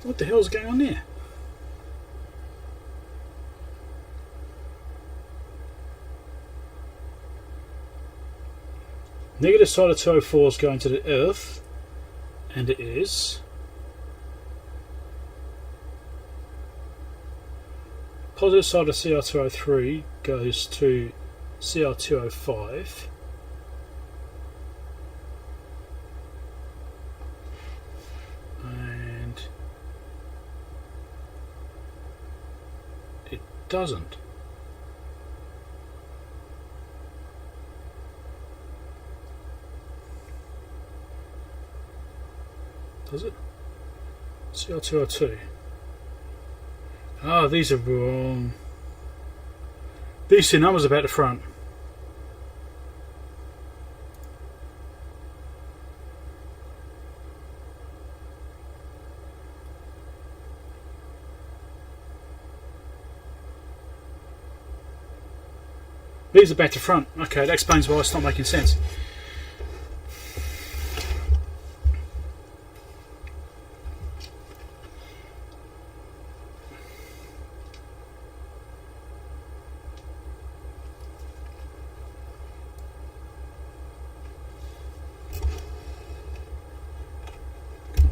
What the hell's going on there? Negative side of 204 is going to the earth, and it is. Positive side of CR203 goes to CR205. And it doesn't. Does it? CR202. Ah, these are wrong. These two numbers about the front. These are back to front. Okay, that explains why it's not making sense.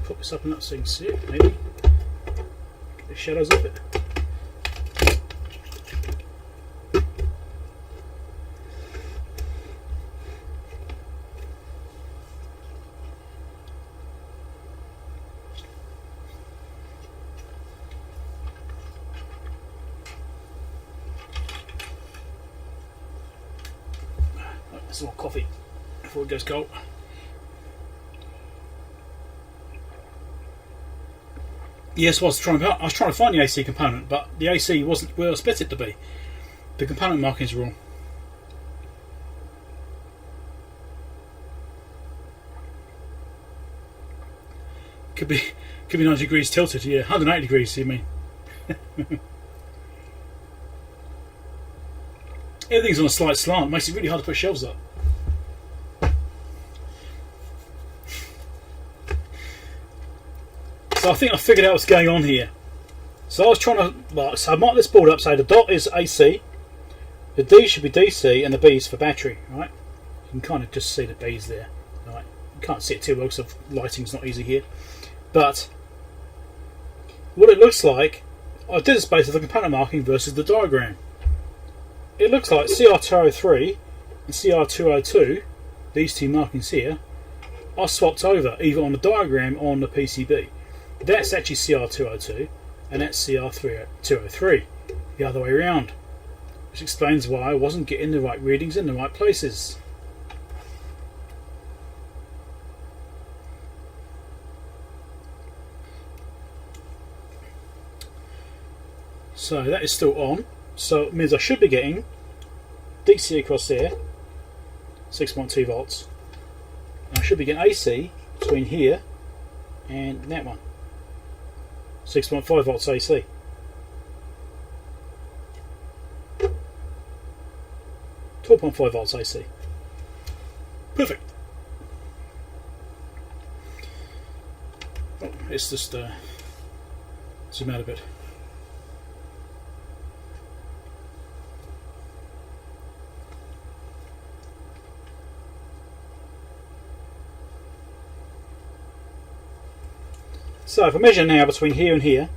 Put this up and up so you can see it, maybe. Get the shadows off it. Some more coffee before it goes cold. Yes, I was trying to find the AC component, but the AC wasn't where I expected it to be. The component markings are wrong. Could be 90 degrees tilted. Yeah, 180 degrees. You mean? Everything's on a slight slant. Makes it really hard to put shelves up. So I think I figured out what's going on here. So I was trying to, well, so I marked this board up. So the dot is AC, the D should be DC, and the B is for battery. Right? You can kind of just see the B's there. Right? You can't see it too well because lighting's not easy here. But what it looks like, I did this based on the component marking versus the diagram. It looks like CR203 and CR202, these two markings here, are swapped over either on the diagram or on the PCB. That's actually CR202 and that's CR203, the other way around, which explains why I wasn't getting the right readings in the right places. So that is still on. So it means I should be getting DC across there, 6.2 volts. And I should be getting AC between here and that one, 6.5 volts AC. .5 volts AC. Perfect. Oh, let's just zoom out a bit. So if I measure now between here and here,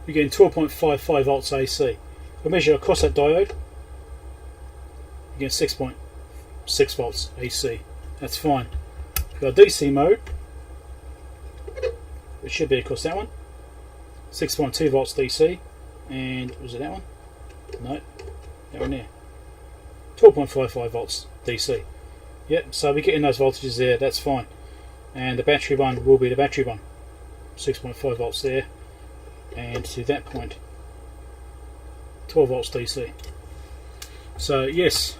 you're getting 12.55 volts AC. I measure across that diode, you get 6.6 volts AC. That's fine. If you've got DC mode, it should be across that one. 6.2 volts DC, and was it that one? No, that one there. 12.55 volts DC. Yep, so we're getting those voltages there, that's fine. And the battery one will be the battery one. 6.5 volts there, and to that point, 12 volts DC. So yes,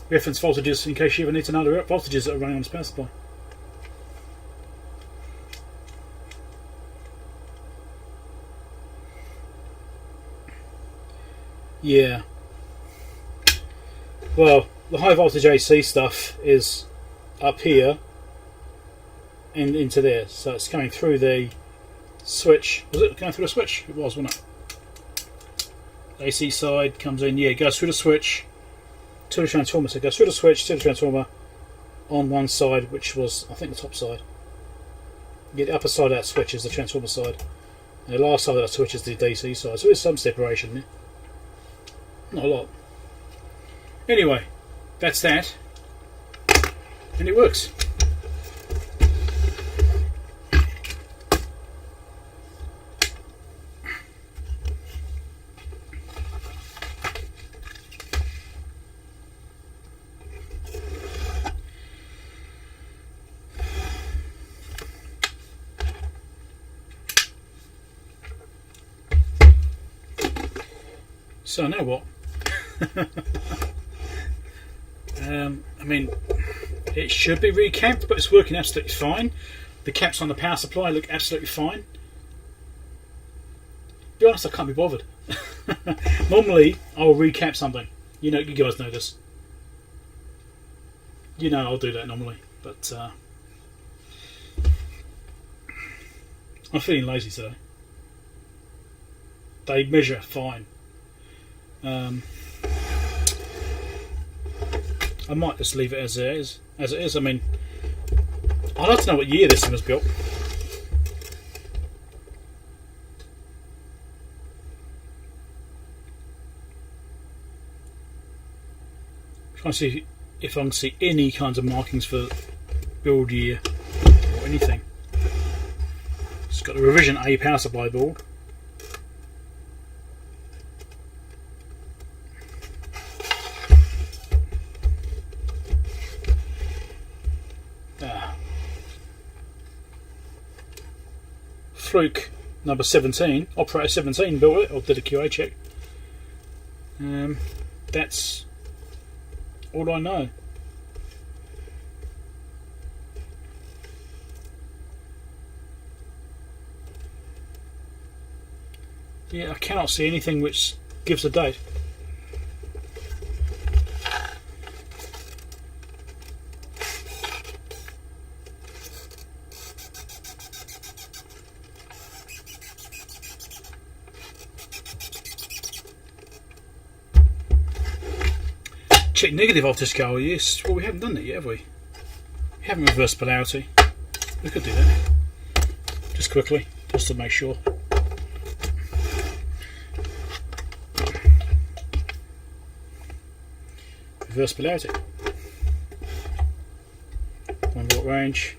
reference voltages in case you ever need to know the voltages that are running on this power supply. Yeah. Well, the high voltage AC stuff is up here and into there, so it's coming through the switch. Was it going through the switch? It was, wasn't it? AC side comes in, yeah, it goes through the switch to the transformer. So it goes through the switch to the transformer on one side, which was, I think, the top side. Yeah, the upper side of that switch is the transformer side, and the last side of that switch is the DC side. So there's some separation there. Not a lot. Anyway, that's that. And it works. So now what? I mean, it should be recapped, but it's working absolutely fine. The caps on the power supply look absolutely fine. To be honest, I can't be bothered. Normally, I'll recap something. You know, you guys know this. You know, I'll do that normally, but I'm feeling lazy today. They measure fine. I might just leave it as it is. I mean, I'd like to know what year this thing was built. Trying to see if I can see any kinds of markings for build year or anything. It's got the revision A power supply board. Fluke number 17, operator 17 built it, or did a QA check. That's all I know. Yeah, I cannot see anything which gives a date. Check negative voltage scale, yes. Well, we haven't done that yet, have we? We haven't reversed polarity. We could do that. Just quickly, just to make sure. Reverse polarity. 1 volt range.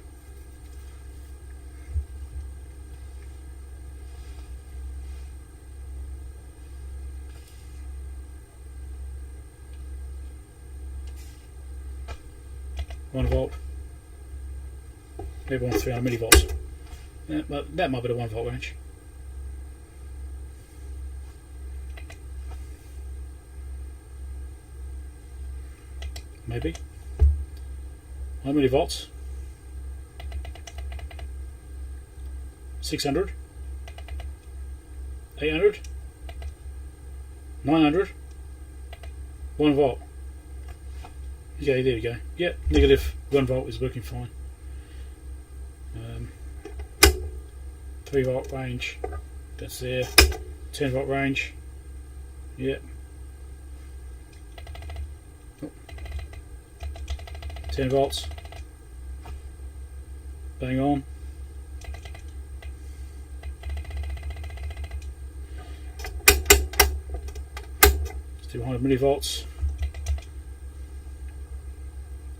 Volt. Maybe 300 millivolts. Yeah, but that might be the 1 volt range. Maybe 100 millivolts. 600. 800. 900. 1 volt. Okay, there we go. Yep, negative 1 volt is working fine. 3 volt range, that's there. 10 volt range, yep. Oh. 10 volts, bang on. 200 millivolts.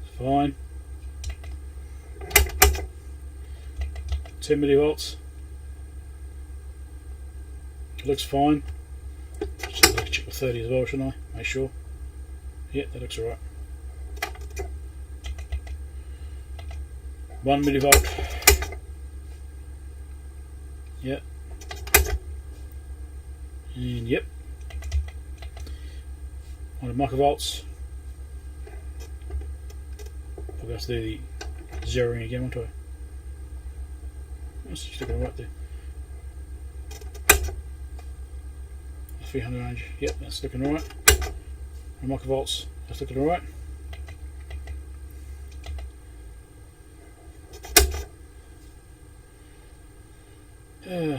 It's fine. 10 millivolts. It looks fine. Just check the 30 as well, shouldn't I? Make sure. Yeah, that looks alright. 1 millivolt. Yep. And yep. 100 microvolts. Probably have to do the zeroing again, won't I? That's just looking right there. 300 range. Yep, that's looking alright. 100 microvolts. That's looking alright.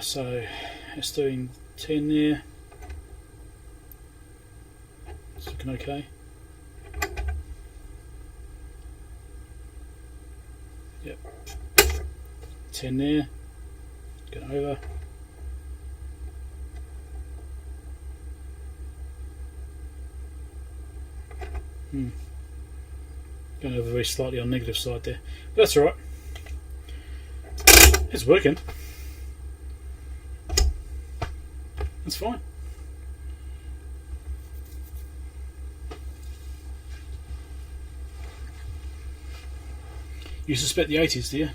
So it's doing 10 there. It's looking okay. Yep. 10 there. Get over. Going over very slightly on the negative side there. But that's alright. It's working. That's fine. You suspect the 80s, do you?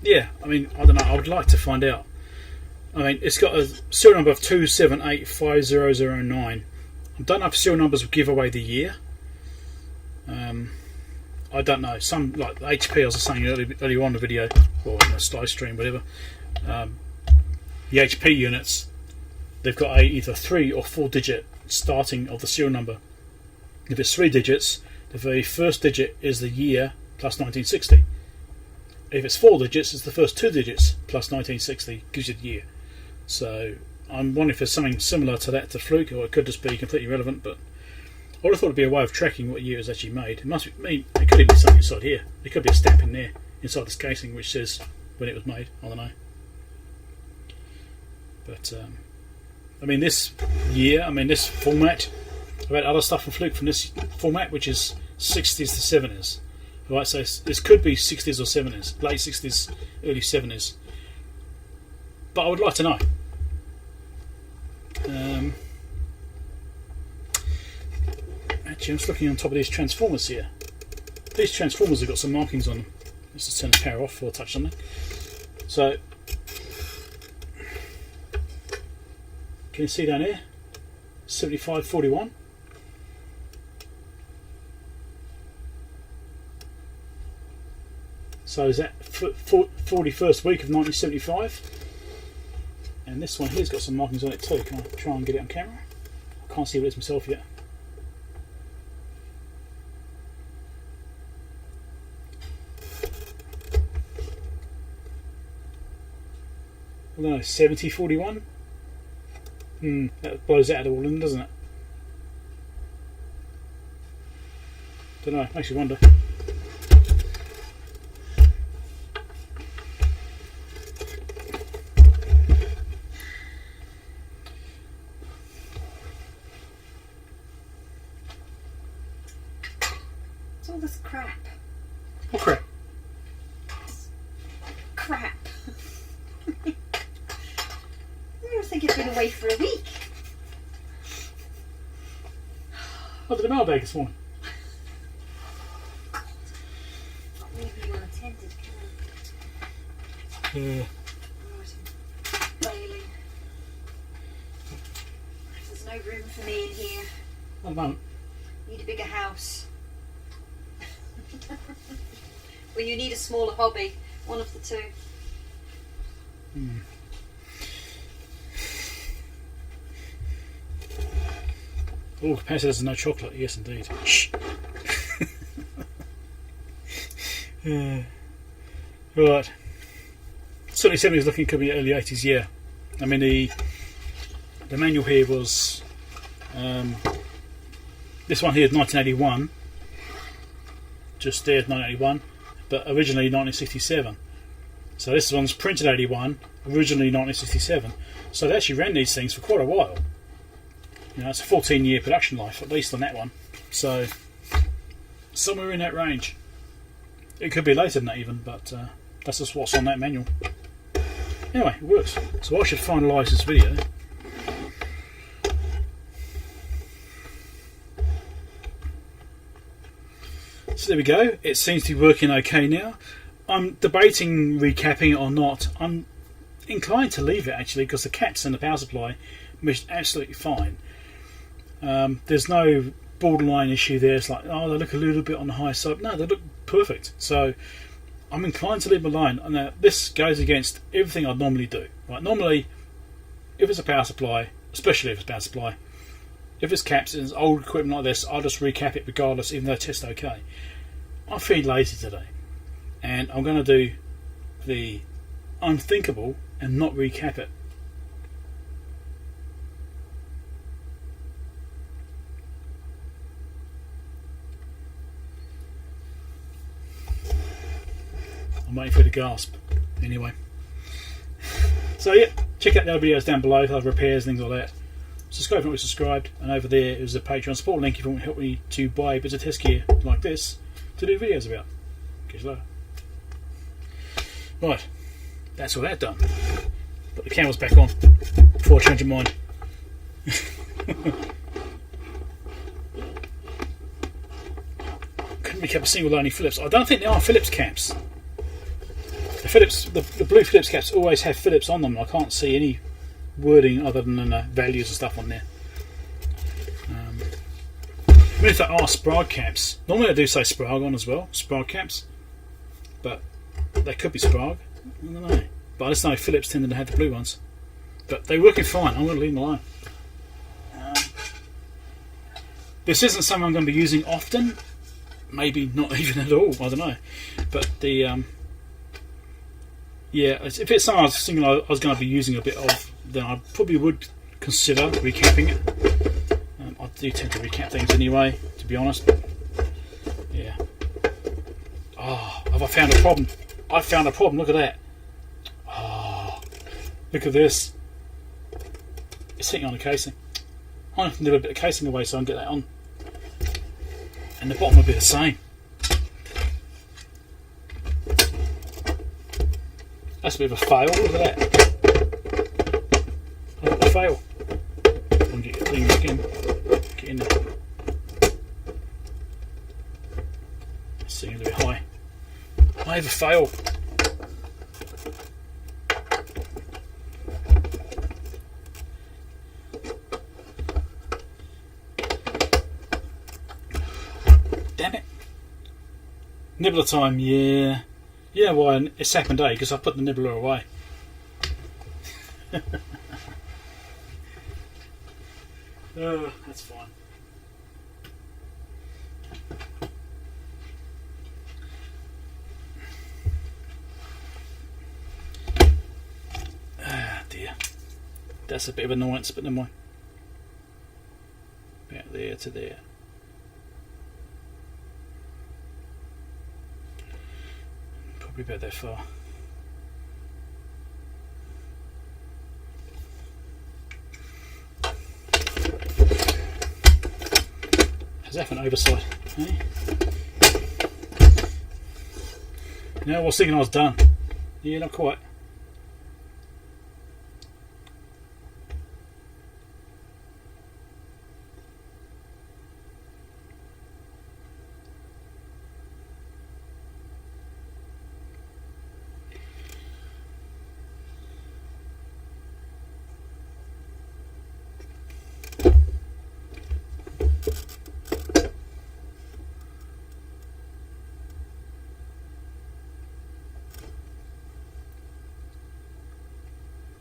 Yeah, I mean, I don't know. I would like to find out. I mean, it's got a serial number of 2785009. I don't know if serial numbers will give away the year. I don't know. Some, like HP, I was saying earlier on in the video, or in a live stream, whatever. The HP units, they've got either 3 or 4 digit starting of the serial number. If it's 3 digits, the very first digit is the year plus 1960. If it's 4 digits, it's the first 2 digits plus 1960, gives you the year. So I'm wondering if there's something similar to that to Fluke, or it could just be completely irrelevant. But I would have thought it'd be a way of tracking what year it was actually made. It must be. I mean, it could even be something inside here. There could be a stamp in there inside this casing which says when it was made. I don't know. But I mean, this year, I mean, this format. I've had other stuff from Fluke from this format, which is 60s to 70s. Right, so this could be 60s or 70s, late 60s, early 70s. But I would like to know. Actually, I'm just looking on top of these transformers here. These transformers have got some markings on them. Let's just turn the power off before I touch something. So, can you see down here? 7541. So is that 41st week of 1975? And this one here's got some markings on it too. Can I try and get it on camera? I can't see what it is myself yet. I don't know, 7041? That blows out of all in, doesn't it? Don't know, makes you wonder. What's all this crap? What crap? Crap. I think it's been away for a week. I did a mailbag this morning. Maybe you unattended, can Yeah. Right, bailing. There's no room for me in here. At the moment. Need a bigger house. Well, you need a smaller hobby. One of the two. Oh, capacitors and no chocolate. Yes, indeed. Shh. Right. Certainly 70s looking, could be early 80s, yeah. I mean, the manual here was... this one here is 1981. Just there, 1981. But originally 1967. So this one's printed 81, originally 1967. So they actually ran these things for quite a while. You know, it's a 14-year production life, at least on that one. So, somewhere in that range. It could be later than that even, but that's just what's on that manual. Anyway, it works. So I should finalise this video. So there we go. It seems to be working okay now. I'm debating recapping it or not. I'm inclined to leave it actually, because the caps and the power supply meshed absolutely fine. There's no borderline issue there. It's like, oh, they look a little bit on the high side. No, they look perfect. So I'm inclined to leave them alone. And now this goes against everything I'd normally do. Right? Normally, if it's a power supply, especially if it's power supply, if it's caps and it's old equipment like this, I'll just recap it regardless, even though it tests okay. I'm feeling lazy today, and I'm going to do the unthinkable and not recap it. I'm waiting for it to gasp. Anyway, so yeah, check out the other videos down below, other repairs, things like that. Subscribe if you're not subscribed, and over there is a Patreon support link if you want to help me to buy bits of test gear like this to do videos about. Catch you later. Right, that's all that done. Put the cameras back on before I change your mind. Couldn't recap a single only Phillips. I don't think they are Phillips caps. The Phillips, the blue Phillips caps always have Phillips on them. I can't see any wording other than the values and stuff on there. I mean, if they are Sprague caps, normally I do say Sprague on as well, Sprague caps, but they could be Sprague, I don't know. But I just know Phillips tended to have the blue ones. But they're working fine, I'm going to leave them alone. This isn't something I'm going to be using often, maybe not even at all, I don't know. But the, yeah, if it's something I was thinking I was going to be using a bit of, then I probably would consider recapping it. I do tend to recap things anyway, to be honest. Yeah. Oh, have I found a problem? I found a problem, look at that. Oh, look at this. It's sitting on the casing. I have to do a bit of casing away so I can get that on. And the bottom will be the same. That's a bit of a fail, look at that. I've got a fail. I'm going to get your thing back in. Get in there. It's sitting a little bit high. I have a fail. Damn it. Nibbler time, yeah. Yeah, well, it's happened, because I put the nibbler away. That's fine. Ah, dear. That's a bit of annoyance, but never mind. About there to there. Probably about that far. How's that for an oversight? Eh? You know, I was thinking I was done. Yeah, not quite.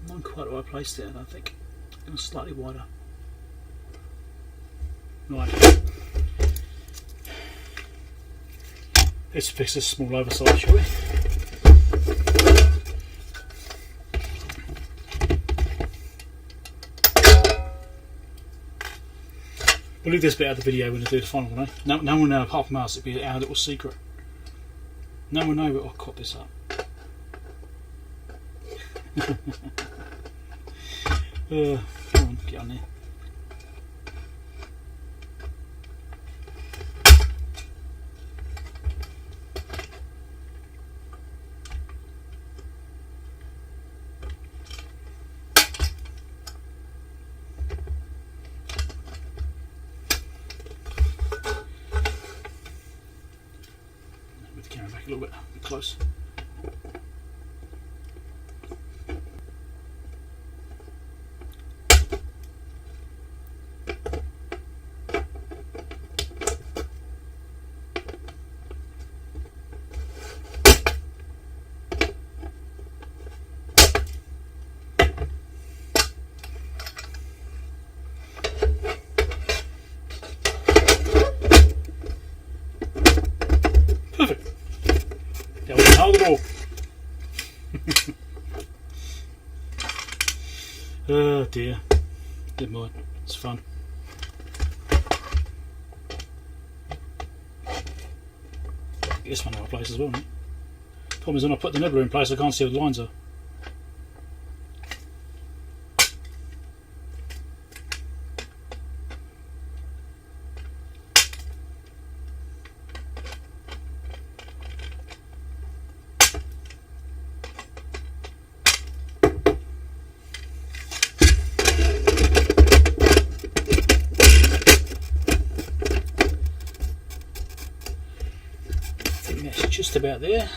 Not quite where I placed it, I think. It was slightly wider. Right. Let's fix this small oversight, shall we? We'll leave this bit out of the video when I do the final one, eh? No one will know apart from us, it'll be our little secret. No one will know, but I'll cut this up. Come on, get on there. a little bit close. Perfect. That was hard at all. Oh dear. Never mind. It's fun. Get this one out of place as well, isn't it? Problem is when I put the nibbler in place I can't see where the lines are. Just about there.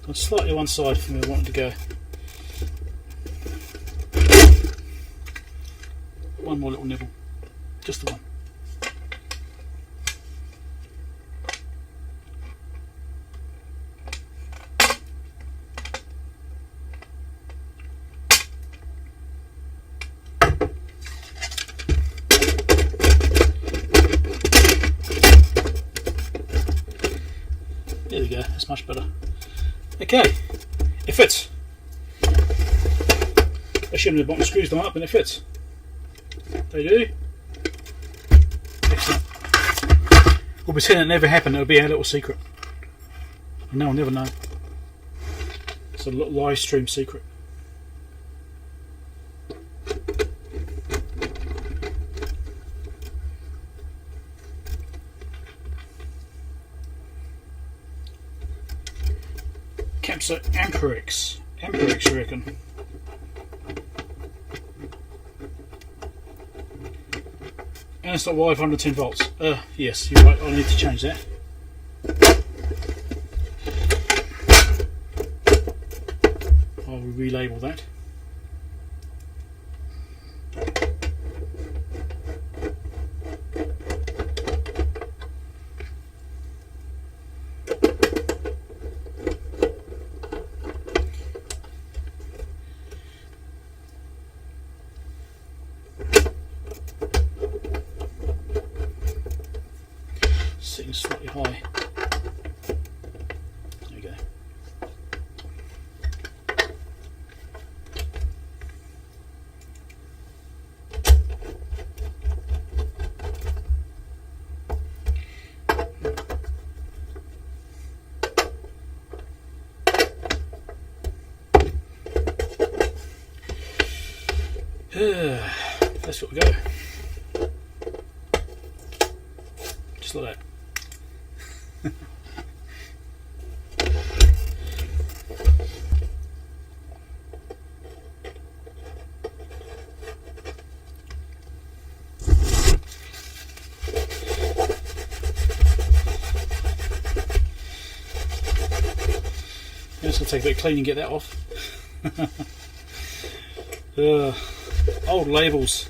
I'm slightly one side from where I wanted to go. One more little nibble. Just the one. There we go, that's much better. Okay, it fits. Assuming the bottom screws don't up and it fits. They do. Excellent. We'll pretend it never happened, it'll be our little secret. No one will never know. It's a little live stream secret. So Amperix, I reckon. And it's not wired for 110 volts. Yes, you're right, I'll need to change that. I'll relabel that. Sitting slightly high. There we go. That's what we go. Just like that. It's going to take a bit of cleaning to get that off. Old labels.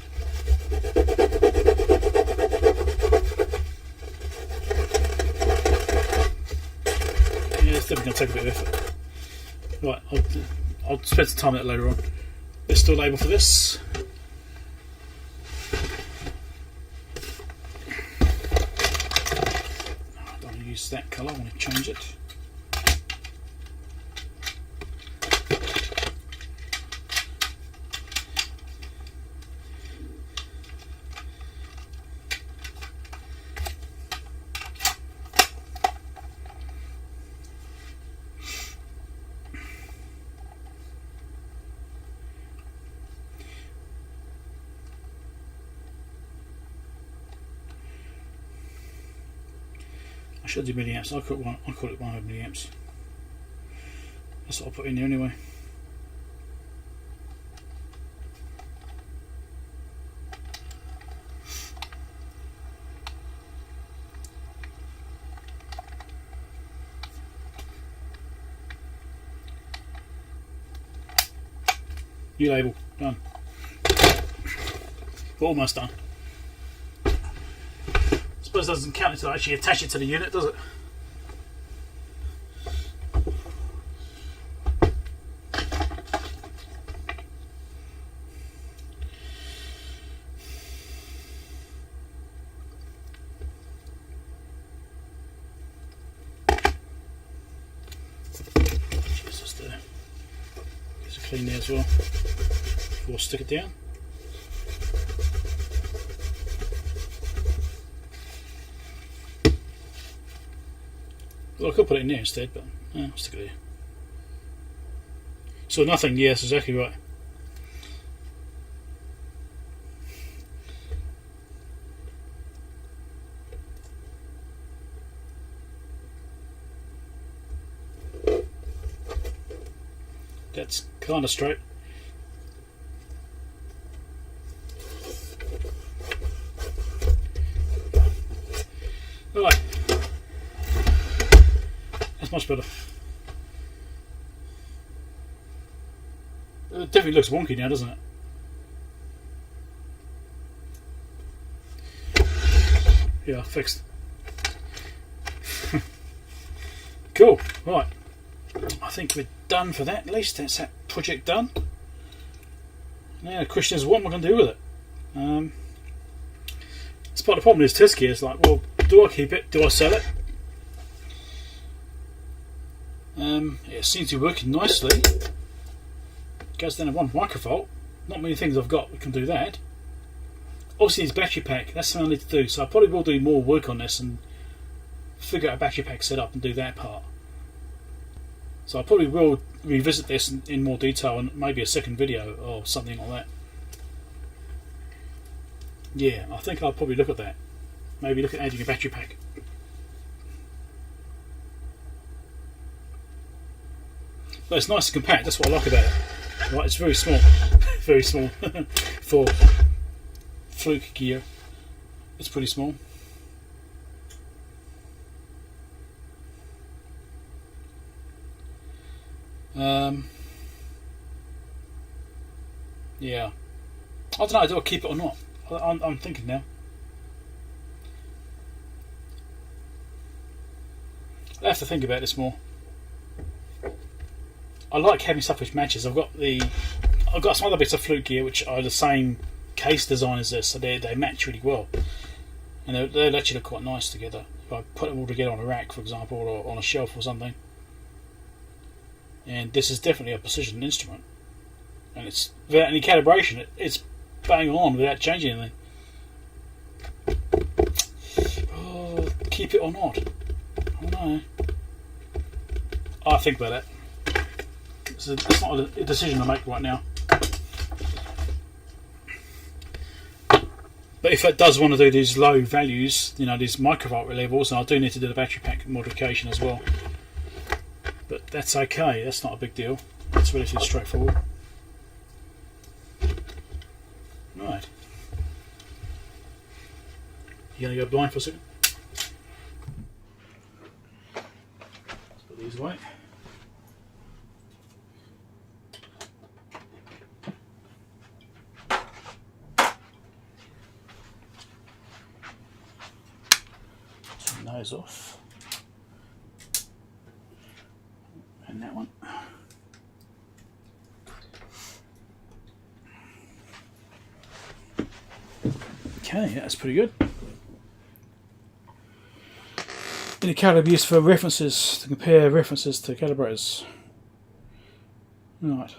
Yeah, it's definitely going to take a bit of effort. Right, I'll spend some time on that later on. Let's do a label for this. I don't want to use that colour, I want to change it. I should do milliamps. I call it 100 milliamps. That's what I'll put in there anyway. New label. Done. We're almost done. I suppose it doesn't count until I actually attach it to the unit, does it? Just get it clean there as well before I stick it down. Well, I could put it in there instead, but I'll stick it there. So nothing, yes, exactly right. That's kind of straight. Right. That's much better. It definitely looks wonky now, doesn't it? Yeah, fixed. Cool. Right. I think we're done for that. At least that's that project done. Now the question is, what am I going to do with it? It's part of the problem is test gear. It's like, well, do I keep it? Do I sell it? It seems to be working nicely. Goes down to 1 microvolt. Not many things I've got that can do that. Obviously, it's battery pack. That's something I need to do. So I probably will do more work on this and figure out a battery pack setup and do that part. So I probably will revisit this in more detail and maybe a second video or something like that. Yeah, I think I'll probably look at that. Maybe look at adding a battery pack. But it's nice and compact, that's what I like about it. Right, it's very small. Very small for Fluke gear. It's pretty small. Yeah, I don't know. Do I keep it or not? I'm thinking now. I have to think about this more. I like having stuff which matches. I've got some other bits of Fluke gear which are the same case design as this, so they match really well, and they'll actually look quite nice together. If I put them all together on a rack, for example, or on a shelf or something. And this is definitely a precision instrument, and it's without any calibration. It's bang on without changing anything. Oh, keep it or not? I don't know. I'll think about it. It's not a decision to make right now. But if it does want to do these low values, you know, these microvolt levels, and I do need to do the battery pack modification as well. But that's okay, that's not a big deal. It's relatively straightforward. Right. You gonna go blind for a second? Let's put these away. Turn those off. And that one. Okay, that's pretty good. Any caliber used for references, to compare references to calibrators. Right.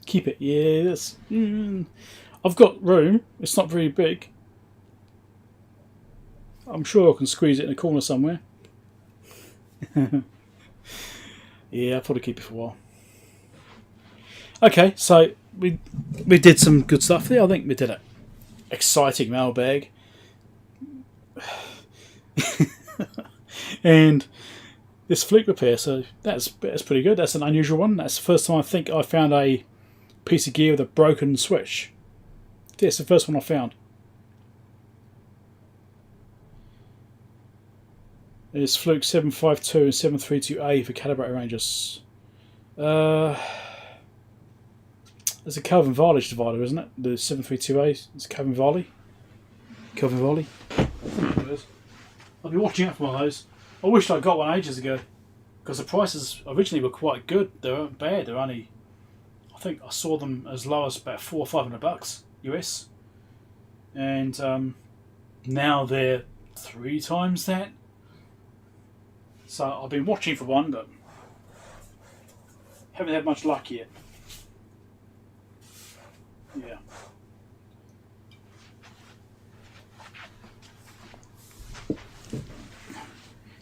Keep it, yes. I've got room, it's not very big. I'm sure I can squeeze it in a corner somewhere. Yeah, I'll probably keep it for a while. Okay, so we did some good stuff there. I think we did an exciting mailbag. And this Fluke repair, so that's pretty good. That's an unusual one. That's the first time I think I found a piece of gear with a broken switch. Yeah, it's the first one I found. It's Fluke 752 and 732A for calibrator ranges. There's a Kelvin voltage divider, isn't it? The 732A. It's Kelvin volley. Kelvin volley. I think it is. I've been watching out for one of those. I wished I got one ages ago because the prices originally were quite good. They weren't bad. They're only, I think I saw them as low as about $400 or $500 US, and now they're 3 times that. So I've been watching for one, but haven't had much luck yet. Yeah.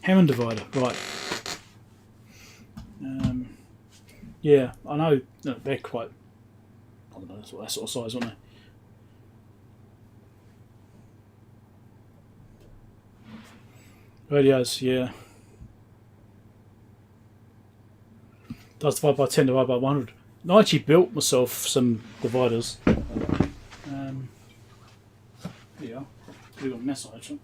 Hammond divider, right. Yeah, I know they're quite, I don't know, that sort of size, aren't they? Radios, yeah. Does divide by 10 divided by 100. I actually built myself some dividers. Yeah, we got this side actually.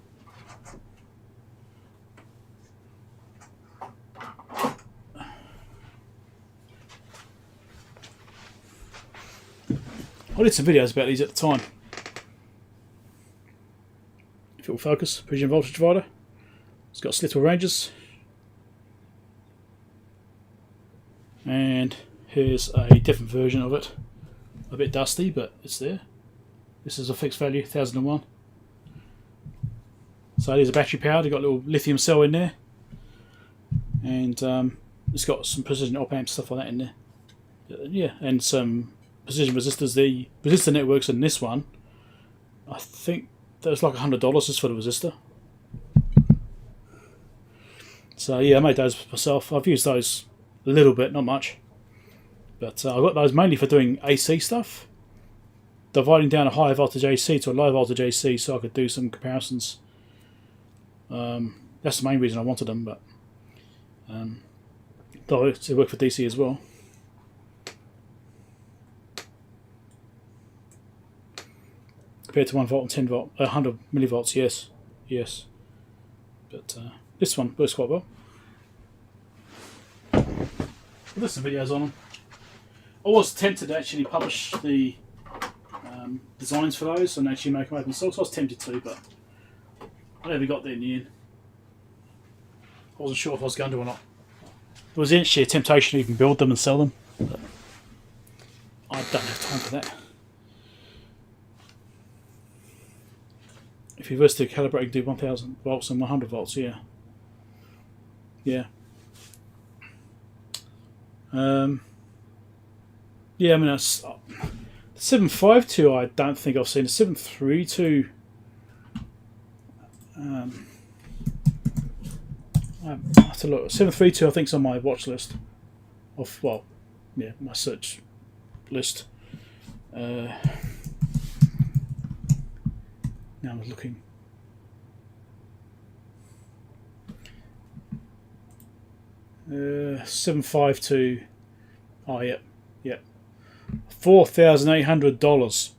I did some videos about these at the time. If it will focus, precision voltage divider. It's got slittle ranges. And here's a different version of it. A bit dusty, but it's there. This is a fixed value, 1001. So it is a battery powered. You've got a little lithium cell in there. And it's got some precision op amp stuff like that in there. Yeah, and some precision resistors. The resistor networks in this one, I think there's like $100 just for the resistor. So yeah, I made those myself. I've used those a little bit, not much, but I got those mainly for doing AC stuff, dividing down a high voltage AC to a low voltage AC, so I could do some comparisons. That's the main reason I wanted them, but they work for DC as well. Compared to 1 volt and 10 volt, 100 millivolts, yes. But this one works quite well. There's some videos on them. I was tempted to actually publish the designs for those and actually make them open source. I was tempted to, but I never got there in the end. I wasn't sure if I was going to or not. There was actually a temptation to even build them and sell them, but I don't have time for that. If you reverse to calibrate, you can do 1000 volts and 100 volts, yeah. Yeah, I mean, that's the 752. I don't think I've seen. The 732. I have to look. 732, I think, is on my watch list. My search list. Now I'm looking. Uh, 752. Oh yeah. $4,800.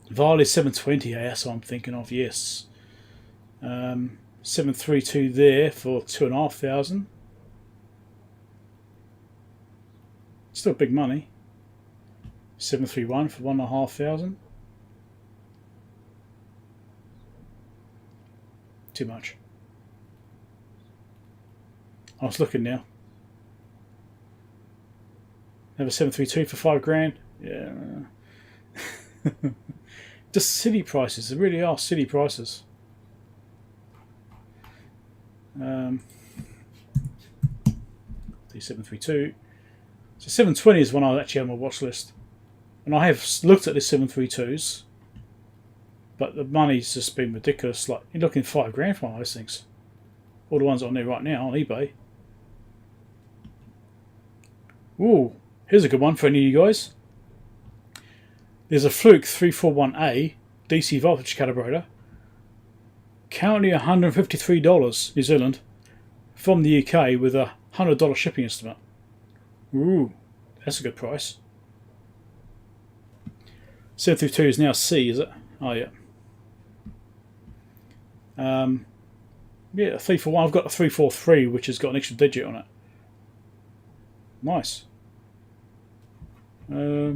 Varley 720. That's what I'm thinking of. Yes. 732 there for $2,500. Still big money. 731 for $1,500. Too much. I was looking now. Have a 732 for $5,000. Yeah. Just silly prices. They really are silly prices. The 732. So 720 is one I actually have on my watch list. And I have looked at the 732s, but the money's just been ridiculous. Like, you're looking $5,000 for one of those things. All the ones on there right now on eBay. Ooh, here's a good one for any of you guys. There's a Fluke 341A DC voltage calibrator. Currently $153 New Zealand from the UK with a $100 shipping estimate. Ooh, that's a good price. 732 is now C, is it? Oh yeah. Yeah, 341. I've got a 343, which has got an extra digit on it. Nice. Yeah,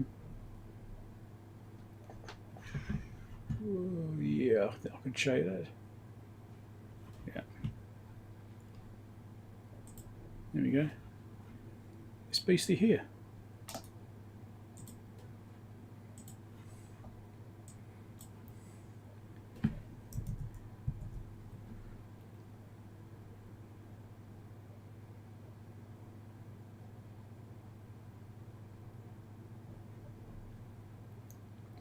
I think I can show you that. Yeah. There we go. This beastie here.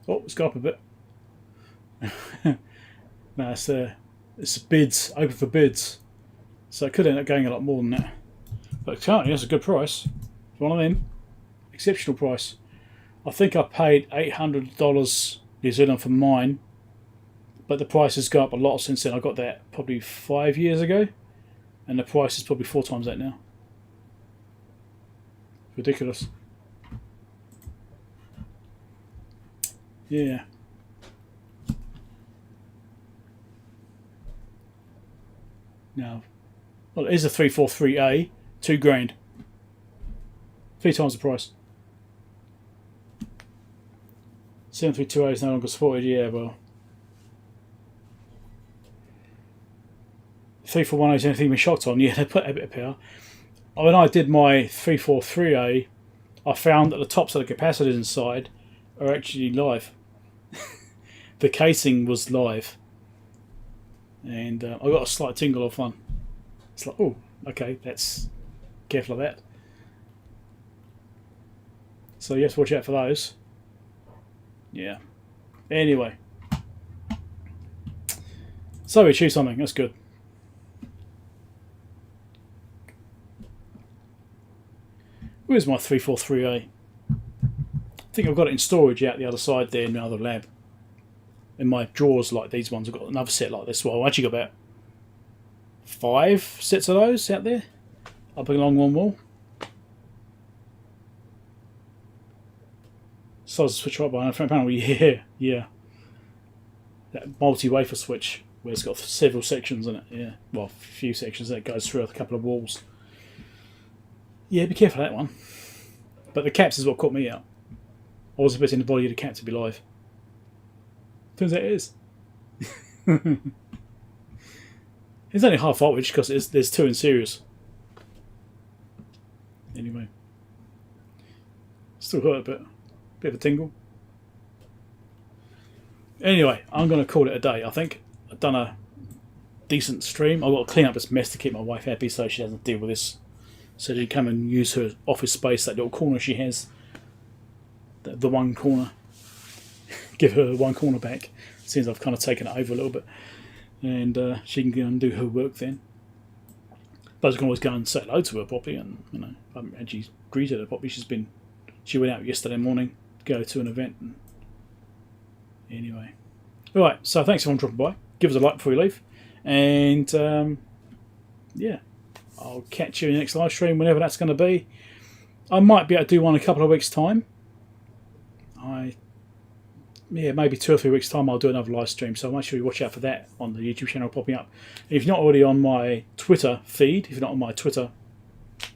Oh, it's got up a bit. No, it's bids, open for bids. So it could end up going a lot more than that. But currently, that's a good price. It's one of them. Exceptional price. I think I paid $800 New Zealand for mine. But the price has gone up a lot since then. I got that probably 5 years ago. And the price is probably 4 times that now. Ridiculous. Yeah. Now, well, it is a 343A, £2,000. 3 times the price. 732A is no longer supported. Yeah, well, 341A is anything been shocked on. Yeah, they put a bit of power. When I did my 343A, I found that the tops of the capacitors inside are actually live. The casing was live. And I got a slight tingle of fun. It's like, oh, okay, that's careful of that. So you have to watch out for those. Yeah. Anyway. So we choose something, that's good. Where's my 343A? I think I've got it in storage out the other side there in the other lab. In my drawers like these ones, I've got another set like this. Well, I've actually got about 5 sets of those out there, up along one wall. So I'll switch right behind the front panel. Yeah. That multi-wafer switch where it's got several sections in it. Yeah, well, a few sections that goes through a couple of walls. Yeah, be careful of that one. But the caps is what caught me out. I was expecting the body of the cap to be live. Turns out it is. It's only half voltage because there's 2 in series. Anyway, still hurt a bit of a tingle. Anyway, I'm going to call it a day. I think I've done a decent stream. I've got to clean up this mess to keep my wife happy so she doesn't deal with this. So she can come and use her office space, that little corner she has. The one corner. Give her one corner back. Since I've kind of taken it over a little bit. And she can go and do her work then. But I can always go and say hello to her properly. And, you know, I haven't actually greeted her properly. She went out yesterday morning to go to an event. And anyway. Alright, so thanks everyone for dropping by. Give us a like before you leave. And, yeah. I'll catch you in the next live stream, whenever that's going to be. I might be able to do one in a couple of weeks' time. Maybe 2 or 3 weeks' time I'll do another live stream, so make sure you watch out for that on the YouTube channel popping up. And if you're not already on my Twitter feed, if you're not on my Twitter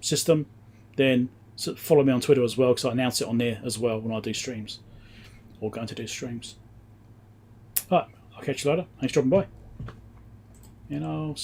system, then follow me on Twitter as well, because I announce it on there as well when I do streams, or going to do streams. Alright, I'll catch you later. Thanks for dropping by. And I'll